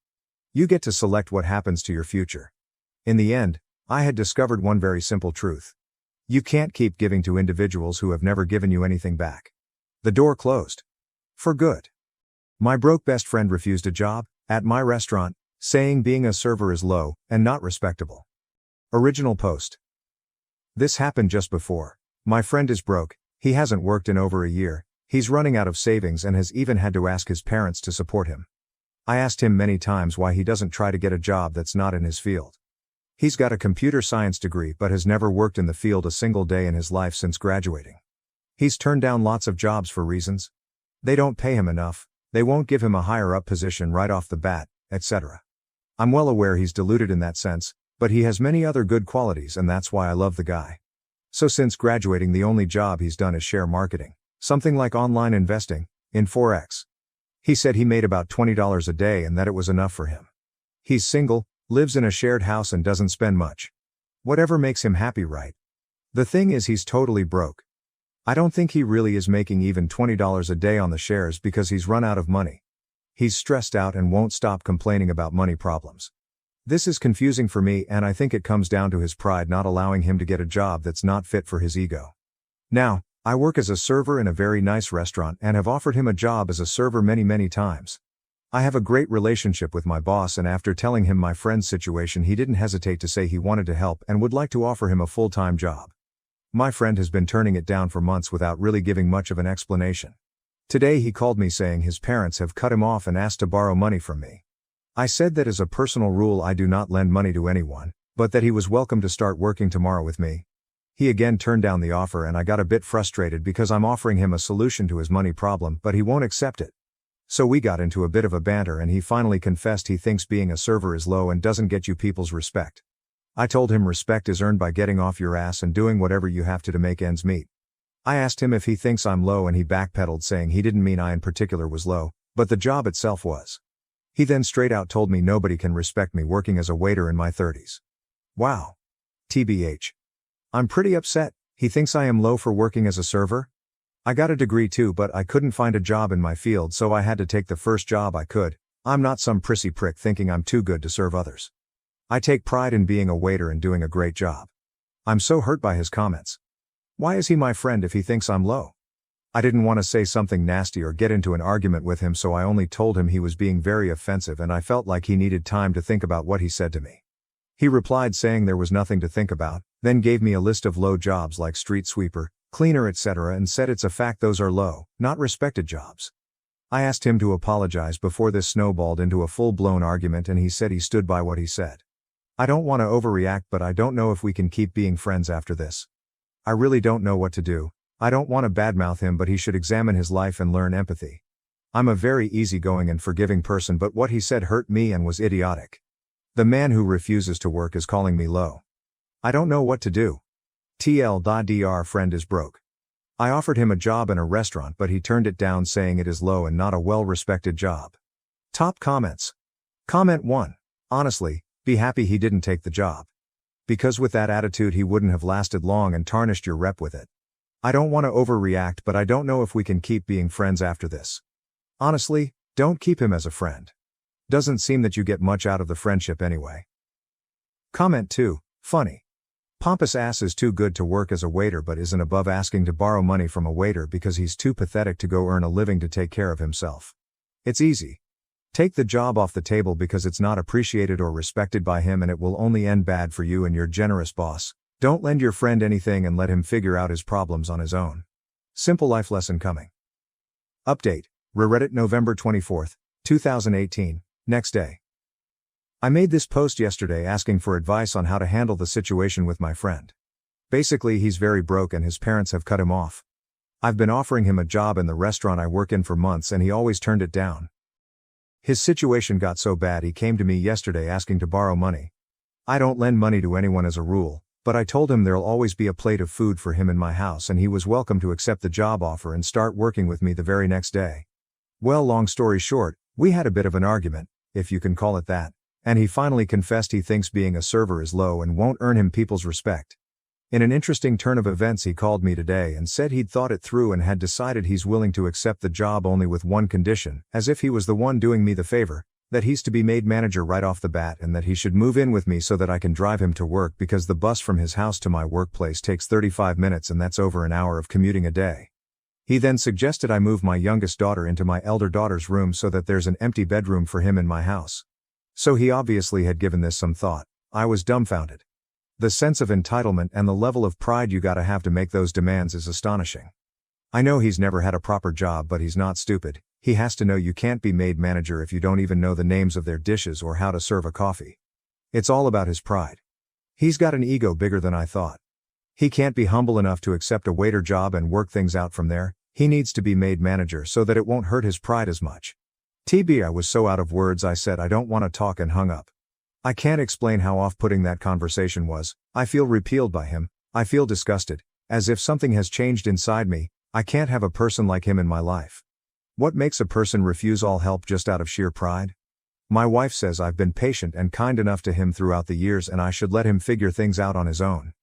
You get to select what happens to your future. In the end, I had discovered one very simple truth. You can't keep giving to individuals who have never given you anything back. The door closed. For good. My broke best friend refused a job at my restaurant, saying being a server is low and not respectable. Original post. This happened just before. My friend is broke, he hasn't worked in over a year, he's running out of savings and has even had to ask his parents to support him. I asked him many times why he doesn't try to get a job that's not in his field. He's got a computer science degree but has never worked in the field a single day in his life since graduating. He's turned down lots of jobs for reasons. They don't pay him enough, they won't give him a higher up position right off the bat, etc. I'm well aware he's deluded in that sense, but he has many other good qualities and that's why I love the guy. So since graduating the only job he's done is share marketing, something like online investing, in Forex. He said he made about $20 a day and that it was enough for him. He's single, lives in a shared house and doesn't spend much. Whatever makes him happy, right? The thing is he's totally broke. I don't think he really is making even $20 a day on the shares because he's run out of money. He's stressed out and won't stop complaining about money problems. This is confusing for me and I think it comes down to his pride not allowing him to get a job that's not fit for his ego. Now, I work as a server in a very nice restaurant and have offered him a job as a server many times. I have a great relationship with my boss and after telling him my friend's situation he didn't hesitate to say he wanted to help and would like to offer him a full-time job. My friend has been turning it down for months without really giving much of an explanation. Today he called me saying his parents have cut him off and asked to borrow money from me. I said that as a personal rule I do not lend money to anyone, but that he was welcome to start working tomorrow with me. He again turned down the offer and I got a bit frustrated because I'm offering him a solution to his money problem but he won't accept it. So we got into a bit of a banter and he finally confessed he thinks being a server is low and doesn't get you people's respect. I told him respect is earned by getting off your ass and doing whatever you have to make ends meet. I asked him if he thinks I'm low and he backpedaled, saying he didn't mean I in particular was low, but the job itself was. He then straight out told me nobody can respect me working as a waiter in my 30s. Wow. TBH. I'm pretty upset. He thinks I am low for working as a server? I got a degree too, but I couldn't find a job in my field, so I had to take the first job I could. I'm not some prissy prick thinking I'm too good to serve others. I take pride in being a waiter and doing a great job. I'm so hurt by his comments. Why is he my friend if he thinks I'm low? I didn't want to say something nasty or get into an argument with him, so I only told him he was being very offensive and I felt like he needed time to think about what he said to me. He replied saying there was nothing to think about, then gave me a list of low jobs like street sweeper, cleaner, etc., and said it's a fact those are low, not respected jobs. I asked him to apologize before this snowballed into a full-blown argument, and he said he stood by what he said. I don't want to overreact, but I don't know if we can keep being friends after this. I really don't know what to do. I don't want to badmouth him, but he should examine his life and learn empathy. I'm a very easygoing and forgiving person, but what he said hurt me and was idiotic. The man who refuses to work is calling me low. I don't know what to do. TL.dr friend is broke. I offered him a job in a restaurant, but he turned it down saying it is low and not a well-respected job. Top comments. Comment 1. Honestly, be happy he didn't take the job. Because with that attitude he wouldn't have lasted long and tarnished your rep with it. I don't want to overreact, but I don't know if we can keep being friends after this. Honestly, don't keep him as a friend. Doesn't seem that you get much out of the friendship anyway. Comment 2. Funny. Pompous ass is too good to work as a waiter but isn't above asking to borrow money from a waiter because he's too pathetic to go earn a living to take care of himself. It's easy. Take the job off the table because it's not appreciated or respected by him, and it will only end bad for you and your generous boss. Don't lend your friend anything and let him figure out his problems on his own. Simple life lesson coming. Update. AskReddit November 24, 2018, next day. I made this post yesterday asking for advice on how to handle the situation with my friend. Basically, he's very broke and his parents have cut him off. I've been offering him a job in the restaurant I work in for months and he always turned it down. His situation got so bad he came to me yesterday asking to borrow money. I don't lend money to anyone as a rule, but I told him there'll always be a plate of food for him in my house and he was welcome to accept the job offer and start working with me the very next day. Well, long story short, we had a bit of an argument, if you can call it that, and he finally confessed he thinks being a server is low and won't earn him people's respect. In an interesting turn of events, he called me today and said he'd thought it through and had decided he's willing to accept the job only with one condition, as if he was the one doing me the favor, that he's to be made manager right off the bat and that he should move in with me so that I can drive him to work because the bus from his house to my workplace takes 35 minutes and that's over an hour of commuting a day. He then suggested I move my youngest daughter into my elder daughter's room so that there's an empty bedroom for him in my house. So he obviously had given this some thought. I was dumbfounded. The sense of entitlement and the level of pride you gotta have to make those demands is astonishing. I know he's never had a proper job, but he's not stupid. He has to know you can't be made manager if you don't even know the names of their dishes or how to serve a coffee. It's all about his pride. He's got an ego bigger than I thought. He can't be humble enough to accept a waiter job and work things out from there. He needs to be made manager so that it won't hurt his pride as much. I was so out of words I said I don't want to talk and hung up. I can't explain how off-putting that conversation was. I feel repelled by him. I feel disgusted, as if something has changed inside me. I can't have a person like him in my life. What makes a person refuse all help just out of sheer pride? My wife says I've been patient and kind enough to him throughout the years and I should let him figure things out on his own.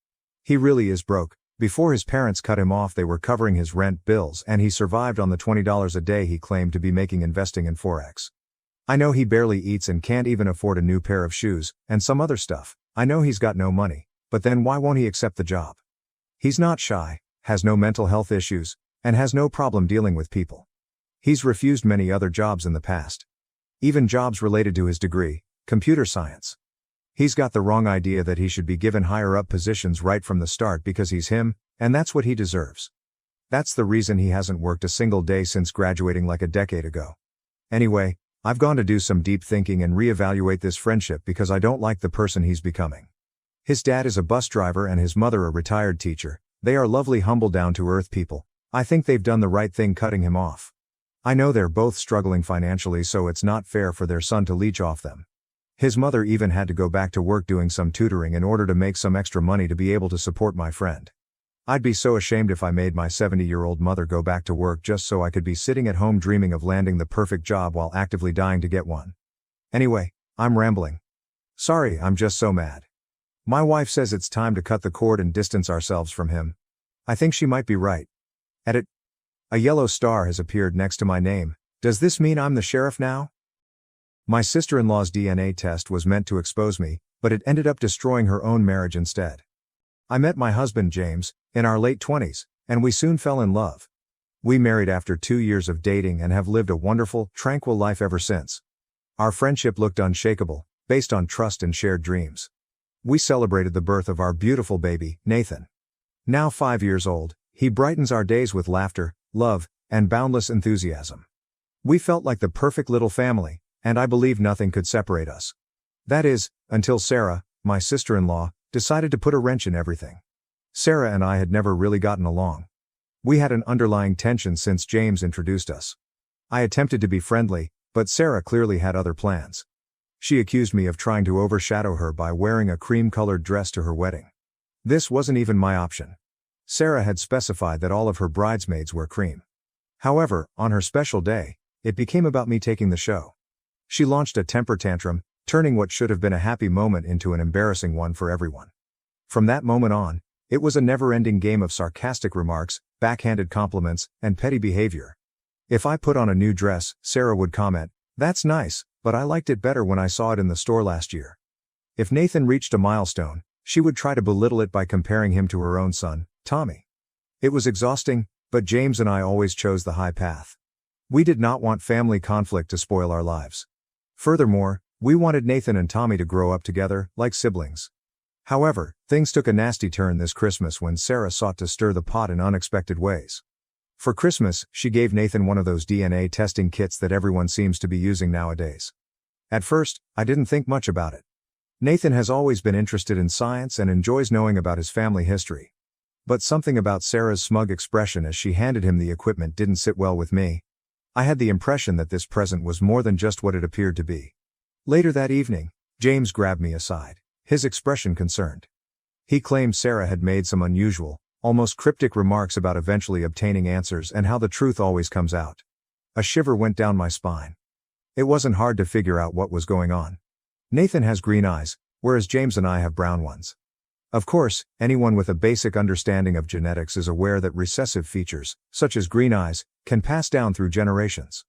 He really is broke. Before his parents cut him off, they were covering his rent, bills, and he survived on the $20 a day he claimed to be making investing in Forex. I know he barely eats and can't even afford a new pair of shoes, and some other stuff. I know he's got no money, but then why won't he accept the job? He's not shy, has no mental health issues, and has no problem dealing with people. He's refused many other jobs in the past. Even jobs related to his degree, computer science. He's got the wrong idea that he should be given higher up positions right from the start because he's him, and that's what he deserves. That's the reason he hasn't worked a single day since graduating like a decade ago. Anyway, I've gone to do some deep thinking and reevaluate this friendship because I don't like the person he's becoming. His dad is a bus driver and his mother a retired teacher. They are lovely, humble, down-to-earth people. I think they've done the right thing cutting him off. I know they're both struggling financially, so it's not fair for their son to leech off them. His mother even had to go back to work doing some tutoring in order to make some extra money to be able to support my friend. I'd be so ashamed if I made my 70-year-old mother go back to work just so I could be sitting at home dreaming of landing the perfect job while actively dying to get one. Anyway, I'm rambling. Sorry, I'm just so mad. My wife says it's time to cut the cord and distance ourselves from him. I think she might be right. Edit. A yellow star has appeared next to my name. Does this mean I'm the sheriff now? My sister-in-law's DNA test was meant to expose me, but it ended up destroying her own marriage instead. I met my husband James, in our late 20s, and we soon fell in love. We married after 2 years of dating and have lived a wonderful, tranquil life ever since. Our friendship looked unshakable, based on trust and shared dreams. We celebrated the birth of our beautiful baby, Nathan. Now 5 years old, he brightens our days with laughter, love, and boundless enthusiasm. We felt like the perfect little family, and I believe nothing could separate us. That is, until Sarah, my sister-in-law, decided to put a wrench in everything. Sarah and I had never really gotten along. We had an underlying tension since James introduced us. I attempted to be friendly, but Sarah clearly had other plans. She accused me of trying to overshadow her by wearing a cream-colored dress to her wedding. This wasn't even my option. Sarah had specified that all of her bridesmaids wear cream. However, on her special day, it became about me taking the show. She launched a temper tantrum, turning what should have been a happy moment into an embarrassing one for everyone. From that moment on, it was a never-ending game of sarcastic remarks, backhanded compliments, and petty behavior. If I put on a new dress, Sarah would comment, "That's nice, but I liked it better when I saw it in the store last year." If Nathan reached a milestone, she would try to belittle it by comparing him to her own son, Tommy. It was exhausting, but James and I always chose the high path. We did not want family conflict to spoil our lives. Furthermore, we wanted Nathan and Tommy to grow up together, like siblings. However, things took a nasty turn this Christmas when Sarah sought to stir the pot in unexpected ways. For Christmas, she gave Nathan one of those DNA testing kits that everyone seems to be using nowadays. At first, I didn't think much about it. Nathan has always been interested in science and enjoys knowing about his family history. But something about Sarah's smug expression as she handed him the equipment didn't sit well with me. I had the impression that this present was more than just what it appeared to be. Later that evening, James grabbed me aside, his expression concerned. He claimed Sarah had made some unusual, almost cryptic remarks about eventually obtaining answers and how the truth always comes out. A shiver went down my spine. It wasn't hard to figure out what was going on. Nathan has green eyes, whereas James and I have brown ones. Of course, anyone with a basic understanding of genetics is aware that recessive features, such as green eyes, can pass down through generations.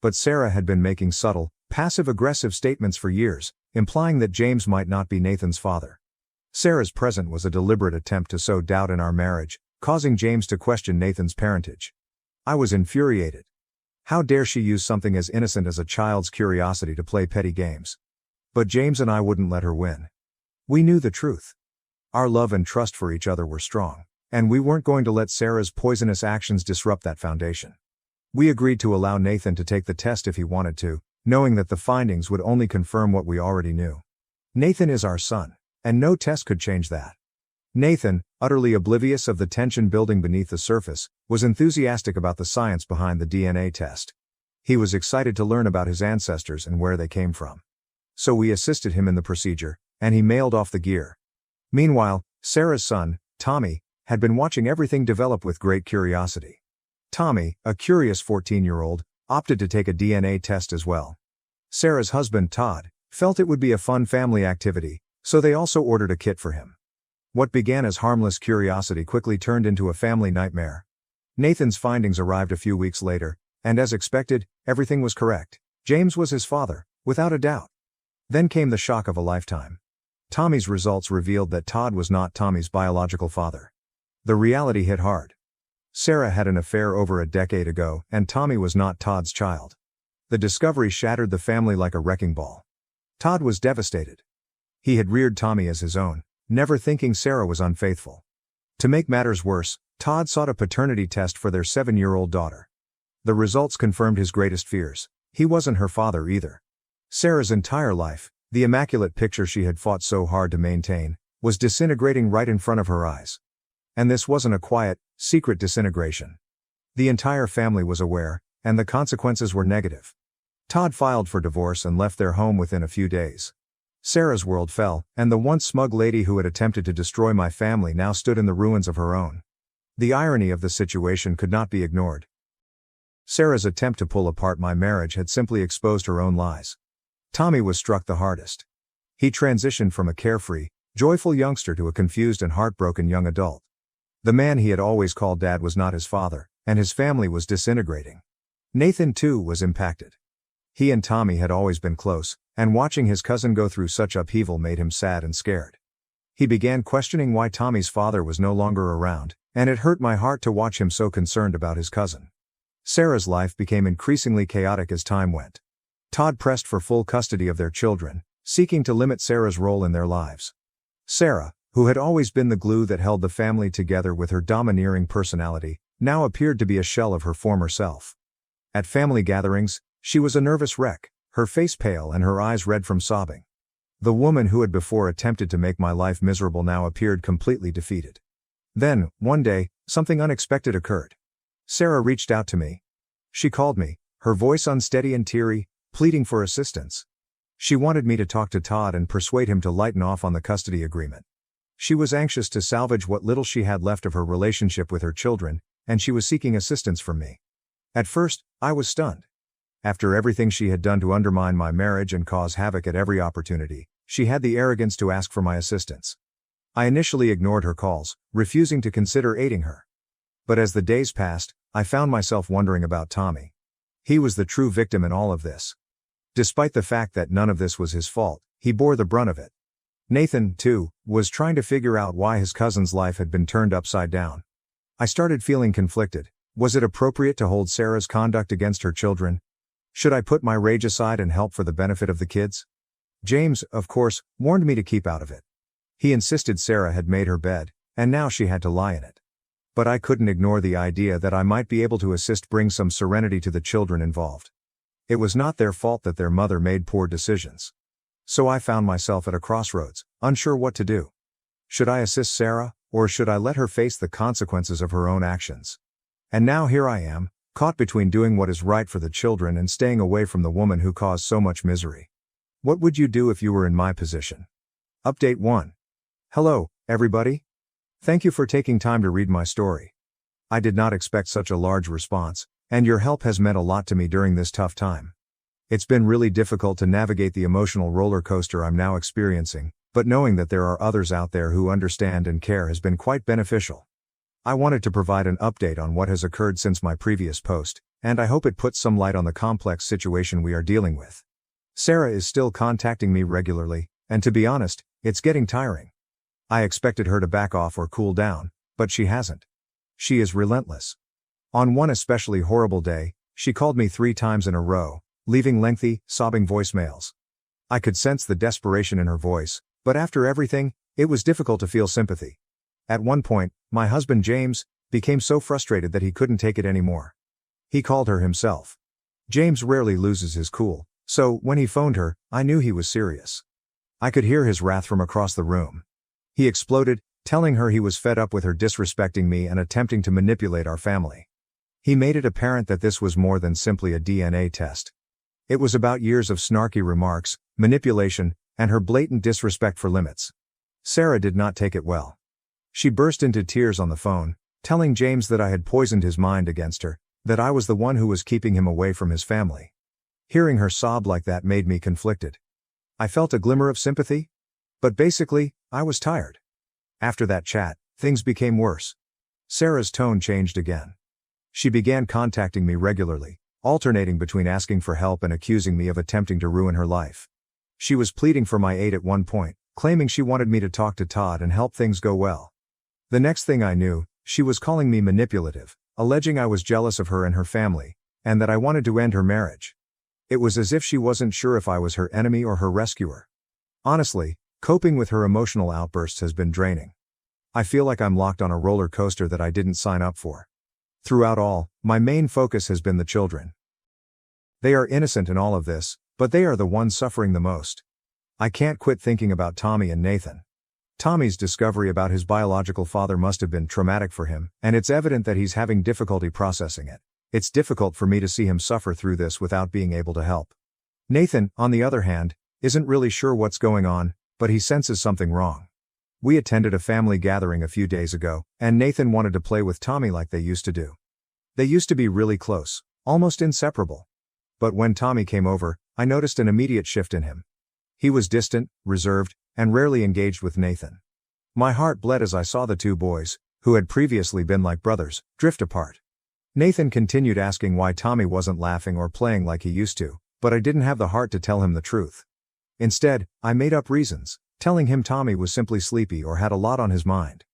But Sarah had been making subtle, passive-aggressive statements for years, implying that James might not be Nathan's father. Sarah's present was a deliberate attempt to sow doubt in our marriage, causing James to question Nathan's parentage. I was infuriated. How dare she use something as innocent as a child's curiosity to play petty games? But James and I wouldn't let her win. We knew the truth. Our love and trust for each other were strong, and we weren't going to let Sarah's poisonous actions disrupt that foundation. We agreed to allow Nathan to take the test if he wanted to, knowing that the findings would only confirm what we already knew. Nathan is our son, and no test could change that. Nathan, utterly oblivious of the tension building beneath the surface, was enthusiastic about the science behind the DNA test. He was excited to learn about his ancestors and where they came from. So we assisted him in the procedure, and he mailed off the gear. Meanwhile, Sarah's son, Tommy, had been watching everything develop with great curiosity. Tommy, a curious 14-year-old, opted to take a DNA test as well. Sarah's husband, Todd, felt it would be a fun family activity, so they also ordered a kit for him. What began as harmless curiosity quickly turned into a family nightmare. Nathan's findings arrived a few weeks later, and as expected, everything was correct. James was his father, without a doubt. Then came the shock of a lifetime. Tommy's results revealed that Todd was not Tommy's biological father. The reality hit hard. Sarah had an affair over a decade ago, and Tommy was not Todd's child. The discovery shattered the family like a wrecking ball. Todd was devastated. He had reared Tommy as his own, never thinking Sarah was unfaithful. To make matters worse, Todd sought a paternity test for their 7-year-old daughter. The results confirmed his greatest fears. He wasn't her father either. Sarah's entire life, the immaculate picture she had fought so hard to maintain, was disintegrating right in front of her eyes. And this wasn't a quiet, secret disintegration. The entire family was aware, and the consequences were negative. Todd filed for divorce and left their home within a few days. Sarah's world fell, and the once smug lady who had attempted to destroy my family now stood in the ruins of her own. The irony of the situation could not be ignored. Sarah's attempt to pull apart my marriage had simply exposed her own lies. Tommy was struck the hardest. He transitioned from a carefree, joyful youngster to a confused and heartbroken young adult. The man he had always called dad was not his father, and his family was disintegrating. Nathan, too, was impacted. He and Tommy had always been close, and watching his cousin go through such upheaval made him sad and scared. He began questioning why Tommy's father was no longer around, and it hurt my heart to watch him so concerned about his cousin. Sarah's life became increasingly chaotic as time went. Todd pressed for full custody of their children, seeking to limit Sarah's role in their lives. Sarah, who had always been the glue that held the family together with her domineering personality, now appeared to be a shell of her former self. At family gatherings, she was a nervous wreck, her face pale and her eyes red from sobbing. The woman who had before attempted to make my life miserable now appeared completely defeated. Then, one day, something unexpected occurred. Sarah reached out to me. She called me, her voice unsteady and teary, pleading for assistance. She wanted me to talk to Todd and persuade him to lighten off on the custody agreement. She was anxious to salvage what little she had left of her relationship with her children, and she was seeking assistance from me. At first, I was stunned. After everything she had done to undermine my marriage and cause havoc at every opportunity, she had the arrogance to ask for my assistance. I initially ignored her calls, refusing to consider aiding her. But as the days passed, I found myself wondering about Tommy. He was the true victim in all of this. Despite the fact that none of this was his fault, he bore the brunt of it. Nathan, too, was trying to figure out why his cousin's life had been turned upside down. I started feeling conflicted. Was it appropriate to hold Sarah's conduct against her children? Should I put my rage aside and help for the benefit of the kids? James, of course, warned me to keep out of it. He insisted Sarah had made her bed, and now she had to lie in it. But I couldn't ignore the idea that I might be able to assist bring some serenity to the children involved. It was not their fault that their mother made poor decisions. So I found myself at a crossroads, unsure what to do. Should I assist Sarah, or should I let her face the consequences of her own actions? And now here I am, caught between doing what is right for the children and staying away from the woman who caused so much misery. What would you do if you were in my position? Update 1. Hello, everybody. Thank you for taking time to read my story. I did not expect such a large response, and your help has meant a lot to me during this tough time. It's been really difficult to navigate the emotional roller coaster I'm now experiencing, but knowing that there are others out there who understand and care has been quite beneficial. I wanted to provide an update on what has occurred since my previous post, and I hope it puts some light on the complex situation we are dealing with. Sarah is still contacting me regularly, and to be honest, it's getting tiring. I expected her to back off or cool down, but she hasn't. She is relentless. On one especially horrible day, she called me 3 times in a row, leaving lengthy, sobbing voicemails. I could sense the desperation in her voice, but after everything, it was difficult to feel sympathy. At one point, my husband James became so frustrated that he couldn't take it anymore. He called her himself. James rarely loses his cool, so when he phoned her, I knew he was serious. I could hear his wrath from across the room. He exploded, telling her he was fed up with her disrespecting me and attempting to manipulate our family. He made it apparent that this was more than simply a DNA test. It was about years of snarky remarks, manipulation, and her blatant disrespect for limits. Sarah did not take it well. She burst into tears on the phone, telling James that I had poisoned his mind against her, that I was the one who was keeping him away from his family. Hearing her sob like that made me conflicted. I felt a glimmer of sympathy, but basically, I was tired. After that chat, things became worse. Sarah's tone changed again. She began contacting me regularly, alternating between asking for help and accusing me of attempting to ruin her life. She was pleading for my aid at one point, claiming she wanted me to talk to Todd and help things go well. The next thing I knew, she was calling me manipulative, alleging I was jealous of her and her family, and that I wanted to end her marriage. It was as if she wasn't sure if I was her enemy or her rescuer. Honestly, coping with her emotional outbursts has been draining. I feel like I'm locked on a roller coaster that I didn't sign up for. Throughout all, my main focus has been the children. They are innocent in all of this, but they are the ones suffering the most. I can't quit thinking about Tommy and Nathan. Tommy's discovery about his biological father must have been traumatic for him, and it's evident that he's having difficulty processing it. It's difficult for me to see him suffer through this without being able to help. Nathan, on the other hand, isn't really sure what's going on, but he senses something wrong. We attended a family gathering a few days ago, and Nathan wanted to play with Tommy like they used to do. They used to be really close, almost inseparable. But when Tommy came over, I noticed an immediate shift in him. He was distant, reserved, and rarely engaged with Nathan. My heart bled as I saw the two boys, who had previously been like brothers, drift apart. Nathan continued asking why Tommy wasn't laughing or playing like he used to, but I didn't have the heart to tell him the truth. Instead, I made up reasons, telling him Tommy was simply sleepy or had a lot on his mind.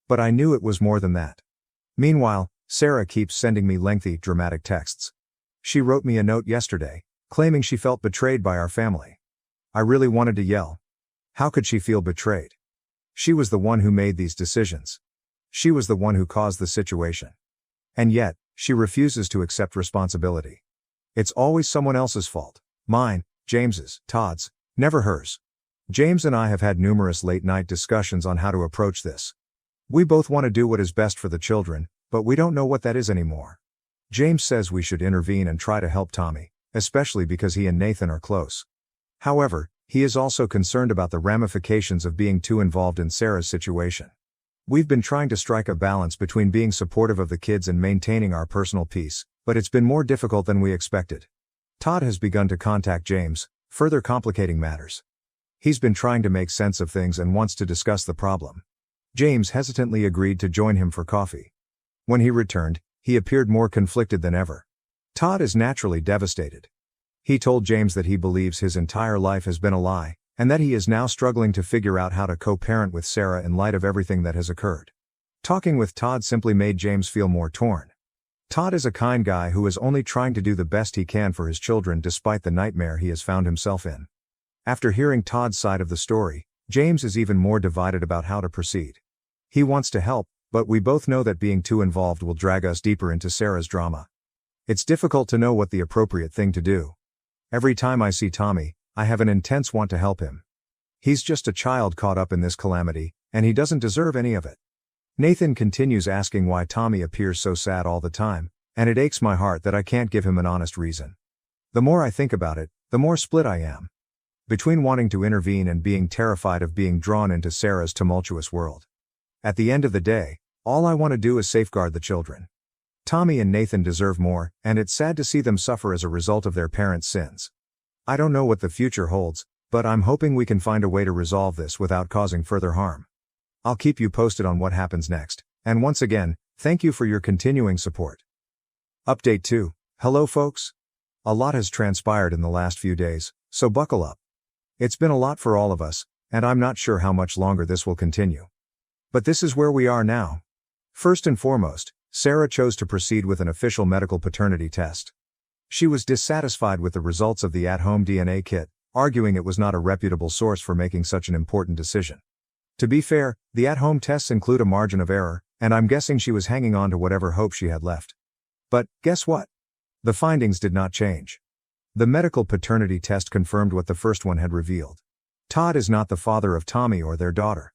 But I knew it was more than that. Meanwhile, Sarah keeps sending me lengthy, dramatic texts. She wrote me a note yesterday, claiming she felt betrayed by our family. I really wanted to yell. How could she feel betrayed? She was the one who made these decisions. She was the one who caused the situation. And yet, she refuses to accept responsibility. It's always someone else's fault. Mine, James's, Todd's, never hers. James and I have had numerous late-night discussions on how to approach this. We both want to do what is best for the children, but we don't know what that is anymore. James says we should intervene and try to help Tommy, especially because he and Nathan are close. However, he is also concerned about the ramifications of being too involved in Sarah's situation. We've been trying to strike a balance between being supportive of the kids and maintaining our personal peace, but it's been more difficult than we expected. Todd has begun to contact James, further complicating matters. He's been trying to make sense of things and wants to discuss the problem. James hesitantly agreed to join him for coffee. When he returned, he appeared more conflicted than ever. Todd is naturally devastated. He told James that he believes his entire life has been a lie, and that he is now struggling to figure out how to co-parent with Sarah in light of everything that has occurred. Talking with Todd simply made James feel more torn. Todd is a kind guy who is only trying to do the best he can for his children despite the nightmare he has found himself in. After hearing Todd's side of the story, James is even more divided about how to proceed. He wants to help, but we both know that being too involved will drag us deeper into Sarah's drama. It's difficult to know what the appropriate thing to do. Every time I see Tommy, I have an intense want to help him. He's just a child caught up in this calamity, and he doesn't deserve any of it. Nathan continues asking why Tommy appears so sad all the time, and it aches my heart that I can't give him an honest reason. The more I think about it, the more split I am. Between wanting to intervene and being terrified of being drawn into Sarah's tumultuous world. At the end of the day, all I want to do is safeguard the children. Tommy and Nathan deserve more, and it's sad to see them suffer as a result of their parents' sins. I don't know what the future holds, but I'm hoping we can find a way to resolve this without causing further harm. I'll keep you posted on what happens next, and once again, thank you for your continuing support. Update 2. Hello folks. A lot has transpired in the last few days, so buckle up. It's been a lot for all of us, and I'm not sure how much longer this will continue. But this is where we are now. First and foremost, Sarah chose to proceed with an official medical paternity test. She was dissatisfied with the results of the at-home DNA kit, arguing it was not a reputable source for making such an important decision. To be fair, the at-home tests include a margin of error, and I'm guessing she was hanging on to whatever hope she had left. But, guess what? The findings did not change. The medical paternity test confirmed what the first one had revealed. Todd is not the father of Tommy or their daughter.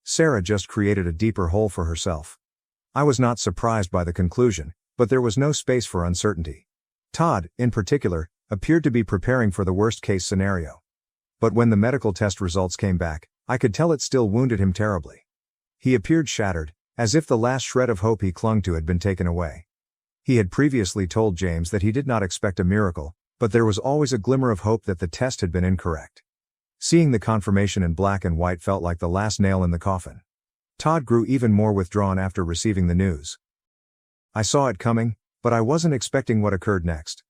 Sarah just created a deeper hole for herself. I was not surprised by the conclusion, but there was no space for uncertainty. Todd, in particular, appeared to be preparing for the worst-case scenario. But when the medical test results came back, I could tell it still wounded him terribly. He appeared shattered, as if the last shred of hope he clung to had been taken away. He had previously told James that he did not expect a miracle, but there was always a glimmer of hope that the test had been incorrect. Seeing the confirmation in black and white felt like the last nail in the coffin. Todd grew even more withdrawn after receiving the news. I saw it coming, but I wasn't expecting what occurred next.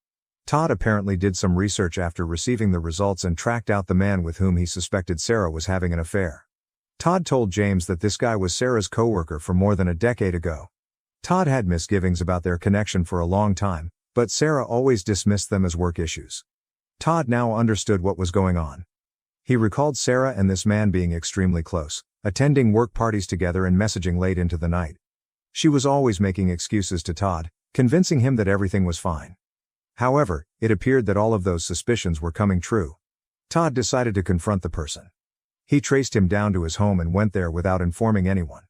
Todd apparently did some research after receiving the results and tracked out the man with whom he suspected Sarah was having an affair. Todd told James that this guy was Sarah's coworker from more than a decade ago. Todd had misgivings about their connection for a long time, but Sarah always dismissed them as work issues. Todd now understood what was going on. He recalled Sarah and this man being extremely close, attending work parties together and messaging late into the night. She was always making excuses to Todd, convincing him that everything was fine. However, it appeared that all of those suspicions were coming true. Todd decided to confront the person. He traced him down to his home and went there without informing anyone.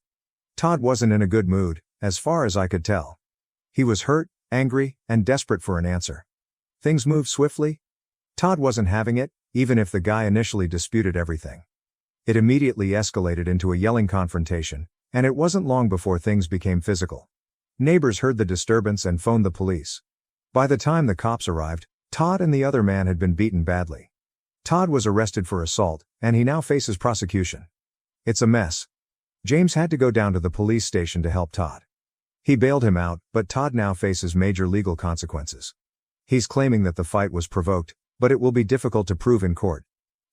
Todd wasn't in a good mood, as far as I could tell. He was hurt, angry, and desperate for an answer. Things moved swiftly. Todd wasn't having it, even if the guy initially disputed everything. It immediately escalated into a yelling confrontation, and it wasn't long before things became physical. Neighbors heard the disturbance and phoned the police. By the time the cops arrived, Todd and the other man had been beaten badly. Todd was arrested for assault, and he now faces prosecution. It's a mess. James had to go down to the police station to help Todd. He bailed him out, but Todd now faces major legal consequences. He's claiming that the fight was provoked, but it will be difficult to prove in court.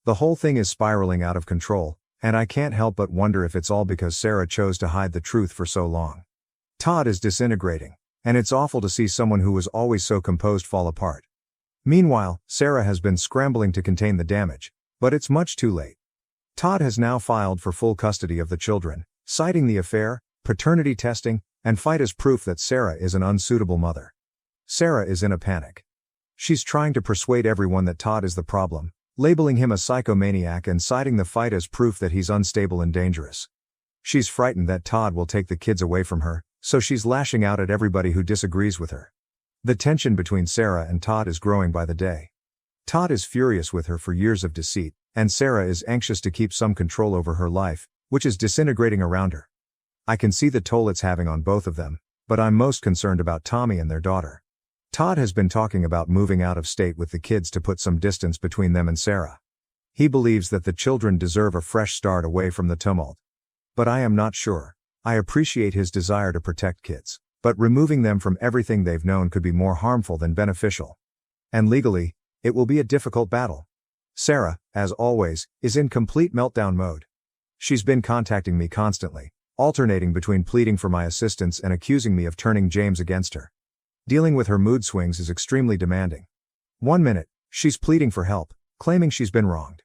The whole thing is spiraling out of control, and I can't help but wonder if it's all because Sarah chose to hide the truth for so long. Todd is disintegrating, and it's awful to see someone who was always so composed fall apart. Meanwhile, Sarah has been scrambling to contain the damage, but it's much too late. Todd has now filed for full custody of the children, citing the affair, paternity testing, and fight as proof that Sarah is an unsuitable mother. Sarah is in a panic. She's trying to persuade everyone that Todd is the problem, labeling him a psychomaniac and citing the fight as proof that he's unstable and dangerous. She's frightened that Todd will take the kids away from her, so she's lashing out at everybody who disagrees with her. The tension between Sarah and Todd is growing by the day. Todd is furious with her for years of deceit, and Sarah is anxious to keep some control over her life, which is disintegrating around her. I can see the toll it's having on both of them, but I'm most concerned about Tommy and their daughter. Todd has been talking about moving out of state with the kids to put some distance between them and Sarah. He believes that the children deserve a fresh start away from the tumult. But I am not sure. I appreciate his desire to protect kids, but removing them from everything they've known could be more harmful than beneficial. And legally, it will be a difficult battle. Sarah, as always, is in complete meltdown mode. She's been contacting me constantly, alternating between pleading for my assistance and accusing me of turning James against her. Dealing with her mood swings is extremely demanding. One minute, she's pleading for help, claiming she's been wronged.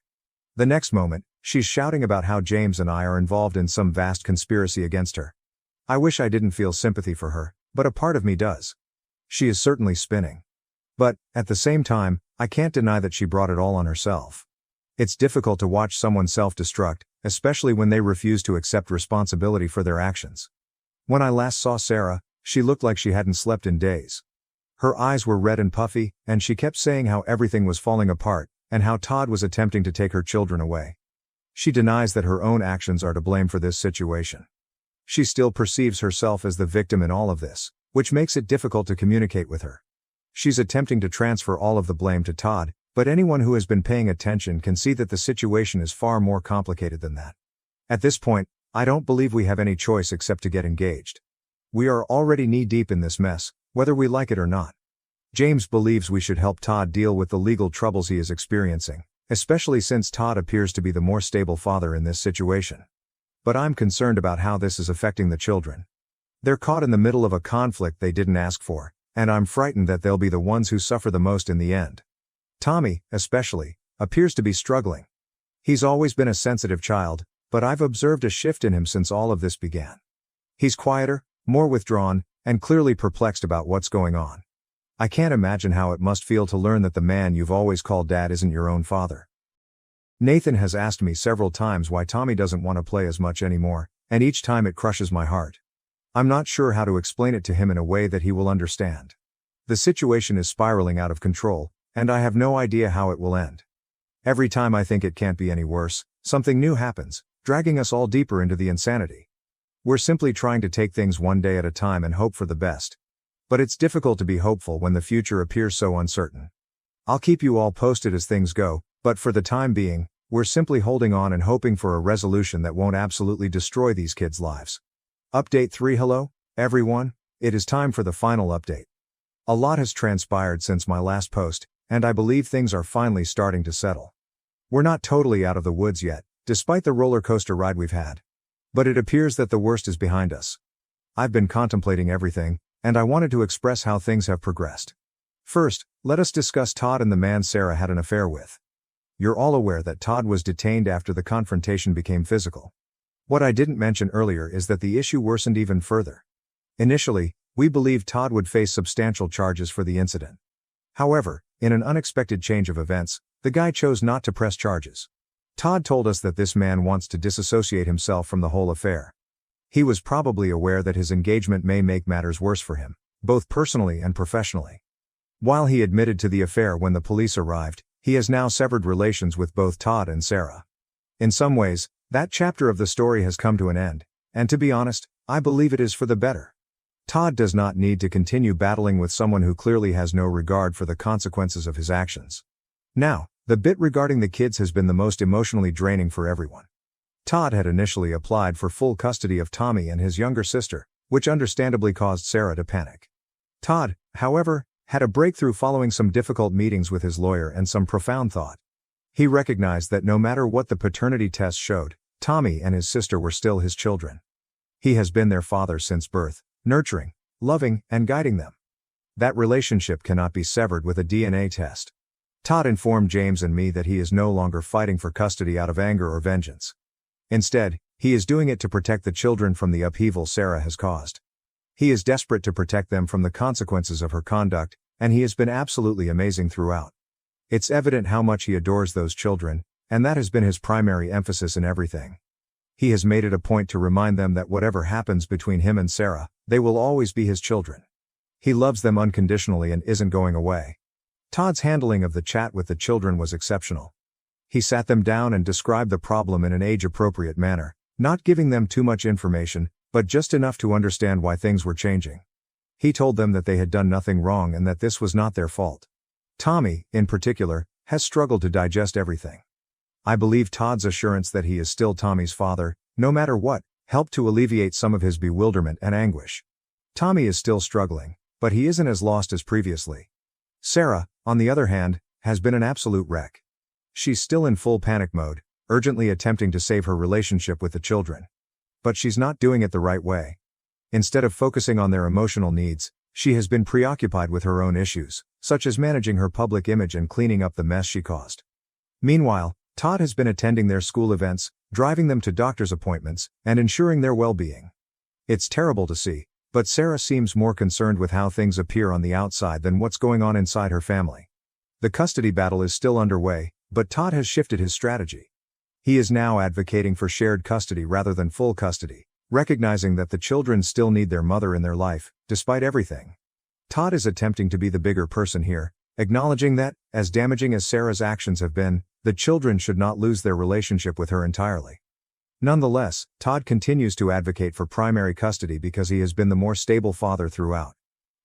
The next moment, she's shouting about how James and I are involved in some vast conspiracy against her. I wish I didn't feel sympathy for her, but a part of me does. She is certainly spinning. But, at the same time, I can't deny that she brought it all on herself. It's difficult to watch someone self-destruct, especially when they refuse to accept responsibility for their actions. When I last saw Sarah, she looked like she hadn't slept in days. Her eyes were red and puffy, and she kept saying how everything was falling apart, and how Todd was attempting to take her children away. She denies that her own actions are to blame for this situation. She still perceives herself as the victim in all of this, which makes it difficult to communicate with her. She's attempting to transfer all of the blame to Todd, but anyone who has been paying attention can see that the situation is far more complicated than that. At this point, I don't believe we have any choice except to get engaged. We are already knee-deep in this mess, whether we like it or not. James believes we should help Todd deal with the legal troubles he is experiencing, especially since Todd appears to be the more stable father in this situation. But I'm concerned about how this is affecting the children. They're caught in the middle of a conflict they didn't ask for, and I'm frightened that they'll be the ones who suffer the most in the end. Tommy, especially, appears to be struggling. He's always been a sensitive child, but I've observed a shift in him since all of this began. He's quieter, more withdrawn, and clearly perplexed about what's going on. I can't imagine how it must feel to learn that the man you've always called dad isn't your own father. Nathan has asked me several times why Tommy doesn't want to play as much anymore, and each time it crushes my heart. I'm not sure how to explain it to him in a way that he will understand. The situation is spiraling out of control, and I have no idea how it will end. Every time I think it can't be any worse, something new happens, dragging us all deeper into the insanity. We're simply trying to take things one day at a time and hope for the best. But it's difficult to be hopeful when the future appears so uncertain. I'll keep you all posted as things go, but for the time being, we're simply holding on and hoping for a resolution that won't absolutely destroy these kids' lives. Update 3. Hello, everyone, it is time for the final update. A lot has transpired since my last post, and I believe things are finally starting to settle. We're not totally out of the woods yet, despite the roller coaster ride we've had. But it appears that the worst is behind us. I've been contemplating everything, and I wanted to express how things have progressed. First, let us discuss Todd and the man Sarah had an affair with. You're all aware that Todd was detained after the confrontation became physical. What I didn't mention earlier is that the issue worsened even further. Initially, we believed Todd would face substantial charges for the incident. However, in an unexpected change of events, the guy chose not to press charges. Todd told us that this man wants to disassociate himself from the whole affair. He was probably aware that his engagement may make matters worse for him, both personally and professionally. While he admitted to the affair when the police arrived, He has now severed relations with both Todd and Sarah. In some ways, that chapter of the story has come to an end, and to be honest, I believe it is for the better. Todd does not need to continue battling with someone who clearly has no regard for the consequences of his actions. Now, the bit regarding the kids has been the most emotionally draining for everyone. Todd had initially applied for full custody of Tommy and his younger sister, which understandably caused Sarah to panic. Todd, however, had a breakthrough following some difficult meetings with his lawyer and some profound thought. He recognized that no matter what the paternity test showed, Tommy and his sister were still his children. He has been their father since birth, nurturing, loving, and guiding them. That relationship cannot be severed with a DNA test. Todd informed James and me that he is no longer fighting for custody out of anger or vengeance. Instead, he is doing it to protect the children from the upheaval Sarah has caused. He is desperate to protect them from the consequences of her conduct, and he has been absolutely amazing throughout. It's evident how much he adores those children, and that has been his primary emphasis in everything. He has made it a point to remind them that whatever happens between him and Sarah, they will always be his children. He loves them unconditionally and isn't going away. Todd's handling of the chat with the children was exceptional. He sat them down and described the problem in an age-appropriate manner, not giving them too much information, but just enough to understand why things were changing. He told them that they had done nothing wrong and that this was not their fault. Tommy, in particular, has struggled to digest everything. I believe Todd's assurance that he is still Tommy's father, no matter what, helped to alleviate some of his bewilderment and anguish. Tommy is still struggling, but he isn't as lost as previously. Sarah, on the other hand, has been an absolute wreck. She's still in full panic mode, urgently attempting to save her relationship with the children. But she's not doing it the right way. Instead of focusing on their emotional needs, she has been preoccupied with her own issues, such as managing her public image and cleaning up the mess she caused. Meanwhile, Todd has been attending their school events, driving them to doctor's appointments, and ensuring their well-being. It's terrible to see, but Sarah seems more concerned with how things appear on the outside than what's going on inside her family. The custody battle is still underway, but Todd has shifted his strategy. He is now advocating for shared custody rather than full custody, recognizing that the children still need their mother in their life, despite everything. Todd is attempting to be the bigger person here, acknowledging that, as damaging as Sarah's actions have been, the children should not lose their relationship with her entirely. Nonetheless, Todd continues to advocate for primary custody because he has been the more stable father throughout.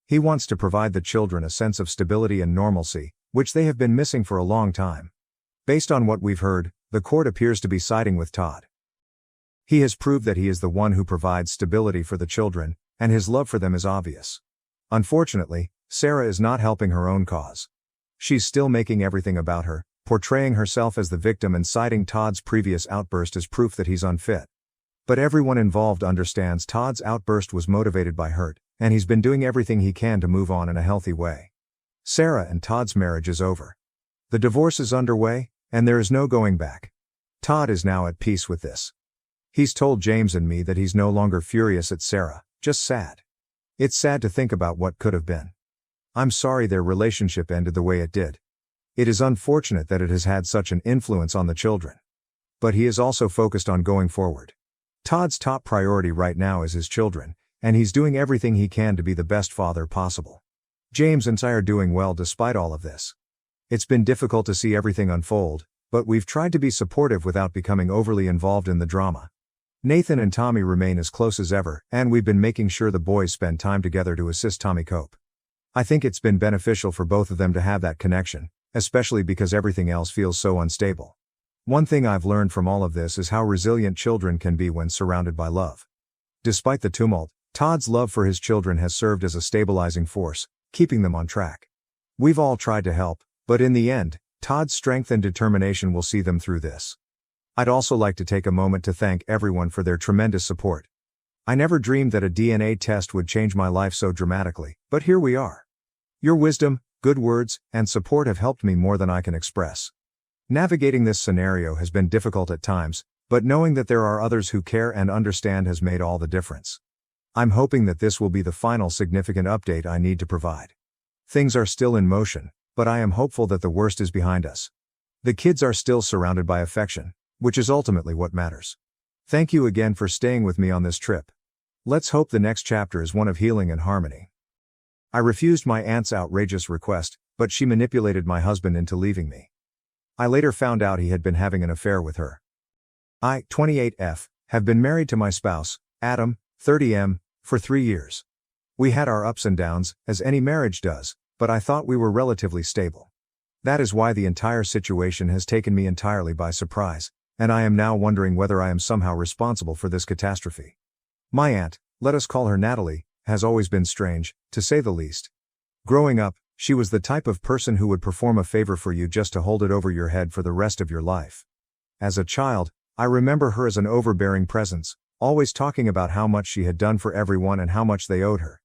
He wants to provide the children a sense of stability and normalcy, which they have been missing for a long time. Based on what we've heard, the court appears to be siding with Todd. He has proved that he is the one who provides stability for the children, and his love for them is obvious. Unfortunately, Sarah is not helping her own cause. She's still making everything about her, portraying herself as the victim and citing Todd's previous outburst as proof that he's unfit. But everyone involved understands Todd's outburst was motivated by hurt, and he's been doing everything he can to move on in a healthy way. Sarah and Todd's marriage is over. The divorce is underway, and there is no going back. Todd is now at peace with this. He's told James and me that he's no longer furious at Sarah, just sad. It's sad to think about what could have been. I'm sorry their relationship ended the way it did. It is unfortunate that it has had such an influence on the children. But he is also focused on going forward. Todd's top priority right now is his children, and he's doing everything he can to be the best father possible. James and I are doing well despite all of this. It's been difficult to see everything unfold, but we've tried to be supportive without becoming overly involved in the drama. Nathan and Tommy remain as close as ever, and we've been making sure the boys spend time together to assist Tommy cope. I think it's been beneficial for both of them to have that connection, especially because everything else feels so unstable. One thing I've learned from all of this is how resilient children can be when surrounded by love. Despite the tumult, Todd's love for his children has served as a stabilizing force, keeping them on track. We've all tried to help, but in the end, Todd's strength and determination will see them through this. I'd also like to take a moment to thank everyone for their tremendous support. I never dreamed that a DNA test would change my life so dramatically, but here we are. Your wisdom, good words, and support have helped me more than I can express. Navigating this scenario has been difficult at times, but knowing that there are others who care and understand has made all the difference. I'm hoping that this will be the final significant update I need to provide. Things are still in motion, but I am hopeful that the worst is behind us. The kids are still surrounded by affection, which is ultimately what matters. Thank you again for staying with me on this trip. Let's hope the next chapter is one of healing and harmony. I refused my aunt's outrageous request, but she manipulated my husband into leaving me. I later found out he had been having an affair with her. I, 28F, have been married to my spouse, Adam, 30M, for 3 years. We had our ups and downs, as any marriage does, but I thought we were relatively stable. That is why the entire situation has taken me entirely by surprise, and I am now wondering whether I am somehow responsible for this catastrophe. My aunt, let us call her Natalie, has always been strange, to say the least. Growing up, she was the type of person who would perform a favor for you just to hold it over your head for the rest of your life. As a child, I remember her as an overbearing presence, always talking about how much she had done for everyone and how much they owed her.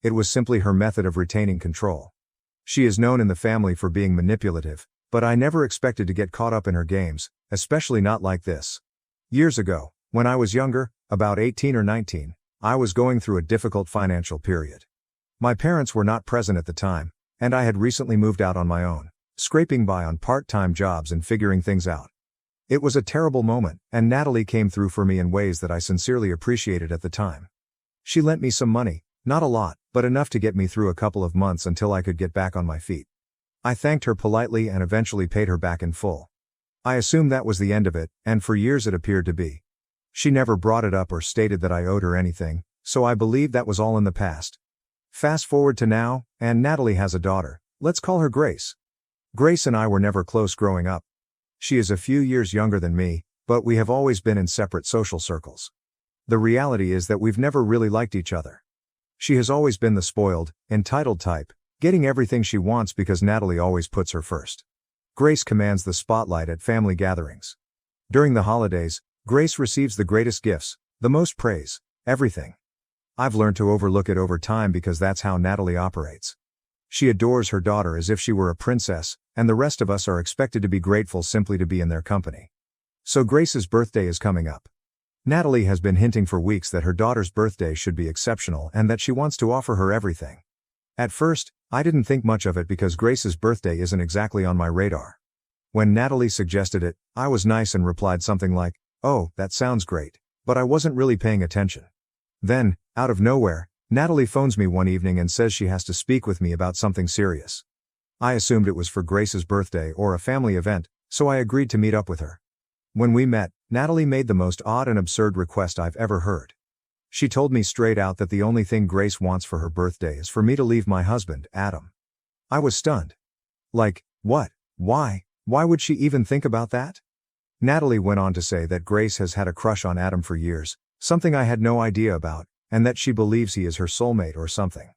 It was simply her method of retaining control. She is known in the family for being manipulative, but I never expected to get caught up in her games, especially not like this. Years ago, when I was younger, about 18 or 19, I was going through a difficult financial period. My parents were not present at the time, and I had recently moved out on my own, scraping by on part-time jobs and figuring things out. It was a terrible moment, and Natalie came through for me in ways that I sincerely appreciated at the time. She lent me some money, not a lot, but enough to get me through a couple of months until I could get back on my feet. I thanked her politely and eventually paid her back in full. I assumed that was the end of it, and for years it appeared to be. She never brought it up or stated that I owed her anything, so I believed that was all in the past. Fast forward to now, and Natalie has a daughter. Let's call her Grace. Grace and I were never close growing up. She is a few years younger than me, but we have always been in separate social circles. The reality is that we've never really liked each other. She has always been the spoiled, entitled type, getting everything she wants because Natalie always puts her first. Grace commands the spotlight at family gatherings. During the holidays, Grace receives the greatest gifts, the most praise, everything. I've learned to overlook it over time because that's how Natalie operates. She adores her daughter as if she were a princess, and the rest of us are expected to be grateful simply to be in their company. So Grace's birthday is coming up. Natalie has been hinting for weeks that her daughter's birthday should be exceptional and that she wants to offer her everything. At first, I didn't think much of it because Grace's birthday isn't exactly on my radar. When Natalie suggested it, I was nice and replied something like, "Oh, that sounds great," but I wasn't really paying attention. Then, out of nowhere, Natalie phones me one evening and says she has to speak with me about something serious. I assumed it was for Grace's birthday or a family event, so I agreed to meet up with her. When we met, Natalie made the most odd and absurd request I've ever heard. She told me straight out that the only thing Grace wants for her birthday is for me to leave my husband, Adam. I was stunned. Like, what? Why? Why would she even think about that? Natalie went on to say that Grace has had a crush on Adam for years, something I had no idea about, and that she believes he is her soulmate or something.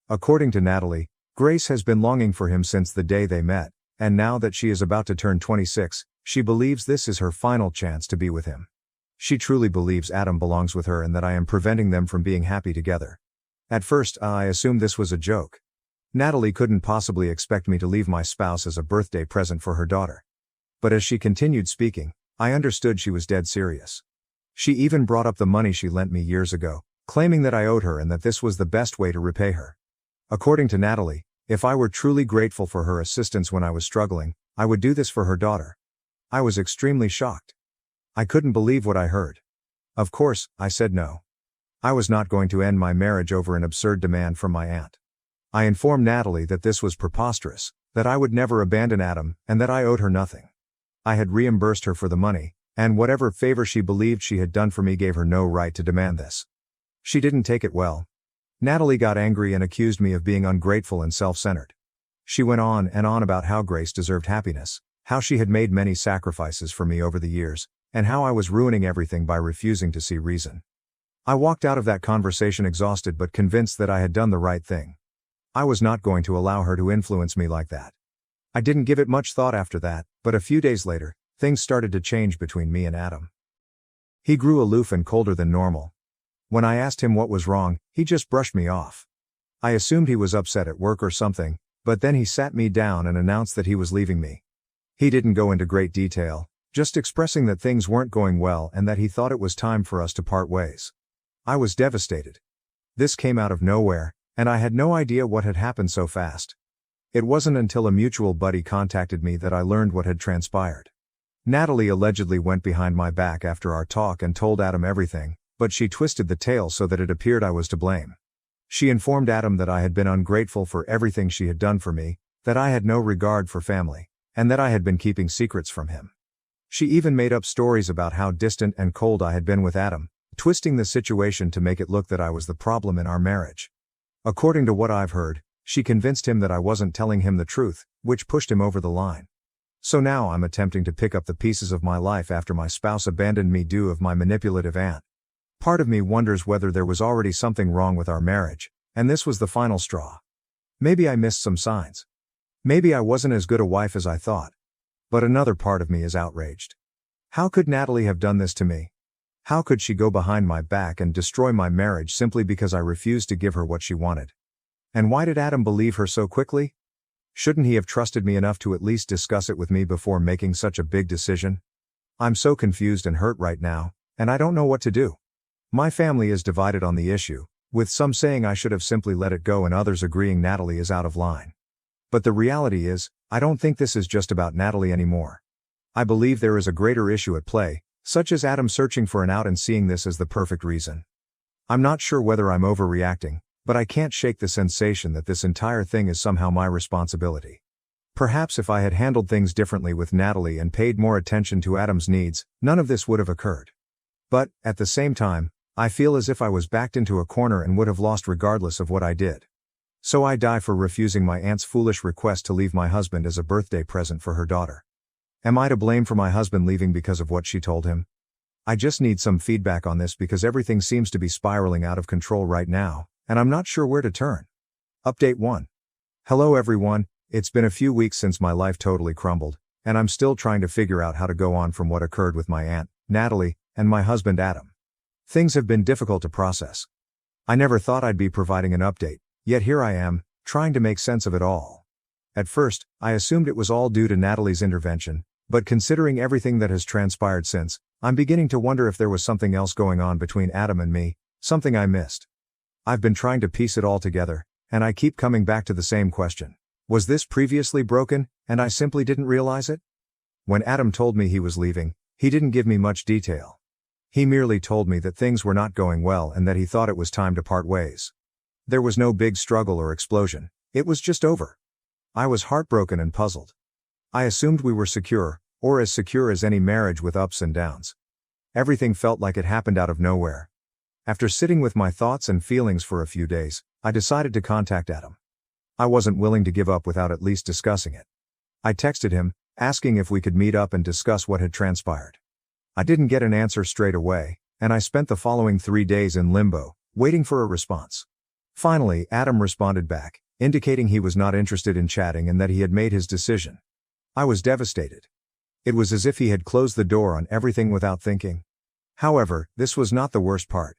According to Natalie, Grace has been longing for him since the day they met, and now that she is about to turn 26, she believes this is her final chance to be with him. She truly believes Adam belongs with her and that I am preventing them from being happy together. At first, I assumed this was a joke. Natalie couldn't possibly expect me to leave my spouse as a birthday present for her daughter. But as she continued speaking, I understood she was dead serious. She even brought up the money she lent me years ago, claiming that I owed her and that this was the best way to repay her. According to Natalie, if I were truly grateful for her assistance when I was struggling, I would do this for her daughter. I was extremely shocked. I couldn't believe what I heard. Of course, I said no. I was not going to end my marriage over an absurd demand from my aunt. I informed Natalie that this was preposterous, that I would never abandon Adam, and that I owed her nothing. I had reimbursed her for the money, and whatever favor she believed she had done for me gave her no right to demand this. She didn't take it well. Natalie got angry and accused me of being ungrateful and self-centered. She went on and on about how Grace deserved happiness, how she had made many sacrifices for me over the years, and how I was ruining everything by refusing to see reason. I walked out of that conversation exhausted but convinced that I had done the right thing. I was not going to allow her to influence me like that. I didn't give it much thought after that, but a few days later, things started to change between me and Adam. He grew aloof and colder than normal. When I asked him what was wrong, he just brushed me off. I assumed he was upset at work or something, but then he sat me down and announced that he was leaving me. He didn't go into great detail, just expressing that things weren't going well and that he thought it was time for us to part ways. I was devastated. This came out of nowhere, and I had no idea what had happened so fast. It wasn't until a mutual buddy contacted me that I learned what had transpired. Natalie allegedly went behind my back after our talk and told Adam everything, but she twisted the tale so that it appeared I was to blame. She informed Adam that I had been ungrateful for everything she had done for me, that I had no regard for family, and that I had been keeping secrets from him. She even made up stories about how distant and cold I had been with Adam, twisting the situation to make it look that I was the problem in our marriage. According to what I've heard, she convinced him that I wasn't telling him the truth, which pushed him over the line. So now I'm attempting to pick up the pieces of my life after my spouse abandoned me due to my manipulative aunt. Part of me wonders whether there was already something wrong with our marriage, and this was the final straw. Maybe I missed some signs. Maybe I wasn't as good a wife as I thought. But another part of me is outraged. How could Natalie have done this to me? How could she go behind my back and destroy my marriage simply because I refused to give her what she wanted? And why did Adam believe her so quickly? Shouldn't he have trusted me enough to at least discuss it with me before making such a big decision? I'm so confused and hurt right now, and I don't know what to do. My family is divided on the issue, with some saying I should have simply let it go and others agreeing Natalie is out of line. But the reality is, I don't think this is just about Natalie anymore. I believe there is a greater issue at play, such as Adam searching for an out and seeing this as the perfect reason. I'm not sure whether I'm overreacting, but I can't shake the sensation that this entire thing is somehow my responsibility. Perhaps if I had handled things differently with Natalie and paid more attention to Adam's needs, none of this would have occurred. But, at the same time, I feel as if I was backed into a corner and would have lost regardless of what I did. So I die for refusing my aunt's foolish request to leave my husband as a birthday present for her daughter. Am I to blame for my husband leaving because of what she told him? I just need some feedback on this because everything seems to be spiraling out of control right now, and I'm not sure where to turn. Update 1. Hello everyone, it's been a few weeks since my life totally crumbled, and I'm still trying to figure out how to go on from what occurred with my aunt, Natalie, and my husband Adam. Things have been difficult to process. I never thought I'd be providing an update, yet here I am, trying to make sense of it all. At first, I assumed it was all due to Natalie's intervention, but considering everything that has transpired since, I'm beginning to wonder if there was something else going on between Adam and me, something I missed. I've been trying to piece it all together, and I keep coming back to the same question. Was this previously broken, and I simply didn't realize it? When Adam told me he was leaving, he didn't give me much detail. He merely told me that things were not going well and that he thought it was time to part ways. There was no big struggle or explosion, it was just over. I was heartbroken and puzzled. I assumed we were secure, or as secure as any marriage with ups and downs. Everything felt like it happened out of nowhere. After sitting with my thoughts and feelings for a few days, I decided to contact Adam. I wasn't willing to give up without at least discussing it. I texted him, asking if we could meet up and discuss what had transpired. I didn't get an answer straight away, and I spent the following 3 days in limbo, waiting for a response. Finally, Adam responded back, indicating he was not interested in chatting and that he had made his decision. I was devastated. It was as if he had closed the door on everything without thinking. However, this was not the worst part.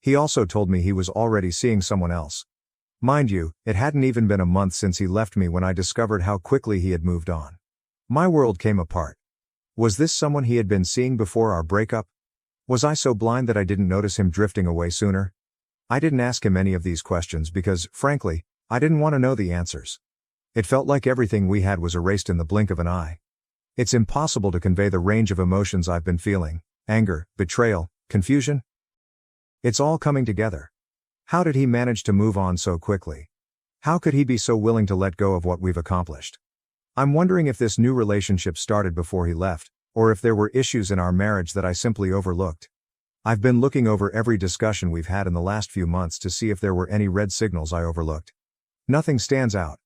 He also told me he was already seeing someone else. Mind you, it hadn't even been a month since he left me when I discovered how quickly he had moved on. My world came apart. Was this someone he had been seeing before our breakup? Was I so blind that I didn't notice him drifting away sooner? I didn't ask him any of these questions because, frankly, I didn't want to know the answers. It felt like everything we had was erased in the blink of an eye. It's impossible to convey the range of emotions I've been feeling: anger, betrayal, confusion. It's all coming together. How did he manage to move on so quickly? How could he be so willing to let go of what we've accomplished? I'm wondering if this new relationship started before he left, or if there were issues in our marriage that I simply overlooked. I've been looking over every discussion we've had in the last few months to see if there were any red signals I overlooked. Nothing stands out.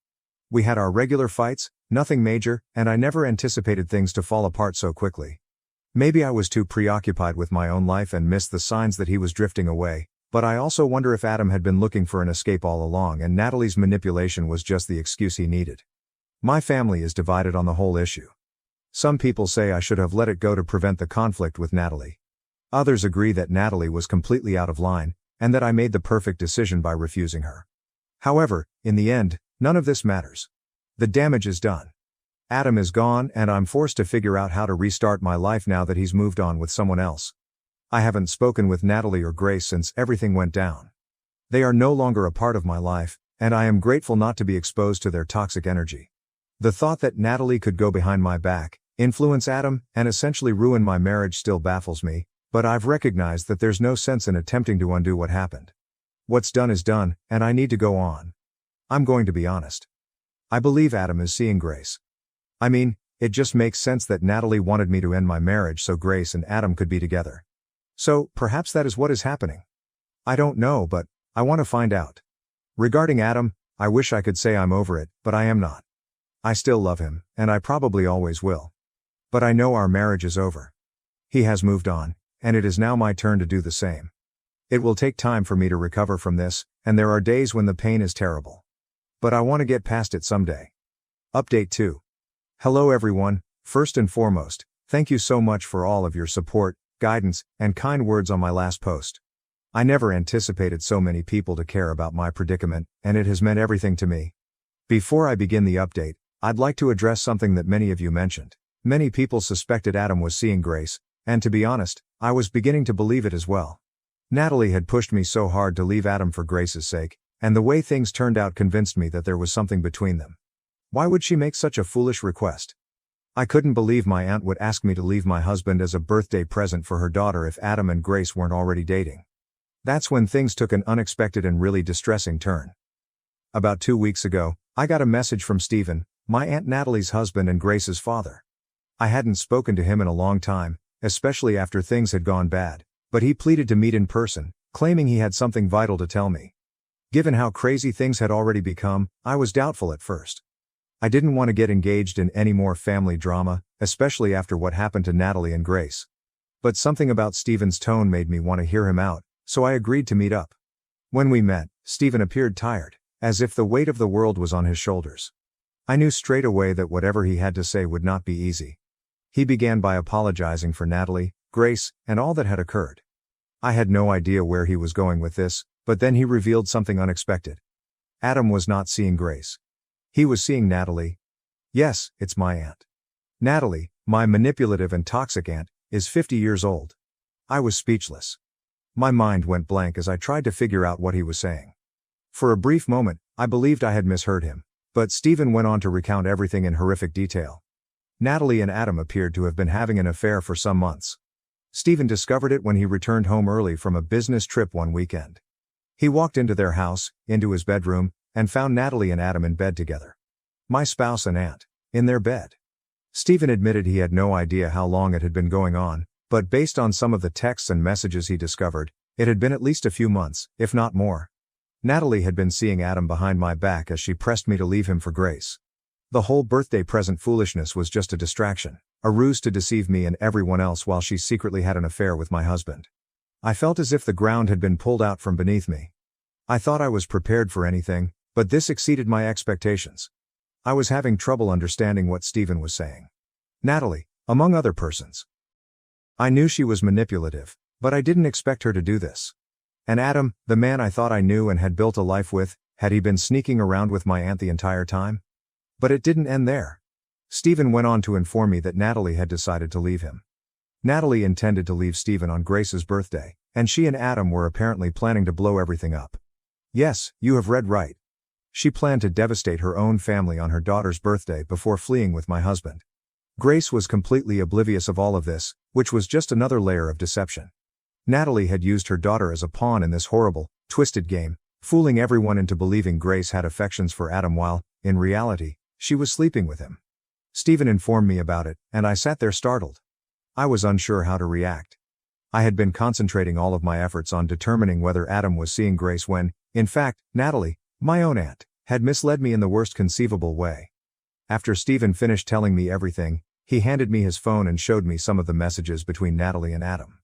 We had our regular fights, nothing major, and I never anticipated things to fall apart so quickly. Maybe I was too preoccupied with my own life and missed the signs that he was drifting away, but I also wonder if Adam had been looking for an escape all along and Natalie's manipulation was just the excuse he needed. My family is divided on the whole issue. Some people say I should have let it go to prevent the conflict with Natalie. Others agree that Natalie was completely out of line, and that I made the perfect decision by refusing her. However, in the end, none of this matters. The damage is done. Adam is gone and I'm forced to figure out how to restart my life now that he's moved on with someone else. I haven't spoken with Natalie or Grace since everything went down. They are no longer a part of my life, and I am grateful not to be exposed to their toxic energy. The thought that Natalie could go behind my back, influence Adam, and essentially ruin my marriage still baffles me, but I've recognized that there's no sense in attempting to undo what happened. What's done is done, and I need to go on. I'm going to be honest. I believe Adam is seeing Grace. I mean, It just makes sense that Natalie wanted me to end my marriage so Grace and Adam could be together. So, perhaps that is what is happening. I don't know, but I want to find out. Regarding Adam, I wish I could say I'm over it, but I am not. I still love him, and I probably always will. But I know our marriage is over. He has moved on, and it is now my turn to do the same. It will take time for me to recover from this, and there are days when the pain is terrible. But I want to get past it someday. Update 2. Hello everyone. First and foremost, thank you so much for all of your support, guidance, and kind words on my last post. I never anticipated so many people to care about my predicament, and it has meant everything to me. Before I begin the update, I'd like to address something that many of you mentioned. Many people suspected Adam was seeing Grace, and to be honest, I was beginning to believe it as well. Natalie had pushed me so hard to leave Adam for Grace's sake, and the way things turned out convinced me that there was something between them. Why would she make such a foolish request? I couldn't believe my aunt would ask me to leave my husband as a birthday present for her daughter if Adam and Grace weren't already dating. That's when things took an unexpected and really distressing turn. About 2 weeks ago, I got a message from Stephen, my Aunt Natalie's husband and Grace's father. I hadn't spoken to him in a long time, especially after things had gone bad, but he pleaded to meet in person, claiming he had something vital to tell me. Given how crazy things had already become, I was doubtful at first. I didn't want to get engaged in any more family drama, especially after what happened to Natalie and Grace. But something about Stephen's tone made me want to hear him out, so I agreed to meet up. When we met, Stephen appeared tired, as if the weight of the world was on his shoulders. I knew straight away that whatever he had to say would not be easy. He began by apologizing for Natalie, Grace, and all that had occurred. I had no idea where he was going with this, but then he revealed something unexpected. Adam was not seeing Grace. He was seeing Natalie. Yes, it's my aunt. Natalie, my manipulative and toxic aunt, is 50 years old. I was speechless. My mind went blank as I tried to figure out what he was saying. For a brief moment, I believed I had misheard him, but Stephen went on to recount everything in horrific detail. Natalie and Adam appeared to have been having an affair for some months. Stephen discovered it when he returned home early from a business trip one weekend. He walked into their house, into his bedroom, and found Natalie and Adam in bed together. My spouse and aunt, in their bed. Stephen admitted he had no idea how long it had been going on, but based on some of the texts and messages he discovered, it had been at least a few months, if not more. Natalie had been seeing Adam behind my back as she pressed me to leave him for Grace. The whole birthday present foolishness was just a distraction, a ruse to deceive me and everyone else while she secretly had an affair with my husband. I felt as if the ground had been pulled out from beneath me. I thought I was prepared for anything, but this exceeded my expectations. I was having trouble understanding what Stephen was saying. Natalie, among other persons. I knew she was manipulative, but I didn't expect her to do this. And Adam, the man I thought I knew and had built a life with, had he been sneaking around with my aunt the entire time? But it didn't end there. Stephen went on to inform me that Natalie had decided to leave him. Natalie intended to leave Stephen on Grace's birthday, and she and Adam were apparently planning to blow everything up. Yes, you have read right. She planned to devastate her own family on her daughter's birthday before fleeing with my husband. Grace was completely oblivious of all of this, which was just another layer of deception. Natalie had used her daughter as a pawn in this horrible, twisted game, fooling everyone into believing Grace had affections for Adam while, in reality, she was sleeping with him. Stephen informed me about it, and I sat there startled. I was unsure how to react. I had been concentrating all of my efforts on determining whether Adam was seeing Grace when, in fact, Natalie, my own aunt, had misled me in the worst conceivable way. After Stephen finished telling me everything, he handed me his phone and showed me some of the messages between Natalie and Adam.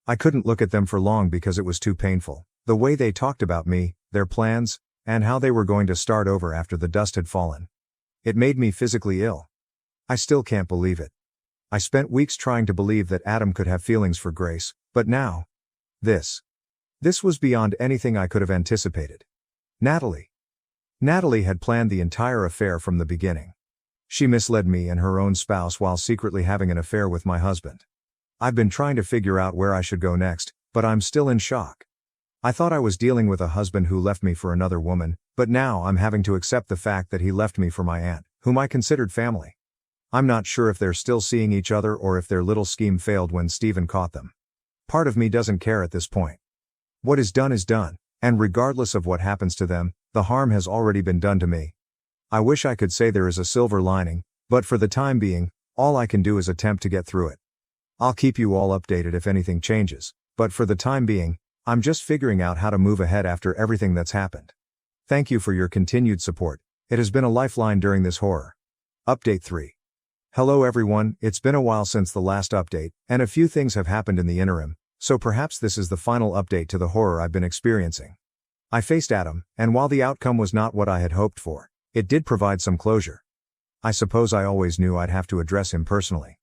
I couldn't look at them for long because it was too painful, the way they talked about me, their plans, and how they were going to start over after the dust had fallen. It made me physically ill. I still can't believe it. I spent weeks trying to believe that Adam could have feelings for Grace, but now, this was beyond anything I could have anticipated. Natalie had planned the entire affair from the beginning. She misled me and her own spouse while secretly having an affair with my husband. I've been trying to figure out where I should go next, but I'm still in shock. I thought I was dealing with a husband who left me for another woman, but now I'm having to accept the fact that he left me for my aunt, whom I considered family. I'm not sure if they're still seeing each other or if their little scheme failed when Stephen caught them. Part of me doesn't care at this point. What is done, and regardless of what happens to them, the harm has already been done to me. I wish I could say there is a silver lining, but for the time being, All I can do is attempt to get through it. I'll keep you all updated if anything changes, but for the time being, I'm just figuring out how to move ahead after everything that's happened. Thank you for your continued support. It has been a lifeline during this horror. Update 3. Hello everyone, it's been a while since the last update, and a few things have happened in the interim, so perhaps this is the final update to the horror I've been experiencing. I faced Adam, and while the outcome was not what I had hoped for, it did provide some closure. I suppose I always knew I'd have to address him personally.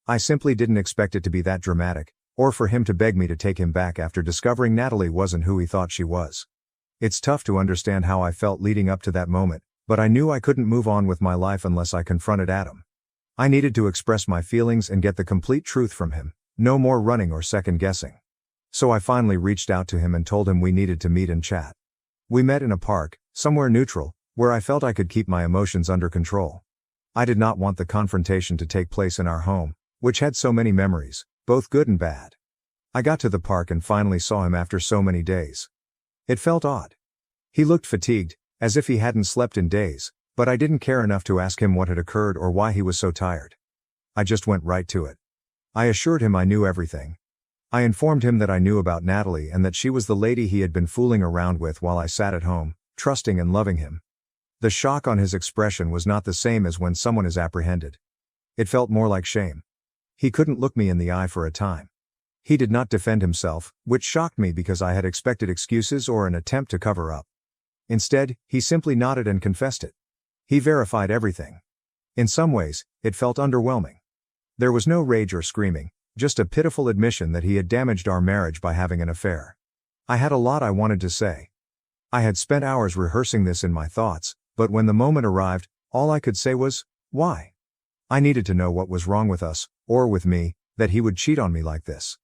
I simply didn't expect it to be that dramatic, or for him to beg me to take him back after discovering Natalie wasn't who he thought she was. It's tough to understand how I felt leading up to that moment, but I knew I couldn't move on with my life unless I confronted Adam. I needed to express my feelings and get the complete truth from him, no more running or second guessing. So I finally reached out to him and told him we needed to meet and chat. We met in a park, somewhere neutral, where I felt I could keep my emotions under control. I did not want the confrontation to take place in our home, which had so many memories, both good and bad. I got to the park and finally saw him after so many days. It felt odd. He looked fatigued, as if he hadn't slept in days, but I didn't care enough to ask him what had occurred or why he was so tired. I just went right to it. I assured him I knew everything. I informed him that I knew about Natalie and that she was the lady he had been fooling around with while I sat at home, trusting and loving him. The shock on his expression was not the same as when someone is apprehended. It felt more like shame. He couldn't look me in the eye for a time. He did not defend himself, which shocked me because I had expected excuses or an attempt to cover up. Instead, he simply nodded and confessed it. He verified everything. In some ways, it felt underwhelming. There was no rage or screaming, just a pitiful admission that he had damaged our marriage by having an affair. I had a lot I wanted to say. I had spent hours rehearsing this in my thoughts, but when the moment arrived, all I could say was, why? I needed to know what was wrong with us, or with me, that he would cheat on me like this.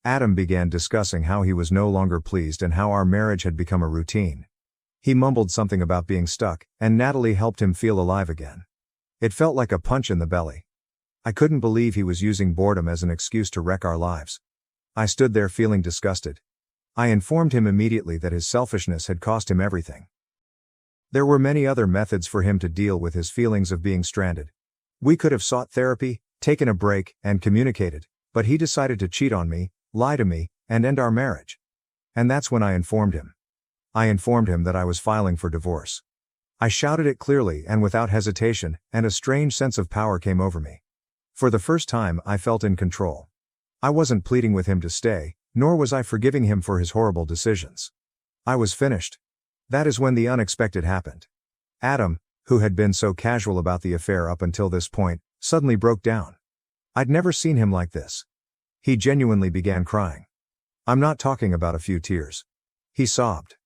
Adam began discussing how he was no longer pleased and how our marriage had become a routine. He mumbled something about being stuck, and Natalie helped him feel alive again. It felt like a punch in the belly. I couldn't believe he was using boredom as an excuse to wreck our lives. I stood there feeling disgusted. I informed him immediately that his selfishness had cost him everything. There were many other methods for him to deal with his feelings of being stranded. We could have sought therapy, taken a break, and communicated, but he decided to cheat on me, lie to me, and end our marriage. And that's when I informed him. I informed him that I was filing for divorce. I shouted it clearly and without hesitation, and a strange sense of power came over me. For the first time, I felt in control. I wasn't pleading with him to stay, nor was I forgiving him for his horrible decisions. I was finished. That is when the unexpected happened. Adam, who had been so casual about the affair up until this point, suddenly broke down. I'd never seen him like this. He genuinely began crying. I'm not talking about a few tears. He sobbed.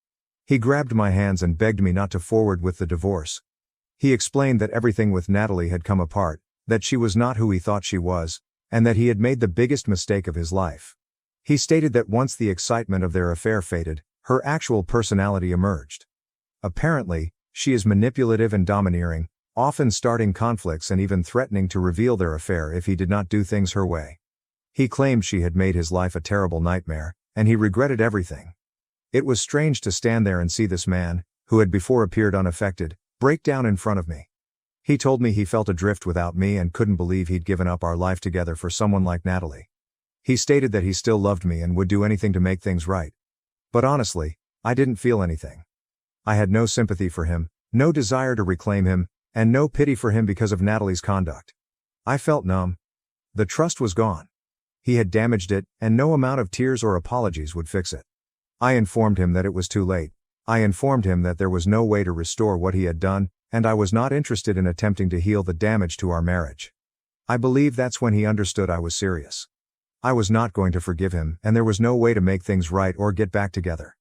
He grabbed my hands and begged me not to forward with the divorce. He explained that everything with Natalie had come apart, that she was not who he thought she was, and that he had made the biggest mistake of his life. He stated that once the excitement of their affair faded, her actual personality emerged. Apparently, she is manipulative and domineering, often starting conflicts and even threatening to reveal their affair if he did not do things her way. He claimed she had made his life a terrible nightmare, and he regretted everything. It was strange to stand there and see this man, who had before appeared unaffected, break down in front of me. He told me he felt adrift without me and couldn't believe he'd given up our life together for someone like Natalie. He stated that he still loved me and would do anything to make things right. But honestly, I didn't feel anything. I had no sympathy for him, no desire to reclaim him, and no pity for him because of Natalie's conduct. I felt numb. The trust was gone. He had damaged it, and no amount of tears or apologies would fix it. I informed him that it was too late. I informed him that there was no way to restore what he had done, and I was not interested in attempting to heal the damage to our marriage. I believe that's when he understood I was serious. I was not going to forgive him, and there was no way to make things right or get back together.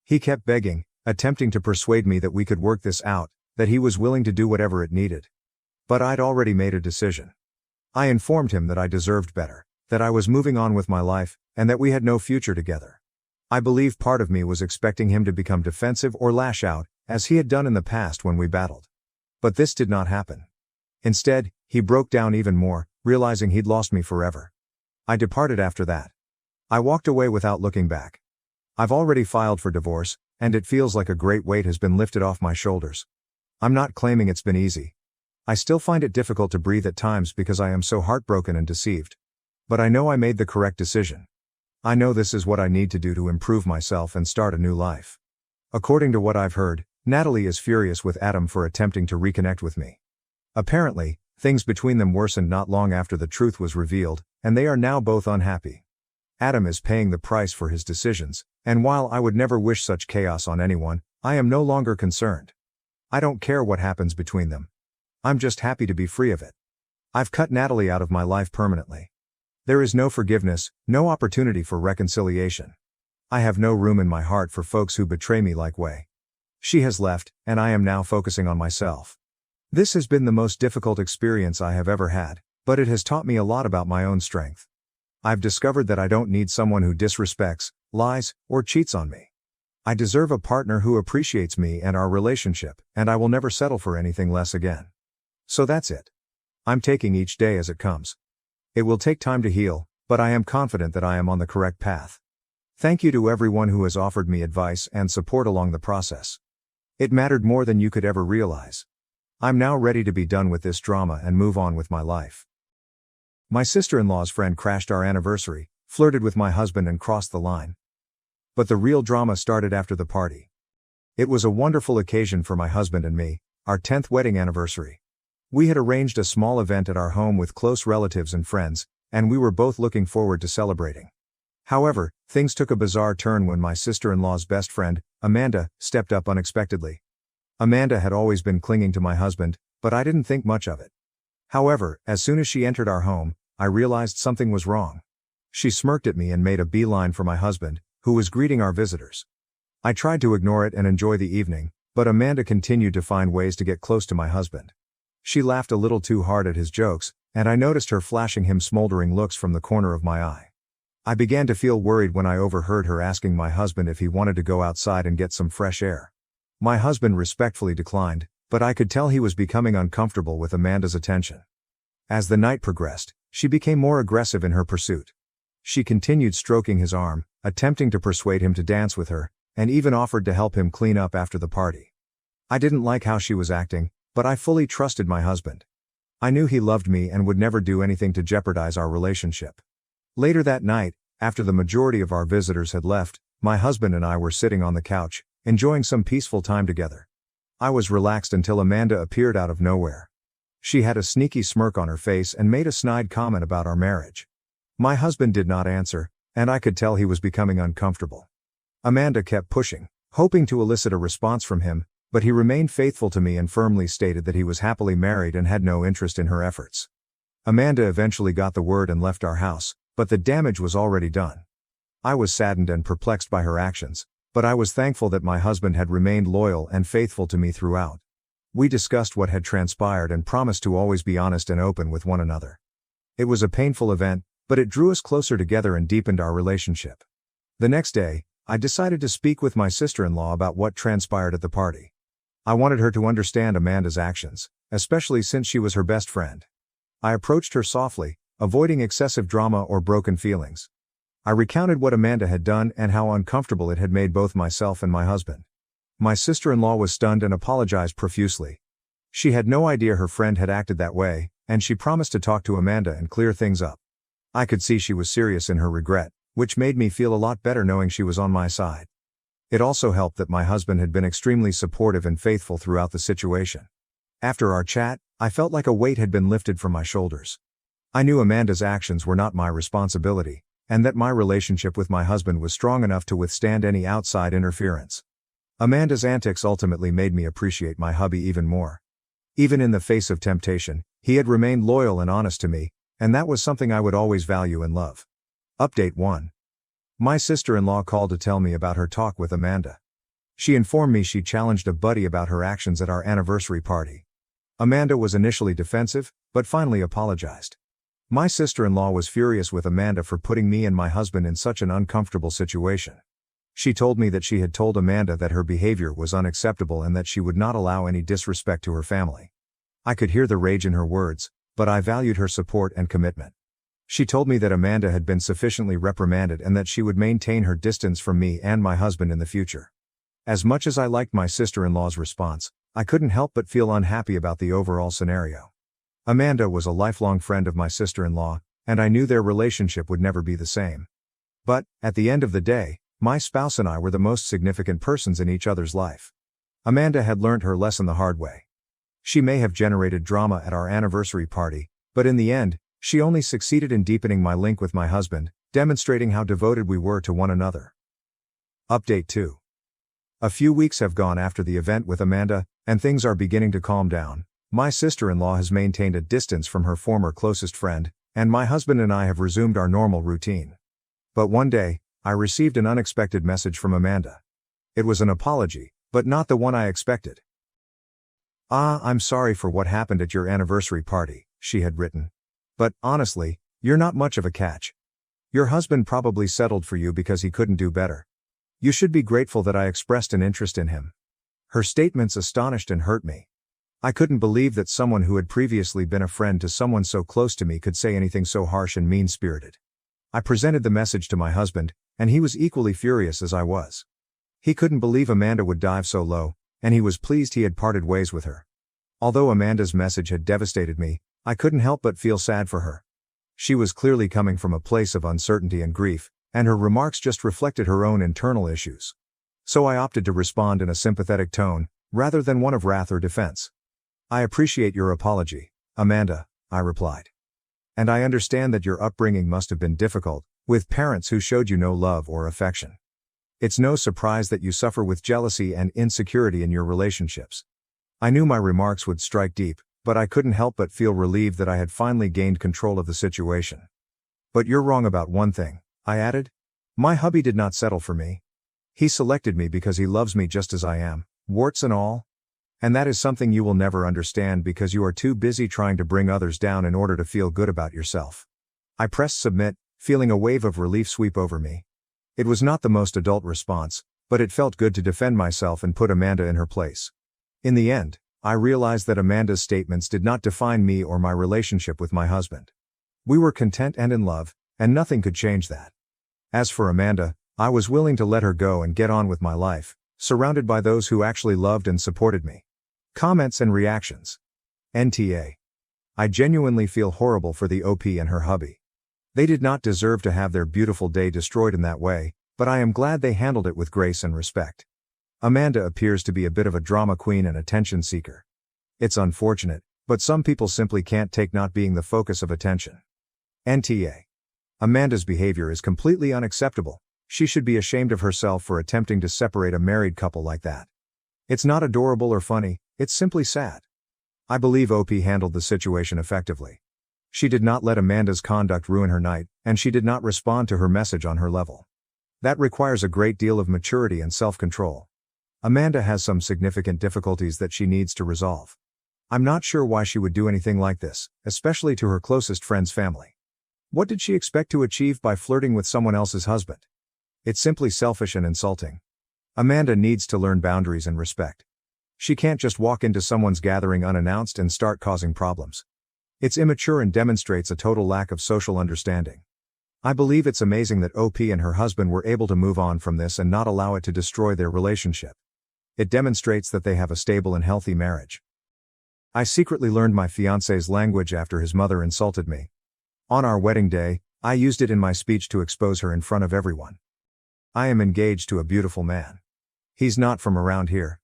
He kept begging, attempting to persuade me that we could work this out, that he was willing to do whatever it needed. But I'd already made a decision. I informed him that I deserved better, that I was moving on with my life, and that we had no future together. I believe part of me was expecting him to become defensive or lash out, as he had done in the past when we battled. But this did not happen. Instead, he broke down even more, realizing he'd lost me forever. I departed after that. I walked away without looking back. I've already filed for divorce, and it feels like a great weight has been lifted off my shoulders. I'm not claiming it's been easy. I still find it difficult to breathe at times because I am so heartbroken and deceived. But I know I made the correct decision. I know this is what I need to do to improve myself and start a new life. According to what I've heard, Natalie is furious with Adam for attempting to reconnect with me. Apparently, things between them worsened not long after the truth was revealed, and they are now both unhappy. Adam is paying the price for his decisions, and while I would never wish such chaos on anyone, I am no longer concerned. I don't care what happens between them. I'm just happy to be free of it. I've cut Natalie out of my life permanently. There is no forgiveness, no opportunity for reconciliation. I have no room in my heart for folks who betray me like way. She has left, and I am now focusing on myself. This has been the most difficult experience I have ever had, but it has taught me a lot about my own strength. I've discovered that I don't need someone who disrespects, lies, or cheats on me. I deserve a partner who appreciates me and our relationship, and I will never settle for anything less again. So that's it. I'm taking each day as it comes. It will take time to heal, but I am confident that I am on the correct path. Thank you to everyone who has offered me advice and support along the process. It mattered more than you could ever realize. I'm now ready to be done with this drama and move on with my life. My sister-in-law's friend crashed our anniversary, flirted with my husband and crossed the line. But the real drama started after the party. It was a wonderful occasion for my husband and me, our 10th wedding anniversary. We had arranged a small event at our home with close relatives and friends, and we were both looking forward to celebrating. However, things took a bizarre turn when my sister-in-law's best friend, Amanda, stepped up unexpectedly. Amanda had always been clinging to my husband, but I didn't think much of it. However, as soon as she entered our home, I realized something was wrong. She smirked at me and made a beeline for my husband, who was greeting our visitors. I tried to ignore it and enjoy the evening, but Amanda continued to find ways to get close to my husband. She laughed a little too hard at his jokes, and I noticed her flashing him smoldering looks from the corner of my eye. I began to feel worried when I overheard her asking my husband if he wanted to go outside and get some fresh air. My husband respectfully declined, but I could tell he was becoming uncomfortable with Amanda's attention. As the night progressed, she became more aggressive in her pursuit. She continued stroking his arm, attempting to persuade him to dance with her, and even offered to help him clean up after the party. I didn't like how she was acting, but I fully trusted my husband. I knew he loved me and would never do anything to jeopardize our relationship. Later that night, after the majority of our visitors had left, my husband and I were sitting on the couch, enjoying some peaceful time together. I was relaxed until Amanda appeared out of nowhere. She had a sneaky smirk on her face and made a snide comment about our marriage. My husband did not answer, and I could tell he was becoming uncomfortable. Amanda kept pushing, hoping to elicit a response from him, but he remained faithful to me and firmly stated that he was happily married and had no interest in her efforts. Amanda eventually got the word and left our house, but the damage was already done. I was saddened and perplexed by her actions, but I was thankful that my husband had remained loyal and faithful to me throughout. We discussed what had transpired and promised to always be honest and open with one another. It was a painful event, but it drew us closer together and deepened our relationship. The next day, I decided to speak with my sister-in-law about what transpired at the party. I wanted her to understand Amanda's actions, especially since she was her best friend. I approached her softly, avoiding excessive drama or broken feelings. I recounted what Amanda had done and how uncomfortable it had made both myself and my husband. My sister-in-law was stunned and apologized profusely. She had no idea her friend had acted that way, and she promised to talk to Amanda and clear things up. I could see she was serious in her regret, which made me feel a lot better knowing she was on my side. It also helped that my husband had been extremely supportive and faithful throughout the situation. After our chat, I felt like a weight had been lifted from my shoulders. I knew Amanda's actions were not my responsibility, and that my relationship with my husband was strong enough to withstand any outside interference. Amanda's antics ultimately made me appreciate my hubby even more. Even in the face of temptation, he had remained loyal and honest to me, and that was something I would always value and love. Update 1. My sister-in-law called to tell me about her talk with Amanda. She informed me she challenged a buddy about her actions at our anniversary party. Amanda was initially defensive, but finally apologized. My sister-in-law was furious with Amanda for putting me and my husband in such an uncomfortable situation. She told me that she had told Amanda that her behavior was unacceptable and that she would not allow any disrespect to her family. I could hear the rage in her words, but I valued her support and commitment. She told me that Amanda had been sufficiently reprimanded and that she would maintain her distance from me and my husband in the future. As much as I liked my sister-in-law's response, I couldn't help but feel unhappy about the overall scenario. Amanda was a lifelong friend of my sister-in-law, and I knew their relationship would never be the same. But, at the end of the day, my spouse and I were the most significant persons in each other's life. Amanda had learned her lesson the hard way. She may have generated drama at our anniversary party, but in the end, she only succeeded in deepening my link with my husband, demonstrating how devoted we were to one another. Update 2. A few weeks have gone after the event with Amanda, and things are beginning to calm down. My sister-in-law has maintained a distance from her former closest friend, and my husband and I have resumed our normal routine. But one day, I received an unexpected message from Amanda. It was an apology, but not the one I expected. I'm sorry for what happened at your anniversary party, she had written. But, honestly, you're not much of a catch. Your husband probably settled for you because he couldn't do better. You should be grateful that I expressed an interest in him. Her statements astonished and hurt me. I couldn't believe that someone who had previously been a friend to someone so close to me could say anything so harsh and mean-spirited. I presented the message to my husband, and he was equally furious as I was. He couldn't believe Amanda would dive so low, and he was pleased he had parted ways with her. Although Amanda's message had devastated me, I couldn't help but feel sad for her. She was clearly coming from a place of uncertainty and grief, and her remarks just reflected her own internal issues. So I opted to respond in a sympathetic tone, rather than one of wrath or defense. I appreciate your apology, Amanda, I replied. And I understand that your upbringing must have been difficult, with parents who showed you no love or affection. It's no surprise that you suffer with jealousy and insecurity in your relationships. I knew my remarks would strike deep, but I couldn't help but feel relieved that I had finally gained control of the situation. But you're wrong about one thing, I added. My hubby did not settle for me. He selected me because he loves me just as I am, warts and all. And that is something you will never understand because you are too busy trying to bring others down in order to feel good about yourself. I pressed submit, feeling a wave of relief sweep over me. It was not the most adult response, but it felt good to defend myself and put Amanda in her place. In the end, I realized that Amanda's statements did not define me or my relationship with my husband. We were content and in love, and nothing could change that. As for Amanda, I was willing to let her go and get on with my life, surrounded by those who actually loved and supported me. Comments and reactions. NTA. I genuinely feel horrible for the OP and her hubby. They did not deserve to have their beautiful day destroyed in that way, but I am glad they handled it with grace and respect. Amanda appears to be a bit of a drama queen and attention seeker. It's unfortunate, but some people simply can't take not being the focus of attention. NTA. Amanda's behavior is completely unacceptable. She should be ashamed of herself for attempting to separate a married couple like that. It's not adorable or funny, it's simply sad. I believe OP handled the situation effectively. She did not let Amanda's conduct ruin her night, and she did not respond to her message on her level. That requires a great deal of maturity and self-control. Amanda has some significant difficulties that she needs to resolve. I'm not sure why she would do anything like this, especially to her closest friend's family. What did she expect to achieve by flirting with someone else's husband? It's simply selfish and insulting. Amanda needs to learn boundaries and respect. She can't just walk into someone's gathering unannounced and start causing problems. It's immature and demonstrates a total lack of social understanding. I believe it's amazing that OP and her husband were able to move on from this and not allow it to destroy their relationship. It demonstrates that they have a stable and healthy marriage. I secretly learned my fiancé's language after his mother insulted me. On our wedding day, I used it in my speech to expose her in front of everyone. I am engaged to a beautiful man. He's not from around here.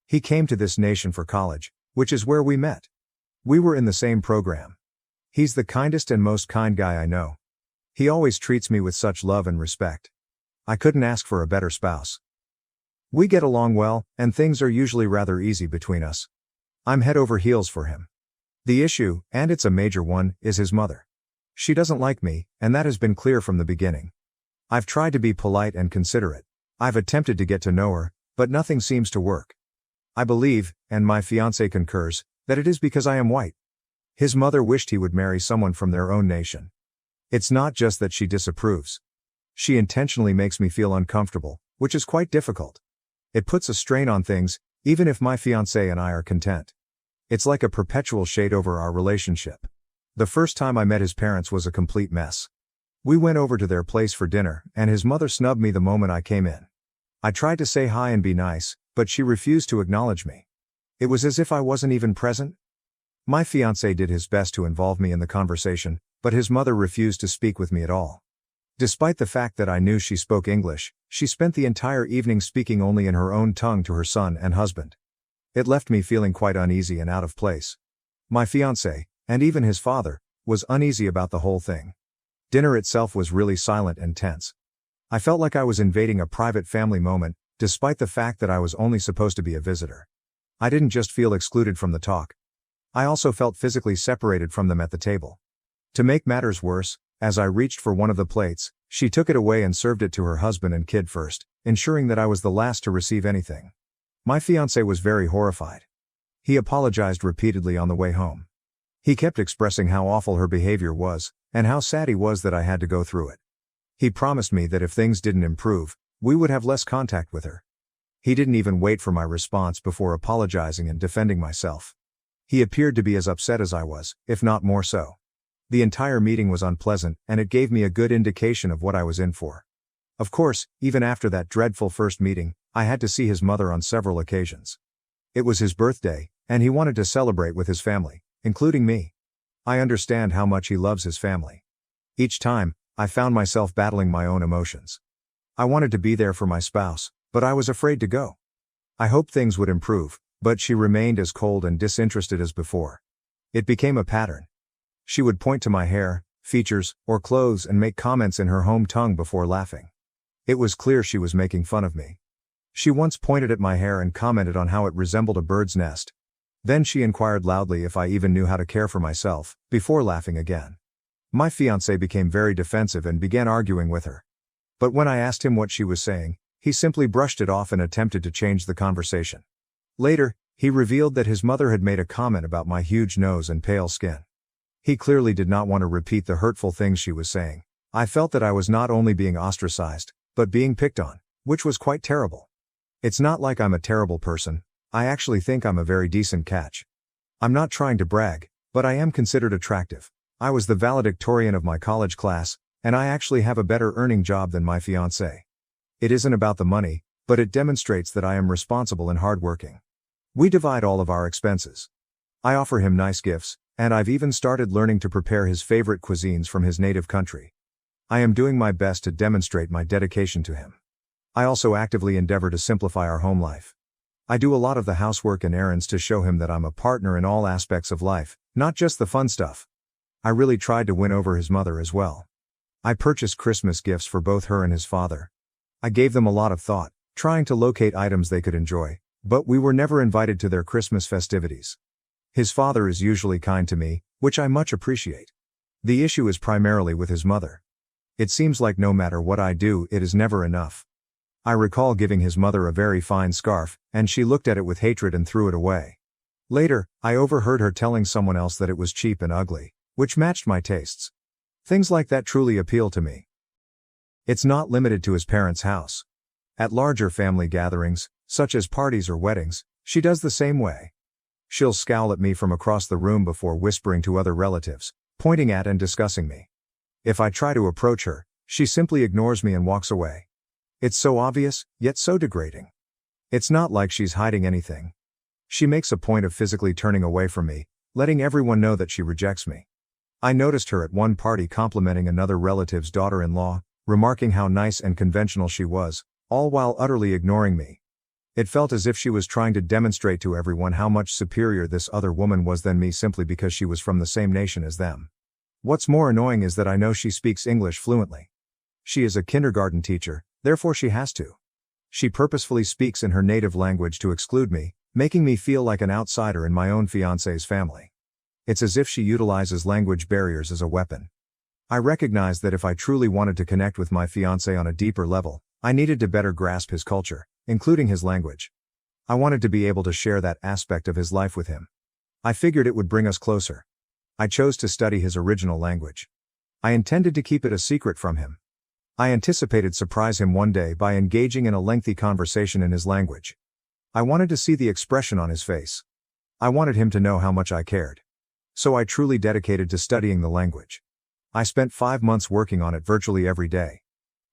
He came to this nation for college, which is where we met. We were in the same program. He's the kindest and most kind guy I know. He always treats me with such love and respect. I couldn't ask for a better spouse. We get along well, and things are usually rather easy between us. I'm head over heels for him. The issue, and it's a major one, is his mother. She doesn't like me, and that has been clear from the beginning. I've tried to be polite and considerate. I've attempted to get to know her, but nothing seems to work. I believe, and my fiancé concurs, that it is because I am white. His mother wished he would marry someone from their own nation. It's not just that she disapproves. She intentionally makes me feel uncomfortable, which is quite difficult. It puts a strain on things, even if my fiancé and I are content. It's like a perpetual shade over our relationship. The first time I met his parents was a complete mess. We went over to their place for dinner, and his mother snubbed me the moment I came in. I tried to say hi and be nice, but she refused to acknowledge me. It was as if I wasn't even present. My fiancé did his best to involve me in the conversation, but his mother refused to speak with me at all. Despite the fact that I knew she spoke English, she spent the entire evening speaking only in her own tongue to her son and husband. It left me feeling quite uneasy and out of place. My fiancé, and even his father, was uneasy about the whole thing. Dinner itself was really silent and tense. I felt like I was invading a private family moment, despite the fact that I was only supposed to be a visitor. I didn't just feel excluded from the talk. I also felt physically separated from them at the table. To make matters worse, as I reached for one of the plates, she took it away and served it to her husband and kid first, ensuring that I was the last to receive anything. My fiancé was very horrified. He apologized repeatedly on the way home. He kept expressing how awful her behavior was, and how sad he was that I had to go through it. He promised me that if things didn't improve, we would have less contact with her. He didn't even wait for my response before apologizing and defending myself. He appeared to be as upset as I was, if not more so. The entire meeting was unpleasant, and it gave me a good indication of what I was in for. Of course, even after that dreadful first meeting, I had to see his mother on several occasions. It was his birthday, and he wanted to celebrate with his family, including me. I understand how much he loves his family. Each time, I found myself battling my own emotions. I wanted to be there for my spouse, but I was afraid to go. I hoped things would improve, but she remained as cold and disinterested as before. It became a pattern. She would point to my hair, features, or clothes and make comments in her home tongue before laughing. It was clear she was making fun of me. She once pointed at my hair and commented on how it resembled a bird's nest. Then she inquired loudly if I even knew how to care for myself, before laughing again. My fiancé became very defensive and began arguing with her. But when I asked him what she was saying, he simply brushed it off and attempted to change the conversation. Later, he revealed that his mother had made a comment about my huge nose and pale skin. He clearly did not want to repeat the hurtful things she was saying. I felt that I was not only being ostracized, but being picked on, which was quite terrible. It's not like I'm a terrible person. I actually think I'm a very decent catch. I'm not trying to brag, but I am considered attractive. I was the valedictorian of my college class, and I actually have a better earning job than my fiancé. It isn't about the money, but it demonstrates that I am responsible and hardworking. We divide all of our expenses. I offer him nice gifts, and I've even started learning to prepare his favorite cuisines from his native country. I am doing my best to demonstrate my dedication to him. I also actively endeavor to simplify our home life. I do a lot of the housework and errands to show him that I'm a partner in all aspects of life, not just the fun stuff. I really tried to win over his mother as well. I purchased Christmas gifts for both her and his father. I gave them a lot of thought, trying to locate items they could enjoy, but we were never invited to their Christmas festivities. His father is usually kind to me, which I much appreciate. The issue is primarily with his mother. It seems like no matter what I do, it is never enough. I recall giving his mother a very fine scarf, and she looked at it with hatred and threw it away. Later, I overheard her telling someone else that it was cheap and ugly, which matched my tastes. Things like that truly appeal to me. It's not limited to his parents' house. At larger family gatherings, such as parties or weddings, she does the same way. She'll scowl at me from across the room before whispering to other relatives, pointing at and discussing me. If I try to approach her, she simply ignores me and walks away. It's so obvious, yet so degrading. It's not like she's hiding anything. She makes a point of physically turning away from me, letting everyone know that she rejects me. I noticed her at one party complimenting another relative's daughter-in-law, remarking how nice and conventional she was, all while utterly ignoring me. It felt as if she was trying to demonstrate to everyone how much superior this other woman was than me simply because she was from the same nation as them. What's more annoying is that I know she speaks English fluently. She is a kindergarten teacher, therefore she has to. She purposefully speaks in her native language to exclude me, making me feel like an outsider in my own fiancé's family. It's as if she utilizes language barriers as a weapon. I recognize that if I truly wanted to connect with my fiancé on a deeper level, I needed to better grasp his culture, including his language. I wanted to be able to share that aspect of his life with him. I figured it would bring us closer. I chose to study his original language. I intended to keep it a secret from him. I anticipated surprise him one day by engaging in a lengthy conversation in his language. I wanted to see the expression on his face. I wanted him to know how much I cared. So I truly dedicated to studying the language. I spent 5 months working on it virtually every day.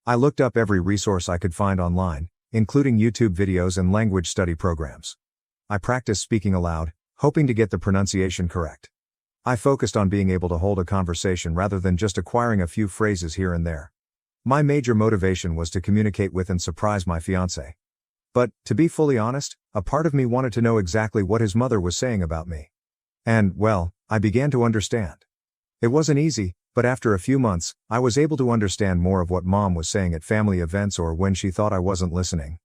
I looked up every resource I could find online, including YouTube videos and language study programs. I practiced speaking aloud, hoping to get the pronunciation correct. I focused on being able to hold a conversation rather than just acquiring a few phrases here and there. My major motivation was to communicate with and surprise my fiancé. But, to be fully honest, a part of me wanted to know exactly what his mother was saying about me. And, well, I began to understand. It wasn't easy, but after a few months, I was able to understand more of what Mom was saying at family events or when she thought I wasn't listening.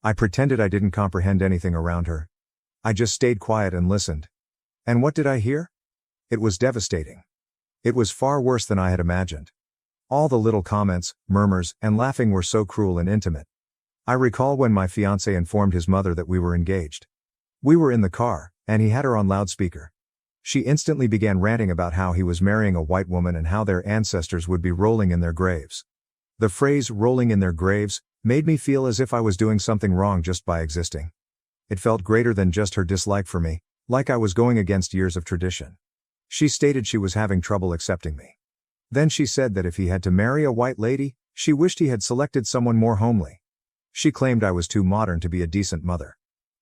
I pretended I didn't comprehend anything around her. I just stayed quiet and listened. And what did I hear? It was devastating. It was far worse than I had imagined. All the little comments, murmurs, and laughing were so cruel and intimate. I recall when my fiancé informed his mother that we were engaged. We were in the car, and he had her on loudspeaker. She instantly began ranting about how he was marrying a white woman and how their ancestors would be rolling in their graves. The phrase rolling in their graves made me feel as if I was doing something wrong just by existing. It felt greater than just her dislike for me, like I was going against years of tradition. She stated she was having trouble accepting me. Then she said that if he had to marry a white lady, she wished he had selected someone more homely. She claimed I was too modern to be a decent mother.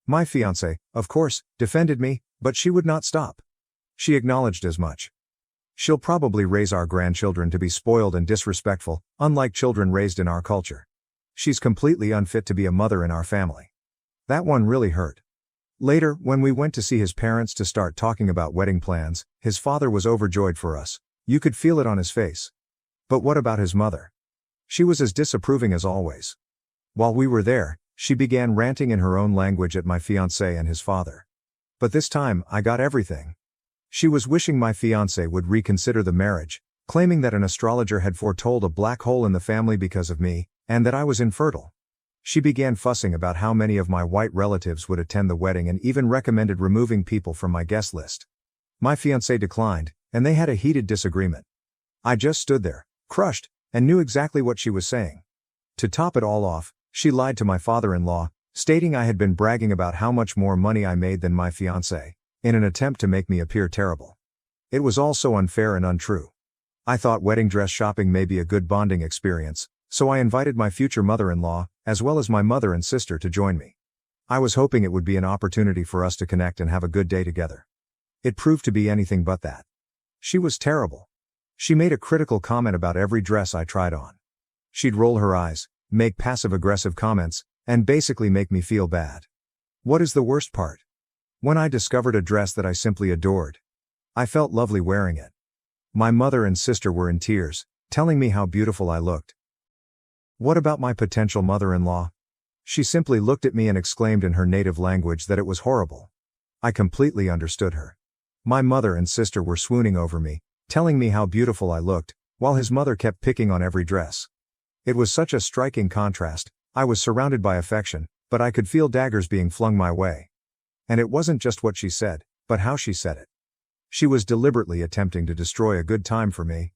My fiancé, of course, defended me, but she would not stop. She acknowledged as much. She'll probably raise our grandchildren to be spoiled and disrespectful, unlike children raised in our culture. She's completely unfit to be a mother in our family. That one really hurt. Later, when we went to see his parents to start talking about wedding plans, his father was overjoyed for us. You could feel it on his face. But what about his mother? She was as disapproving as always. While we were there, she began ranting in her own language at my fiancé and his father. But this time, I got everything. She was wishing my fiancé would reconsider the marriage, claiming that an astrologer had foretold a black hole in the family because of me, and that I was infertile. She began fussing about how many of my white relatives would attend the wedding and even recommended removing people from my guest list. My fiancé declined, and they had a heated disagreement. I just stood there, crushed, and knew exactly what she was saying. To top it all off, she lied to my father-in-law, stating I had been bragging about how much more money I made than my fiancé, in an attempt to make me appear terrible. It was all so unfair and untrue. I thought wedding dress shopping may be a good bonding experience, so I invited my future mother-in-law, as well as my mother and sister to join me. I was hoping it would be an opportunity for us to connect and have a good day together. It proved to be anything but that. She was terrible. She made a critical comment about every dress I tried on. She'd roll her eyes, make passive-aggressive comments, and basically make me feel bad. What is the worst part? When I discovered a dress that I simply adored, I felt lovely wearing it. My mother and sister were in tears, telling me how beautiful I looked. What about my potential mother-in-law? She simply looked at me and exclaimed in her native language that it was horrible. I completely understood her. My mother and sister were swooning over me, telling me how beautiful I looked, while his mother kept picking on every dress. It was such a striking contrast. I was surrounded by affection, but I could feel daggers being flung my way. And it wasn't just what she said, but how she said it. She was deliberately attempting to destroy a good time for me.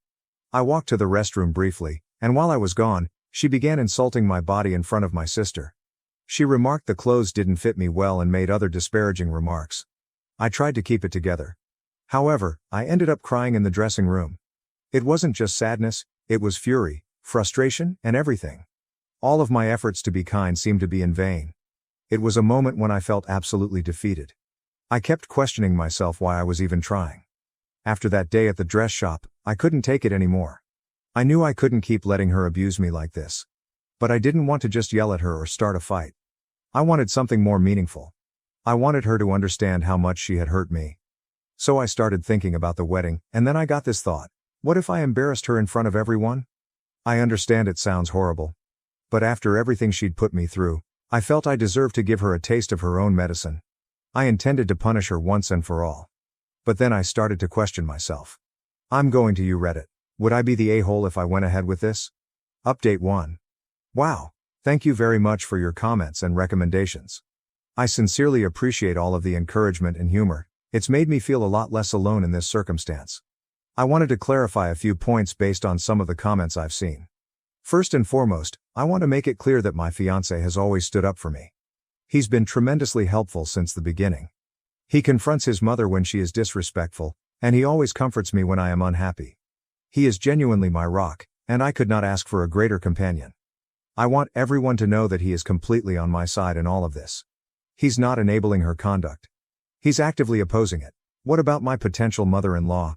I walked to the restroom briefly, and while I was gone, she began insulting my body in front of my sister. She remarked the clothes didn't fit me well and made other disparaging remarks. I tried to keep it together. However, I ended up crying in the dressing room. It wasn't just sadness, it was fury, frustration, and everything. All of my efforts to be kind seemed to be in vain. It was a moment when I felt absolutely defeated. I kept questioning myself why I was even trying. After that day at the dress shop, I couldn't take it anymore. I knew I couldn't keep letting her abuse me like this. But I didn't want to just yell at her or start a fight. I wanted something more meaningful. I wanted her to understand how much she had hurt me. So I started thinking about the wedding, and then I got this thought. What if I embarrassed her in front of everyone? I understand it sounds horrible. But after everything she'd put me through, I felt I deserved to give her a taste of her own medicine. I intended to punish her once and for all. But then I started to question myself. I'm going to Reddit. Would I be the a-hole if I went ahead with this? Update 1. Wow. Thank you very much for your comments and recommendations. I sincerely appreciate all of the encouragement and humor. It's made me feel a lot less alone in this circumstance. I wanted to clarify a few points based on some of the comments I've seen. First and foremost, I want to make it clear that my fiancé has always stood up for me. He's been tremendously helpful since the beginning. He confronts his mother when she is disrespectful, and he always comforts me when I am unhappy. He is genuinely my rock, and I could not ask for a greater companion. I want everyone to know that he is completely on my side in all of this. He's not enabling her conduct. He's actively opposing it. What about my potential mother-in-law?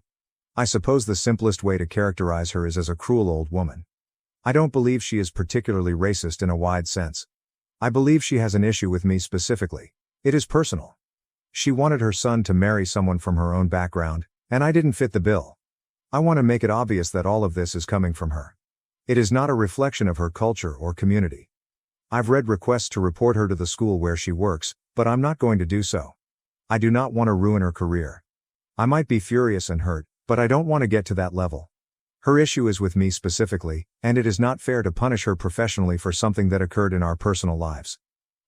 I suppose the simplest way to characterize her is as a cruel old woman. I don't believe she is particularly racist in a wide sense. I believe she has an issue with me specifically. It is personal. She wanted her son to marry someone from her own background, and I didn't fit the bill. I want to make it obvious that all of this is coming from her. It is not a reflection of her culture or community. I've read requests to report her to the school where she works, but I'm not going to do so. I do not want to ruin her career. I might be furious and hurt, but I don't want to get to that level. Her issue is with me specifically, and it is not fair to punish her professionally for something that occurred in our personal lives.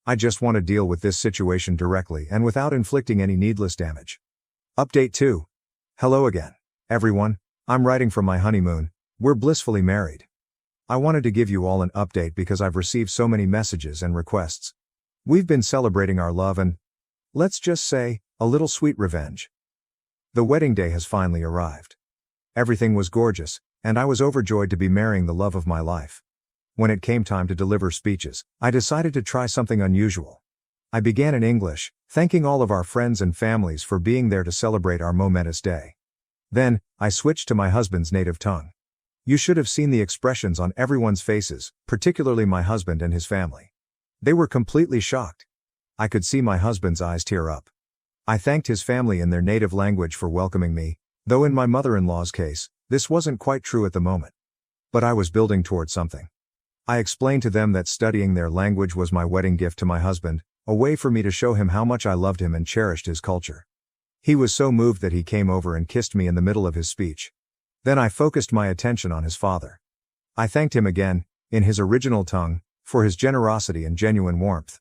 I just want to deal with this situation directly and without inflicting any needless damage. Update 2. Hello again, everyone. I'm writing from my honeymoon. We're blissfully married. I wanted to give you all an update because I've received so many messages and requests. We've been celebrating our love and, let's just say, a little sweet revenge. The wedding day has finally arrived. Everything was gorgeous, and I was overjoyed to be marrying the love of my life. When it came time to deliver speeches, I decided to try something unusual. I began in English, thanking all of our friends and families for being there to celebrate our momentous day. Then, I switched to my husband's native tongue. You should have seen the expressions on everyone's faces, particularly my husband and his family. They were completely shocked. I could see my husband's eyes tear up. I thanked his family in their native language for welcoming me, though in my mother-in-law's case, this wasn't quite true at the moment. But I was building toward something. I explained to them that studying their language was my wedding gift to my husband, a way for me to show him how much I loved him and cherished his culture. He was so moved that he came over and kissed me in the middle of his speech. Then I focused my attention on his father. I thanked him again, in his original tongue, for his generosity and genuine warmth.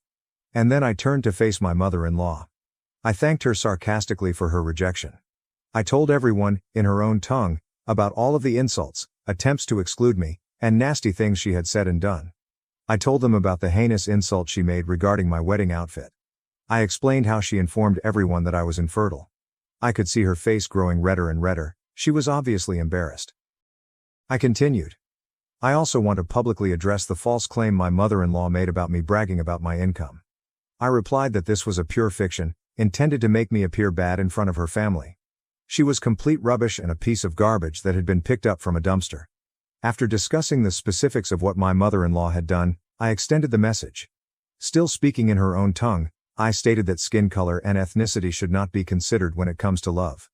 And then I turned to face my mother-in-law. I thanked her sarcastically for her rejection. I told everyone, in her own tongue, about all of the insults, attempts to exclude me, and nasty things she had said and done. I told them about the heinous insult she made regarding my wedding outfit. I explained how she informed everyone that I was infertile. I could see her face growing redder and redder. She was obviously embarrassed. I continued. I also want to publicly address the false claim my mother-in-law made about me bragging about my income. I replied that this was a pure fiction, intended to make me appear bad in front of her family. She was complete rubbish and a piece of garbage that had been picked up from a dumpster. After discussing the specifics of what my mother-in-law had done, I extended the message. Still speaking in her own tongue, I stated that skin color and ethnicity should not be considered when it comes to love.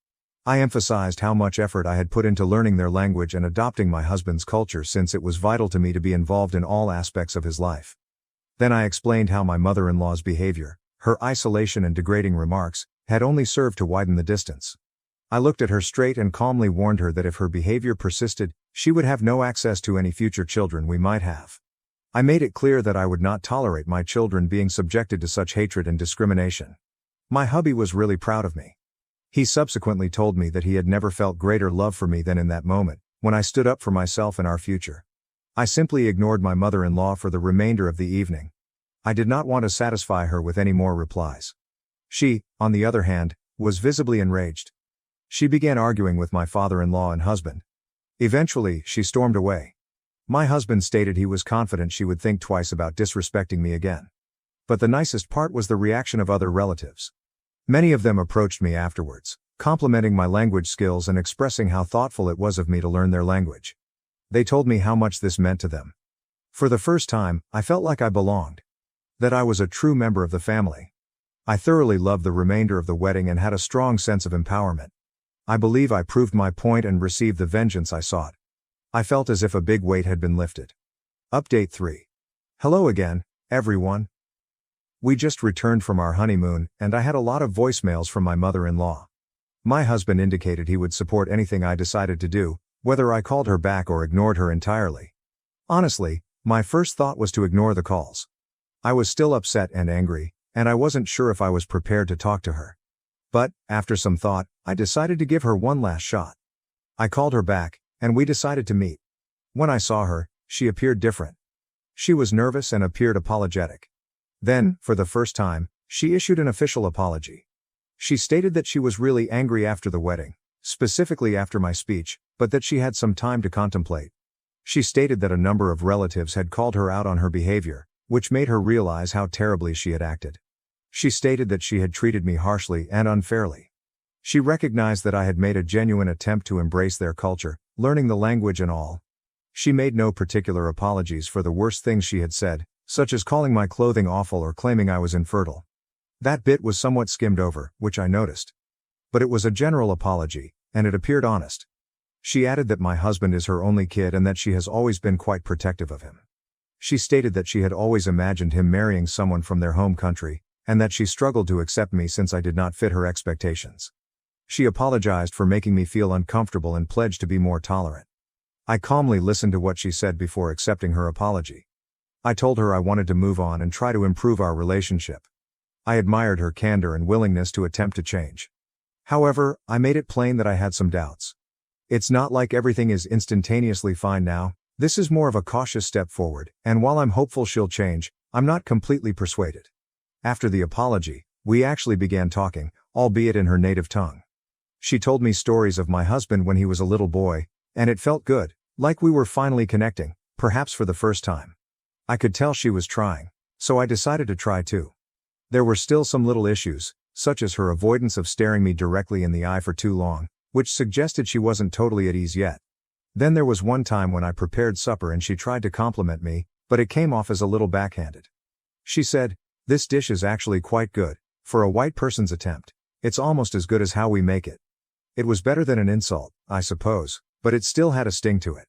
I emphasized how much effort I had put into learning their language and adopting my husband's culture since it was vital to me to be involved in all aspects of his life. Then I explained how my mother-in-law's behavior, her isolation and degrading remarks, had only served to widen the distance. I looked at her straight and calmly warned her that if her behavior persisted, she would have no access to any future children we might have. I made it clear that I would not tolerate my children being subjected to such hatred and discrimination. My hubby was really proud of me. He subsequently told me that he had never felt greater love for me than in that moment, when I stood up for myself and our future. I simply ignored my mother-in-law for the remainder of the evening. I did not want to satisfy her with any more replies. She, on the other hand, was visibly enraged. She began arguing with my father-in-law and husband. Eventually, she stormed away. My husband stated he was confident she would think twice about disrespecting me again. But the nicest part was the reaction of other relatives. Many of them approached me afterwards, complimenting my language skills and expressing how thoughtful it was of me to learn their language. They told me how much this meant to them. For the first time, I felt like I belonged. That I was a true member of the family. I thoroughly loved the remainder of the wedding and had a strong sense of empowerment. I believe I proved my point and received the vengeance I sought. I felt as if a big weight had been lifted. Update 3. Hello again, everyone. We just returned from our honeymoon, and I had a lot of voicemails from my mother-in-law. My husband indicated he would support anything I decided to do, whether I called her back or ignored her entirely. Honestly, my first thought was to ignore the calls. I was still upset and angry, and I wasn't sure if I was prepared to talk to her. But, after some thought, I decided to give her one last shot. I called her back, and we decided to meet. When I saw her, she appeared different. She was nervous and appeared apologetic. Then, for the first time, she issued an official apology. She stated that she was really angry after the wedding, specifically after my speech, but that she had some time to contemplate. She stated that a number of relatives had called her out on her behavior, which made her realize how terribly she had acted. She stated that she had treated me harshly and unfairly. She recognized that I had made a genuine attempt to embrace their culture, learning the language and all. She made no particular apologies for the worst things she had said, such as calling my clothing awful or claiming I was infertile. That bit was somewhat skimmed over, which I noticed. But it was a general apology, and it appeared honest. She added that my husband is her only kid and that she has always been quite protective of him. She stated that she had always imagined him marrying someone from their home country, and that she struggled to accept me since I did not fit her expectations. She apologized for making me feel uncomfortable and pledged to be more tolerant. I calmly listened to what she said before accepting her apology. I told her I wanted to move on and try to improve our relationship. I admired her candor and willingness to attempt to change. However, I made it plain that I had some doubts. It's not like everything is instantaneously fine now. This is more of a cautious step forward, and while I'm hopeful she'll change, I'm not completely persuaded. After the apology, we actually began talking, albeit in her native tongue. She told me stories of my husband when he was a little boy, and it felt good, like we were finally connecting, perhaps for the first time. I could tell she was trying, so I decided to try too. There were still some little issues, such as her avoidance of staring me directly in the eye for too long, which suggested she wasn't totally at ease yet. Then there was one time when I prepared supper and she tried to compliment me, but it came off as a little backhanded. She said, "This dish is actually quite good, for a white person's attempt. It's almost as good as how we make it." It was better than an insult, I suppose, but it still had a sting to it.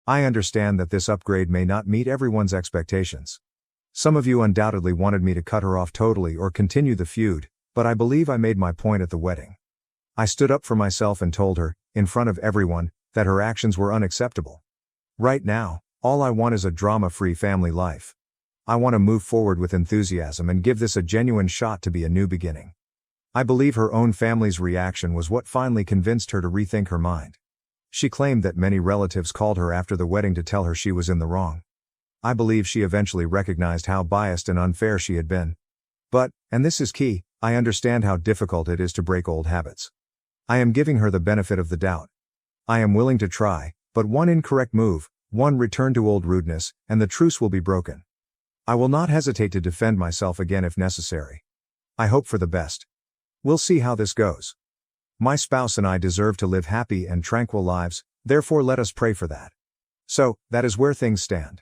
I understand that this upgrade may not meet everyone's expectations. Some of you undoubtedly wanted me to cut her off totally or continue the feud, but I believe I made my point at the wedding. I stood up for myself and told her, in front of everyone, that her actions were unacceptable. Right now, all I want is a drama-free family life. I want to move forward with enthusiasm and give this a genuine shot to be a new beginning. I believe her own family's reaction was what finally convinced her to rethink her mind. She claimed that many relatives called her after the wedding to tell her she was in the wrong. I believe she eventually recognized how biased and unfair she had been. But, and this is key, I understand how difficult it is to break old habits. I am giving her the benefit of the doubt. I am willing to try, but one incorrect move, one return to old rudeness, and the truce will be broken. I will not hesitate to defend myself again if necessary. I hope for the best. We'll see how this goes. My spouse and I deserve to live happy and tranquil lives, therefore let us pray for that. So, that is where things stand.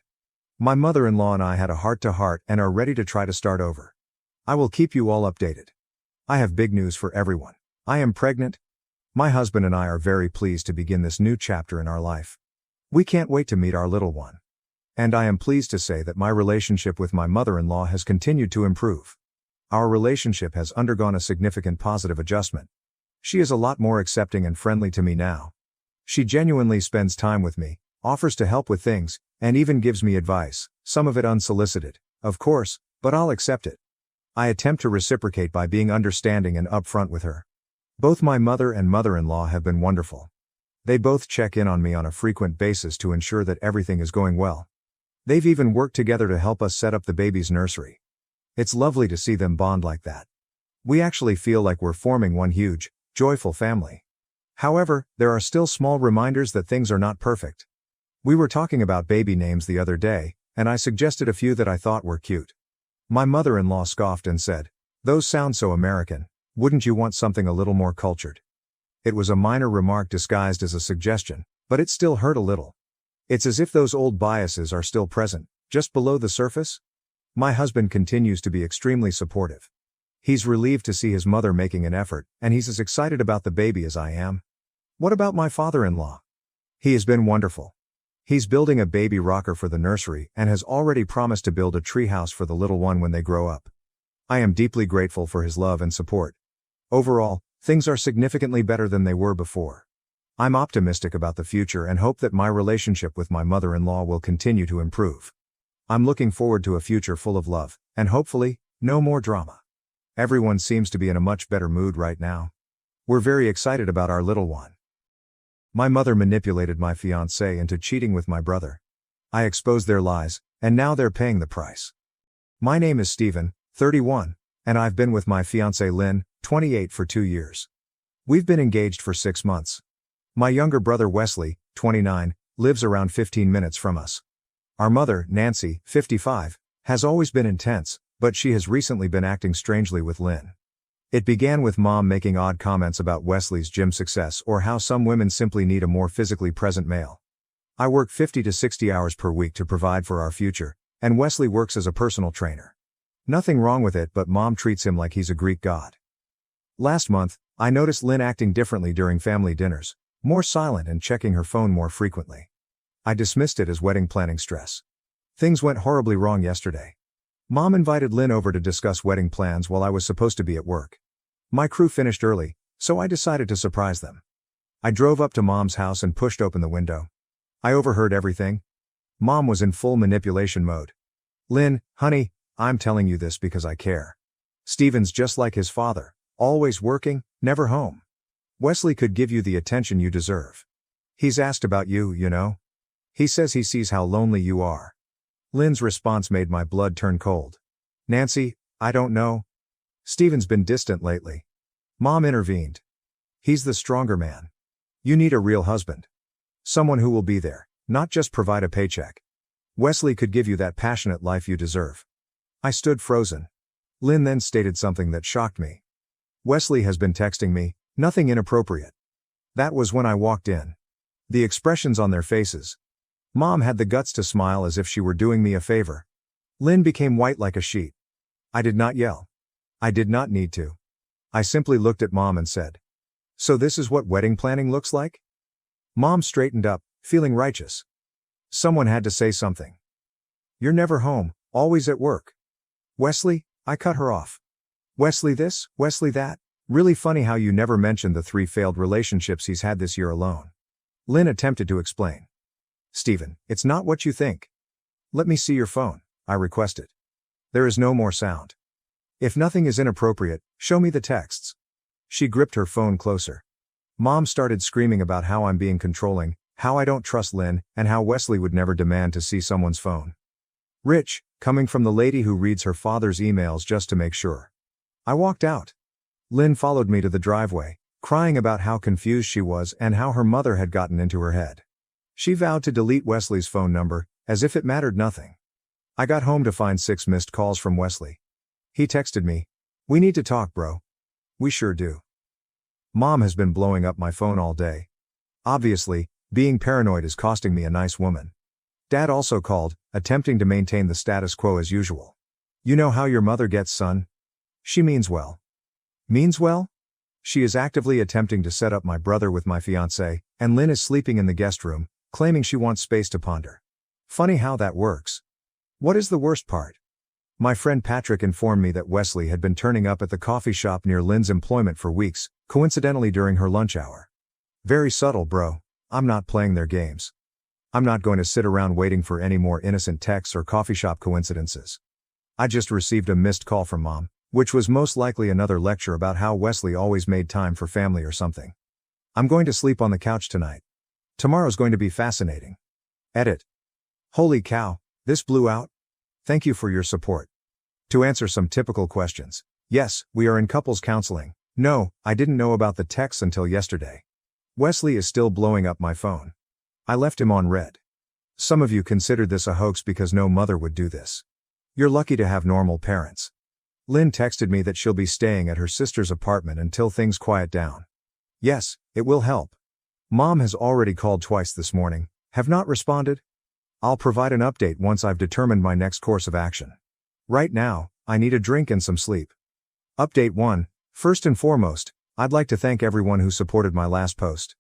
My mother-in-law and I had a heart-to-heart and are ready to try to start over. I will keep you all updated. I have big news for everyone. I am pregnant. My husband and I are very pleased to begin this new chapter in our life. We can't wait to meet our little one. And I am pleased to say that my relationship with my mother-in-law has continued to improve. Our relationship has undergone a significant positive adjustment. She is a lot more accepting and friendly to me now. She genuinely spends time with me, offers to help with things, and even gives me advice, some of it unsolicited, of course, but I'll accept it. I attempt to reciprocate by being understanding and upfront with her. Both my mother and mother-in-law have been wonderful. They both check in on me on a frequent basis to ensure that everything is going well. They've even worked together to help us set up the baby's nursery. It's lovely to see them bond like that. We actually feel like we're forming one huge, joyful family. However, there are still small reminders that things are not perfect. We were talking about baby names the other day, and I suggested a few that I thought were cute. My mother-in-law scoffed and said, "Those sound so American, wouldn't you want something a little more cultured?" It was a minor remark disguised as a suggestion, but it still hurt a little. It's as if those old biases are still present, just below the surface. My husband continues to be extremely supportive. He's relieved to see his mother making an effort, and he's as excited about the baby as I am. What about my father-in-law? He has been wonderful. He's building a baby rocker for the nursery and has already promised to build a treehouse for the little one when they grow up. I am deeply grateful for his love and support. Overall, things are significantly better than they were before. I'm optimistic about the future and hope that my relationship with my mother-in-law will continue to improve. I'm looking forward to a future full of love, and hopefully, no more drama. Everyone seems to be in a much better mood right now. We're very excited about our little one. My mother manipulated my fiancé into cheating with my brother. I exposed their lies, and now they're paying the price. My name is Stephen, 31, and I've been with my fiancée Lynn, 28 for 2 years. We've been engaged for 6 months. My younger brother Wesley, 29, lives around 15 minutes from us. Our mother, Nancy, 55, has always been intense, But she has recently been acting strangely with Lynn. It began with Mom making odd comments about Wesley's gym success or how some women simply need a more physically present male. I work 50 to 60 hours per week to provide for our future, and Wesley works as a personal trainer. Nothing wrong with it, but Mom treats him like he's a Greek god. Last month, I noticed Lynn acting differently during family dinners, more silent and checking her phone more frequently. I dismissed it as wedding planning stress. Things went horribly wrong yesterday. Mom invited Lynn over to discuss wedding plans while I was supposed to be at work. My crew finished early, so I decided to surprise them. I drove up to Mom's house and pushed open the window. I overheard everything. Mom was in full manipulation mode. "Lynn, honey, I'm telling you this because I care. Steven's just like his father, always working, never home. Wesley could give you the attention you deserve. He's asked about you, you know. He says he sees how lonely you are." Lynn's response made my blood turn cold. "Nancy, I don't know. Steven's been distant lately." Mom intervened. "He's the stronger man. You need a real husband. Someone who will be there, not just provide a paycheck. Wesley could give you that passionate life you deserve." I stood frozen. Lynn then stated something that shocked me. "Wesley has been texting me, nothing inappropriate." That was when I walked in. The expressions on their faces. Mom had the guts to smile as if she were doing me a favor. Lynn became white like a sheet. I did not yell. I did not need to. I simply looked at Mom and said, "So this is what wedding planning looks like?" Mom straightened up, feeling righteous. Someone had to say something. "You're never home, always at work." "Wesley," I cut her off. "Wesley this, Wesley that. Really funny how you never mentioned the 3 failed relationships he's had this year alone." Lynn attempted to explain. "Steven, it's not what you think." "Let me see your phone," I requested. There is no more sound. "If nothing is inappropriate, show me the texts." She gripped her phone closer. Mom started screaming about how I'm being controlling, how I don't trust Lynn, and how Wesley would never demand to see someone's phone. Rich, coming from the lady who reads her father's emails just to make sure. I walked out. Lynn followed me to the driveway, crying about how confused she was and how her mother had gotten into her head. She vowed to delete Wesley's phone number, as if it mattered nothing. I got home to find 6 missed calls from Wesley. He texted me, "We need to talk, bro." We sure do. Mom has been blowing up my phone all day. Obviously, being paranoid is costing me a nice woman. Dad also called, attempting to maintain the status quo as usual. "You know how your mother gets, son? She means well." Means well? She is actively attempting to set up my brother with my fiancé, and Lynn is sleeping in the guest room, claiming she wants space to ponder. Funny how that works. What is the worst part? My friend Patrick informed me that Wesley had been turning up at the coffee shop near Lynn's employment for weeks, coincidentally during her lunch hour. Very subtle, bro. I'm not playing their games. I'm not going to sit around waiting for any more innocent texts or coffee shop coincidences. I just received a missed call from Mom, which was most likely another lecture about how Wesley always made time for family or something. I'm going to sleep on the couch tonight. Tomorrow's going to be fascinating. Edit. Holy cow, this blew out. Thank you for your support. To answer some typical questions. Yes, we are in couples counseling. No, I didn't know about the texts until yesterday. Wesley is still blowing up my phone. I left him on red. Some of you considered this a hoax because no mother would do this. You're lucky to have normal parents. Lynn texted me that she'll be staying at her sister's apartment until things quiet down. Yes, it will help. Mom has already called twice this morning, have not responded. I'll provide an update once I've determined my next course of action. Right now, I need a drink and some sleep. Update 1. First and foremost, I'd like to thank everyone who supported my last post.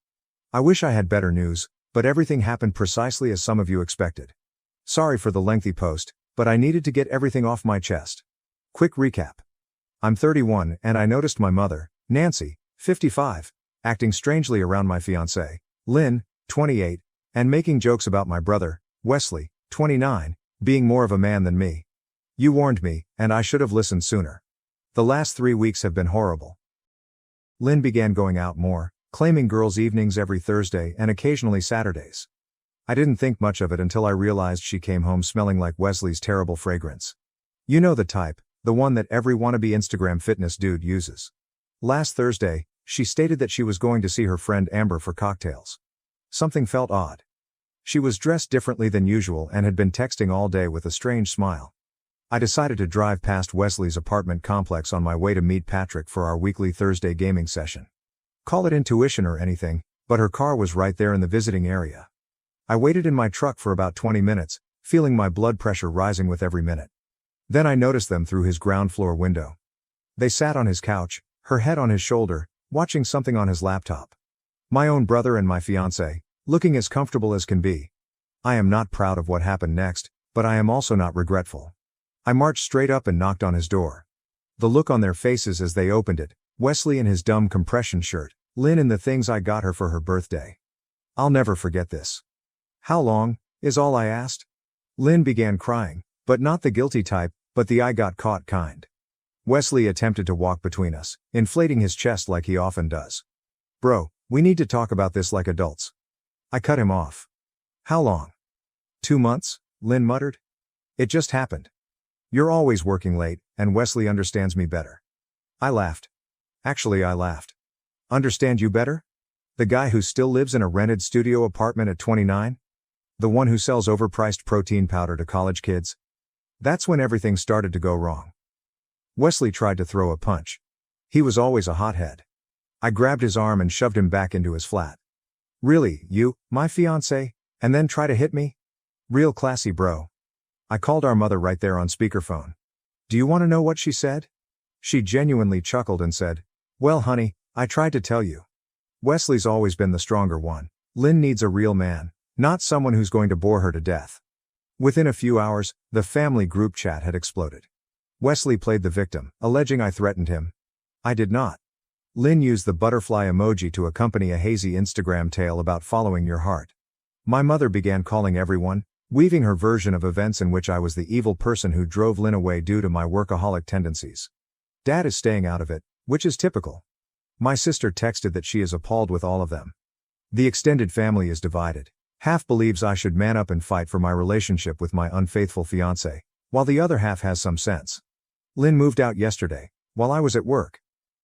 I wish I had better news, but everything happened precisely as some of you expected. Sorry for the lengthy post, but I needed to get everything off my chest. Quick recap. I'm 31 and I noticed my mother, Nancy, 55, acting strangely around my fiancé, Lynn, 28, and making jokes about my brother, Wesley, 29, being more of a man than me. You warned me, and I should have listened sooner. The last 3 weeks have been horrible. Lynn began going out more, claiming girls' evenings every Thursday and occasionally Saturdays. I didn't think much of it until I realized she came home smelling like Wesley's terrible fragrance. You know the type, the one that every wannabe Instagram fitness dude uses. Last Thursday, she stated that she was going to see her friend Amber for cocktails. Something felt odd. She was dressed differently than usual and had been texting all day with a strange smile. I decided to drive past Wesley's apartment complex on my way to meet Patrick for our weekly Thursday gaming session. Call it intuition or anything, but her car was right there in the visiting area. I waited in my truck for about 20 minutes, feeling my blood pressure rising with every minute. Then I noticed them through his ground floor window. They sat on his couch, her head on his shoulder, watching something on his laptop. My own brother and my fiancé, looking as comfortable as can be. I am not proud of what happened next, but I am also not regretful. I marched straight up and knocked on his door. The look on their faces as they opened it, Wesley in his dumb compression shirt, Lynn in the things I got her for her birthday. I'll never forget this. How long, is all I asked. Lynn began crying, but not the guilty type, but the I got caught kind. Wesley attempted to walk between us, inflating his chest like he often does. Bro, we need to talk about this like adults. I cut him off. How long? 2 months, Lynn muttered. It just happened. You're always working late, and Wesley understands me better. I laughed. Actually, I laughed. Understand you better? The guy who still lives in a rented studio apartment at 29? The one who sells overpriced protein powder to college kids? That's when everything started to go wrong. Wesley tried to throw a punch. He was always a hothead. I grabbed his arm and shoved him back into his flat. Really, you, my fiancé, and then try to hit me? Real classy, bro. I called our mother right there on speakerphone. Do you want to know what she said? She genuinely chuckled and said, well, honey, I tried to tell you. Wesley's always been the stronger one. Lynn needs a real man, not someone who's going to bore her to death. Within a few hours, the family group chat had exploded. Wesley played the victim, alleging I threatened him. I did not. Lynn used the butterfly emoji to accompany a hazy Instagram tale about following your heart. My mother began calling everyone, weaving her version of events in which I was the evil person who drove Lynn away due to my workaholic tendencies. Dad is staying out of it, which is typical. My sister texted that she is appalled with all of them. The extended family is divided. Half believes I should man up and fight for my relationship with my unfaithful fiancé, while the other half has some sense. Lynn moved out yesterday, while I was at work.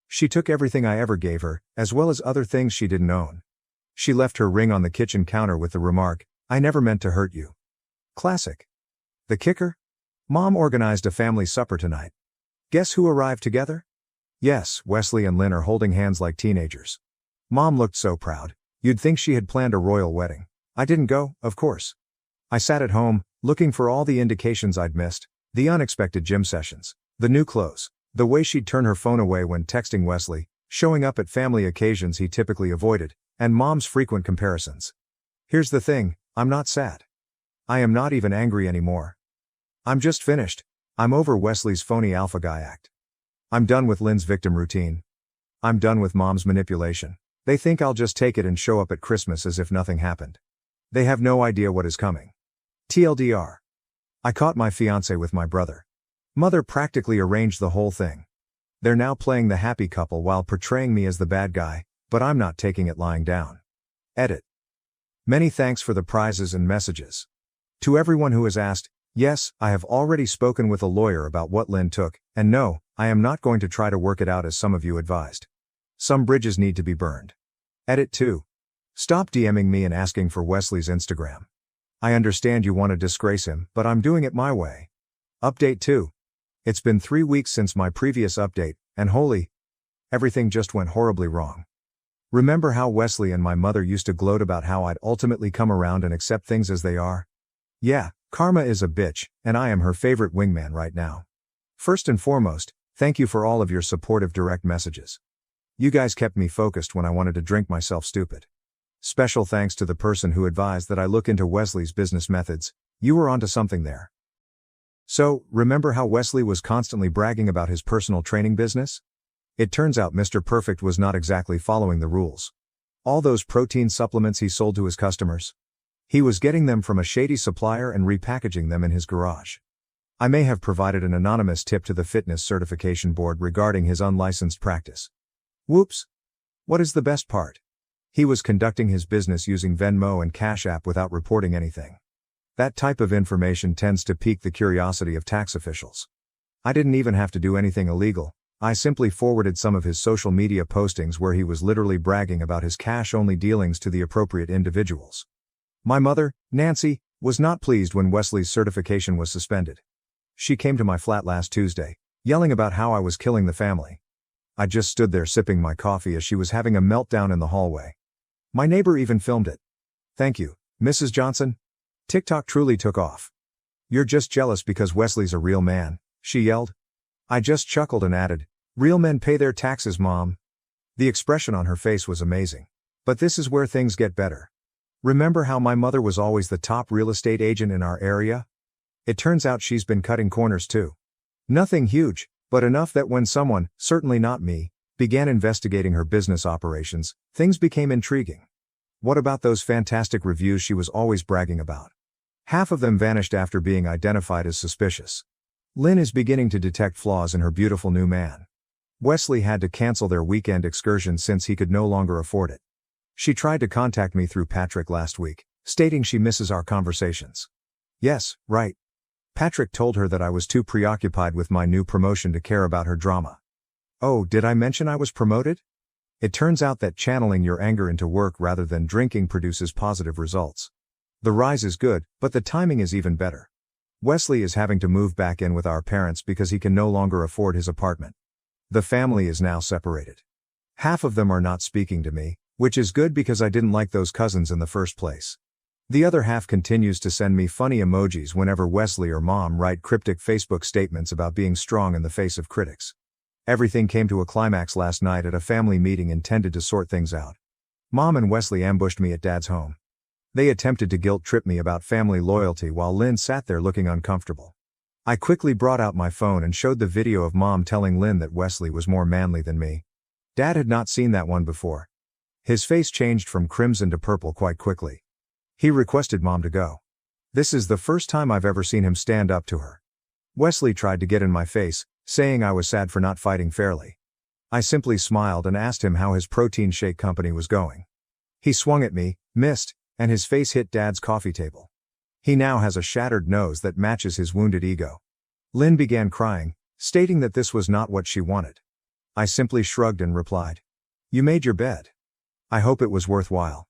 She took everything I ever gave her, as well as other things she didn't own. She left her ring on the kitchen counter with the remark, I never meant to hurt you. Classic. The kicker? Mom organized a family supper tonight. Guess who arrived together? Yes, Wesley and Lynn are holding hands like teenagers. Mom looked so proud. You'd think she had planned a royal wedding. I didn't go, of course. I sat at home, looking for all the indications I'd missed, the unexpected gym sessions, the new clothes, the way she'd turn her phone away when texting Wesley, showing up at family occasions he typically avoided, and Mom's frequent comparisons. Here's the thing, I'm not sad. I am not even angry anymore. I'm just finished. I'm over Wesley's phony alpha guy act. I'm done with Lynn's victim routine. I'm done with Mom's manipulation. They think I'll just take it and show up at Christmas as if nothing happened. They have no idea what is coming. TLDR. I caught my fiancé with my brother. Mother practically arranged the whole thing. They're now playing the happy couple while portraying me as the bad guy, but I'm not taking it lying down. Edit. Many thanks for the prizes and messages. To everyone who has asked, yes, I have already spoken with a lawyer about what Lynn took, and no, I am not going to try to work it out as some of you advised. Some bridges need to be burned. Edit 2. Stop DMing me and asking for Wesley's Instagram. I understand you want to disgrace him, but I'm doing it my way. Update 2. It's been 3 weeks since my previous update, and holy, everything just went horribly wrong. Remember how Wesley and my mother used to gloat about how I'd ultimately come around and accept things as they are? Yeah, karma is a bitch, and I am her favorite wingman right now. First and foremost, thank you for all of your supportive direct messages. You guys kept me focused when I wanted to drink myself stupid. Special thanks to the person who advised that I look into Wesley's business methods. You were onto something there. So, remember how Wesley was constantly bragging about his personal training business? It turns out Mr. Perfect was not exactly following the rules. All those protein supplements he sold to his customers, he was getting them from a shady supplier and repackaging them in his garage. I may have provided an anonymous tip to the fitness certification board regarding his unlicensed practice. Whoops. What is the best part? He was conducting his business using Venmo and Cash App without reporting anything. That type of information tends to pique the curiosity of tax officials. I didn't even have to do anything illegal. I simply forwarded some of his social media postings where he was literally bragging about his cash-only dealings to the appropriate individuals. My mother, Nancy, was not pleased when Wesley's certification was suspended. She came to my flat last Tuesday, yelling about how I was killing the family. I just stood there sipping my coffee as she was having a meltdown in the hallway. My neighbor even filmed it. Thank you, Mrs. Johnson. TikTok truly took off. You're just jealous because Wesley's a real man, she yelled. I just chuckled and added, real men pay their taxes, Mom. The expression on her face was amazing. But this is where things get better. Remember how my mother was always the top real estate agent in our area? It turns out she's been cutting corners too. Nothing huge, but enough that when someone, certainly not me, began investigating her business operations, things became intriguing. What about those fantastic reviews she was always bragging about? Half of them vanished after being identified as suspicious. Lynn is beginning to detect flaws in her beautiful new man. Wesley had to cancel their weekend excursion since he could no longer afford it. She tried to contact me through Patrick last week, stating she misses our conversations. Yes, right. Patrick told her that I was too preoccupied with my new promotion to care about her drama. Oh, did I mention I was promoted? It turns out that channeling your anger into work rather than drinking produces positive results. The rise is good, but the timing is even better. Wesley is having to move back in with our parents because he can no longer afford his apartment. The family is now separated. Half of them are not speaking to me, which is good because I didn't like those cousins in the first place. The other half continues to send me funny emojis whenever Wesley or Mom write cryptic Facebook statements about being strong in the face of critics. Everything came to a climax last night at a family meeting intended to sort things out. Mom and Wesley ambushed me at Dad's home. They attempted to guilt-trip me about family loyalty while Lynn sat there looking uncomfortable. I quickly brought out my phone and showed the video of Mom telling Lynn that Wesley was more manly than me. Dad had not seen that one before. His face changed from crimson to purple quite quickly. He requested Mom to go. This is the first time I've ever seen him stand up to her. Wesley tried to get in my face, saying I was sad for not fighting fairly. I simply smiled and asked him how his protein shake company was going. He swung at me, missed, and his face hit Dad's coffee table. He now has a shattered nose that matches his wounded ego. Lynn began crying, stating that this was not what she wanted. I simply shrugged and replied, "You made your bed. I hope it was worthwhile."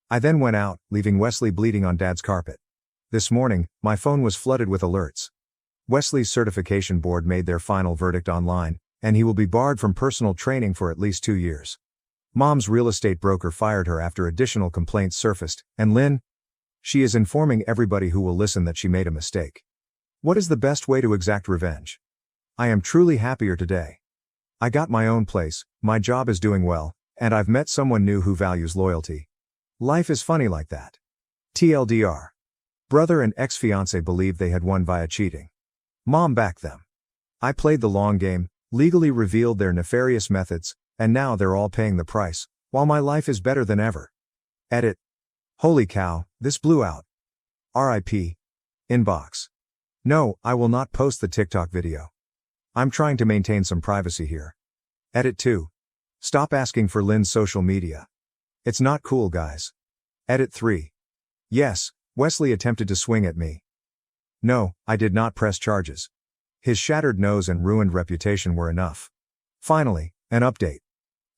I then went out, leaving Wesley bleeding on Dad's carpet. This morning, my phone was flooded with alerts. Wesley's certification board made their final verdict online, and he will be barred from personal training for at least 2 years. Mom's real estate broker fired her after additional complaints surfaced, and Lynn? She is informing everybody who will listen that she made a mistake. What is the best way to exact revenge? I am truly happier today. I got my own place, my job is doing well, and I've met someone new who values loyalty. Life is funny like that. TLDR. Brother and ex-fiancé believed they had won via cheating. Mom backed them. I played the long game, legally revealed their nefarious methods, and now they're all paying the price, while my life is better than ever. Edit. Holy cow, this blew out. RIP. Inbox. No, I will not post the TikTok video. I'm trying to maintain some privacy here. Edit 2. Stop asking for Lynn's social media. It's not cool, guys. Edit 3. Yes, Wesley attempted to swing at me. No, I did not press charges. His shattered nose and ruined reputation were enough. Finally, an update.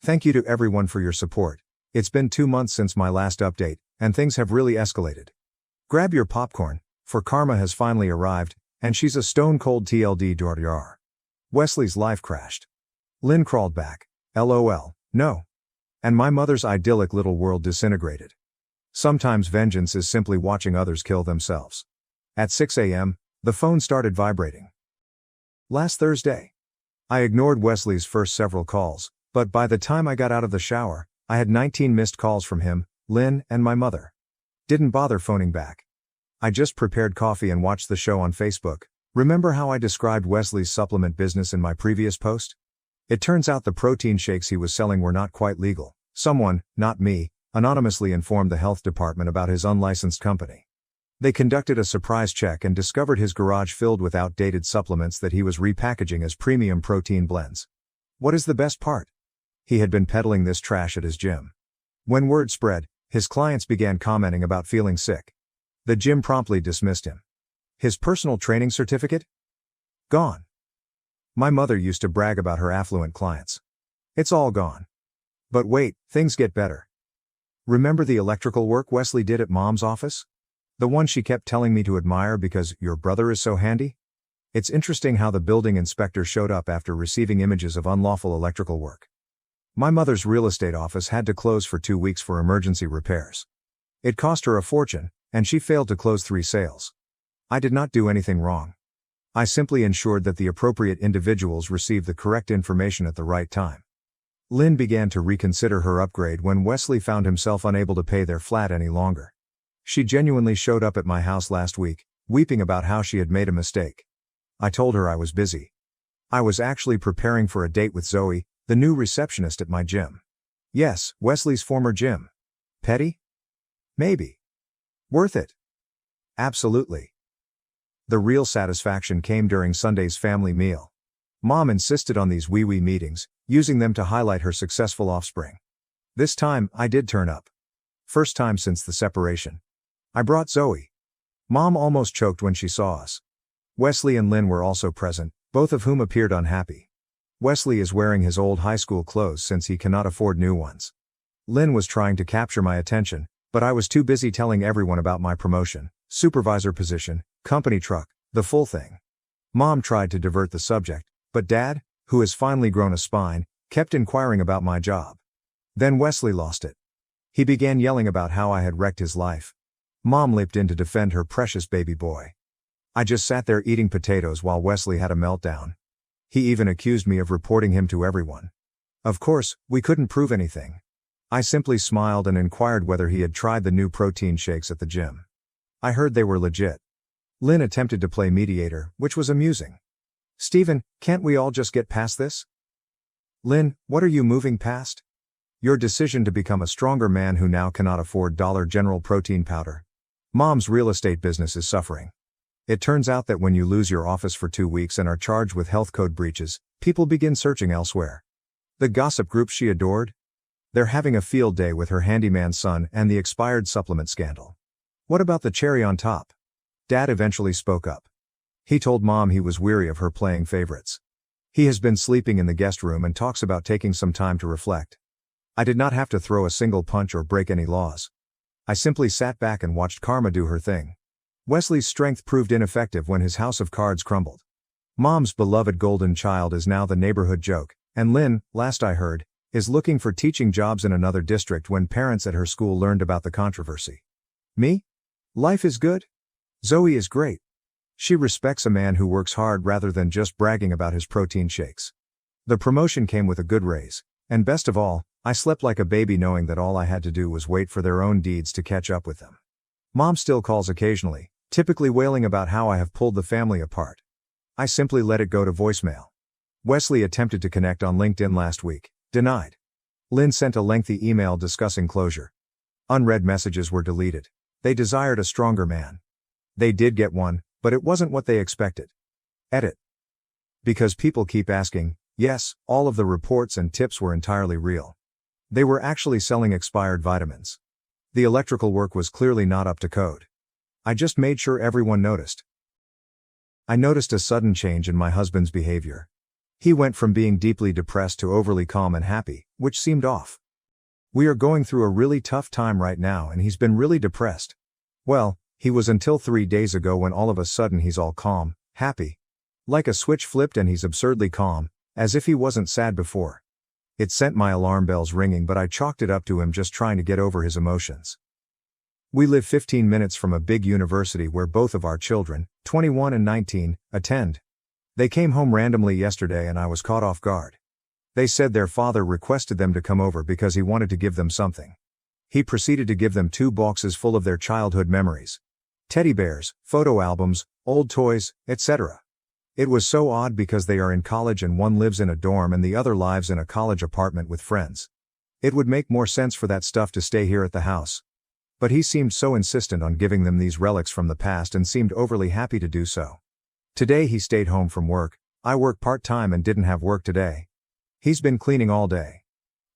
Thank you to everyone for your support. It's been 2 months since my last update, and things have really escalated. Grab your popcorn, for Karma has finally arrived, and she's a stone-cold TLDR. Wesley's life crashed. Lynn crawled back. LOL, no. And my mother's idyllic little world disintegrated. Sometimes vengeance is simply watching others kill themselves. At 6 a.m., the phone started vibrating. Last Thursday. I ignored Wesley's first several calls, but by the time I got out of the shower, I had 19 missed calls from him, Lynn, and my mother. Didn't bother phoning back. I just prepared coffee and watched the show on Facebook. Remember how I described Wesley's supplement business in my previous post? It turns out the protein shakes he was selling were not quite legal. Someone, not me, anonymously informed the health department about his unlicensed company. They conducted a surprise check and discovered his garage filled with outdated supplements that he was repackaging as premium protein blends. What is the best part? He had been peddling this trash at his gym. When word spread, his clients began commenting about feeling sick. The gym promptly dismissed him. His personal training certificate? Gone. My mother used to brag about her affluent clients. It's all gone. But wait, things get better. Remember the electrical work Wesley did at Mom's office? The one she kept telling me to admire because your brother is so handy? It's interesting how the building inspector showed up after receiving images of unlawful electrical work. My mother's real estate office had to close for 2 weeks for emergency repairs. It cost her a fortune, and she failed to close 3 sales. I did not do anything wrong. I simply ensured that the appropriate individuals received the correct information at the right time. Lynn began to reconsider her upgrade when Wesley found himself unable to pay their flat any longer. She genuinely showed up at my house last week, weeping about how she had made a mistake. I told her I was busy. I was actually preparing for a date with Zoe, the new receptionist at my gym. Yes, Wesley's former gym. Petty? Maybe. Worth it? Absolutely. The real satisfaction came during Sunday's family meal. Mom insisted on these wee-wee meetings, using them to highlight her successful offspring. This time, I did turn up. First time since the separation. I brought Zoe. Mom almost choked when she saw us. Wesley and Lynn were also present, both of whom appeared unhappy. Wesley is wearing his old high school clothes since he cannot afford new ones. Lynn was trying to capture my attention, but I was too busy telling everyone about my promotion, supervisor position, company truck, the full thing. Mom tried to divert the subject, but Dad, who has finally grown a spine, kept inquiring about my job. Then Wesley lost it. He began yelling about how I had wrecked his life. Mom leaped in to defend her precious baby boy. I just sat there eating potatoes while Wesley had a meltdown. He even accused me of reporting him to everyone. Of course, we couldn't prove anything. I simply smiled and inquired whether he had tried the new protein shakes at the gym. I heard they were legit. Lynn attempted to play mediator, which was amusing. Steven, can't we all just get past this? Lynn, what are you moving past? Your decision to become a stronger man who now cannot afford Dollar General protein powder. Mom's real estate business is suffering. It turns out that when you lose your office for 2 weeks and are charged with health code breaches, people begin searching elsewhere. The gossip group she adored? They're having a field day with her handyman son and the expired supplement scandal. What about the cherry on top? Dad eventually spoke up. He told Mom he was weary of her playing favorites. He has been sleeping in the guest room and talks about taking some time to reflect. I did not have to throw a single punch or break any laws. I simply sat back and watched karma do her thing. Wesley's strength proved ineffective when his house of cards crumbled. Mom's beloved golden child is now the neighborhood joke, and Lynn, last I heard, is looking for teaching jobs in another district when parents at her school learned about the controversy. Me? Life is good. Zoe is great. She respects a man who works hard rather than just bragging about his protein shakes. The promotion came with a good raise, and best of all, I slept like a baby knowing that all I had to do was wait for their own deeds to catch up with them. Mom still calls occasionally, typically wailing about how I have pulled the family apart. I simply let it go to voicemail. Wesley attempted to connect on LinkedIn last week, denied. Lynn sent a lengthy email discussing closure. Unread messages were deleted. They desired a stronger man. They did get one, but it wasn't what they expected. Edit. Because people keep asking, yes, all of the reports and tips were entirely real. They were actually selling expired vitamins. The electrical work was clearly not up to code. I just made sure everyone noticed. I noticed a sudden change in my husband's behavior. He went from being deeply depressed to overly calm and happy, which seemed off. We are going through a really tough time right now and he's been really depressed. Well, he was until 3 days ago when all of a sudden he's all calm, happy. Like a switch flipped and he's absurdly calm, as if he wasn't sad before. It sent my alarm bells ringing, but I chalked it up to him just trying to get over his emotions. We live 15 minutes from a big university where both of our children, 21 and 19, attend. They came home randomly yesterday and I was caught off guard. They said their father requested them to come over because he wanted to give them something. He proceeded to give them 2 boxes full of their childhood memories. Teddy bears, photo albums, old toys, etc. It was so odd because they are in college and one lives in a dorm and the other lives in a college apartment with friends. It would make more sense for that stuff to stay here at the house. But he seemed so insistent on giving them these relics from the past and seemed overly happy to do so. Today he stayed home from work. I work part-time and didn't have work today. He's been cleaning all day.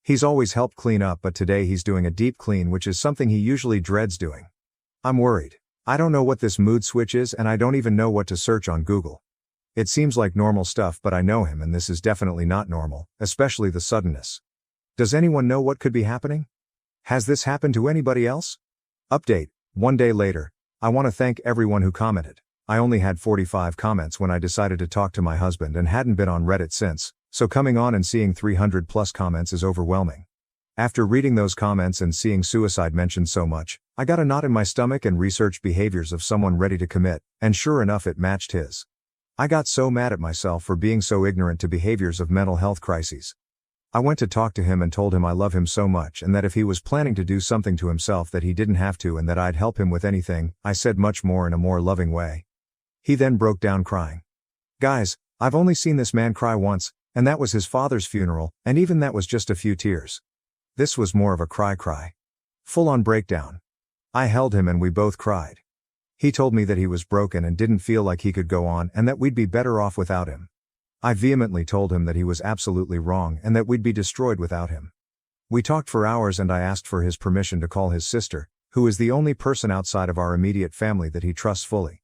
He's always helped clean up, but today he's doing a deep clean, which is something he usually dreads doing. I'm worried. I don't know what this mood switch is and I don't even know what to search on Google. It seems like normal stuff, but I know him and this is definitely not normal, especially the suddenness. Does anyone know what could be happening? Has this happened to anybody else? Update, 1 day later. I want to thank everyone who commented. I only had 45 comments when I decided to talk to my husband and hadn't been on Reddit since, so coming on and seeing 300 plus comments is overwhelming. After reading those comments and seeing suicide mentioned so much, I got a knot in my stomach and researched behaviors of someone ready to commit, and sure enough it matched his. I got so mad at myself for being so ignorant to behaviors of mental health crises. I went to talk to him and told him I love him so much and that if he was planning to do something to himself that he didn't have to and that I'd help him with anything. I said much more in a more loving way. He then broke down crying. Guys, I've only seen this man cry once, and that was his father's funeral, and even that was just a few tears. This was more of a cry. Full-on breakdown. I held him and we both cried. He told me that he was broken and didn't feel like he could go on and that we'd be better off without him. I vehemently told him that he was absolutely wrong and that we'd be destroyed without him. We talked for hours and I asked for his permission to call his sister, who is the only person outside of our immediate family that he trusts fully.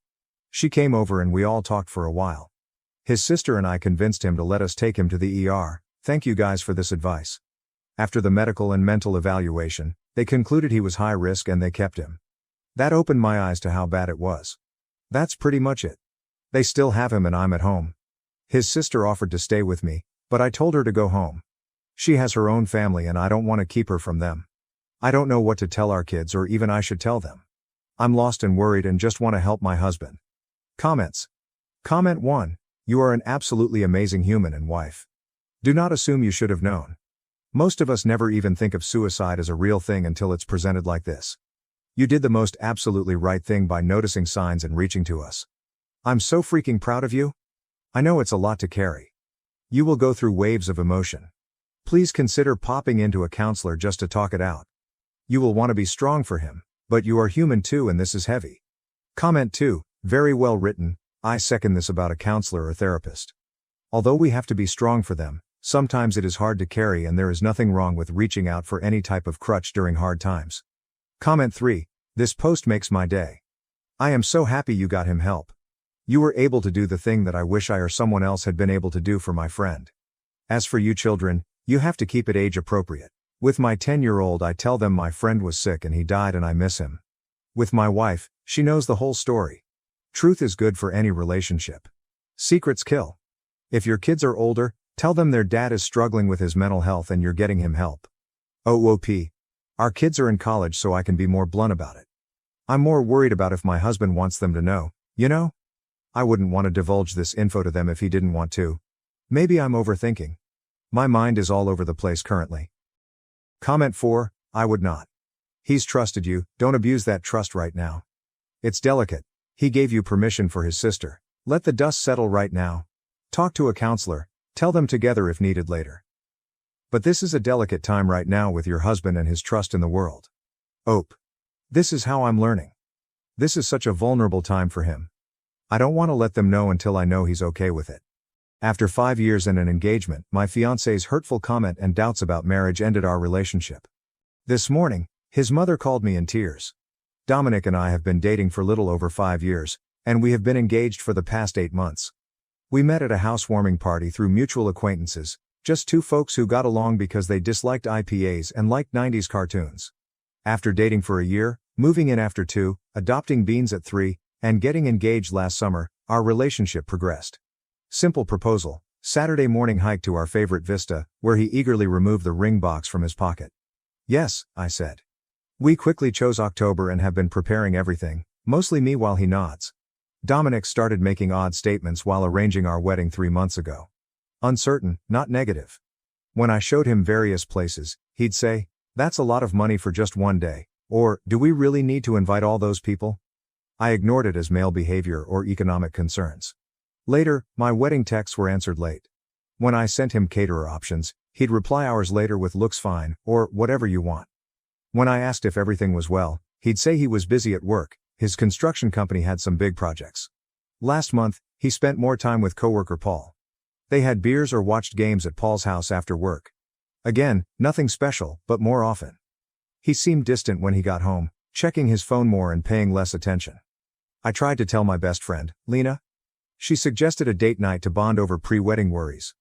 She came over and we all talked for a while. His sister and I convinced him to let us take him to the ER. Thank you guys for this advice. After the medical and mental evaluation, they concluded he was high risk and they kept him. That opened my eyes to how bad it was. That's pretty much it. They still have him and I'm at home. His sister offered to stay with me, but I told her to go home. She has her own family and I don't want to keep her from them. I don't know what to tell our kids or even I should tell them. I'm lost and worried and just want to help my husband. Comments. Comment 1. You are an absolutely amazing human and wife. Do not assume you should have known. Most of us never even think of suicide as a real thing until it's presented like this. You did the most absolutely right thing by noticing signs and reaching to us. I'm so freaking proud of you. I know it's a lot to carry. You will go through waves of emotion. Please consider popping into a counselor just to talk it out. You will want to be strong for him, but you are human too and this is heavy. Comment 2, very well written. I second this about a counselor or therapist. Although we have to be strong for them, sometimes it is hard to carry and there is nothing wrong with reaching out for any type of crutch during hard times. Comment 3, this post makes my day. I am so happy you got him help. You were able to do the thing that I wish I or someone else had been able to do for my friend. As for you children, you have to keep it age appropriate. With my 10-year-old I tell them my friend was sick and he died and I miss him. With my wife, she knows the whole story. Truth is good for any relationship. Secrets kill. If your kids are older, tell them their dad is struggling with his mental health and you're getting him help. OOP. Our kids are in college so I can be more blunt about it. I'm more worried about if my husband wants them to know, you know? I wouldn't want to divulge this info to them if he didn't want to. Maybe I'm overthinking. My mind is all over the place currently. Comment 4, I would not. He's trusted you, don't abuse that trust right now. It's delicate. He gave you permission for his sister. Let the dust settle right now. Talk to a counselor, tell them together if needed later. But this is a delicate time right now with your husband and his trust in the world. Ope. This is how I'm learning. This is such a vulnerable time for him. I don't want to let them know until I know he's okay with it. After 5 years and an engagement, my fiancé's hurtful comment and doubts about marriage ended our relationship. This morning, his mother called me in tears. Dominic and I have been dating for little over 5 years, and we have been engaged for the past 8 months. We met at a housewarming party through mutual acquaintances, just two folks who got along because they disliked IPAs and liked 90s cartoons. After dating for a year, moving in after 2, adopting Beans at 3, and getting engaged last summer, our relationship progressed. Simple proposal, Saturday morning hike to our favorite vista, where he eagerly removed the ring box from his pocket. Yes, I said. We quickly chose October and have been preparing everything, mostly me while he nods. Dominic started making odd statements while arranging our wedding 3 months ago. Uncertain, not negative. When I showed him various places, he'd say, "That's a lot of money for just one day," or, "Do we really need to invite all those people?" I ignored it as male behavior or economic concerns. Later, my wedding texts were answered late. When I sent him caterer options, he'd reply hours later with "looks fine," or "whatever you want." When I asked if everything was well, he'd say he was busy at work, his construction company had some big projects. Last month, he spent more time with coworker Paul. They had beers or watched games at Paul's house after work. Again, nothing special, but more often. He seemed distant when he got home, checking his phone more and paying less attention. I tried to tell my best friend, Lena. She suggested a date night to bond over pre-wedding worries.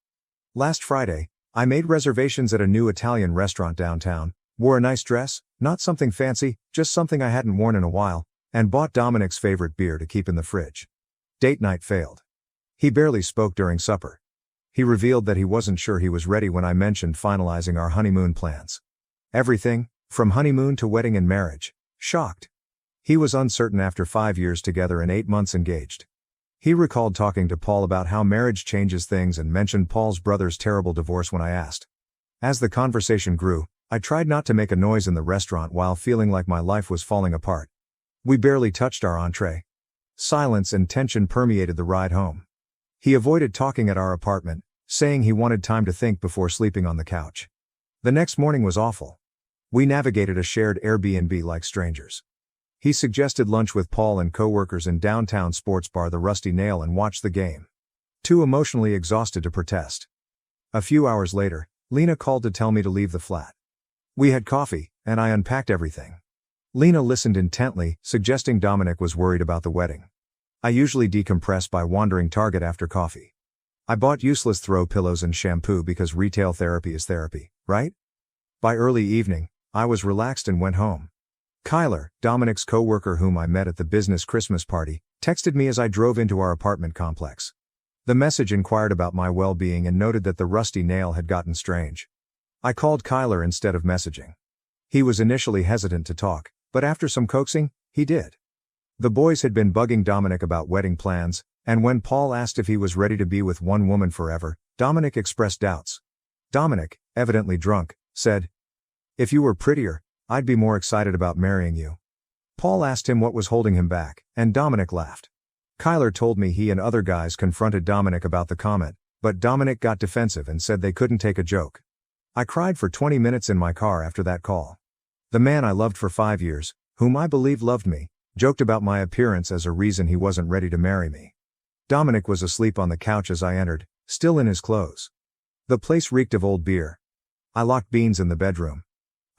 Last Friday, I made reservations at a new Italian restaurant downtown, wore a nice dress, not something fancy, just something I hadn't worn in a while, and bought Dominic's favorite beer to keep in the fridge. Date night failed. He barely spoke during supper. He revealed that he wasn't sure he was ready when I mentioned finalizing our honeymoon plans. Everything, from honeymoon to wedding and marriage. Shocked. He was uncertain after 5 years together and 8 months engaged. He recalled talking to Paul about how marriage changes things and mentioned Paul's brother's terrible divorce when I asked. As the conversation grew, I tried not to make a noise in the restaurant while feeling like my life was falling apart. We barely touched our entree. Silence and tension permeated the ride home. He avoided talking at our apartment, saying he wanted time to think before sleeping on the couch. The next morning was awful. We navigated a shared Airbnb like strangers. He suggested lunch with Paul and coworkers in downtown sports bar The Rusty Nail and watch the game. Too emotionally exhausted to protest. A few hours later, Lena called to tell me to leave the flat. We had coffee, and I unpacked everything. Lena listened intently, suggesting Dominic was worried about the wedding. I usually decompress by wandering Target after coffee. I bought useless throw pillows and shampoo because retail therapy is therapy, right? By early evening, I was relaxed and went home. Kyler, Dominic's coworker whom I met at the business Christmas party, texted me as I drove into our apartment complex. The message inquired about my well-being and noted that the Rusty Nail had gotten strange. I called Kyler instead of messaging. He was initially hesitant to talk, but after some coaxing, he did. The boys had been bugging Dominic about wedding plans, and when Paul asked if he was ready to be with one woman forever, Dominic expressed doubts. Dominic, evidently drunk, said, "If you were prettier, I'd be more excited about marrying you." Paul asked him what was holding him back, and Dominic laughed. Kyler told me he and other guys confronted Dominic about the comment, but Dominic got defensive and said they couldn't take a joke. I cried for 20 minutes in my car after that call. The man I loved for 5 years, whom I believe loved me, joked about my appearance as a reason he wasn't ready to marry me. Dominic was asleep on the couch as I entered, still in his clothes. The place reeked of old beer. I locked beans in the bedroom.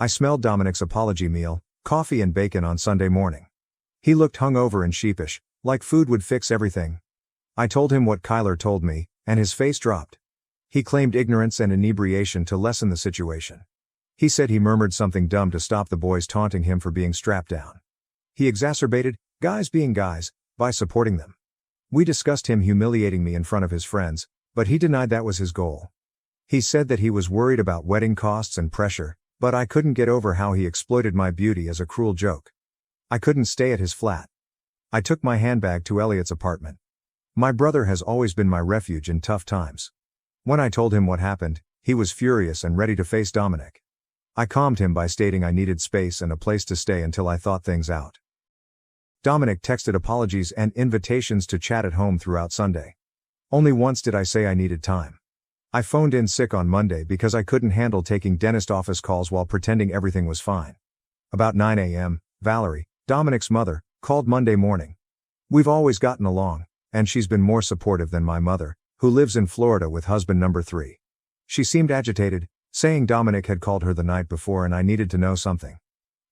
I smelled Dominic's apology meal, coffee and bacon on Sunday morning. He looked hungover and sheepish, like food would fix everything. I told him what Kyler told me, and his face dropped. He claimed ignorance and inebriation to lessen the situation. He said he murmured something dumb to stop the boys taunting him for being strapped down. He exacerbated, guys being guys, by supporting them. We discussed him humiliating me in front of his friends, but he denied that was his goal. He said that he was worried about wedding costs and pressure, but I couldn't get over how he exploited my beauty as a cruel joke. I couldn't stay at his flat. I took my handbag to Elliot's apartment. My brother has always been my refuge in tough times. When I told him what happened, he was furious and ready to face Dominic. I calmed him by stating I needed space and a place to stay until I thought things out. Dominic texted apologies and invitations to chat at home throughout Sunday. Only once did I say I needed time. I phoned in sick on Monday because I couldn't handle taking dentist office calls while pretending everything was fine. About 9 a.m., Valerie, Dominic's mother, called Monday morning. We've always gotten along, and she's been more supportive than my mother, who lives in Florida with husband number 3. She seemed agitated, saying Dominic had called her the night before and I needed to know something.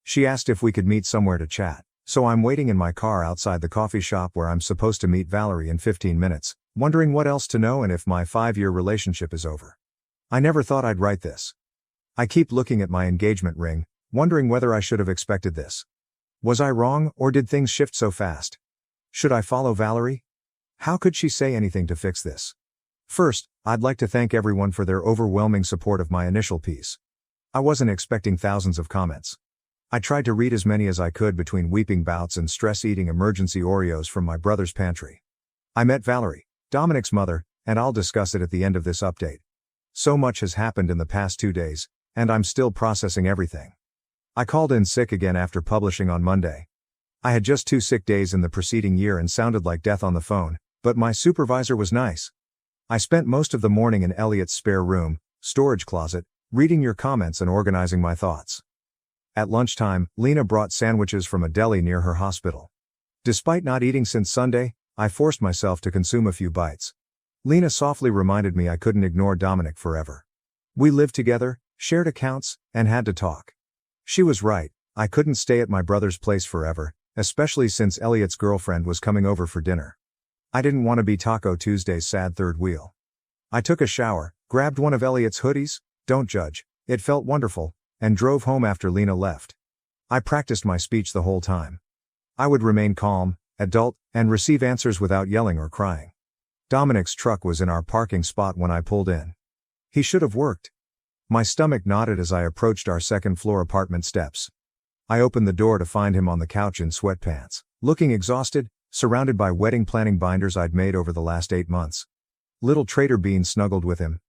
She asked if we could meet somewhere to chat. So I'm waiting in my car outside the coffee shop where I'm supposed to meet Valerie in 15 minutes, wondering what else to know and if my 5-year relationship is over. I never thought I'd write this. I keep looking at my engagement ring, wondering whether I should have expected this. Was I wrong, or did things shift so fast? Should I follow Valerie? How could she say anything to fix this? First, I'd like to thank everyone for their overwhelming support of my initial piece. I wasn't expecting thousands of comments. I tried to read as many as I could between weeping bouts and stress-eating emergency Oreos from my brother's pantry. I met Valerie, Dominic's mother, and I'll discuss it at the end of this update. So much has happened in the past 2 days, and I'm still processing everything. I called in sick again after publishing on Monday. I had just 2 sick days in the preceding year and sounded like death on the phone, but my supervisor was nice. I spent most of the morning in Elliot's spare room, storage closet, reading your comments and organizing my thoughts. At lunchtime, Lena brought sandwiches from a deli near her hospital. Despite not eating since Sunday, I forced myself to consume a few bites. Lena softly reminded me I couldn't ignore Dominic forever. We lived together, shared accounts, and had to talk. She was right, I couldn't stay at my brother's place forever, especially since Elliot's girlfriend was coming over for dinner. I didn't want to be Taco Tuesday's sad third wheel. I took a shower, grabbed one of Elliot's hoodies, don't judge, it felt wonderful, and drove home after Lena left. I practiced my speech the whole time. I would remain calm, adult, and receive answers without yelling or crying. Dominic's truck was in our parking spot when I pulled in. He should have worked. My stomach knotted as I approached our second-floor apartment steps. I opened the door to find him on the couch in sweatpants, looking exhausted, surrounded by wedding planning binders I'd made over the last 8 months. Little Trader Bean snuggled with him.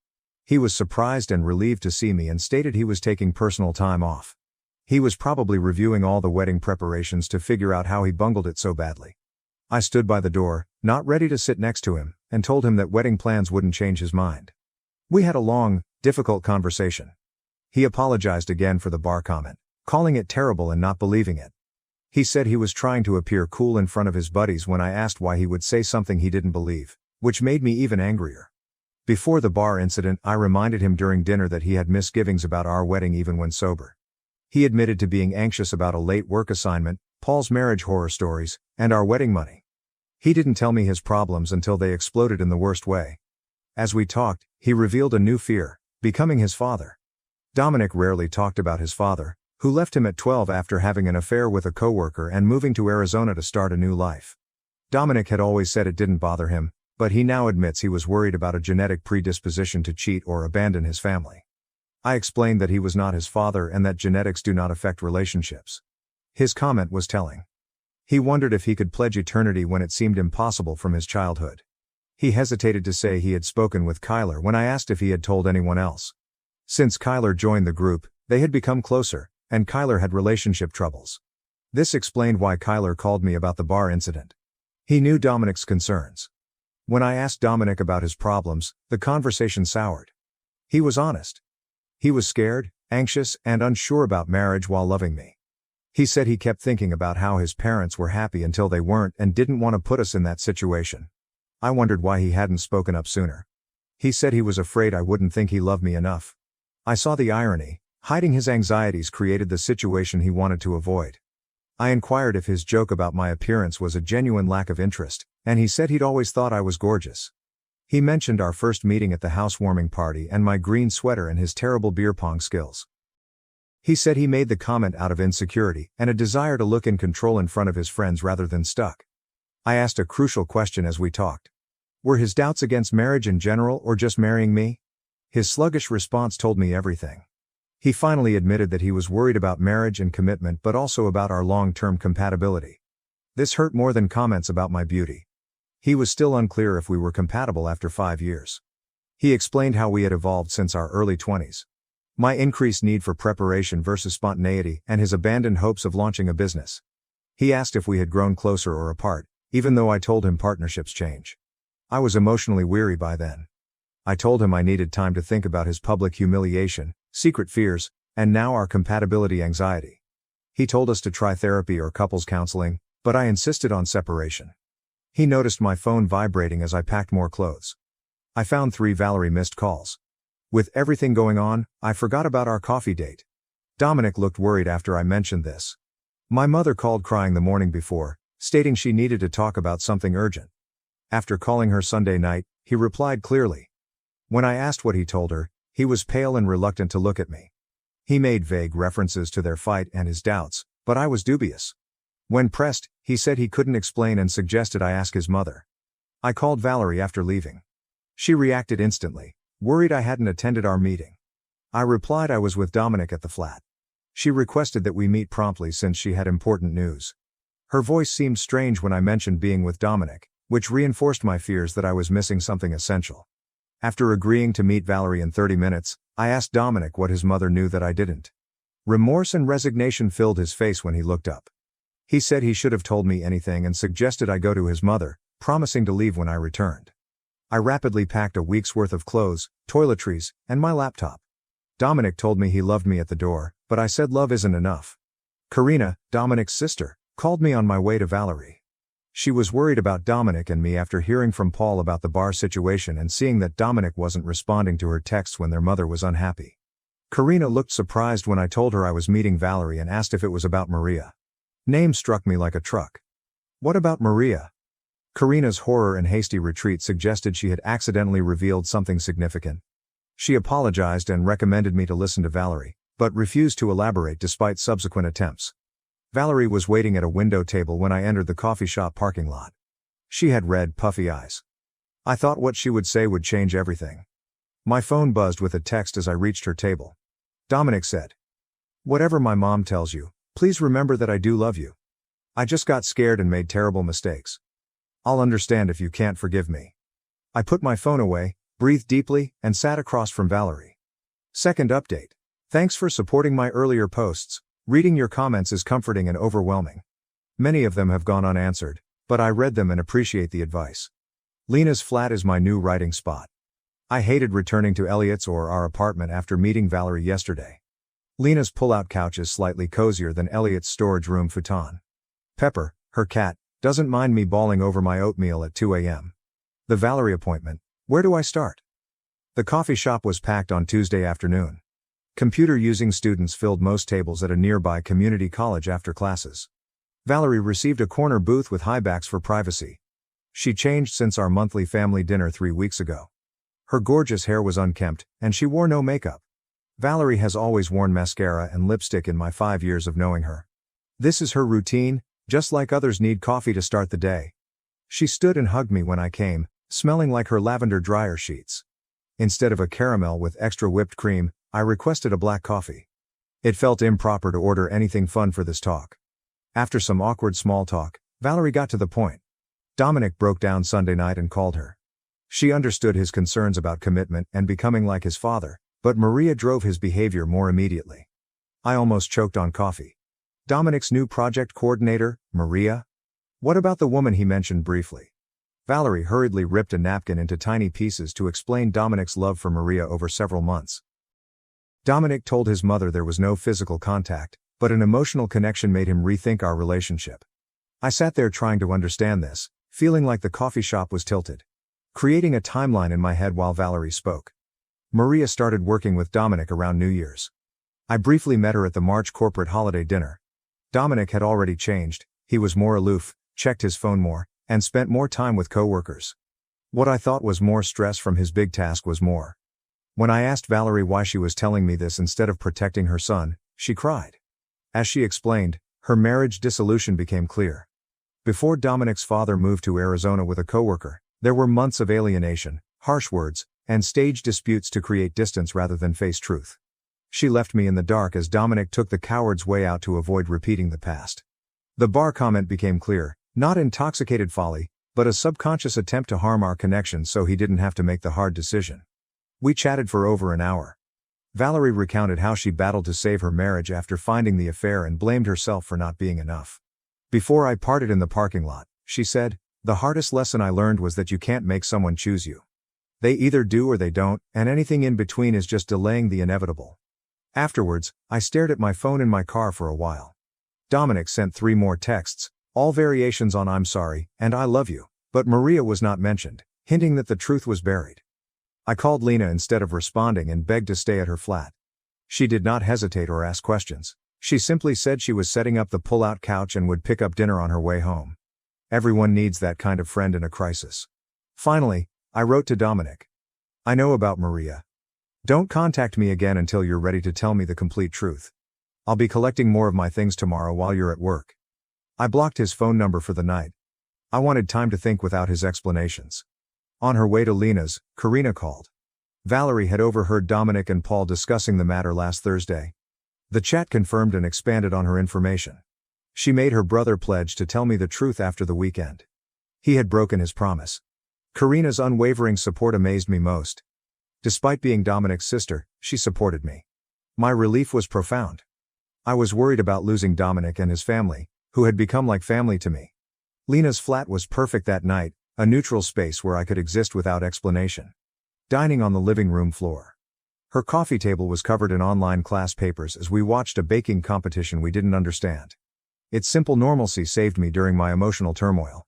He was surprised and relieved to see me and stated he was taking personal time off. He was probably reviewing all the wedding preparations to figure out how he bungled it so badly. I stood by the door, not ready to sit next to him, and told him that wedding plans wouldn't change his mind. We had a long, difficult conversation. He apologized again for the bar comment, calling it terrible and not believing it. He said he was trying to appear cool in front of his buddies when I asked why he would say something he didn't believe, which made me even angrier. Before the bar incident, I reminded him during dinner that he had misgivings about our wedding even when sober. He admitted to being anxious about a late work assignment, Paul's marriage horror stories, and our wedding money. He didn't tell me his problems until they exploded in the worst way. As we talked, he revealed a new fear: becoming his father. Dominic rarely talked about his father, who left him at 12 after having an affair with a coworker and moving to Arizona to start a new life. Dominic had always said it didn't bother him, but he now admits he was worried about a genetic predisposition to cheat or abandon his family. I explained that he was not his father and that genetics do not affect relationships. His comment was telling. He wondered if he could pledge eternity when it seemed impossible from his childhood. He hesitated to say he had spoken with Kyler when I asked if he had told anyone else. Since Kyler joined the group, they had become closer, and Kyler had relationship troubles. This explained why Kyler called me about the bar incident. He knew Dominic's concerns. When I asked Dominic about his problems, the conversation soured. He was honest. He was scared, anxious, and unsure about marriage while loving me. He said he kept thinking about how his parents were happy until they weren't and didn't want to put us in that situation. I wondered why he hadn't spoken up sooner. He said he was afraid I wouldn't think he loved me enough. I saw the irony. Hiding his anxieties created the situation he wanted to avoid. I inquired if his joke about my appearance was a genuine lack of interest, and he said he'd always thought I was gorgeous. He mentioned our first meeting at the housewarming party and my green sweater and his terrible beer pong skills. He said he made the comment out of insecurity and a desire to look in control in front of his friends rather than stuck. I asked a crucial question as we talked. Were his doubts against marriage in general or just marrying me? His sluggish response told me everything. He finally admitted that he was worried about marriage and commitment but also about our long-term compatibility. This hurt more than comments about my beauty. He was still unclear if we were compatible after 5 years. He explained how we had evolved since our early 20s. My increased need for preparation versus spontaneity and his abandoned hopes of launching a business. He asked if we had grown closer or apart, even though I told him partnerships change. I was emotionally weary by then. I told him I needed time to think about his public humiliation, secret fears, and now our compatibility anxiety. He told us to try therapy or couples counseling, but I insisted on separation. He noticed my phone vibrating as I packed more clothes. I found 3 Valerie missed calls. With everything going on, I forgot about our coffee date. Dominic looked worried after I mentioned this. My mother called crying the morning before, stating she needed to talk about something urgent. After calling her Sunday night, he replied clearly. When I asked what he told her, he was pale and reluctant to look at me. He made vague references to their fight and his doubts, but I was dubious. When pressed, he said he couldn't explain and suggested I ask his mother. I called Valerie after leaving. She reacted instantly, worried I hadn't attended our meeting. I replied I was with Dominic at the flat. She requested that we meet promptly since she had important news. Her voice seemed strange when I mentioned being with Dominic, which reinforced my fears that I was missing something essential. After agreeing to meet Valerie in 30 minutes, I asked Dominic what his mother knew that I didn't. Remorse and resignation filled his face when he looked up. He said he should have told me anything and suggested I go to his mother, promising to leave when I returned. I rapidly packed a week's worth of clothes, toiletries, and my laptop. Dominic told me he loved me at the door, but I said love isn't enough. Karina, Dominic's sister, called me on my way to Valerie. She was worried about Dominic and me after hearing from Paul about the bar situation and seeing that Dominic wasn't responding to her texts when their mother was unhappy. Karina looked surprised when I told her I was meeting Valerie and asked if it was about Maria. Name struck me like a truck. What about Maria? Karina's horror and hasty retreat suggested she had accidentally revealed something significant. She apologized and recommended me to listen to Valerie, but refused to elaborate despite subsequent attempts. Valerie was waiting at a window table when I entered the coffee shop parking lot. She had red, puffy eyes. I thought what she would say would change everything. My phone buzzed with a text as I reached her table. Dominic said, "Whatever my mom tells you, please remember that I do love you. I just got scared and made terrible mistakes. I'll understand if you can't forgive me." I put my phone away, breathed deeply, and sat across from Valerie. Second update. Thanks for supporting my earlier posts. Reading your comments is comforting and overwhelming. Many of them have gone unanswered, but I read them and appreciate the advice. Lena's flat is my new writing spot. I hated returning to Elliot's or our apartment after meeting Valerie yesterday. Lena's pull-out couch is slightly cozier than Elliot's storage room futon. Pepper, her cat, doesn't mind me bawling over my oatmeal at 2 a.m. The Valerie appointment. Where do I start? The coffee shop was packed on Tuesday afternoon. Computer-using students filled most tables at a nearby community college after classes. Valerie received a corner booth with high backs for privacy. She changed since our monthly family dinner 3 weeks ago. Her gorgeous hair was unkempt, and she wore no makeup. Valerie has always worn mascara and lipstick in my 5 years of knowing her. This is her routine, just like others need coffee to start the day. She stood and hugged me when I came, smelling like her lavender dryer sheets. Instead of a caramel with extra whipped cream, I requested a black coffee. It felt improper to order anything fun for this talk. After some awkward small talk, Valerie got to the point. Dominic broke down Sunday night and called her. She understood his concerns about commitment and becoming like his father, but Maria drove his behavior more immediately. I almost choked on coffee. Dominic's new project coordinator, Maria? What about the woman he mentioned briefly? Valerie hurriedly ripped a napkin into tiny pieces to explain Dominic's love for Maria over several months. Dominic told his mother there was no physical contact, but an emotional connection made him rethink our relationship. I sat there trying to understand this, feeling like the coffee shop was tilted. Creating a timeline in my head while Valerie spoke. Maria started working with Dominic around New Year's. I briefly met her at the March corporate holiday dinner. Dominic had already changed, he was more aloof, checked his phone more, and spent more time with co-workers. What I thought was more stress from his big task was more. When I asked Valerie why she was telling me this instead of protecting her son, she cried. As she explained, her marriage dissolution became clear. Before Dominic's father moved to Arizona with a coworker, there were months of alienation, harsh words, and staged disputes to create distance rather than face truth. She left me in the dark as Dominic took the coward's way out to avoid repeating the past. The bar comment became clear, not intoxicated folly, but a subconscious attempt to harm our connection so he didn't have to make the hard decision. We chatted for over an hour. Valerie recounted how she battled to save her marriage after finding the affair and blamed herself for not being enough. Before I parted in the parking lot, she said, "The hardest lesson I learned was that you can't make someone choose you. They either do or they don't, and anything in between is just delaying the inevitable." Afterwards, I stared at my phone in my car for a while. Dominic sent 3 more texts, all variations on "I'm sorry" and "I love you," but Maria was not mentioned, hinting that the truth was buried. I called Lena instead of responding and begged to stay at her flat. She did not hesitate or ask questions. She simply said she was setting up the pull-out couch and would pick up dinner on her way home. Everyone needs that kind of friend in a crisis. Finally, I wrote to Dominic. "I know about Maria. Don't contact me again until you're ready to tell me the complete truth. I'll be collecting more of my things tomorrow while you're at work." I blocked his phone number for the night. I wanted time to think without his explanations. On her way to Lena's, Karina called. Valerie had overheard Dominic and Paul discussing the matter last Thursday. The chat confirmed and expanded on her information. She made her brother pledge to tell me the truth after the weekend. He had broken his promise. Karina's unwavering support amazed me most. Despite being Dominic's sister, she supported me. My relief was profound. I was worried about losing Dominic and his family, who had become like family to me. Lena's flat was perfect that night, a neutral space where I could exist without explanation. Dining on the living room floor. Her coffee table was covered in online class papers as we watched a baking competition we didn't understand. Its simple normalcy saved me during my emotional turmoil.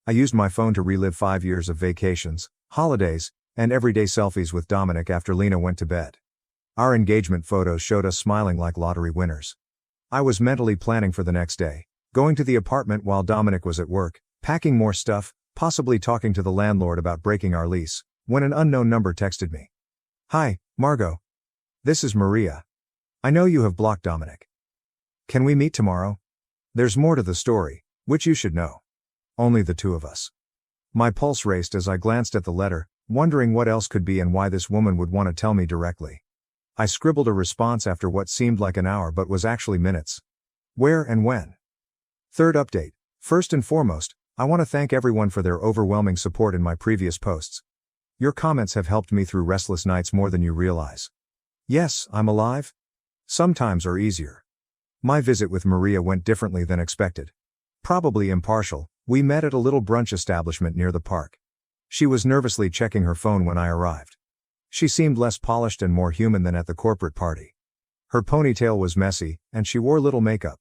I used my phone to relive 5 years of vacations, holidays, and everyday selfies with Dominic after Lena went to bed. Our engagement photos showed us smiling like lottery winners. I was mentally planning for the next day, going to the apartment while Dominic was at work, packing more stuff, possibly talking to the landlord about breaking our lease, when an unknown number texted me. "Hi, Margot. This is Maria. I know you have blocked Dominic. Can we meet tomorrow?" There's more to the story, which you should know. Only the two of us. My pulse raced as I glanced at the letter, wondering what else could be and why this woman would want to tell me directly. I scribbled a response after what seemed like an hour but was actually minutes. Where and when? Third update. First and foremost, I want to thank everyone for their overwhelming support in my previous posts. Your comments have helped me through restless nights more than you realize. Yes, I'm alive. Sometimes are easier. My visit with Maria went differently than expected. Probably impartial, we met at a little brunch establishment near the park. She was nervously checking her phone when I arrived. She seemed less polished and more human than at the corporate party. Her ponytail was messy, and she wore little makeup.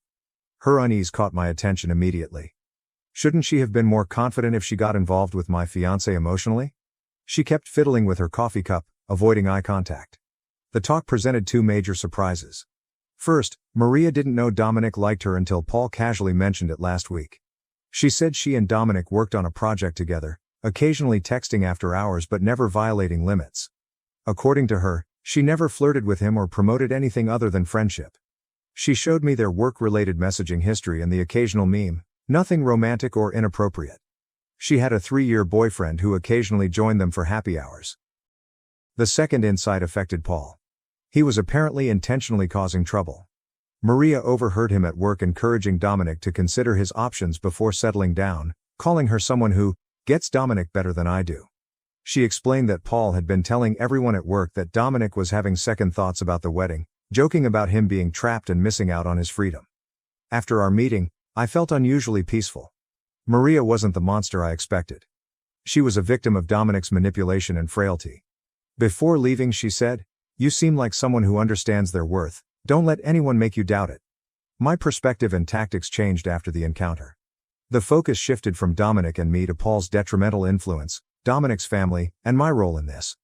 Her unease caught my attention immediately. Shouldn't she have been more confident if she got involved with my fiancé emotionally? She kept fiddling with her coffee cup, avoiding eye contact. The talk presented two major surprises. First, Maria didn't know Dominic liked her until Paul casually mentioned it last week. She said she and Dominic worked on a project together, occasionally texting after hours but never violating limits. According to her, she never flirted with him or promoted anything other than friendship. She showed me their work-related messaging history and the occasional meme, nothing romantic or inappropriate. She had a 3-year boyfriend who occasionally joined them for happy hours. The second insight affected Paul. He was apparently intentionally causing trouble. Maria overheard him at work encouraging Dominic to consider his options before settling down, calling her someone who gets Dominic better than I do. She explained that Paul had been telling everyone at work that Dominic was having second thoughts about the wedding, joking about him being trapped and missing out on his freedom. After our meeting, I felt unusually peaceful. Maria wasn't the monster I expected. She was a victim of Dominic's manipulation and frailty. Before leaving, she said, "You seem like someone who understands their worth. Don't let anyone make you doubt it." My perspective and tactics changed after the encounter. The focus shifted from Dominic and me to Paul's detrimental influence, Dominic's family, and my role in this.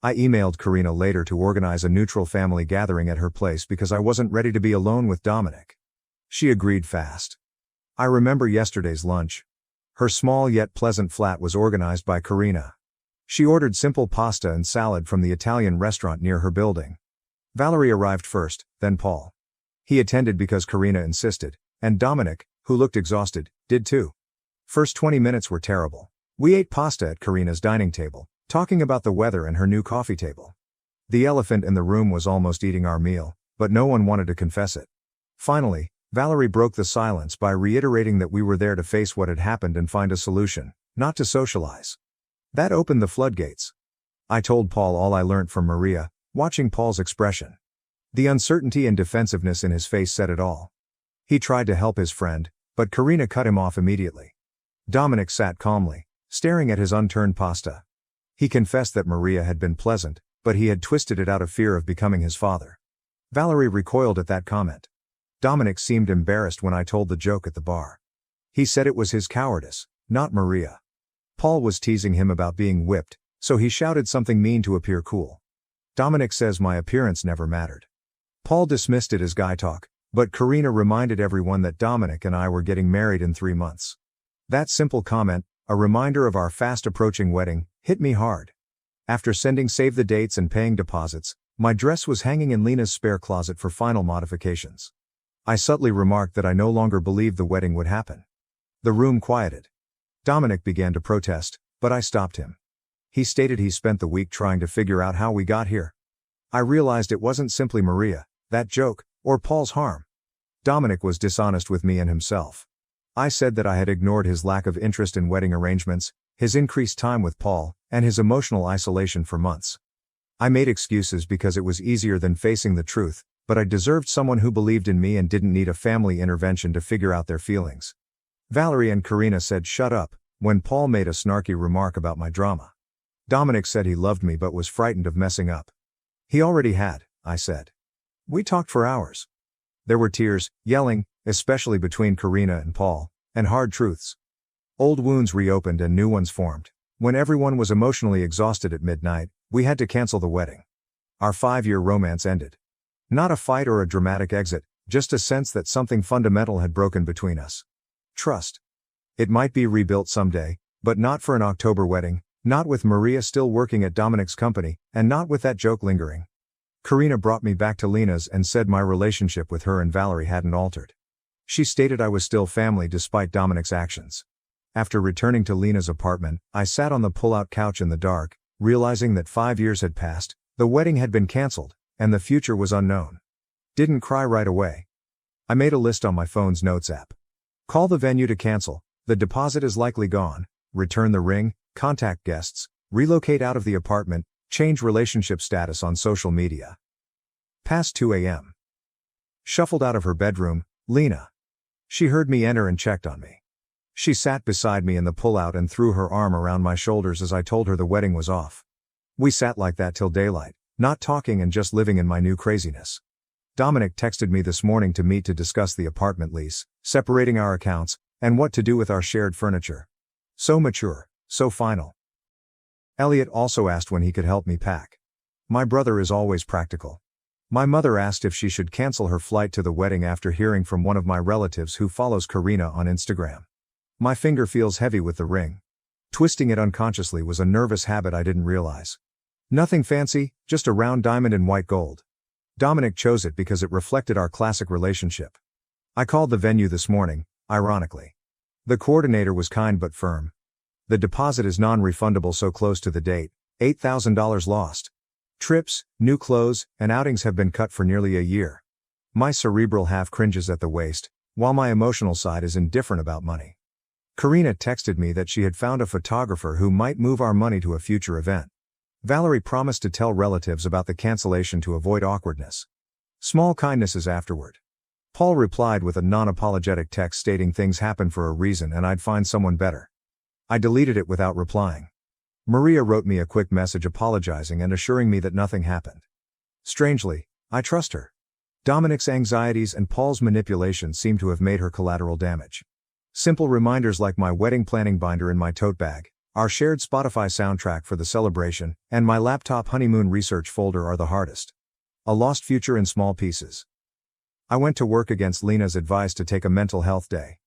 I emailed Karina later to organize a neutral family gathering at her place because I wasn't ready to be alone with Dominic. She agreed fast. I remember yesterday's lunch. Her small yet pleasant flat was organized by Karina. She ordered simple pasta and salad from the Italian restaurant near her building. Valerie arrived first, then Paul. He attended because Karina insisted, and Dominic, who looked exhausted, did too. First 20 minutes were terrible. We ate pasta at Karina's dining table, talking about the weather and her new coffee table. The elephant in the room was almost eating our meal, but no one wanted to confess it. Finally, Valerie broke the silence by reiterating that we were there to face what had happened and find a solution, not to socialize. That opened the floodgates. I told Paul all I learnt from Maria, watching Paul's expression. The uncertainty and defensiveness in his face said it all. He tried to help his friend, but Karina cut him off immediately. Dominic sat calmly, staring at his unturned pasta. He confessed that Maria had been pleasant, but he had twisted it out of fear of becoming his father. Valerie recoiled at that comment. Dominic seemed embarrassed when I told the joke at the bar. He said it was his cowardice, not Maria. Paul was teasing him about being whipped, so he shouted something mean to appear cool. Dominic says my appearance never mattered. Paul dismissed it as guy talk, but Karina reminded everyone that Dominic and I were getting married in 3 months. That simple comment, a reminder of our fast-approaching wedding, hit me hard. After sending save the dates and paying deposits, my dress was hanging in Lena's spare closet for final modifications. I subtly remarked that I no longer believed the wedding would happen. The room quieted. Dominic began to protest, but I stopped him. He stated he spent the week trying to figure out how we got here. I realized it wasn't simply Maria, that joke, or Paul's harm. Dominic was dishonest with me and himself. I said that I had ignored his lack of interest in wedding arrangements, his increased time with Paul, and his emotional isolation for months. I made excuses because it was easier than facing the truth, but I deserved someone who believed in me and didn't need a family intervention to figure out their feelings. Valerie and Karina said shut up, when Paul made a snarky remark about my drama. Dominic said he loved me but was frightened of messing up. He already had, I said. We talked for hours. There were tears, yelling, especially between Karina and Paul, and hard truths. Old wounds reopened and new ones formed. When everyone was emotionally exhausted at midnight, we had to cancel the wedding. Our 5-year romance ended. Not a fight or a dramatic exit, just a sense that something fundamental had broken between us. Trust. It might be rebuilt someday, but not for an October wedding, not with Maria still working at Dominic's company, and not with that joke lingering. Karina brought me back to Lena's and said my relationship with her and Valerie hadn't altered. She stated I was still family despite Dominic's actions. After returning to Lena's apartment, I sat on the pull-out couch in the dark, realizing that 5 years had passed, the wedding had been cancelled, and the future was unknown. Didn't cry right away. I made a list on my phone's notes app. Call the venue to cancel, the deposit is likely gone, return the ring, contact guests, relocate out of the apartment, change relationship status on social media. Past 2 a.m. Shuffled out of her bedroom, Lena. She heard me enter and checked on me. She sat beside me in the pull-out and threw her arm around my shoulders as I told her the wedding was off. We sat like that till daylight, not talking and just living in my new craziness. Dominic texted me this morning to meet to discuss the apartment lease, separating our accounts, and what to do with our shared furniture. So mature, so final. Elliot also asked when he could help me pack. My brother is always practical. My mother asked if she should cancel her flight to the wedding after hearing from one of my relatives who follows Karina on Instagram. My finger feels heavy with the ring. Twisting it unconsciously was a nervous habit I didn't realize. Nothing fancy, just a round diamond in white gold. Dominic chose it because it reflected our classic relationship. I called the venue this morning, ironically. The coordinator was kind but firm. The deposit is non-refundable so close to the date, $8,000 lost. Trips, new clothes, and outings have been cut for nearly a year. My cerebral half cringes at the waist, while my emotional side is indifferent about money. Karina texted me that she had found a photographer who might move our money to a future event. Valerie promised to tell relatives about the cancellation to avoid awkwardness. Small kindnesses afterward. Paul replied with a non-apologetic text stating things happen for a reason and I'd find someone better. I deleted it without replying. Maria wrote me a quick message apologizing and assuring me that nothing happened. Strangely, I trust her. Dominic's anxieties and Paul's manipulation seem to have made her collateral damage. Simple reminders like my wedding planning binder in my tote bag, our shared Spotify soundtrack for the celebration, and my laptop honeymoon research folder are the hardest. A lost future in small pieces. I went to work against Lena's advice to take a mental health day.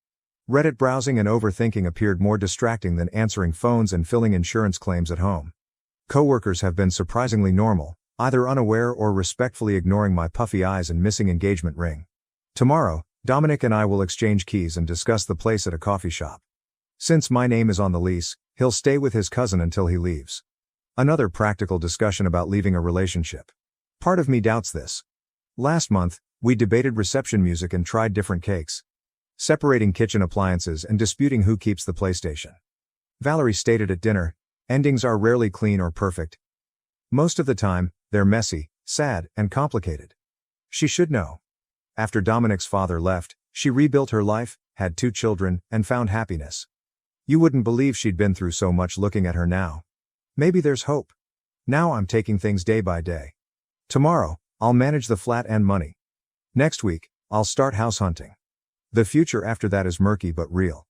Reddit browsing and overthinking appeared more distracting than answering phones and filling insurance claims at home. Coworkers have been surprisingly normal, either unaware or respectfully ignoring my puffy eyes and missing engagement ring. Tomorrow, Dominic and I will exchange keys and discuss the place at a coffee shop. Since my name is on the lease, he'll stay with his cousin until he leaves. Another practical discussion about leaving a relationship. Part of me doubts this. Last month, we debated reception music and tried different cakes. Separating kitchen appliances and disputing who keeps the PlayStation. Valerie stated at dinner, endings are rarely clean or perfect. Most of the time, they're messy, sad, and complicated. She should know. After Dominic's father left, she rebuilt her life, had 2 children, and found happiness. You wouldn't believe she'd been through so much looking at her now. Maybe there's hope. Now I'm taking things day by day. Tomorrow, I'll manage the flat and money. Next week, I'll start house hunting. The future after that is murky but real.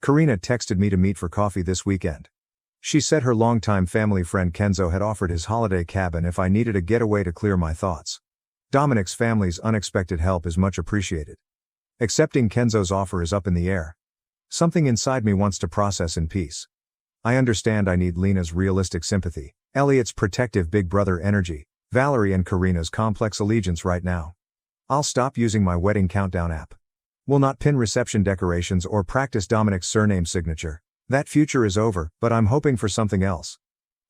Karina texted me to meet for coffee this weekend. She said her longtime family friend Kenzo had offered his holiday cabin if I needed a getaway to clear my thoughts. Dominic's family's unexpected help is much appreciated. Accepting Kenzo's offer is up in the air. Something inside me wants to process in peace. I understand I need Lena's realistic sympathy, Elliot's protective big brother energy, Valerie and Karina's complex allegiance right now. I'll stop using my wedding countdown app. Will not pin reception decorations or practice Dominic's surname signature. That future is over, but I'm hoping for something else.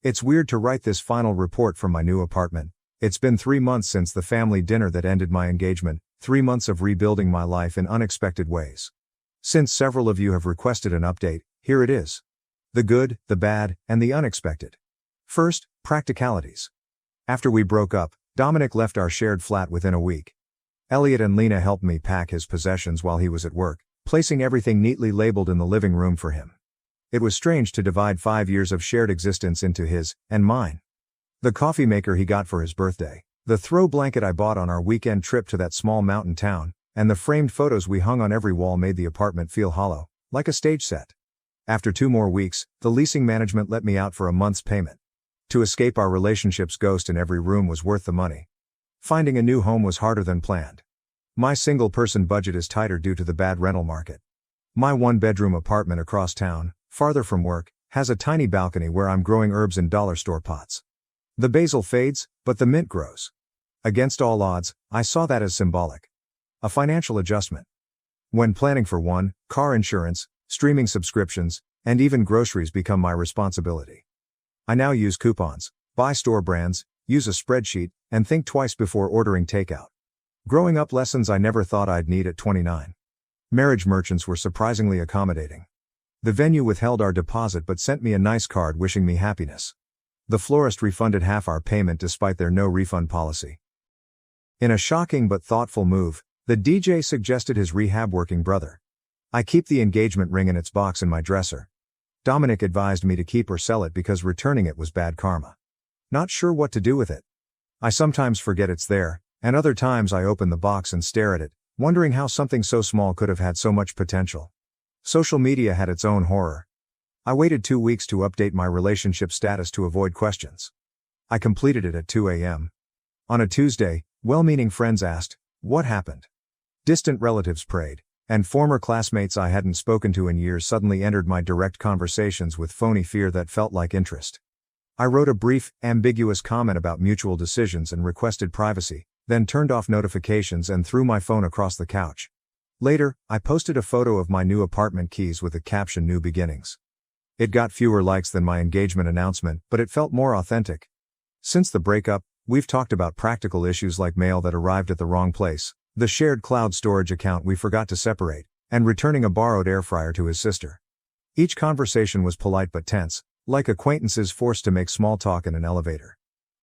It's weird to write this final report from my new apartment. It's been 3 months since the family dinner that ended my engagement, 3 months of rebuilding my life in unexpected ways. Since several of you have requested an update, here it is. The good, the bad, and the unexpected. First, practicalities. After we broke up, Dominic left our shared flat within a week. Elliot and Lena helped me pack his possessions while he was at work, placing everything neatly labeled in the living room for him. It was strange to divide 5 years of shared existence into his and mine. The coffee maker he got for his birthday, the throw blanket I bought on our weekend trip to that small mountain town, and the framed photos we hung on every wall made the apartment feel hollow, like a stage set. After 2 more weeks, the leasing management let me out for a month's payment. To escape our relationship's ghost in every room was worth the money. Finding a new home was harder than planned. My single-person budget is tighter due to the bad rental market. My 1-bedroom apartment across town, farther from work, has a tiny balcony where I'm growing herbs in dollar store pots. The basil fades, but the mint grows. Against all odds, I saw that as symbolic. A financial adjustment. When planning for one, car insurance, streaming subscriptions, and even groceries become my responsibility. I now use coupons, buy store brands, use a spreadsheet, and think twice before ordering takeout. Growing up lessons I never thought I'd need at 29. Marriage merchants were surprisingly accommodating. The venue withheld our deposit but sent me a nice card wishing me happiness. The florist refunded half our payment despite their no refund policy. In a shocking but thoughtful move, the DJ suggested his rehab working brother. I keep the engagement ring in its box in my dresser. Dominic advised me to keep or sell it because returning it was bad karma. Not sure what to do with it. I sometimes forget it's there, and other times I open the box and stare at it, wondering how something so small could have had so much potential. Social media had its own horror. I waited 2 weeks to update my relationship status to avoid questions. I completed it at 2 a.m. On a Tuesday, well-meaning friends asked, "What happened?" Distant relatives prayed, and former classmates I hadn't spoken to in years suddenly entered my direct conversations with phony fear that felt like interest. I wrote a brief, ambiguous comment about mutual decisions and requested privacy, then turned off notifications and threw my phone across the couch. Later, I posted a photo of my new apartment keys with the caption "New Beginnings." It got fewer likes than my engagement announcement, but it felt more authentic. Since the breakup, we've talked about practical issues like mail that arrived at the wrong place, the shared cloud storage account we forgot to separate, and returning a borrowed air fryer to his sister. Each conversation was polite but tense, like acquaintances forced to make small talk in an elevator.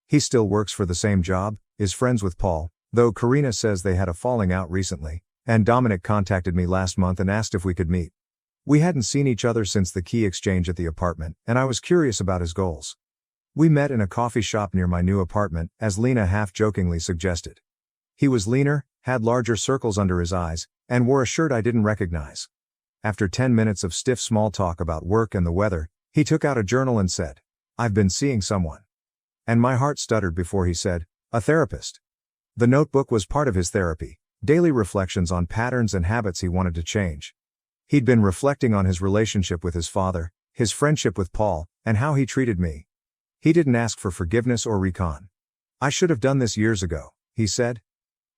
He still works for the same job, is friends with Paul, though Karina says they had a falling out recently, and Dominic contacted me last month and asked if we could meet. We hadn't seen each other since the key exchange at the apartment, and I was curious about his goals. We met in a coffee shop near my new apartment, as Lena half-jokingly suggested. He was leaner, had larger circles under his eyes, and wore a shirt I didn't recognize. After 10 minutes of stiff small talk about work and the weather, he took out a journal and said, "I've been seeing someone." And my heart stuttered before he said, "A therapist." The notebook was part of his therapy, daily reflections on patterns and habits he wanted to change. He'd been reflecting on his relationship with his father, his friendship with Paul, and how he treated me. He didn't ask for forgiveness or recon. "I should have done this years ago," he said.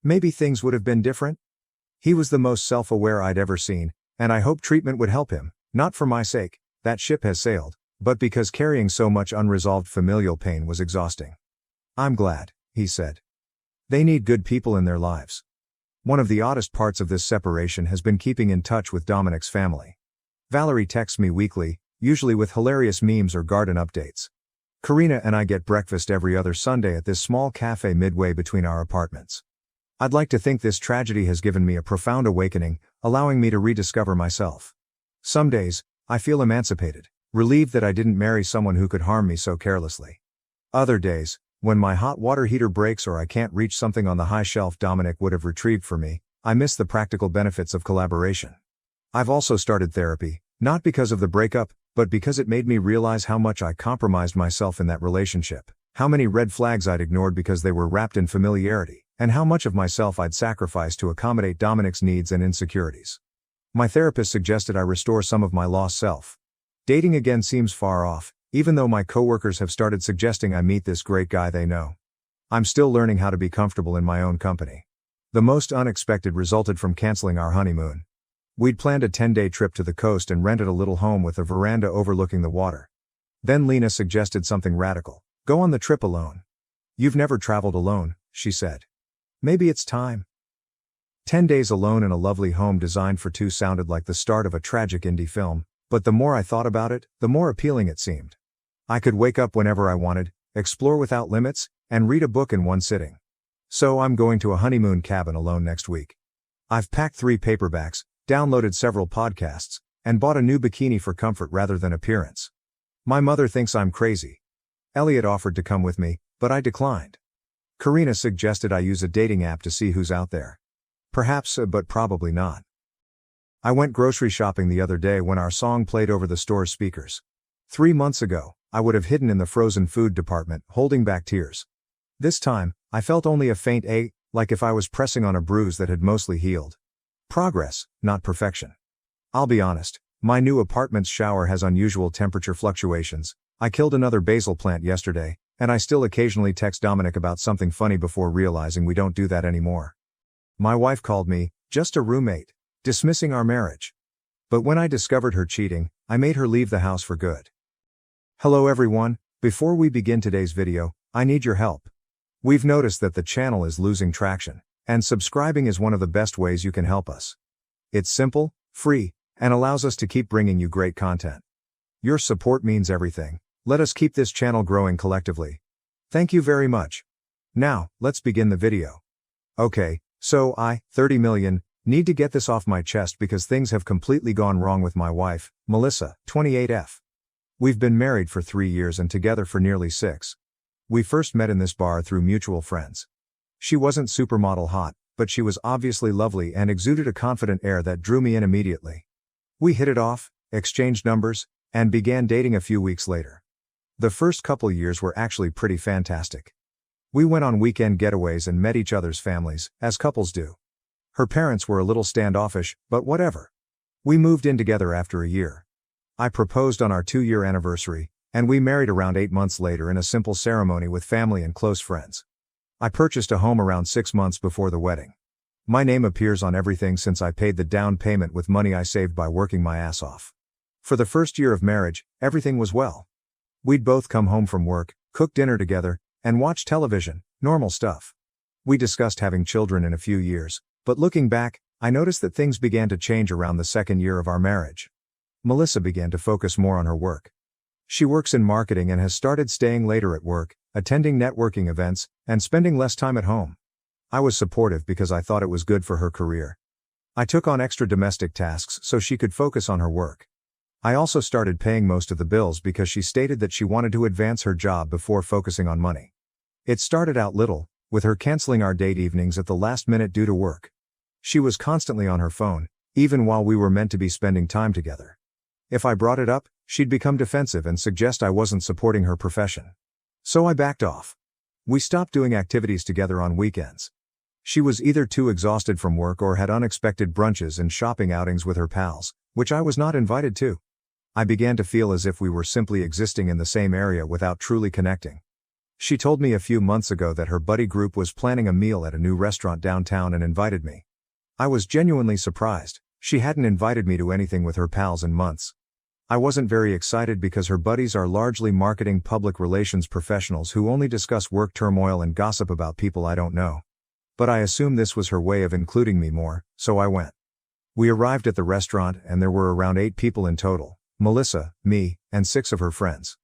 "Maybe things would have been different." He was the most self-aware I'd ever seen, and I hoped treatment would help him, not for my sake, that ship has sailed, but because carrying so much unresolved familial pain was exhausting. "I'm glad," he said. They need good people in their lives. One of the oddest parts of this separation has been keeping in touch with Dominic's family. Valerie texts me weekly, usually with hilarious memes or garden updates. Karina and I get breakfast every other Sunday at this small cafe midway between our apartments. I'd like to think this tragedy has given me a profound awakening, allowing me to rediscover myself. Some days, I feel emancipated, relieved that I didn't marry someone who could harm me so carelessly. Other days, when my hot water heater breaks or I can't reach something on the high shelf Dominic would have retrieved for me, I miss the practical benefits of collaboration. I've also started therapy, not because of the breakup, but because it made me realize how much I compromised myself in that relationship, how many red flags I'd ignored because they were wrapped in familiarity, and how much of myself I'd sacrificed to accommodate Dominic's needs and insecurities. My therapist suggested I restore some of my lost self. Dating again seems far off, even though my coworkers have started suggesting I meet this great guy they know. I'm still learning how to be comfortable in my own company. The most unexpected resulted from canceling our honeymoon. We'd planned a 10-day trip to the coast and rented a little home with a veranda overlooking the water. Then Lena suggested something radical. "Go on the trip alone." "You've never traveled alone," she said. "Maybe it's time." 10 days alone in a lovely home designed for two sounded like the start of a tragic indie film, but the more I thought about it, the more appealing it seemed. I could wake up whenever I wanted, explore without limits, and read a book in one sitting. So I'm going to a honeymoon cabin alone next week. I've packed 3 paperbacks, downloaded several podcasts, and bought a new bikini for comfort rather than appearance. My mother thinks I'm crazy. Elliot offered to come with me, but I declined. Karina suggested I use a dating app to see who's out there. Perhaps, but probably not. I went grocery shopping the other day when our song played over the store's speakers. 3 months ago, I would have hidden in the frozen food department, holding back tears. This time, I felt only a faint ache, like if I was pressing on a bruise that had mostly healed. Progress, not perfection. I'll be honest, my new apartment's shower has unusual temperature fluctuations. I killed another basil plant yesterday, and I still occasionally text Dominic about something funny before realizing we don't do that anymore. My wife called me, just a roommate. dismissing our marriage. But when I discovered her cheating, I made her leave the house for good. Hello everyone, before we begin today's video, I need your help. We've noticed that the channel is losing traction, and subscribing is one of the best ways you can help us. It's simple, free, and allows us to keep bringing you great content. Your support means everything. Let us keep this channel growing collectively. Thank you very much. Now, let's begin the video. Okay, so I, 30 million, need to get this off my chest because things have completely gone wrong with my wife, Melissa, 28F. We've been married for 3 years and together for nearly 6. We first met in this bar through mutual friends. She wasn't supermodel hot, but she was obviously lovely and exuded a confident air that drew me in immediately. We hit it off, exchanged numbers, and began dating a few weeks later. The first couple years were actually pretty fantastic. We went on weekend getaways and met each other's families, as couples do. Her parents were a little standoffish, but whatever. We moved in together after a year. I proposed on our 2-year anniversary, and we married around 8 months later in a simple ceremony with family and close friends. I purchased a home around 6 months before the wedding. My name appears on everything since I paid the down payment with money I saved by working my ass off. For the first year of marriage, everything was well. We'd both come home from work, cook dinner together, and watch television, normal stuff. We discussed having children in a few years, but looking back, I noticed that things began to change around the 2nd year of our marriage. Melissa began to focus more on her work. She works in marketing and has started staying later at work, attending networking events, and spending less time at home. I was supportive because I thought it was good for her career. I took on extra domestic tasks so she could focus on her work. I also started paying most of the bills because she stated that she wanted to advance her job before focusing on money. It started out little, with her canceling our date evenings at the last minute due to work. She was constantly on her phone, even while we were meant to be spending time together. If I brought it up, she'd become defensive and suggest I wasn't supporting her profession. So I backed off. We stopped doing activities together on weekends. She was either too exhausted from work or had unexpected brunches and shopping outings with her pals, which I was not invited to. I began to feel as if we were simply existing in the same area without truly connecting. She told me a few months ago that her buddy group was planning a meal at a new restaurant downtown and invited me. I was genuinely surprised. She hadn't invited me to anything with her pals in months. I wasn't very excited because her buddies are largely marketing public relations professionals who only discuss work turmoil and gossip about people I don't know. But I assumed this was her way of including me more, so I went. We arrived at the restaurant and there were around 8 people in total. Melissa, me, and 6 of her friends.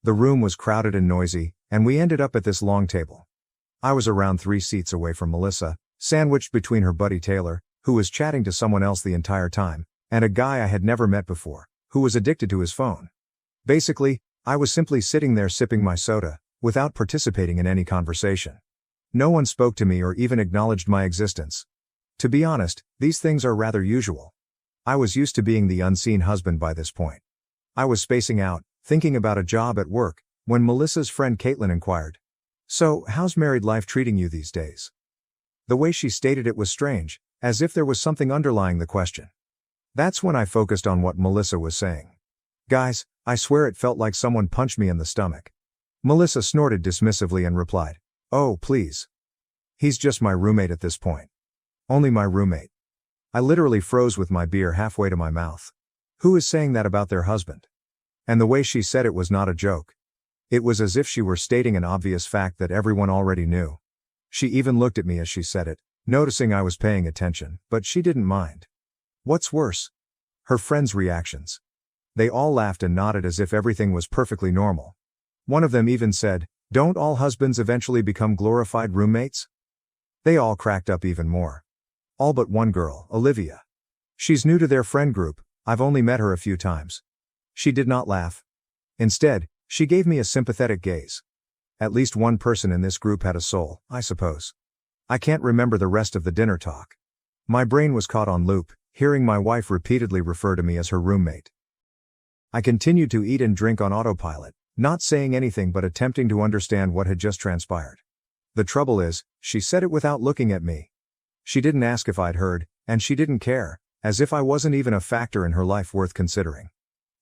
The room was crowded and noisy, and we ended up at this long table. I was around 3 seats away from Melissa, sandwiched between her buddy Taylor, who was chatting to someone else the entire time, and a guy I had never met before, who was addicted to his phone. Basically, I was simply sitting there sipping my soda, without participating in any conversation. No one spoke to me or even acknowledged my existence. To be honest, these things are rather usual. I was used to being the unseen husband by this point. I was spacing out, thinking about a job at work, when Melissa's friend Caitlin inquired, "So, how's married life treating you these days?" The way she stated it was strange, as if there was something underlying the question. That's when I focused on what Melissa was saying. Guys, I swear it felt like someone punched me in the stomach. Melissa snorted dismissively and replied, "Oh, please. He's just my roommate at this point. Only my roommate." I literally froze with my beer halfway to my mouth. Who is saying that about their husband? And the way she said it was not a joke. It was as if she were stating an obvious fact that everyone already knew. She even looked at me as she said it, noticing I was paying attention, but she didn't mind. What's worse? Her friends' reactions. They all laughed and nodded as if everything was perfectly normal. One of them even said, "Don't all husbands eventually become glorified roommates?" They all cracked up even more. All but one girl, Olivia. She's new to their friend group, I've only met her a few times. She did not laugh. Instead, she gave me a sympathetic gaze. At least one person in this group had a soul, I suppose. I can't remember the rest of the dinner talk. My brain was caught on loop, hearing my wife repeatedly refer to me as her roommate. I continued to eat and drink on autopilot, not saying anything but attempting to understand what had just transpired. The trouble is, she said it without looking at me. She didn't ask if I'd heard, and she didn't care, as if I wasn't even a factor in her life worth considering.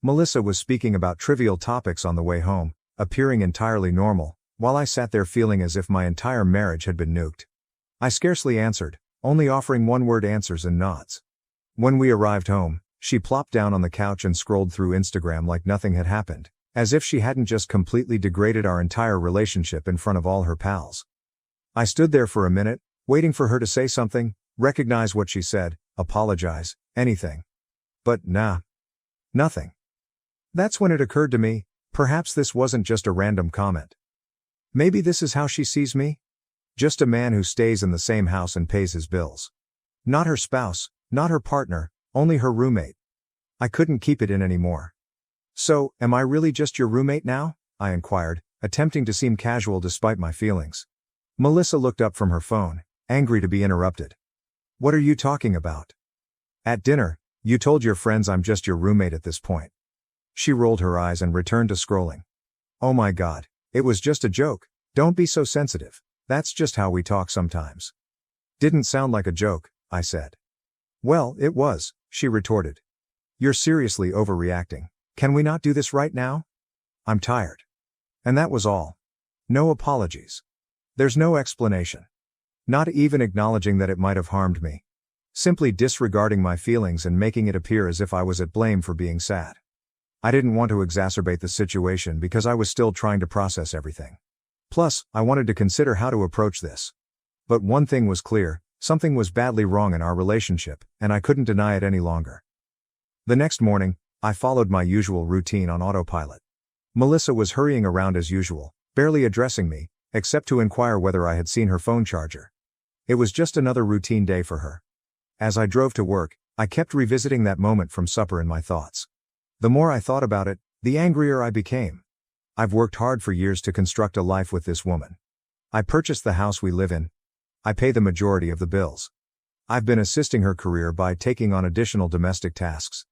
Melissa was speaking about trivial topics on the way home, appearing entirely normal, while I sat there feeling as if my entire marriage had been nuked. I scarcely answered, only offering one-word answers and nods. When we arrived home, she plopped down on the couch and scrolled through Instagram like nothing had happened, as if she hadn't just completely degraded our entire relationship in front of all her pals. I stood there for a minute, waiting for her to say something, recognize what she said, apologize, anything. But nah. Nothing. That's when it occurred to me, perhaps this wasn't just a random comment. Maybe this is how she sees me? Just a man who stays in the same house and pays his bills. Not her spouse, not her partner, only her roommate. I couldn't keep it in anymore. So, am I really just your roommate now? I inquired, attempting to seem casual despite my feelings. Melissa looked up from her phone, angry to be interrupted. What are you talking about? At dinner, you told your friends I'm just your roommate at this point. She rolled her eyes and returned to scrolling. Oh my God, it was just a joke. Don't be so sensitive. That's just how we talk sometimes. Didn't sound like a joke, I said. Well, it was, she retorted. You're seriously overreacting. Can we not do this right now? I'm tired. And that was all. No apologies. There's no explanation. Not even acknowledging that it might have harmed me. Simply disregarding my feelings and making it appear as if I was at blame for being sad. I didn't want to exacerbate the situation because I was still trying to process everything. Plus, I wanted to consider how to approach this. But one thing was clear, something was badly wrong in our relationship, and I couldn't deny it any longer. The next morning, I followed my usual routine on autopilot. Melissa was hurrying around as usual, barely addressing me, except to inquire whether I had seen her phone charger. It was just another routine day for her. As I drove to work, I kept revisiting that moment from supper in my thoughts. The more I thought about it, the angrier I became. I've worked hard for years to construct a life with this woman. I purchased the house we live in. I pay the majority of the bills. I've been assisting her career by taking on additional domestic tasks.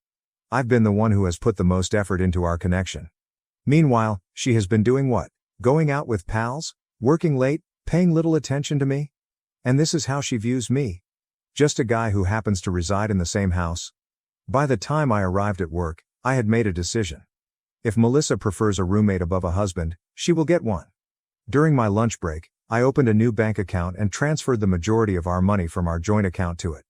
I've been the one who has put the most effort into our connection. Meanwhile, she has been doing what? Going out with pals? Working late? Paying little attention to me? And this is how she views me? Just a guy who happens to reside in the same house? By the time I arrived at work, I had made a decision. If Melissa prefers a roommate above a husband, she will get one. During my lunch break, I opened a new bank account and transferred the majority of our money from our joint account to it.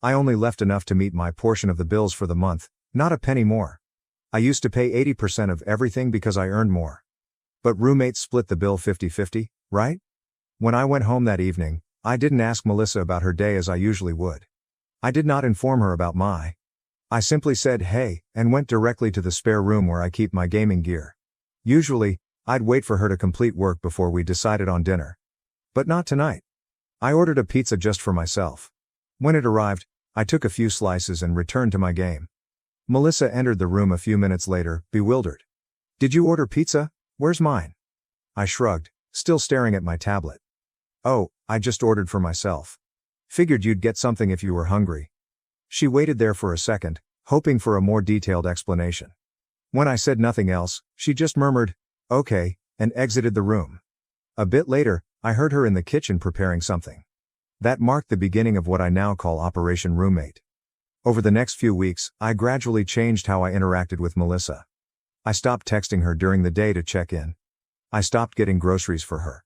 I only left enough to meet my portion of the bills for the month, not a penny more. I used to pay 80% of everything because I earned more. But roommates split the bill 50-50, right? When I went home that evening, I didn't ask Melissa about her day as I usually would. I did not inform her about my. I simply said hey, and went directly to the spare room where I keep my gaming gear. Usually, I'd wait for her to complete work before we decided on dinner. But not tonight. I ordered a pizza just for myself. When it arrived, I took a few slices and returned to my game. Melissa entered the room a few minutes later, bewildered. Did you order pizza? Where's mine? I shrugged, still staring at my tablet. Oh, I just ordered for myself. Figured you'd get something if you were hungry. She waited there for a second, hoping for a more detailed explanation. When I said nothing else, she just murmured, okay, and exited the room. A bit later, I heard her in the kitchen preparing something. That marked the beginning of what I now call Operation Roommate. Over the next few weeks, I gradually changed how I interacted with Melissa. I stopped texting her during the day to check in. I stopped getting groceries for her.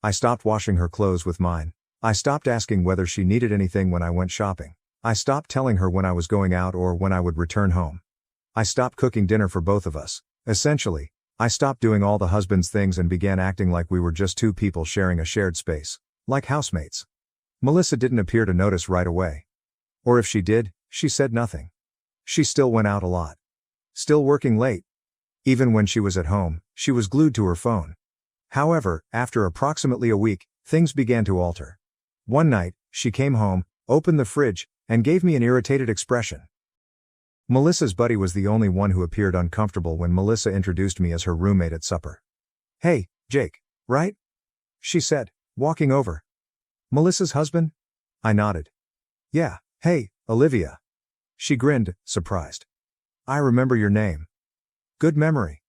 I stopped washing her clothes with mine. I stopped asking whether she needed anything when I went shopping. I stopped telling her when I was going out or when I would return home. I stopped cooking dinner for both of us. Essentially, I stopped doing all the husband's things and began acting like we were just two people sharing a shared space, like housemates. Melissa didn't appear to notice right away. Or if she did, she said nothing. She still went out a lot. Still working late. Even when she was at home, she was glued to her phone. However, after approximately a week, things began to alter. One night, she came home, opened the fridge, and gave me an irritated expression. Melissa's buddy was the only one who appeared uncomfortable when Melissa introduced me as her roommate at supper. Hey, Jake, right? She said, walking over. Melissa's husband? I nodded. Yeah, hey, Olivia. She grinned, surprised. I remember your name. Good memory.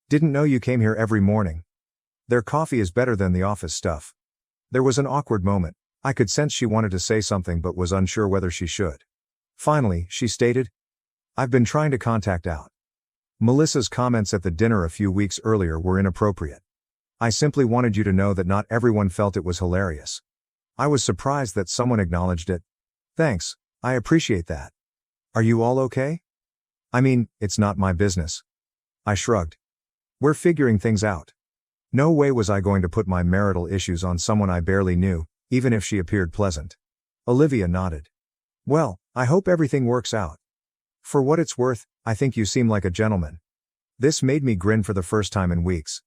Didn't know you came here every morning. Their coffee is better than the office stuff. There was an awkward moment. I could sense she wanted to say something but was unsure whether she should. Finally, she stated, I've been trying to contact out. Melissa's comments at the dinner a few weeks earlier were inappropriate. I simply wanted you to know that not everyone felt it was hilarious. I was surprised that someone acknowledged it. Thanks, I appreciate that. Are you all okay? I mean, it's not my business. I shrugged. We're figuring things out. No way was I going to put my marital issues on someone I barely knew, even if she appeared pleasant. Olivia nodded. Well, I hope everything works out. For what it's worth, I think you seem like a gentleman. This made me grin for the first time in weeks.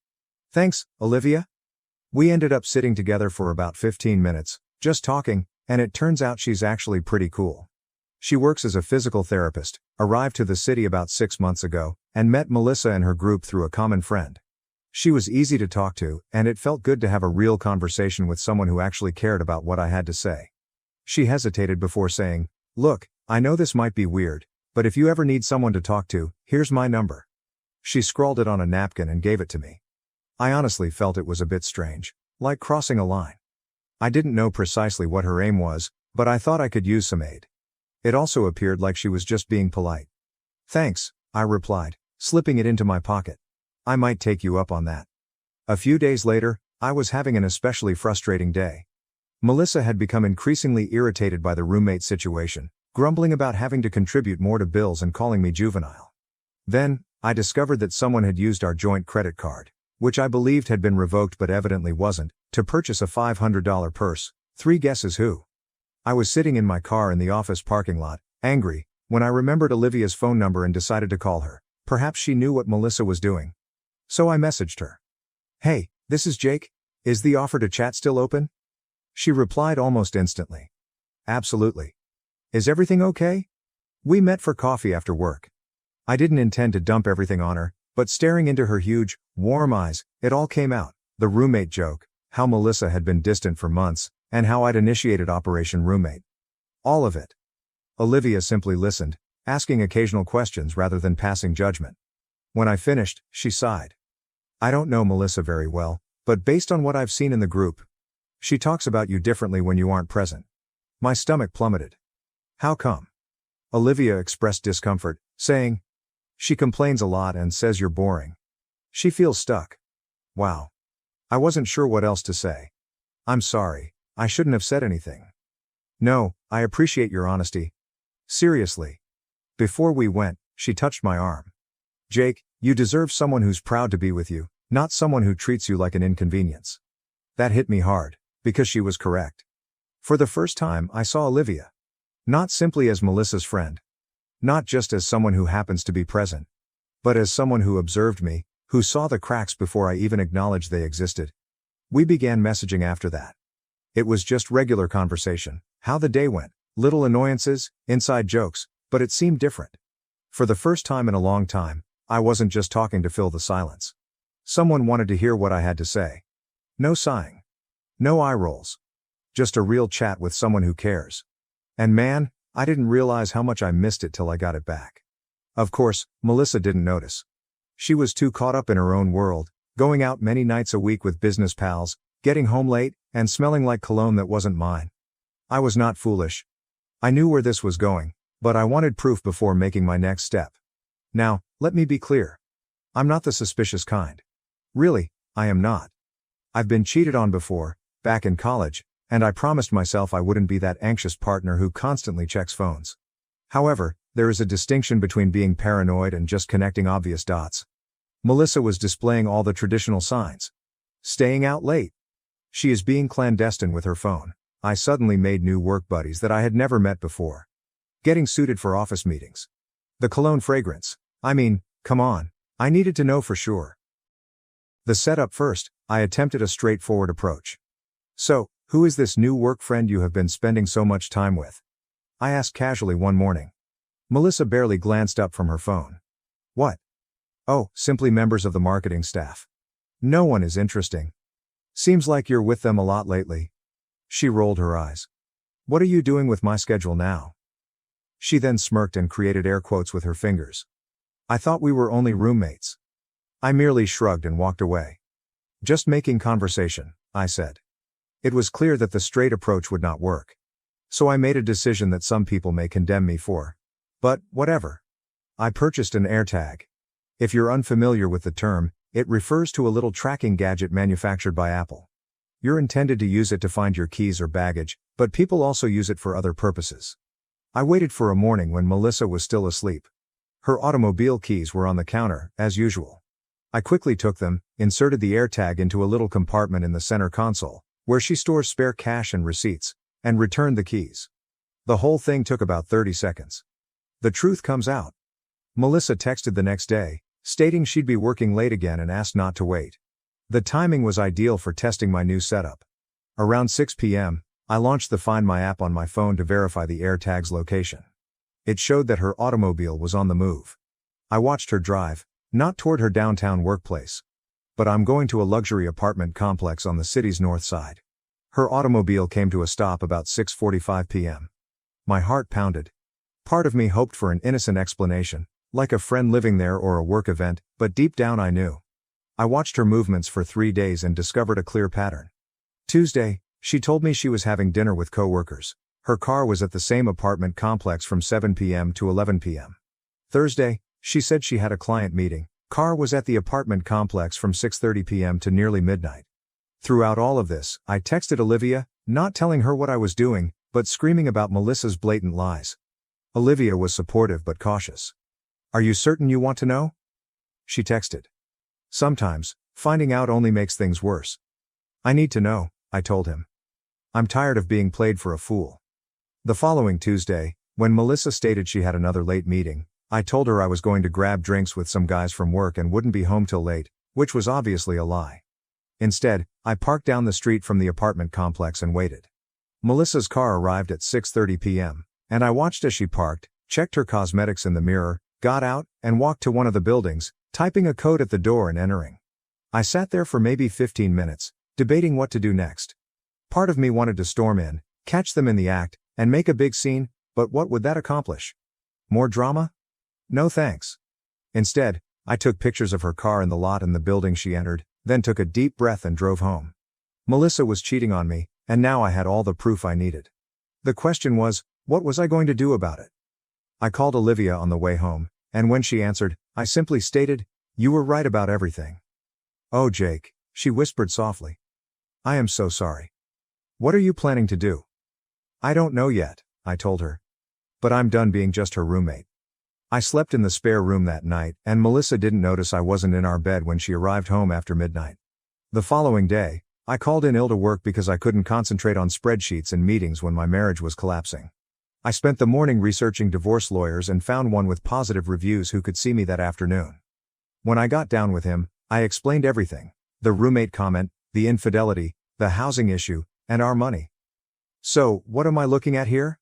Thanks, Olivia. We ended up sitting together for about 15 minutes, just talking, and it turns out she's actually pretty cool. She works as a physical therapist, arrived to the city about 6 months ago, and met Melissa and her group through a common friend. She was easy to talk to, and it felt good to have a real conversation with someone who actually cared about what I had to say. She hesitated before saying, "Look, I know this might be weird, but if you ever need someone to talk to, here's my number." She scrawled it on a napkin and gave it to me. I honestly felt it was a bit strange, like crossing a line. I didn't know precisely what her aim was, but I thought I could use some aid. It also appeared like she was just being polite. Thanks, I replied, slipping it into my pocket. I might take you up on that. A few days later, I was having an especially frustrating day. Melissa had become increasingly irritated by the roommate situation, grumbling about having to contribute more to bills and calling me juvenile. Then, I discovered that someone had used our joint credit card, which I believed had been revoked but evidently wasn't, to purchase a $500 purse. 3 guesses who? I was sitting in my car in the office parking lot, angry, when I remembered Olivia's phone number and decided to call her. Perhaps she knew what Melissa was doing. So I messaged her. "Hey, this is Jake. Is the offer to chat still open?" She replied almost instantly. "Absolutely. Is everything okay?" We met for coffee after work. I didn't intend to dump everything on her, but staring into her huge, warm eyes, it all came out. The roommate joke, how Melissa had been distant for months, and how I'd initiated Operation Roommate. All of it. Olivia simply listened, asking occasional questions rather than passing judgment. When I finished, she sighed. "I don't know Melissa very well, but based on what I've seen in the group, she talks about you differently when you aren't present." My stomach plummeted. "How come?" Olivia expressed discomfort, saying, "She complains a lot and says you're boring. She feels stuck." Wow. I wasn't sure what else to say. "I'm sorry, I shouldn't have said anything." "No, I appreciate your honesty. Seriously." Before we went, she touched my arm. "Jake, you deserve someone who's proud to be with you, not someone who treats you like an inconvenience." That hit me hard, because she was correct. For the first time, I saw Olivia. Not simply as Melissa's friend. Not just as someone who happens to be present. But as someone who observed me, who saw the cracks before I even acknowledged they existed. We began messaging after that. It was just regular conversation, how the day went, little annoyances, inside jokes, but it seemed different. For the first time in a long time, I wasn't just talking to fill the silence. Someone wanted to hear what I had to say. No sighing. No eye rolls. Just a real chat with someone who cares. And man, I didn't realize how much I missed it till I got it back. Of course, Melissa didn't notice. She was too caught up in her own world, going out many nights a week with business pals, getting home late, and smelling like cologne that wasn't mine. I was not foolish. I knew where this was going, but I wanted proof before making my next step. Now, let me be clear. I'm not the suspicious kind. Really, I am not. I've been cheated on before, back in college, and I promised myself I wouldn't be that anxious partner who constantly checks phones. However, there is a distinction between being paranoid and just connecting obvious dots. Melissa was displaying all the traditional signs. Staying out late. She is being clandestine with her phone. I suddenly made new work buddies that I had never met before. Getting suited for office meetings. The cologne fragrance. I mean, come on. I needed to know for sure. The setup first, I attempted a straightforward approach. "So, who is this new work friend you have been spending so much time with?" I asked casually one morning. Melissa barely glanced up from her phone. "What?" "Oh, simply members of the marketing staff. No one is interesting. Seems like you're with them a lot lately." She rolled her eyes. "What are you doing with my schedule now?" She then smirked and created air quotes with her fingers. "I thought we were only roommates." I merely shrugged and walked away. "Just making conversation," I said. It was clear that the straight approach would not work. So I made a decision that some people may condemn me for. But, whatever. I purchased an AirTag. If you're unfamiliar with the term, it refers to a little tracking gadget manufactured by Apple. You're intended to use it to find your keys or baggage, but people also use it for other purposes. I waited for a morning when Melissa was still asleep. Her automobile keys were on the counter, as usual. I quickly took them, inserted the AirTag into a little compartment in the center console, where she stores spare cash and receipts, and returned the keys. The whole thing took about 30 seconds. The truth comes out. Melissa texted the next day, stating she'd be working late again and asked not to wait. The timing was ideal for testing my new setup. Around 6 p.m., I launched the Find My app on my phone to verify the AirTag's location. It showed that her automobile was on the move. I watched her drive, not toward her downtown workplace. But I'm going to a luxury apartment complex on the city's north side. Her automobile came to a stop about 6:45 p.m. My heart pounded. Part of me hoped for an innocent explanation, like a friend living there or a work event, but deep down I knew. I watched her movements for 3 days and discovered a clear pattern. Tuesday, she told me she was having dinner with co-workers. Her car was at the same apartment complex from 7 p.m. to 11 p.m. Thursday, she said she had a client meeting. Car was at the apartment complex from 6:30 p.m. to nearly midnight. Throughout all of this, I texted Olivia, not telling her what I was doing, but screaming about Melissa's blatant lies. Olivia was supportive but cautious. "Are you certain you want to know?" she texted. "Sometimes, finding out only makes things worse." "I need to know," I told him. "I'm tired of being played for a fool." The following Tuesday, when Melissa stated she had another late meeting, I told her I was going to grab drinks with some guys from work and wouldn't be home till late, which was obviously a lie. Instead, I parked down the street from the apartment complex and waited. Melissa's car arrived at 6:30 p.m., and I watched as she parked, checked her cosmetics in the mirror, got out, and walked to one of the buildings, typing a code at the door and entering. I sat there for maybe 15 minutes, debating what to do next. Part of me wanted to storm in, catch them in the act, and make a big scene, but what would that accomplish? More drama? No thanks. Instead, I took pictures of her car in the lot and the building she entered, then took a deep breath and drove home. Melissa was cheating on me, and now I had all the proof I needed. The question was, what was I going to do about it? I called Olivia on the way home, and when she answered, I simply stated, "You were right about everything." "Oh, Jake," she whispered softly. "I am so sorry. What are you planning to do?" "I don't know yet," I told her. "But I'm done being just her roommate." I slept in the spare room that night, and Melissa didn't notice I wasn't in our bed when she arrived home after midnight. The following day, I called in ill to work because I couldn't concentrate on spreadsheets and meetings when my marriage was collapsing. I spent the morning researching divorce lawyers and found one with positive reviews who could see me that afternoon. When I got down with him, I explained everything: the roommate comment, the infidelity, the housing issue, and our money. "So, what am I looking at here?"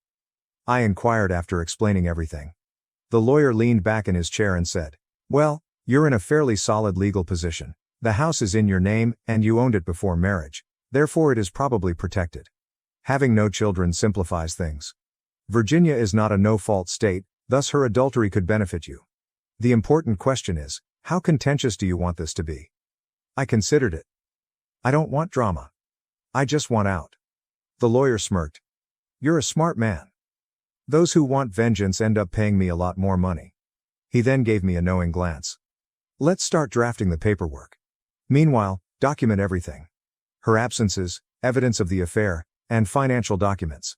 I inquired after explaining everything. The lawyer leaned back in his chair and said, "Well, you're in a fairly solid legal position. The house is in your name, and you owned it before marriage, therefore it is probably protected. Having no children simplifies things. Virginia is not a no-fault state, thus her adultery could benefit you. The important question is, how contentious do you want this to be?" I considered it. "I don't want drama. I just want out." The lawyer smirked. "You're a smart man. Those who want vengeance end up paying me a lot more money." He then gave me a knowing glance. "Let's start drafting the paperwork. Meanwhile, document everything. Her absences, evidence of the affair, and financial documents.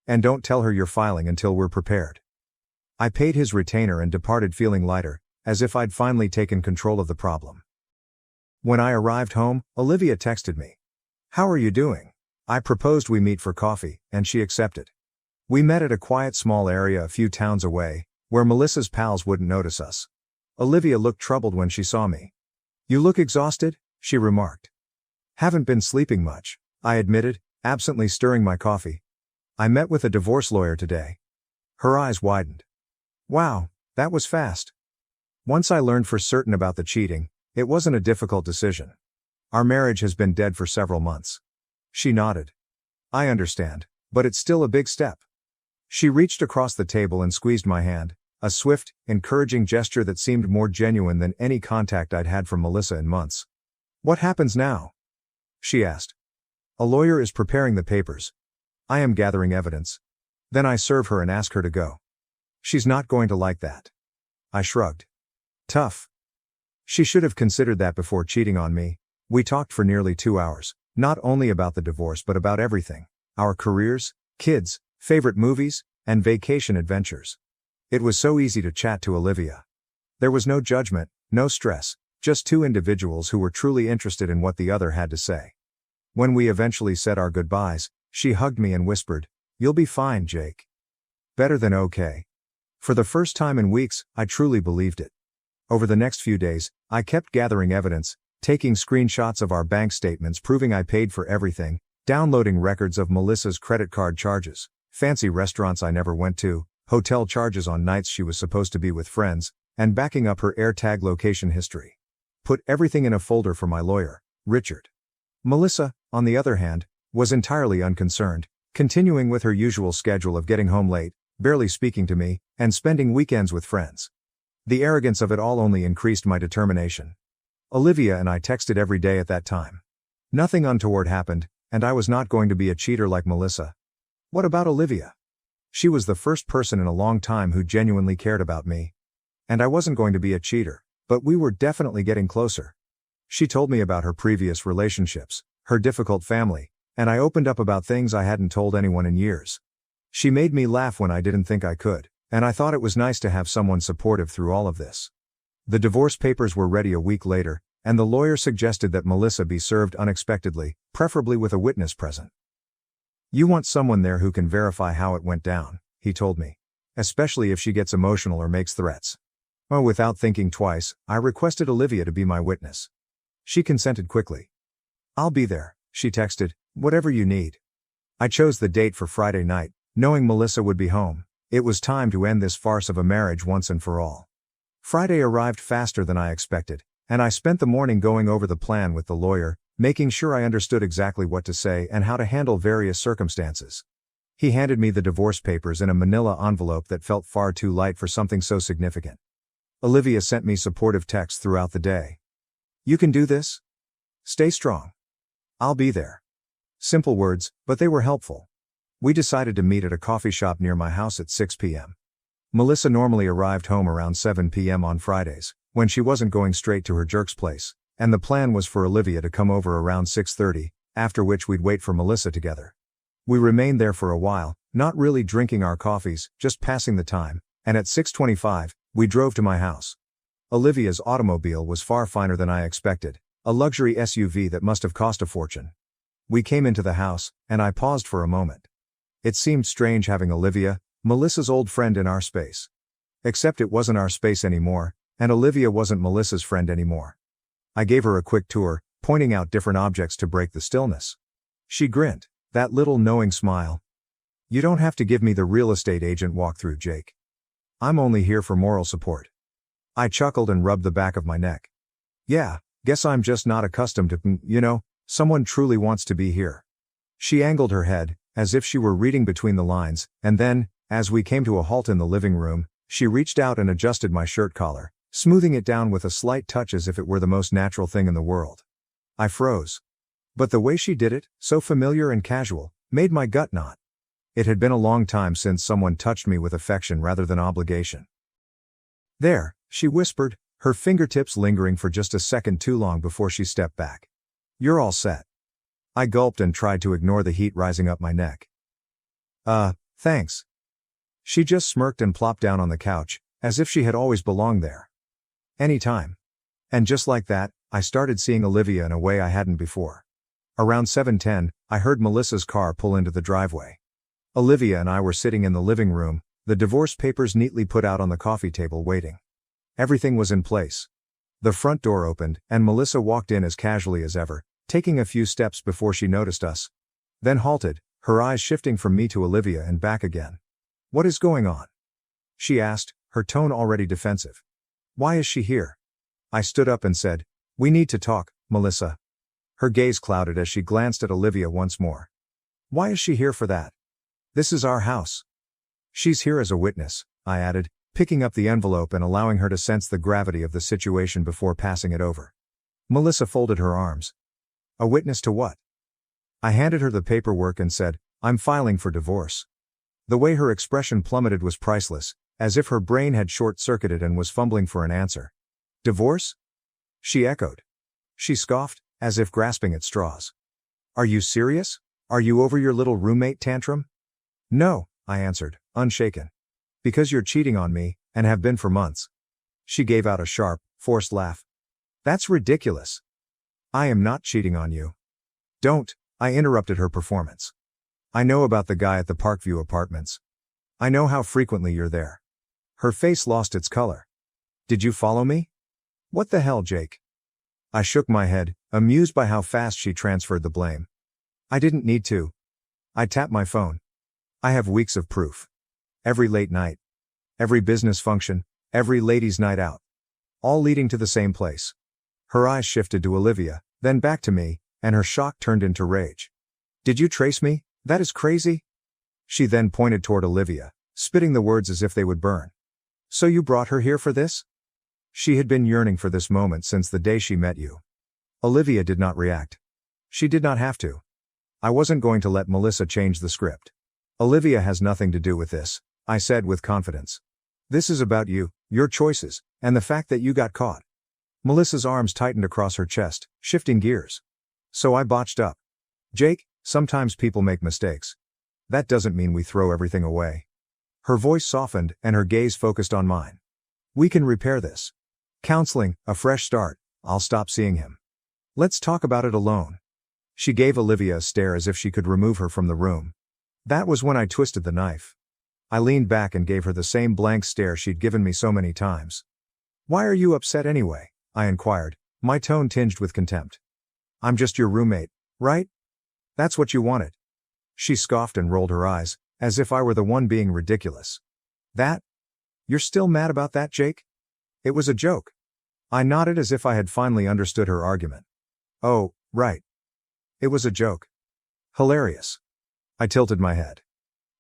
And don't tell her you're filing until we're prepared." I paid his retainer and departed feeling lighter, as if I'd finally taken control of the problem. When I arrived home, Olivia texted me. "How are you doing?" I proposed we meet for coffee, and she accepted. We met at a quiet small area a few towns away, where Melissa's pals wouldn't notice us. Olivia looked troubled when she saw me. "You look exhausted," she remarked. "Haven't been sleeping much," I admitted, absently stirring my coffee. "I met with a divorce lawyer today." Her eyes widened. "Wow, that was fast." Once I learned for certain about the cheating, it wasn't a difficult decision. Our marriage has been dead for several months. She nodded. "I understand, but it's still a big step." She reached across the table and squeezed my hand, a swift, encouraging gesture that seemed more genuine than any contact I'd had from Melissa in months. "What happens now?" she asked. "A lawyer is preparing the papers. I am gathering evidence. Then I serve her and ask her to go." "She's not going to like that." I shrugged. "Tough." She should have considered that before cheating on me. We talked for nearly 2 hours, not only about the divorce but about everything: our careers, kids, favorite movies, and vacation adventures. It was so easy to chat to Olivia. There was no judgment, no stress, just two individuals who were truly interested in what the other had to say. When we eventually said our goodbyes, she hugged me and whispered, "You'll be fine, Jake." Better than okay. For the first time in weeks, I truly believed it. Over the next few days, I kept gathering evidence, taking screenshots of our bank statements proving I paid for everything, downloading records of Melissa's credit card charges, fancy restaurants I never went to, hotel charges on nights she was supposed to be with friends, and backing up her AirTag location history. Put everything in a folder for my lawyer, Richard. Melissa, on the other hand, was entirely unconcerned, continuing with her usual schedule of getting home late, barely speaking to me, and spending weekends with friends. The arrogance of it all only increased my determination. Olivia and I texted every day at that time. Nothing untoward happened, and I was not going to be a cheater like Melissa. What about Olivia? She was the first person in a long time who genuinely cared about me. And I wasn't going to be a cheater, but we were definitely getting closer. She told me about her previous relationships, her difficult family, and I opened up about things I hadn't told anyone in years. She made me laugh when I didn't think I could, and I thought it was nice to have someone supportive through all of this. The divorce papers were ready a week later, and the lawyer suggested that Melissa be served unexpectedly, preferably with a witness present. "You want someone there who can verify how it went down," he told me. "Especially if she gets emotional or makes threats." Well, without thinking twice, I requested Olivia to be my witness. She consented quickly. "I'll be there," she texted, "whatever you need." I chose the date for Friday night, knowing Melissa would be home. It was time to end this farce of a marriage once and for all. Friday arrived faster than I expected, and I spent the morning going over the plan with the lawyer, making sure I understood exactly what to say and how to handle various circumstances. He handed me the divorce papers in a manila envelope that felt far too light for something so significant. Olivia sent me supportive texts throughout the day. "You can do this. Stay strong. I'll be there." Simple words, but they were helpful. We decided to meet at a coffee shop near my house at 6 p.m. Melissa normally arrived home around 7 p.m. on Fridays, when she wasn't going straight to her jerk's place, and the plan was for Olivia to come over around 6:30, after which we'd wait for Melissa together. We remained there for a while, not really drinking our coffees, just passing the time, and at 6:25, we drove to my house. Olivia's automobile was far finer than I expected, a luxury SUV that must have cost a fortune. We came into the house, and I paused for a moment. It seemed strange having Olivia, Melissa's old friend, in our space. Except it wasn't our space anymore, and Olivia wasn't Melissa's friend anymore. I gave her a quick tour, pointing out different objects to break the stillness. She grinned, that little knowing smile. "You don't have to give me the real estate agent walkthrough, Jake. I'm only here for moral support." I chuckled and rubbed the back of my neck. "Yeah, guess I'm just not accustomed to, someone truly wants to be here." She angled her head, as if she were reading between the lines, and then, as we came to a halt in the living room, she reached out and adjusted my shirt collar, smoothing it down with a slight touch as if it were the most natural thing in the world. I froze. But the way she did it, so familiar and casual, made my gut knot. It had been a long time since someone touched me with affection rather than obligation. "There," she whispered, her fingertips lingering for just a second too long before she stepped back. "You're all set." I gulped and tried to ignore the heat rising up my neck. Thanks." She just smirked and plopped down on the couch, as if she had always belonged there. "Anytime." And just like that, I started seeing Olivia in a way I hadn't before. Around 7:10, I heard Melissa's car pull into the driveway. Olivia and I were sitting in the living room, the divorce papers neatly put out on the coffee table waiting. Everything was in place. The front door opened, and Melissa walked in as casually as ever, taking a few steps before she noticed us. Then halted, her eyes shifting from me to Olivia and back again. "What is going on?" she asked, her tone already defensive. "Why is she here?" I stood up and said, "We need to talk, Melissa." Her gaze clouded as she glanced at Olivia once more. "Why is she here for that? This is our house." "She's here as a witness," I added, picking up the envelope and allowing her to sense the gravity of the situation before passing it over. Melissa folded her arms. "A witness to what?" I handed her the paperwork and said, "I'm filing for divorce." The way her expression plummeted was priceless, as if her brain had short-circuited and was fumbling for an answer. "Divorce?" she echoed. She scoffed, as if grasping at straws. "Are you serious? Are you over your little roommate tantrum?" "No," I answered, unshaken. Because you're cheating on me, and have been for months. She gave out a sharp, forced laugh. That's ridiculous. I am not cheating on you. Don't, I interrupted her performance. I know about the guy at the Parkview apartments. I know how frequently you're there. Her face lost its color. Did you follow me? What the hell, Jake? I shook my head, amused by how fast she transferred the blame. I didn't need to. I tapped my phone. I have weeks of proof. Every late night. Every business function. Every ladies' night out. All leading to the same place. Her eyes shifted to Olivia, then back to me, and her shock turned into rage. Did you trace me? That is crazy. She then pointed toward Olivia, spitting the words as if they would burn. So you brought her here for this? She had been yearning for this moment since the day she met you. Olivia did not react. She did not have to. I wasn't going to let Melissa change the script. Olivia has nothing to do with this, I said with confidence. This is about you, your choices, and the fact that you got caught. Melissa's arms tightened across her chest, shifting gears. So I botched up. Jake, sometimes people make mistakes. That doesn't mean we throw everything away. Her voice softened and her gaze focused on mine. We can repair this. Counseling, a fresh start, I'll stop seeing him. Let's talk about it alone. She gave Olivia a stare as if she could remove her from the room. That was when I twisted the knife. I leaned back and gave her the same blank stare she'd given me so many times. Why are you upset anyway? I inquired, my tone tinged with contempt. I'm just your roommate, right? That's what you wanted. She scoffed and rolled her eyes, as if I were the one being ridiculous. That? You're still mad about that, Jake? It was a joke. I nodded as if I had finally understood her argument. Oh, right. It was a joke. Hilarious. I tilted my head.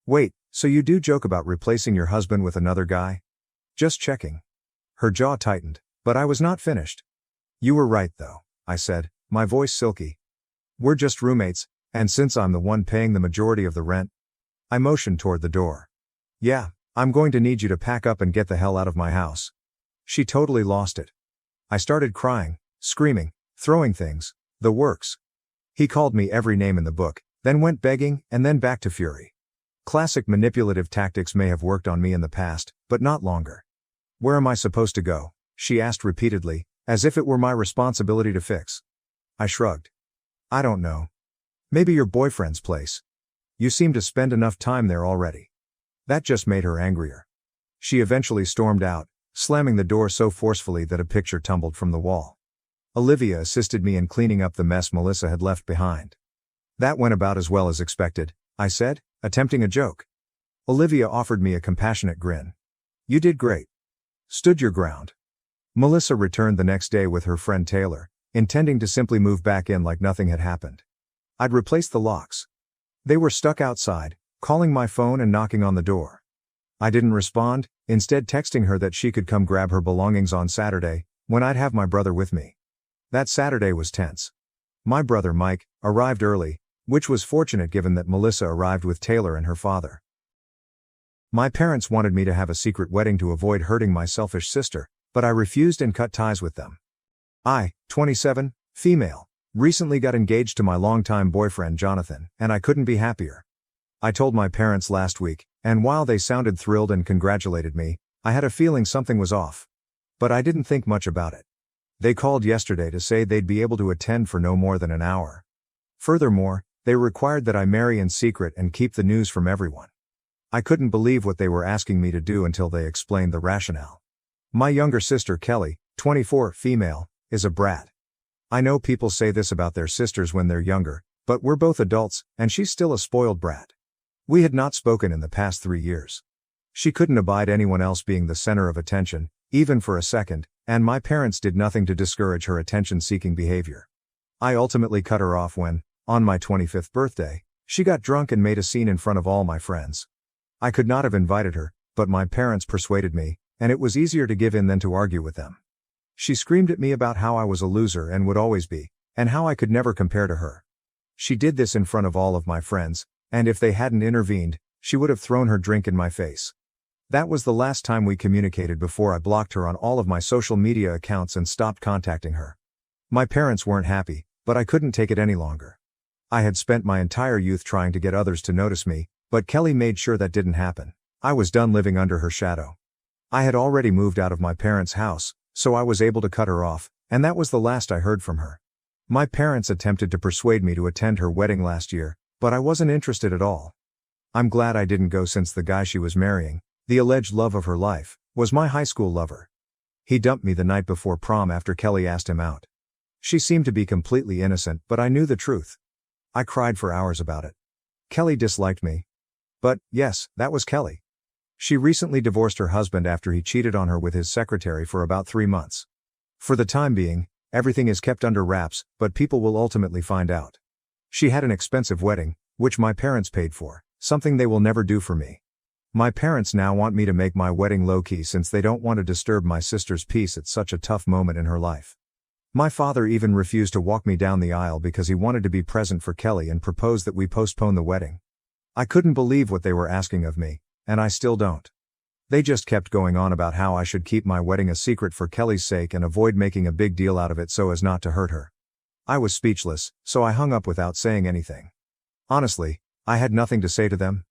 Wait, so you do joke about replacing your husband with another guy? Just checking. Her jaw tightened, but I was not finished. You were right though, I said, my voice silky. We're just roommates, and since I'm the one paying the majority of the rent, I motioned toward the door. Yeah, I'm going to need you to pack up and get the hell out of my house. She totally lost it. I started crying, screaming, throwing things, the works. He called me every name in the book, then went begging, and then back to fury. Classic manipulative tactics may have worked on me in the past, but not longer. Where am I supposed to go? She asked repeatedly, as if it were my responsibility to fix. I shrugged. I don't know. Maybe your boyfriend's place. You seem to spend enough time there already. That just made her angrier. She eventually stormed out, slamming the door so forcefully that a picture tumbled from the wall. Olivia assisted me in cleaning up the mess Melissa had left behind. That went about as well as expected, I said, attempting a joke. Olivia offered me a compassionate grin. You did great. Stood your ground. Melissa returned the next day with her friend Taylor, intending to simply move back in like nothing had happened. I'd replaced the locks. They were stuck outside, calling my phone and knocking on the door. I didn't respond, instead texting her that she could come grab her belongings on Saturday, when I'd have my brother with me. That Saturday was tense. My brother Mike arrived early, which was fortunate given that Melissa arrived with Taylor and her father. My parents wanted me to have a secret wedding to avoid hurting my selfish sister, but I refused and cut ties with them. I, 27, female, recently got engaged to my longtime boyfriend Jonathan, and I couldn't be happier. I told my parents last week, and while they sounded thrilled and congratulated me, I had a feeling something was off. But I didn't think much about it. They called yesterday to say they'd be able to attend for no more than an hour. Furthermore, they required that I marry in secret and keep the news from everyone. I couldn't believe what they were asking me to do until they explained the rationale. My younger sister Kelly, 24, female, is a brat. I know people say this about their sisters when they're younger, but we're both adults, and she's still a spoiled brat. We had not spoken in the past 3 years. She couldn't abide anyone else being the center of attention, even for a second, and my parents did nothing to discourage her attention-seeking behavior. I ultimately cut her off when, on my 25th birthday, she got drunk and made a scene in front of all my friends. I could not have invited her, but my parents persuaded me, and it was easier to give in than to argue with them. She screamed at me about how I was a loser and would always be, and how I could never compare to her. She did this in front of all of my friends, and if they hadn't intervened, she would have thrown her drink in my face. That was the last time we communicated before I blocked her on all of my social media accounts and stopped contacting her. My parents weren't happy, but I couldn't take it any longer. I had spent my entire youth trying to get others to notice me, but Kelly made sure that didn't happen. I was done living under her shadow. I had already moved out of my parents' house, so I was able to cut her off, and that was the last I heard from her. My parents attempted to persuade me to attend her wedding last year, but I wasn't interested at all. I'm glad I didn't go since the guy she was marrying, the alleged love of her life, was my high school lover. He dumped me the night before prom after Kelly asked him out. She seemed to be completely innocent, but I knew the truth. I cried for hours about it. Kelly disliked me. But, yes, that was Kelly. She recently divorced her husband after he cheated on her with his secretary for about 3 months. For the time being, everything is kept under wraps, but people will ultimately find out. She had an expensive wedding, which my parents paid for, something they will never do for me. My parents now want me to make my wedding low-key since they don't want to disturb my sister's peace at such a tough moment in her life. My father even refused to walk me down the aisle because he wanted to be present for Kelly and proposed that we postpone the wedding. I couldn't believe what they were asking of me, and I still don't. They just kept going on about how I should keep my wedding a secret for Kelly's sake and avoid making a big deal out of it so as not to hurt her. I was speechless, so I hung up without saying anything. Honestly, I had nothing to say to them.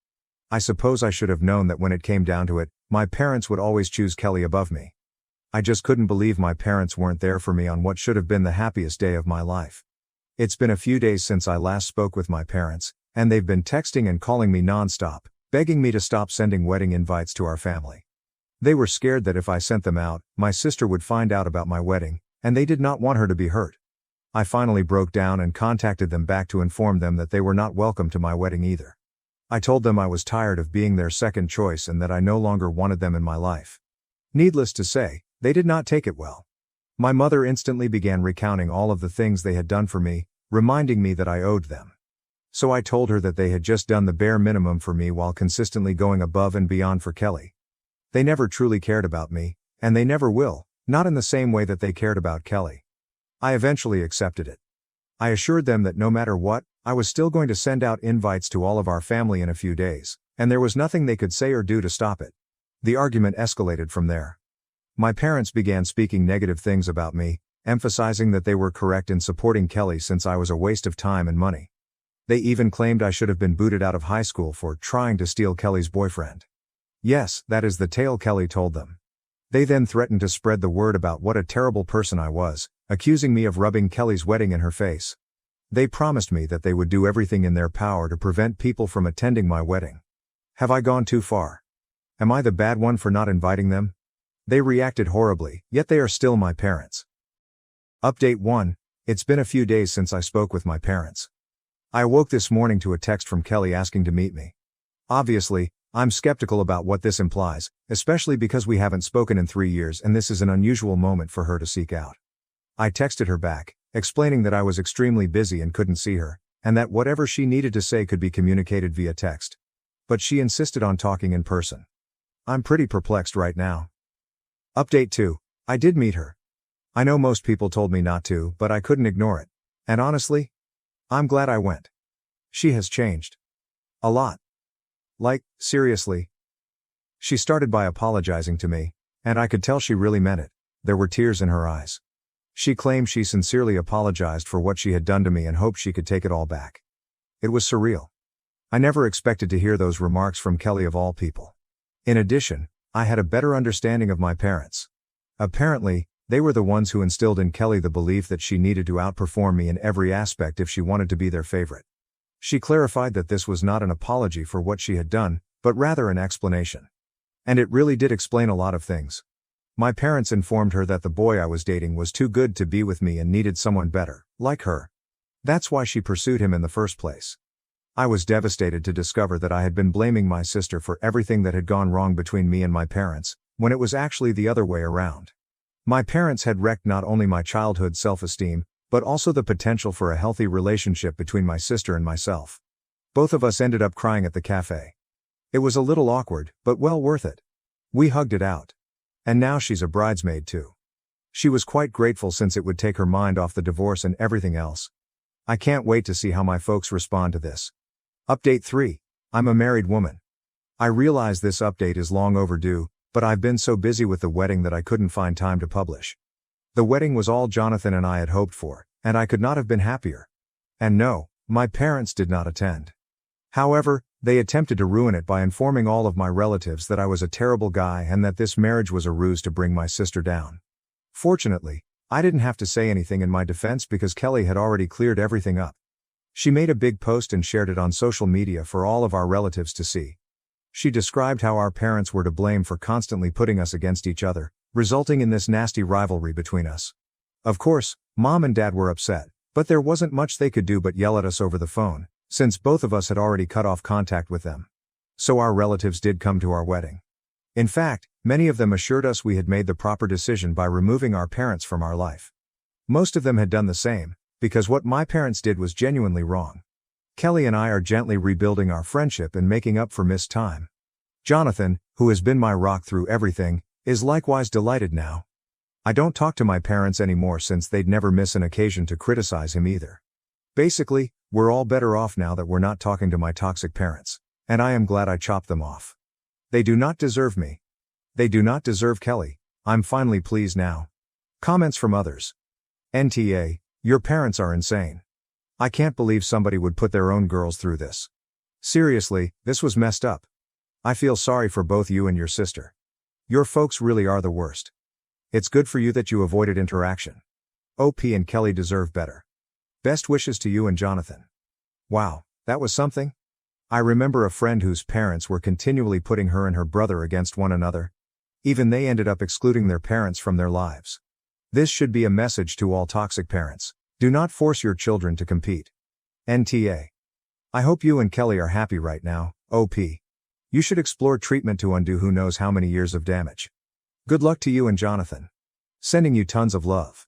I suppose I should have known that when it came down to it, my parents would always choose Kelly above me. I just couldn't believe my parents weren't there for me on what should have been the happiest day of my life. It's been a few days since I last spoke with my parents, and they've been texting and calling me non-stop, begging me to stop sending wedding invites to our family. They were scared that if I sent them out, my sister would find out about my wedding, and they did not want her to be hurt. I finally broke down and contacted them back to inform them that they were not welcome to my wedding either. I told them I was tired of being their second choice and that I no longer wanted them in my life. Needless to say, they did not take it well. My mother instantly began recounting all of the things they had done for me, reminding me that I owed them. So I told her that they had just done the bare minimum for me while consistently going above and beyond for Kelly. They never truly cared about me, and they never will, not in the same way that they cared about Kelly. I eventually accepted it. I assured them that no matter what, I was still going to send out invites to all of our family in a few days, and there was nothing they could say or do to stop it. The argument escalated from there. My parents began speaking negative things about me, emphasizing that they were correct in supporting Kelly since I was a waste of time and money. They even claimed I should have been booted out of high school for trying to steal Kelly's boyfriend. Yes, that is the tale Kelly told them. They then threatened to spread the word about what a terrible person I was, accusing me of rubbing Kelly's wedding in her face. They promised me that they would do everything in their power to prevent people from attending my wedding. Have I gone too far? Am I the bad one for not inviting them? They reacted horribly, yet they are still my parents. Update 1. It's been a few days since I spoke with my parents. I awoke this morning to a text from Kelly asking to meet me. Obviously, I'm skeptical about what this implies, especially because we haven't spoken in 3 years and this is an unusual moment for her to seek out. I texted her back, explaining that I was extremely busy and couldn't see her, and that whatever she needed to say could be communicated via text. But she insisted on talking in person. I'm pretty perplexed right now. Update 2. I did meet her. I know most people told me not to, but I couldn't ignore it. And honestly, I'm glad I went. She has changed. A lot. Like, seriously. She started by apologizing to me, and I could tell she really meant it. There were tears in her eyes. She claimed she sincerely apologized for what she had done to me and hoped she could take it all back. It was surreal. I never expected to hear those remarks from Kelly of all people. In addition, I had a better understanding of my parents. Apparently, they were the ones who instilled in Kelly the belief that she needed to outperform me in every aspect if she wanted to be their favorite. She clarified that this was not an apology for what she had done, but rather an explanation. And it really did explain a lot of things. My parents informed her that the boy I was dating was too good to be with me and needed someone better, like her. That's why she pursued him in the first place. I was devastated to discover that I had been blaming my sister for everything that had gone wrong between me and my parents, when it was actually the other way around. My parents had wrecked not only my childhood self-esteem, but also the potential for a healthy relationship between my sister and myself. Both of us ended up crying at the cafe. It was a little awkward, but well worth it. We hugged it out. And now she's a bridesmaid too. She was quite grateful since it would take her mind off the divorce and everything else. I can't wait to see how my folks respond to this. Update 3. I'm a married woman. I realize this update is long overdue, but I've been so busy with the wedding that I couldn't find time to publish. The wedding was all Jonathan and I had hoped for, and I could not have been happier. And no, my parents did not attend. However, They attempted to ruin it by informing all of my relatives that I was a terrible guy and that this marriage was a ruse to bring my sister down. Fortunately, I didn't have to say anything in my defense because Kelly had already cleared everything up. She made a big post and shared it on social media for all of our relatives to see. She described how our parents were to blame for constantly putting us against each other, resulting in this nasty rivalry between us. Of course, Mom and Dad were upset, but there wasn't much they could do but yell at us over the phone, since both of us had already cut off contact with them. So our relatives did come to our wedding. In fact, many of them assured us we had made the proper decision by removing our parents from our life. Most of them had done the same, because what my parents did was genuinely wrong. Kelly and I are gently rebuilding our friendship and making up for missed time. Jonathan, who has been my rock through everything, is likewise delighted now. I don't talk to my parents anymore since they'd never miss an occasion to criticize him either. Basically, we're all better off now that we're not talking to my toxic parents, and I am glad I chopped them off. They do not deserve me. They do not deserve Kelly. I'm finally pleased now. Comments from others. NTA, your parents are insane. I can't believe somebody would put their own girls through this. Seriously, this was messed up. I feel sorry for both you and your sister. Your folks really are the worst. It's good for you that you avoided interaction. OP and Kelly deserve better. Best wishes to you and Jonathan. Wow, that was something. I remember a friend whose parents were continually putting her and her brother against one another. Even they ended up excluding their parents from their lives. This should be a message to all toxic parents. Do not force your children to compete. NTA. I hope you and Kelly are happy right now, OP. You should explore treatment to undo who knows how many years of damage. Good luck to you and Jonathan. Sending you tons of love.